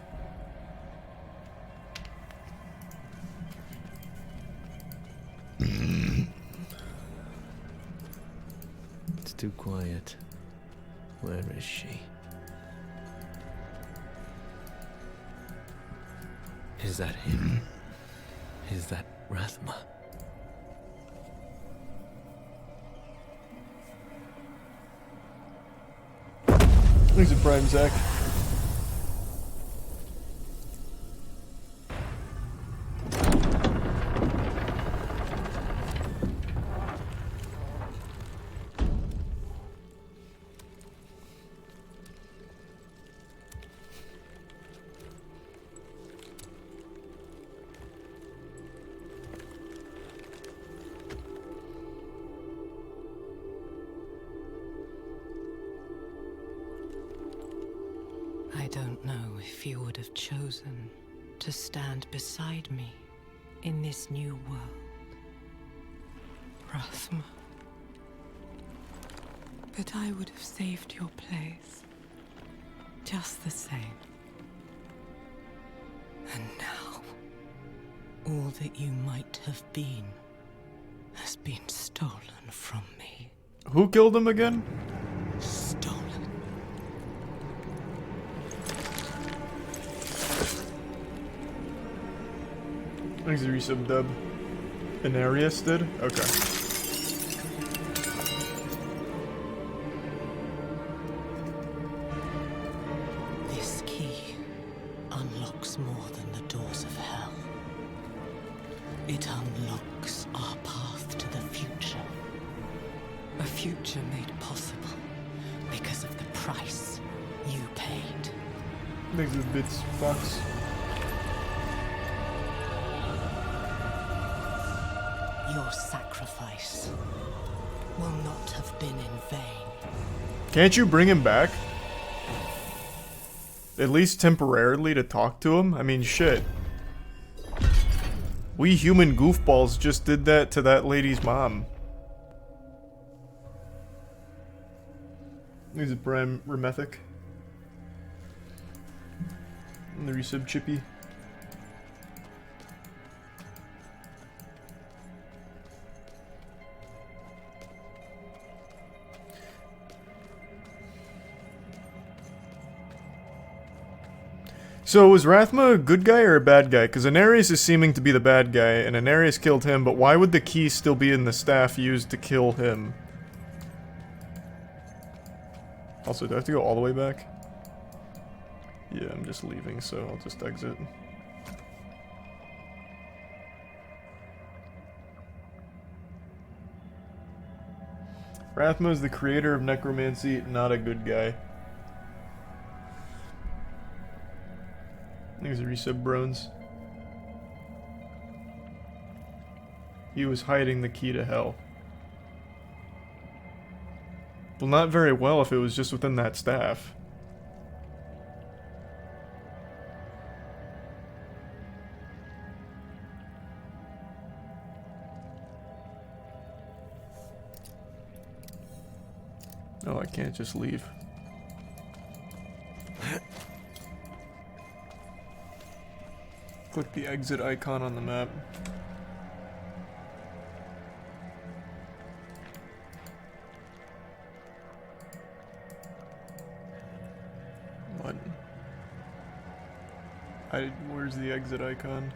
It's too quiet. Where is she? Is that him? Is that Rathma? Thanks for Prime, Zach. I don't know if you would have chosen to stand beside me in this new world, Rathma. But I would have saved your place, just the same. And now, all that you might have been has been stolen from me. Who killed him again? Stolen. Thanks for resub dub. Anarius did? Okay. This key unlocks more than the doors of hell. It unlocks our path to the future. A future made possible because of the price you paid. Thanks for bits, Fox. Your sacrifice will not have been in vain. Can't you bring him back? At least temporarily to talk to him? I mean, shit. We human goofballs just did that to that lady's mom. There's a Prime Remethic. And the resub Chippy. So, was Rathma a good guy or a bad guy? Because Anarius is seeming to be the bad guy, and Anarius killed him, but why would the key still be in the staff used to kill him? Also, do I have to go all the way back? Yeah, I'm just leaving, so I'll just exit. Rathma is the creator of necromancy, not a good guy. There's a resub Brones. He was hiding the key to hell. Well, not very well if it was just within that staff. Oh, I can't just leave. Click the exit icon on the map. What? Where's the exit icon?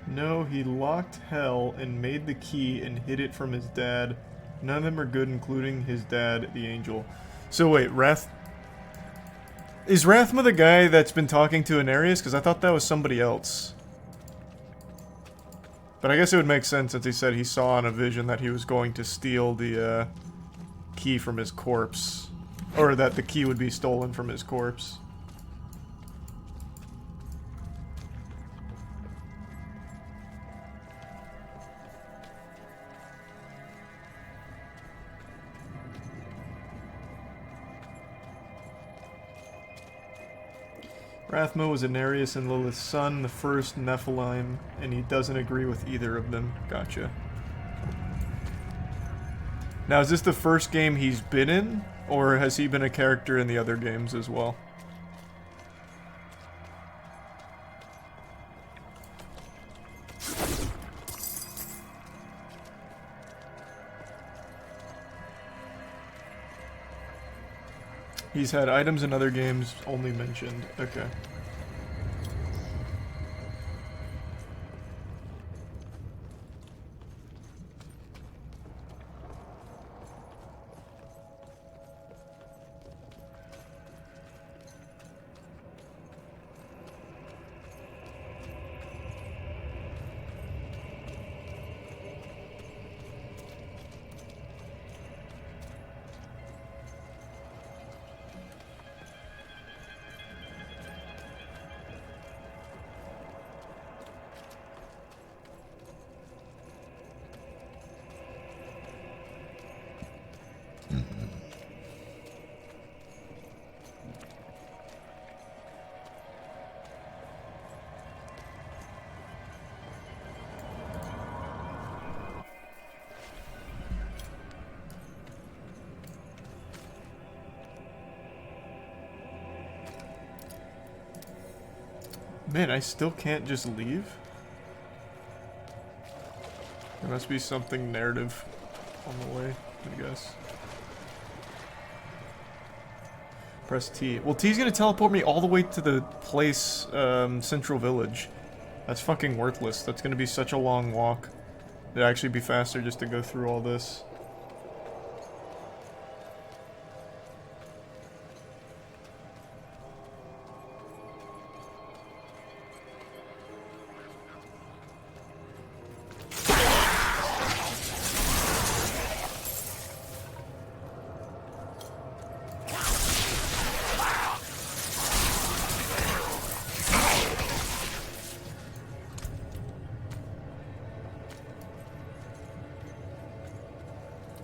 No, he locked hell and made the key and hid it from his dad. None of them are good, including his dad, the angel. So wait, is Rathma the guy that's been talking to Anarius? Because I thought that was somebody else. But I guess it would make sense since he said he saw in a vision that he was going to steal the key from his corpse. Or that the key would be stolen from his corpse. Rathmo was Anarius and Lilith's son, the first Nephilim, and he doesn't agree with either of them. Gotcha. Now, is this the first game he's been in, or has he been a character in the other games as well? He's had items in other games only mentioned. Okay. Man, I still can't just leave? There must be something narrative on the way, I guess. Press T. Well, T's gonna teleport me all the way to the place, Central Village. That's fucking worthless. That's gonna be such a long walk. It'd actually be faster just to go through all this.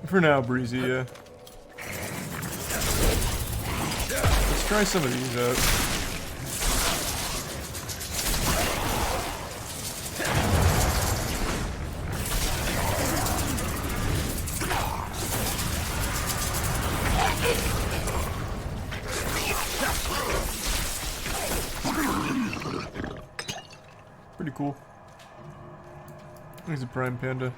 For now, Breezy, yeah. Let's try some of these out. Pretty cool. There's a prime panda.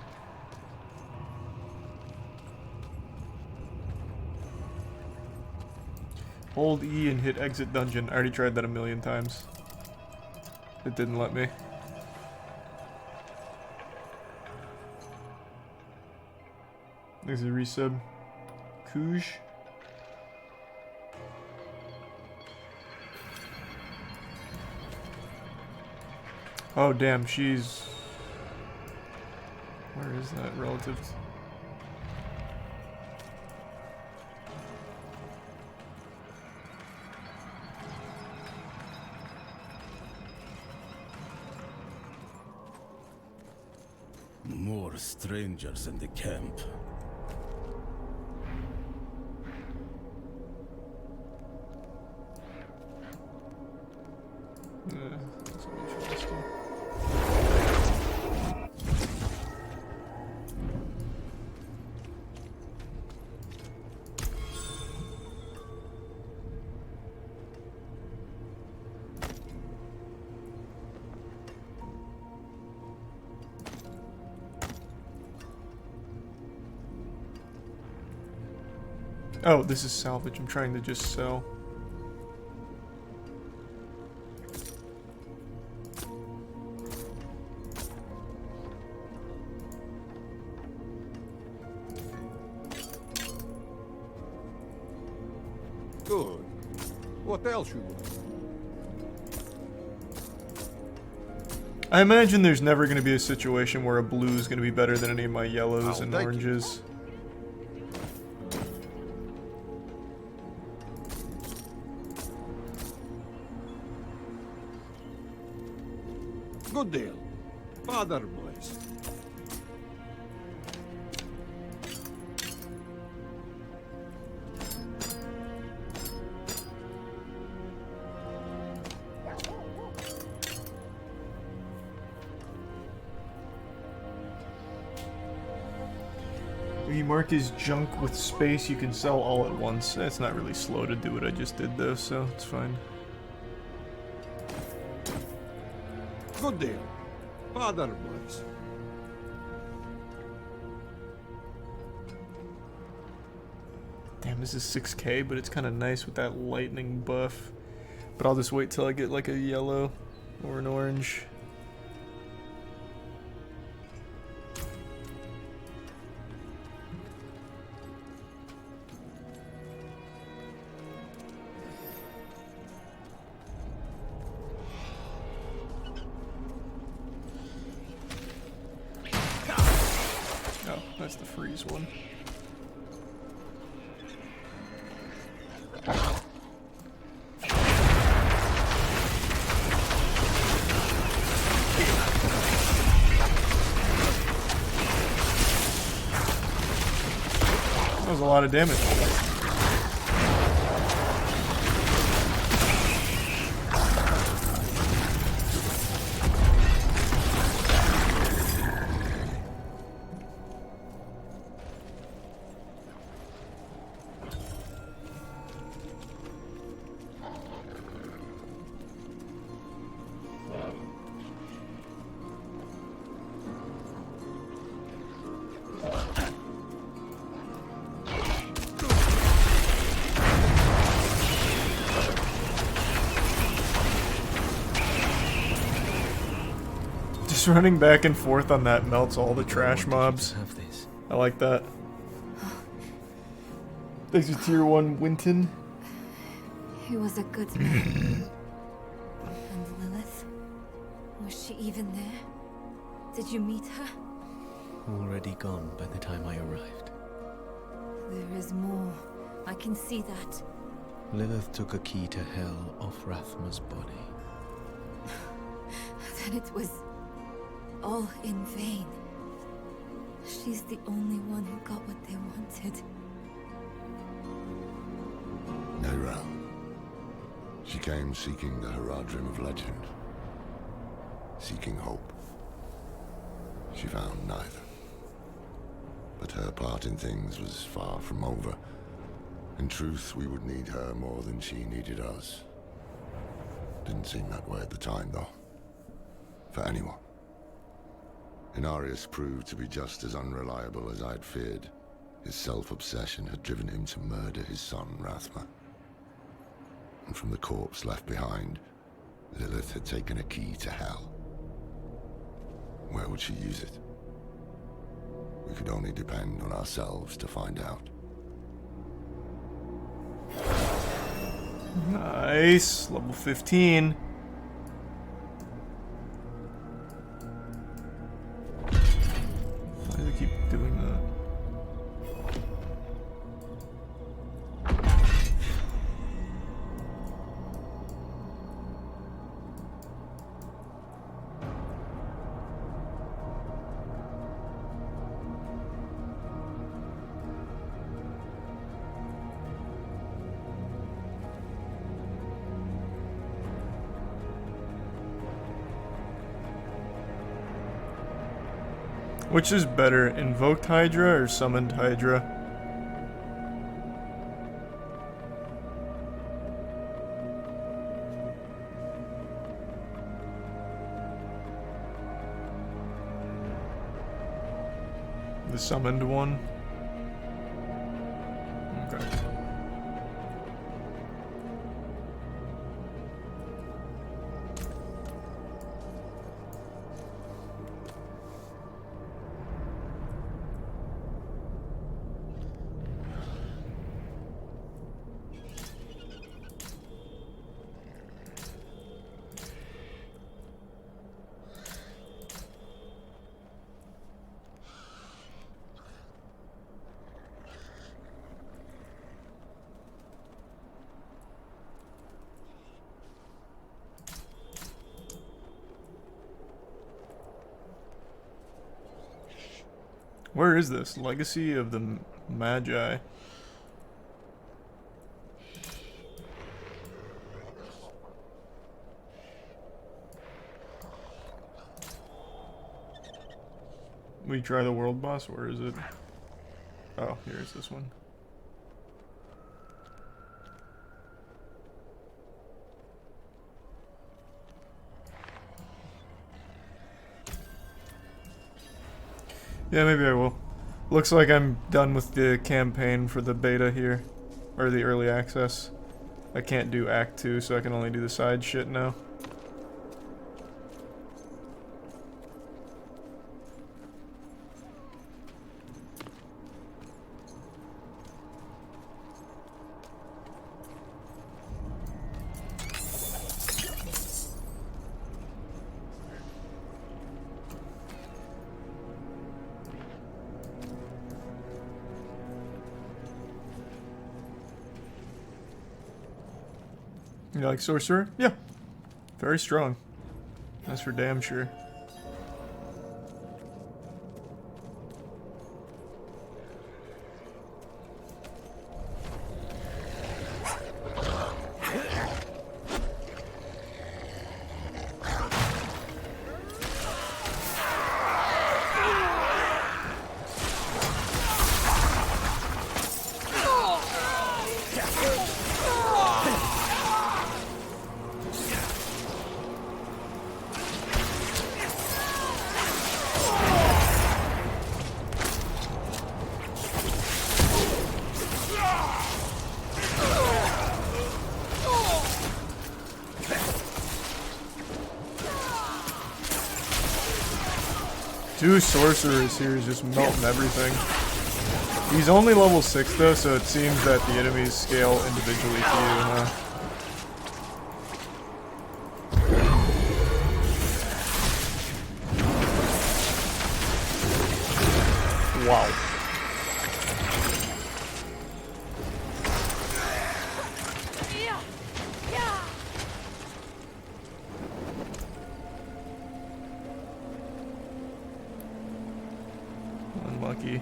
Hold E and hit exit dungeon. I already tried that a million times. It didn't let me. There's a resub. Kuj. Oh damn, she's... Where is that relative? More strangers in the camp. That's interesting. Oh, this is salvage. I'm trying to just sell. Good. What else you want? I imagine there's never going to be a situation where a blue is going to be better than any of my yellows and oranges. Good deal. Father boys. If you mark his junk with space, you can sell all at once. It's not really slow to do what I just did though, so it's fine. Good deal. Father boys. Damn, this is 6K, but it's kind of nice with that lightning buff. But I'll just wait till I get like a yellow or an orange. Oh, that's the freeze one. That was a lot of damage. Just running back and forth on that melts all the trash mobs. I like that. Thanks to tier 1 Winton. He was a good man. And Lilith? Was she even there? Did you meet her? Already gone by the time I arrived. There is more. I can see that. Lilith took a key to hell off Rathma's body. Then it was all in vain. She's the only one who got what they wanted. Naira. She came seeking the Haradrim of legend. Seeking hope. She found neither. But her part in things was far from over. In truth, we would need her more than she needed us. Didn't seem that way at the time, though. For anyone. Inarius proved to be just as unreliable as I'd feared. His self-obsession had driven him to murder his son, Rathma. And from the corpse left behind, Lilith had taken a key to hell. Where would she use it? We could only depend on ourselves to find out. Nice. Level 15. Why do they keep doing that? Which is better, invoked Hydra or summoned Hydra? The summoned one? Okay. Where is this? Legacy of the Magi. We try the world boss? Where is it? Oh, here's this one. Yeah, maybe I will. Looks like I'm done with the campaign for the beta here. Or the early access. I can't do Act 2, so I can only do the side shit now. You like Sorcerer? Yeah. Very strong. That's for damn sure. Two sorcerers here is just melting everything. He's only level 6 though, so it seems that the enemies scale individually to you, huh? Wow. Unlucky.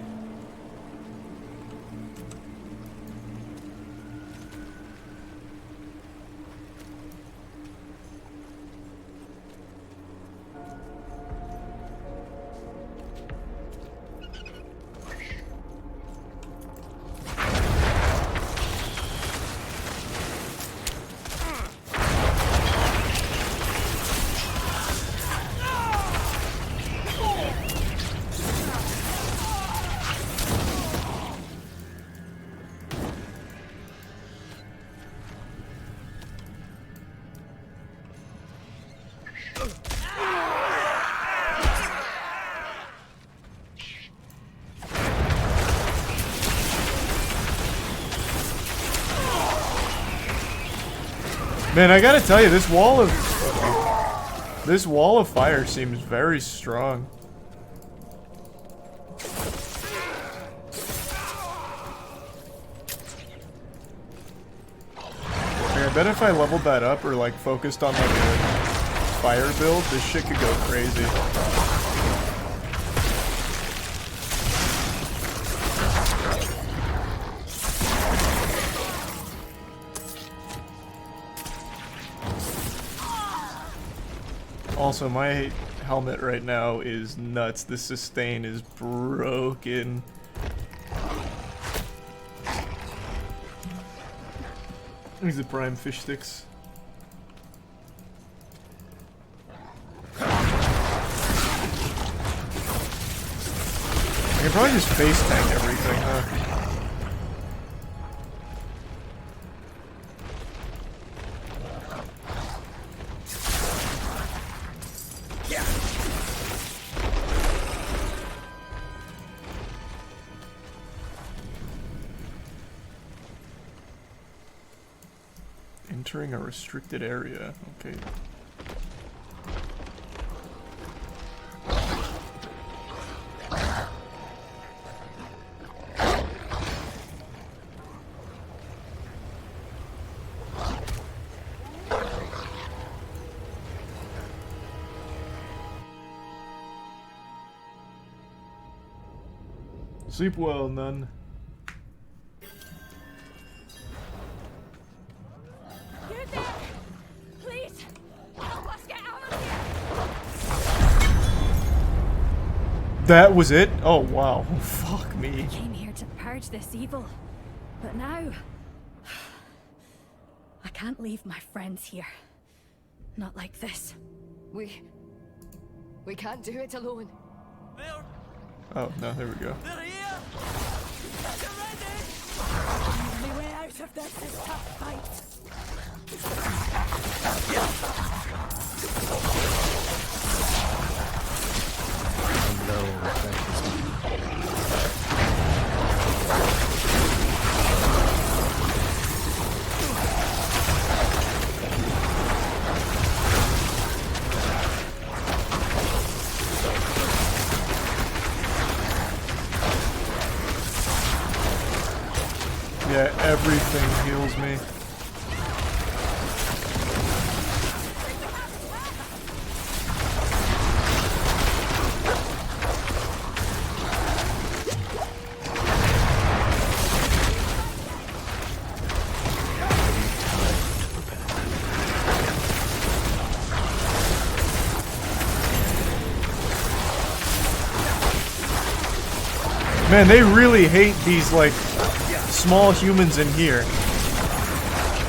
Man, I gotta tell you, this wall of fire seems very strong. I bet if I leveled that up or like focused on like a fire build, this shit could go crazy. Also, my helmet right now is nuts. The sustain is broken. These are prime fish sticks. I can probably just face tank everything, huh? Entering a restricted area. Okay. Sleep well, nun. That was it? Oh, wow. Fuck me. I came here to purge this evil. But now... I can't leave my friends here. Not like this. We can't do it alone. Oh, no, there we go. The only way out of this is to fight. Yeah, everything heals me. Man, they really hate these, like, small humans in here.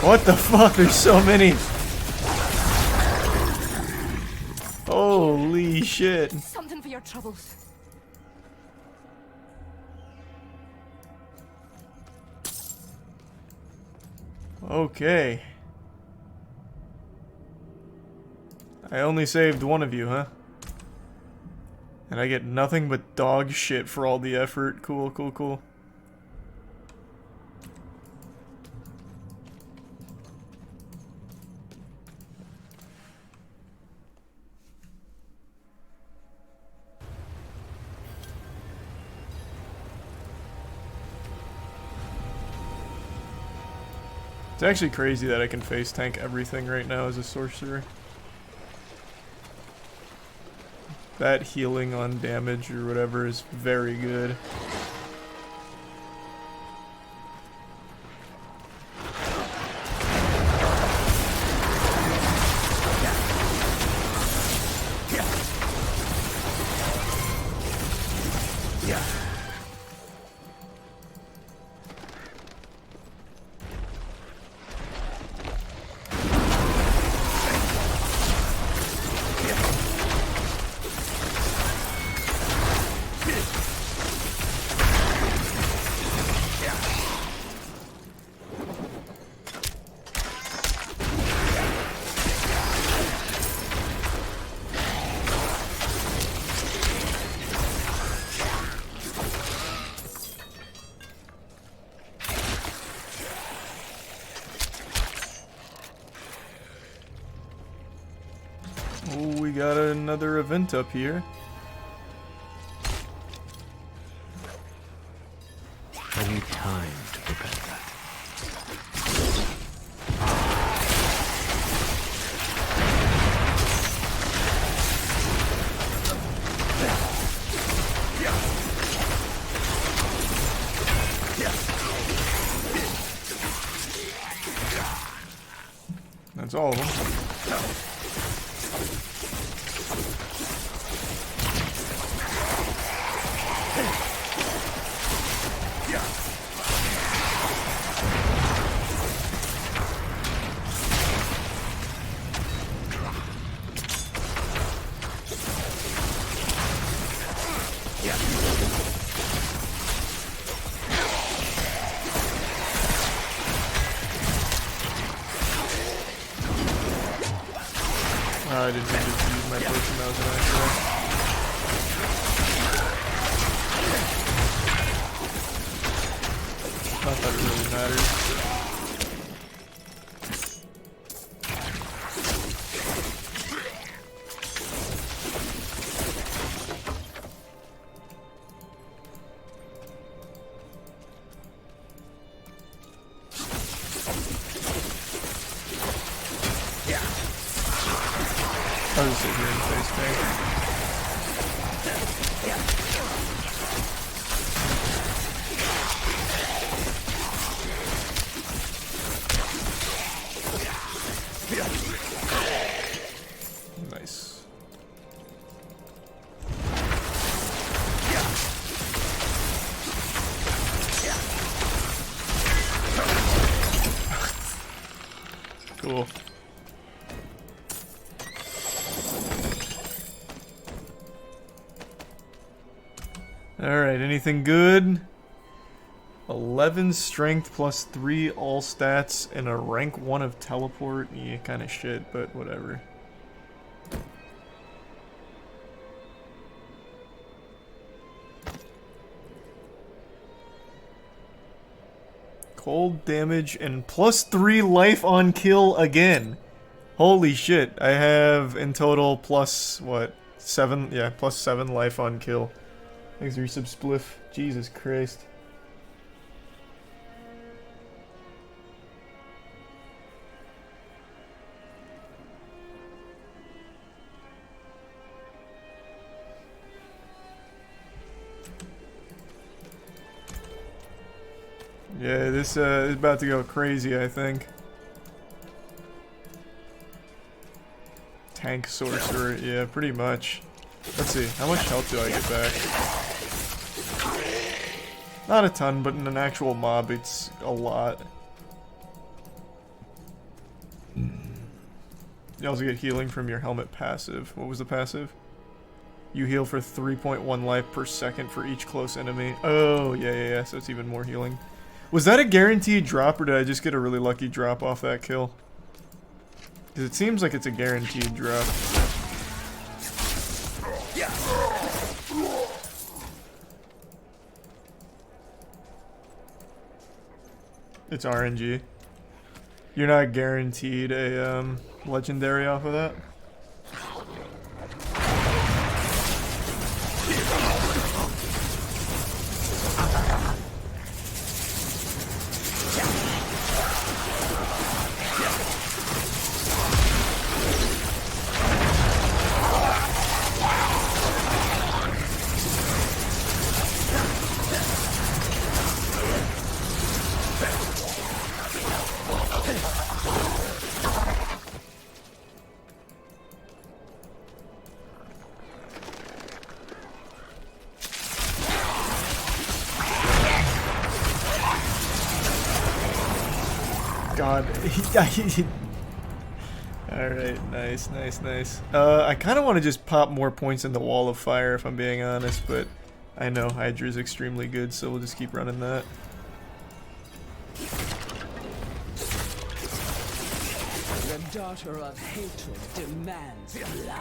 What the fuck? There's so many. Holy shit. Something for your troubles. Okay. I only saved one of you, huh? And I get nothing but dog shit for all the effort. Cool, cool, cool. It's actually crazy that I can face tank everything right now as a sorcerer. That healing on damage or whatever is very good. Oh, we got another event up here. I need time to prepare that. That's all of them. I didn't mean to use my potion, that was an accident. Not that it really matters. I'll just sit here and face tank. Nice. Cool. Alright, anything good? 11 strength plus 3 all stats and a rank 1 of teleport. Yeah, kind of shit, but whatever. Cold damage and plus 3 life on kill again. Holy shit. I have in total plus, what, 7? Yeah, plus 7 life on kill. Thanks, resub spliff. Jesus Christ. Yeah, this is about to go crazy, I think. Tank sorcerer, yeah, pretty much. Let's see, how much health do I get back? Not a ton, but in an actual mob, it's a lot. You also get healing from your helmet passive. What was the passive? You heal for 3.1 life per second for each close enemy. Oh, yeah, so it's even more healing. Was that a guaranteed drop, or did I just get a really lucky drop off that kill? Because it seems like it's a guaranteed drop. It's RNG. You're not guaranteed a legendary off of that? God. Alright, nice. I kind of want to just pop more points in the wall of fire if I'm being honest, but I know Hydra's extremely good, so we'll just keep running that. The daughter of hatred demands blood.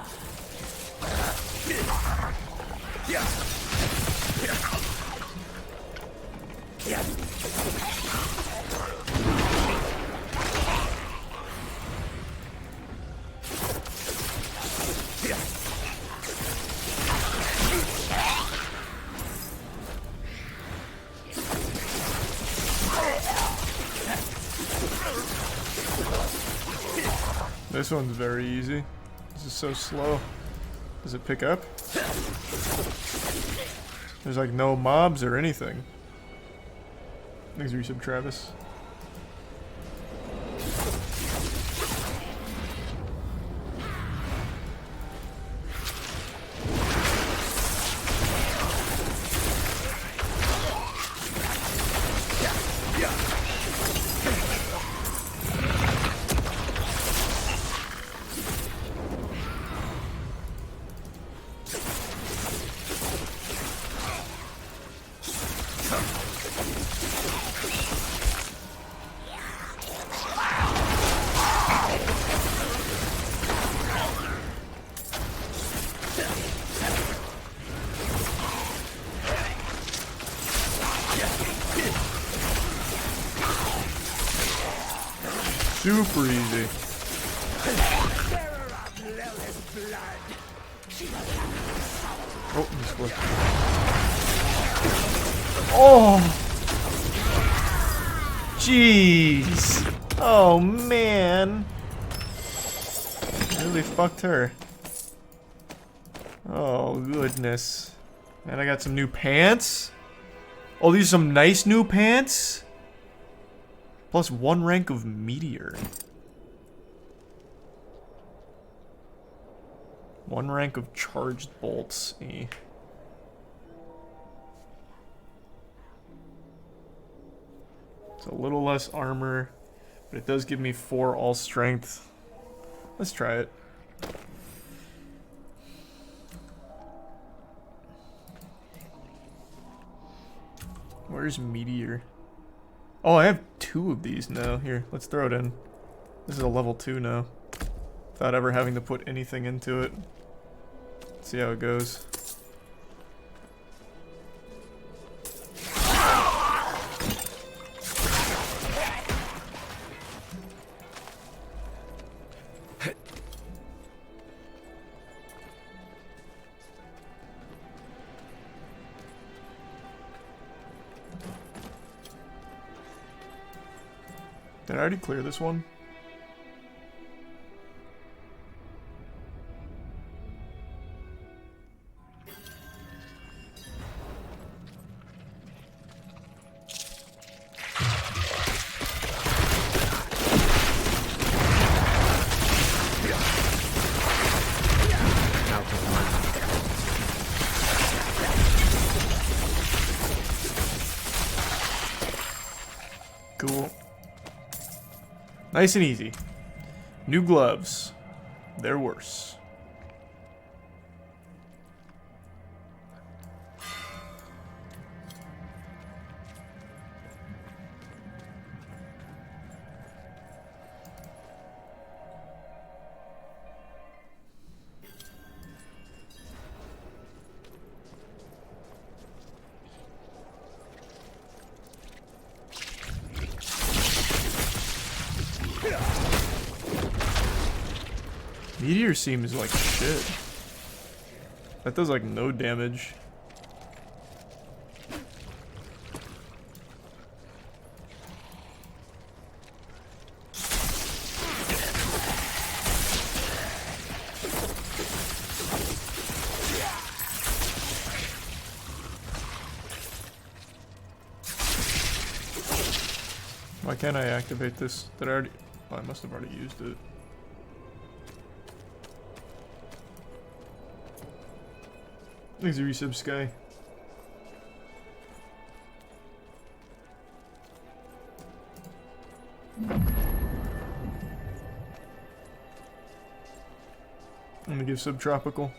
This one's very easy. This is so slow. Does it pick up? There's like no mobs or anything. Thanks, resub Travis. Super easy. Oh, he split. Oh! Jeez! Oh, man! Really fucked her. Oh, goodness. And I got some new pants? Oh, these are some nice new pants? Plus 1 rank of meteor. 1 rank of charged bolts. It's a little less armor, But it does give me 4 all strength. Let's try it. Where's Meteor? Oh, I have 2 of these now. Here, let's throw it in. This is a level 2 now. Without ever having to put anything into it. Let's see how it goes. Did I already clear this one? Cool. Nice and easy. New gloves. They're worse. Meteor seems like shit. That does like no damage. Why can't I activate this? Did I already? Oh, I must have already used it. Thanks, resub Sky. I'm gonna give subtropical.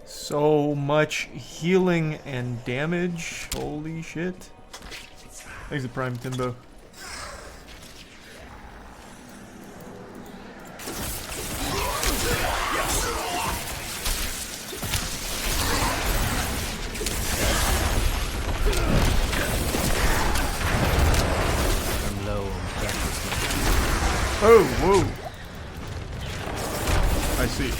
So much healing and damage. Holy shit. Thanks to Prime Timbo. I'm low on practice. Oh, whoa. I see.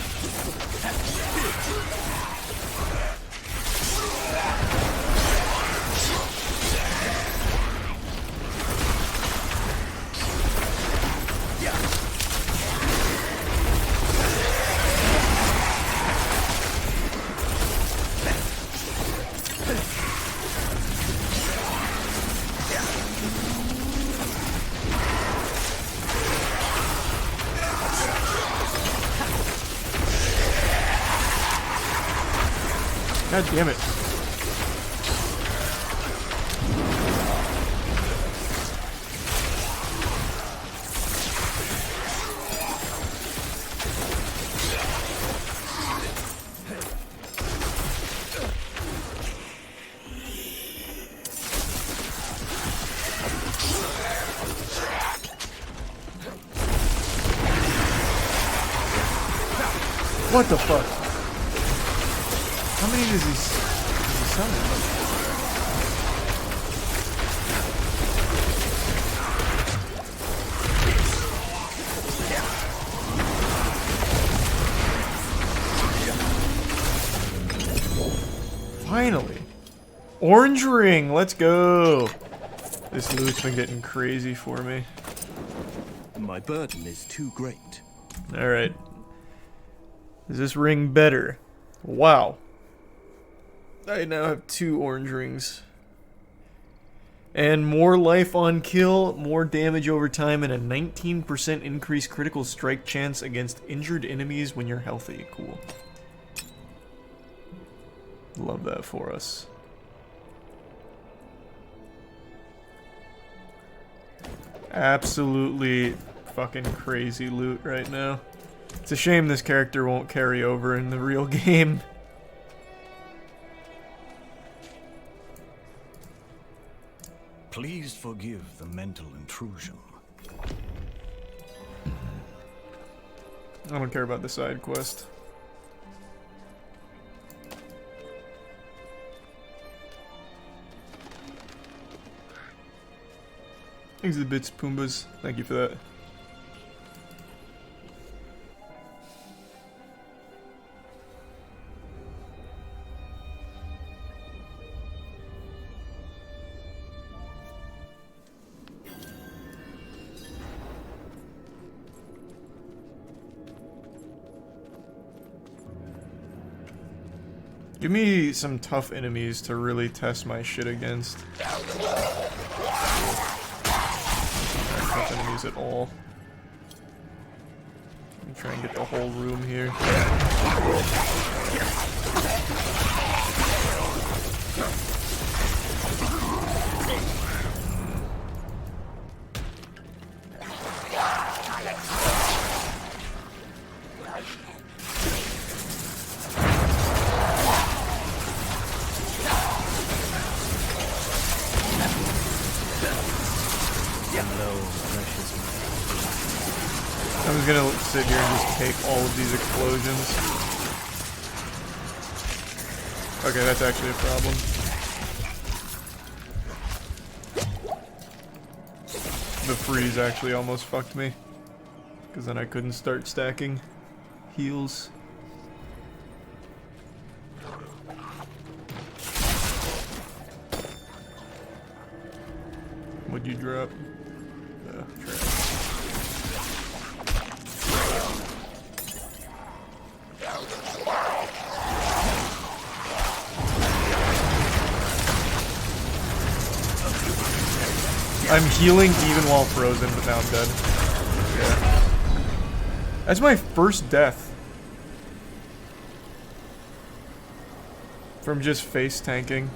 God damn it. What the fuck? How many does he summon? Finally. Orange ring, let's go. This loot's been getting crazy for me. My burden is too great. Alright. Is this ring better? Wow. I now have 2 orange rings. And more life on kill, more damage over time, and a 19% increased critical strike chance against injured enemies when you're healthy. Cool. Love that for us. Absolutely fucking crazy loot right now. It's a shame this character won't carry over in the real game. Please forgive the mental intrusion. I don't care about the side quest. Exhibits Pumbas. Thank you for that. Give me some tough enemies to really test my shit against. Not tough enemies at all. Let me try and get the whole room here. I'm just gonna sit here and just take all of these explosions. Okay, that's actually a problem. The freeze actually almost fucked me, because then I couldn't start stacking heals. What'd you drop? Trash. I'm healing even while frozen, but now I'm dead. Yeah. That's my first death. From just face tanking.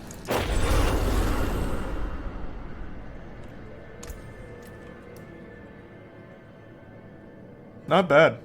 Not bad.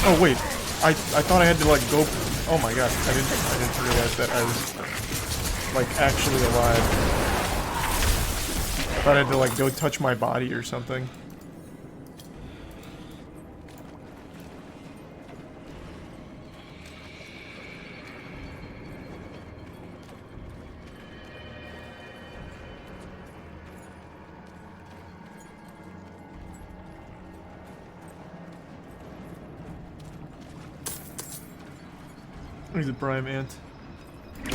Oh wait, I thought I had to like go. Oh my god, I didn't realize that I was like actually alive. I thought I had to like go touch my body or something. He's a prime ant. Come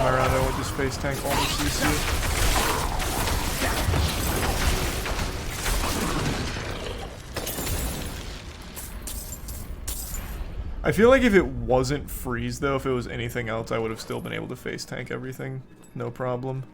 around, I want this face tank all the CC. I feel like if it wasn't freeze though, if it was anything else, I would have still been able to face tank everything. No problem.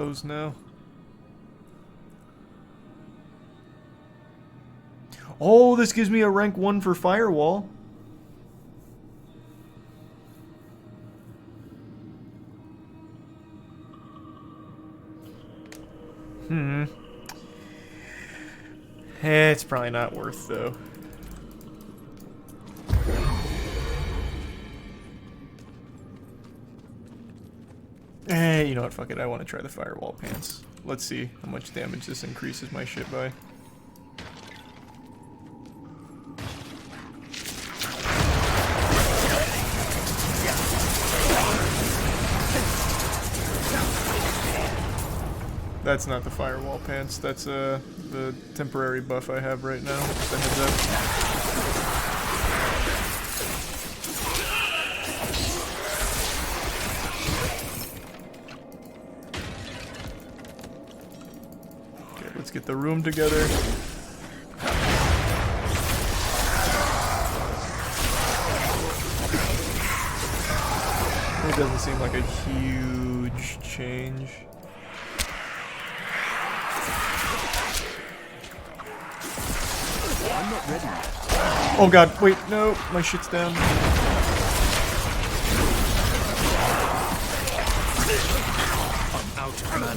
Rose now. Oh, this gives me a rank 1 for Firewall. It's probably not worth, though. You know what, fuck it, I want to try the Firewall Pants. Let's see how much damage this increases my shit by. That's not the Firewall Pants, that's the temporary buff I have right now. Just a heads up. Let's get the room together. It doesn't seem like a huge change. I'm not ready. Oh god, wait, no, my shit's down. I'm out of mana.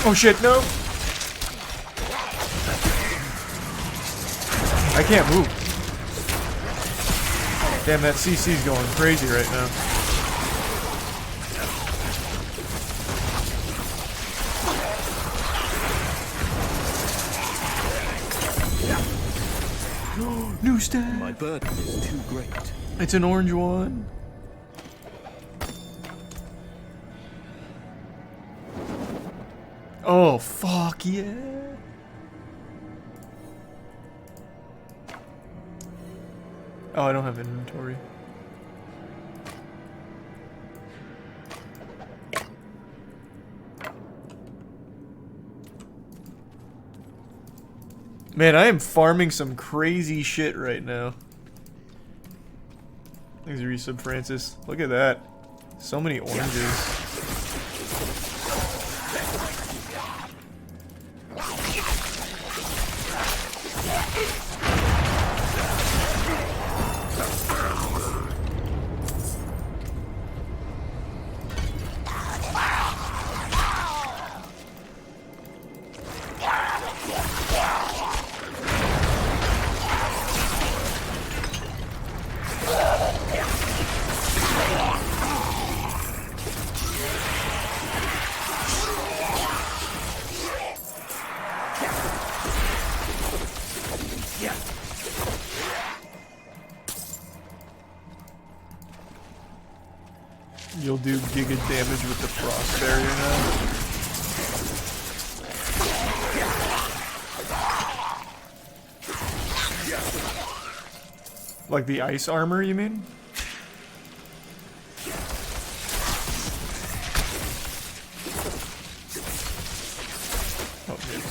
Oh shit, no! I can't move. Damn, that CC's going crazy right now. New stat! My burden is too great. It's an orange one. Oh, fuck yeah. Oh, I don't have inventory. Man, I am farming some crazy shit right now. Thanks for resub, Francis. Look at that. So many oranges. You'll do giga damage with the frost barrier now. Like the ice armor, you mean? Oh, good.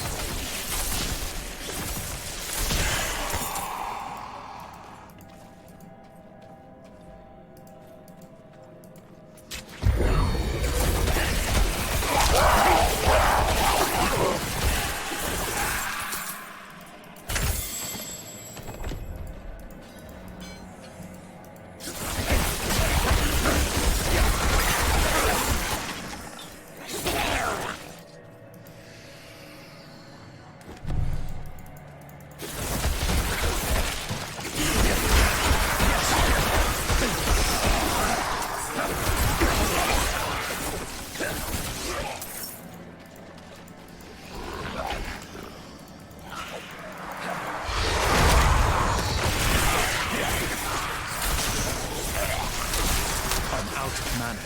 I'm out of mana.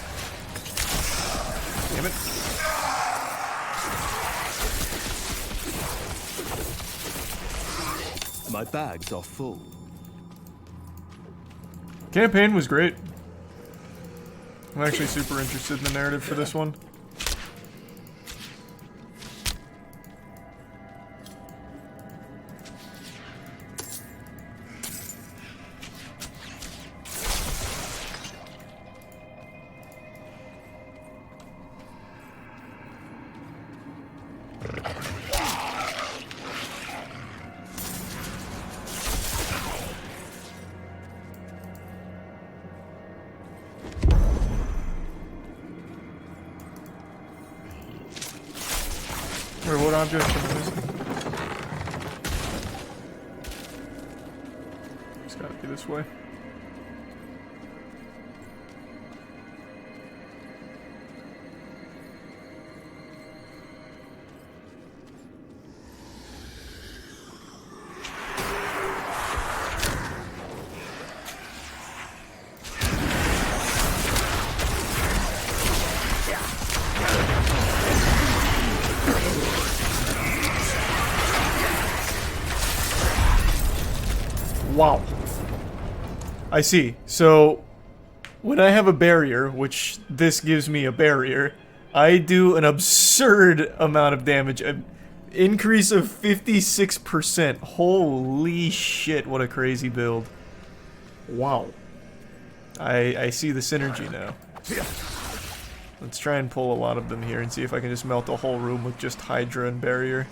Damn it. My bags are full. Campaign was great. I'm actually super interested in the narrative for this one. Wait, what object am I missing? It's gotta be this way. Wow. I see. So, when I have a barrier, which this gives me a barrier, I do an absurd amount of damage. An increase of 56%. Holy shit, what a crazy build. Wow. I see the synergy now. Let's try and pull a lot of them here and see if I can just melt a whole room with just Hydra and barrier.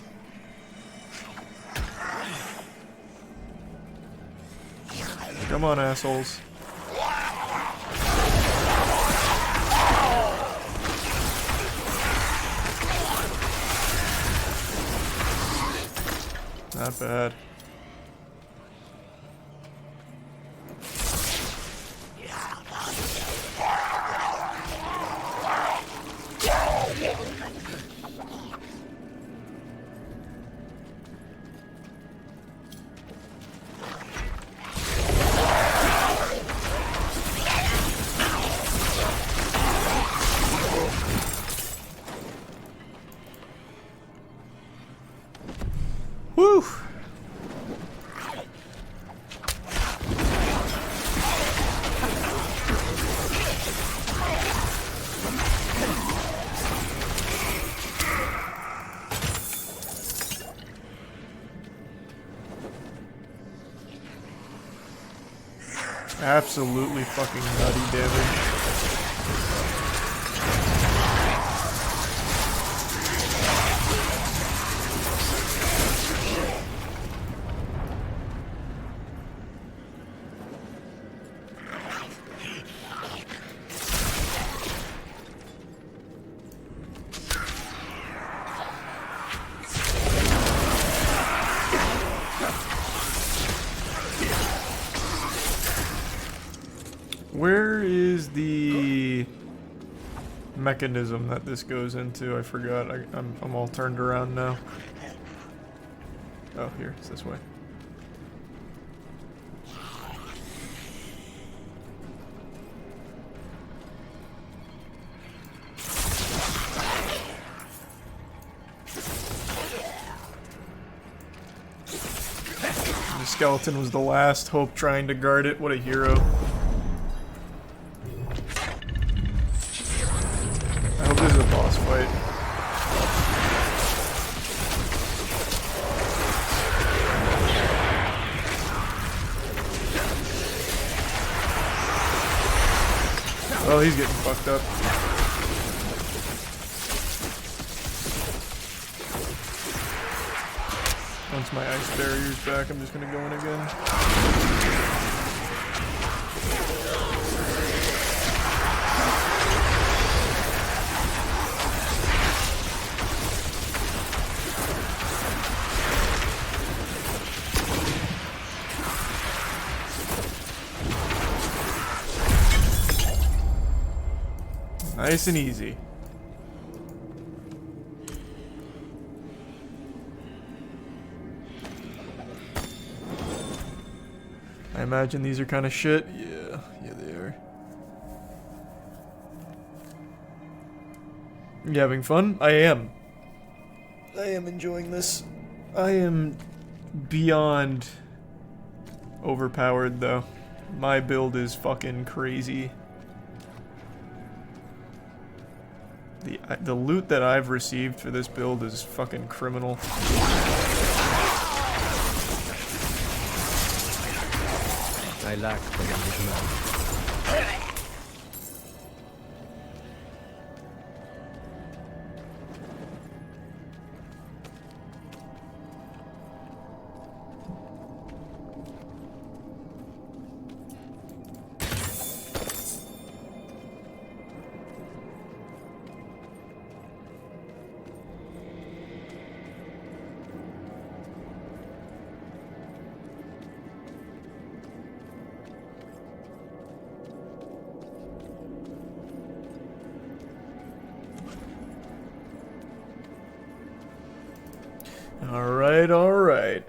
Come on, assholes. Not bad. Woo! Absolutely fucking nutty damage. Where is the mechanism that this goes into? I forgot. I'm all turned around now. Oh, here. It's this way. The skeleton was the last hope trying to guard it. What a hero. I hope this is a boss fight. Oh, he's getting fucked up. Once my ice barrier's back, I'm just gonna go in again. Nice and easy. I imagine these are kind of shit. Yeah, they are. You having fun? I am. I am enjoying this. I am beyond overpowered, though. My build is fucking crazy. The loot that I've received for this build is fucking criminal. I lack the original. Alright, alright.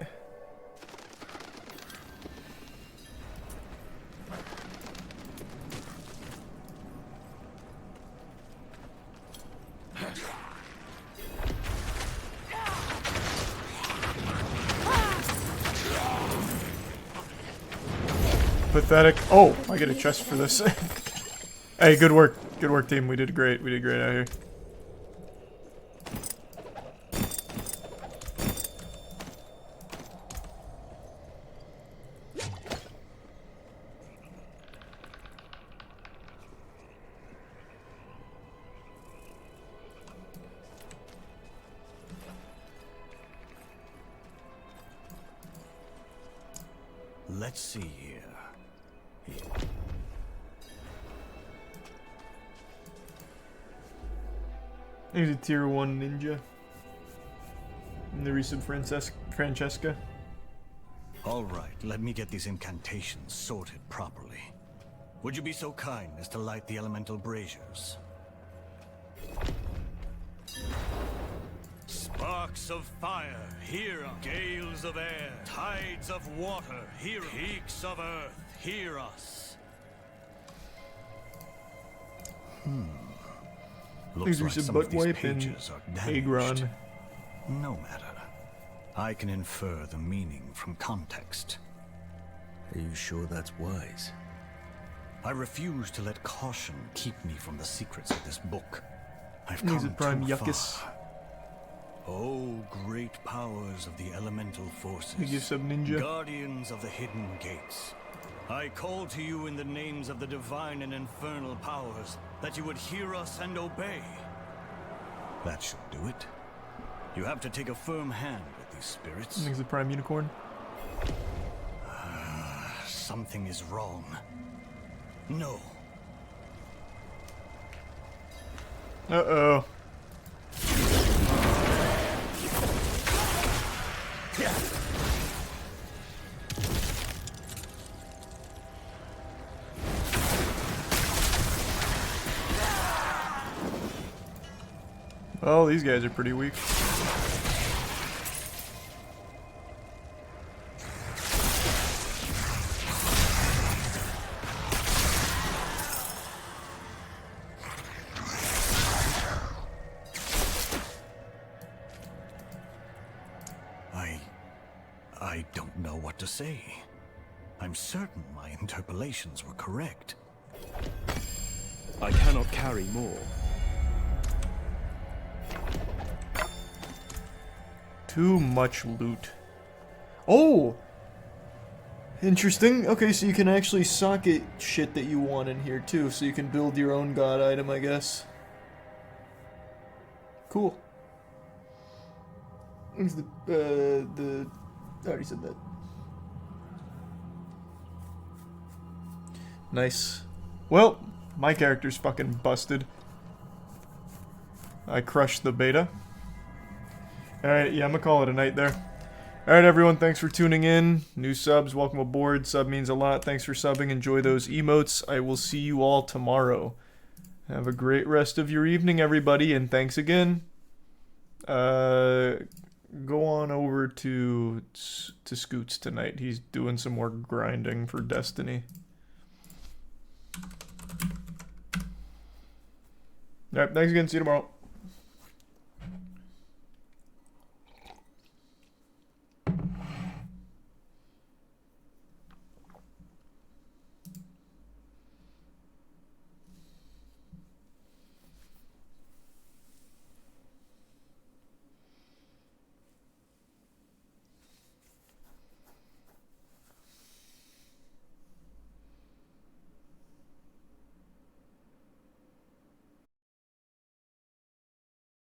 Pathetic. Oh, I get a chest for this. Hey, good work. Good work, team. We did great. We did great out here. Let's see here. Here's a tier 1 ninja. And the recent Francesca. All right, let me get these incantations sorted properly. Would you be so kind as to light the elemental braziers? Sparks of fire, hear us. Gales of air, tides of water, hear us. Peaks of earth, hear us. Looks like some of these pages are damaged. No matter. I can infer the meaning from context. Are you sure that's wise? I refuse to let caution keep me from the secrets of this book. I've come He's a prime too yuckus. far. Oh, great powers of the elemental forces. He gives sub ninja. Guardians of the hidden gates. I call to you in the names of the divine and infernal powers that you would hear us and obey. That should do it. You have to take a firm hand with these spirits. He's a prime unicorn. Something is wrong. No. Uh-oh. Well, these guys are pretty weak. I don't know what to say. I'm certain my interpolations were correct. I cannot carry more. Too much loot. Oh! Interesting. Okay, so you can actually socket shit that you want in here too, so you can build your own god item, I guess. Cool. Where's the I already said that. Nice. Well, my character's fucking busted. I crushed the beta. Alright, yeah, I'm gonna call it a night there. Alright, everyone, thanks for tuning in. New subs, welcome aboard. Sub means a lot. Thanks for subbing. Enjoy those emotes. I will see you all tomorrow. Have a great rest of your evening, everybody, and thanks again. Go on over to Scoots tonight. He's doing some more grinding for Destiny. Alright, thanks again. See you tomorrow.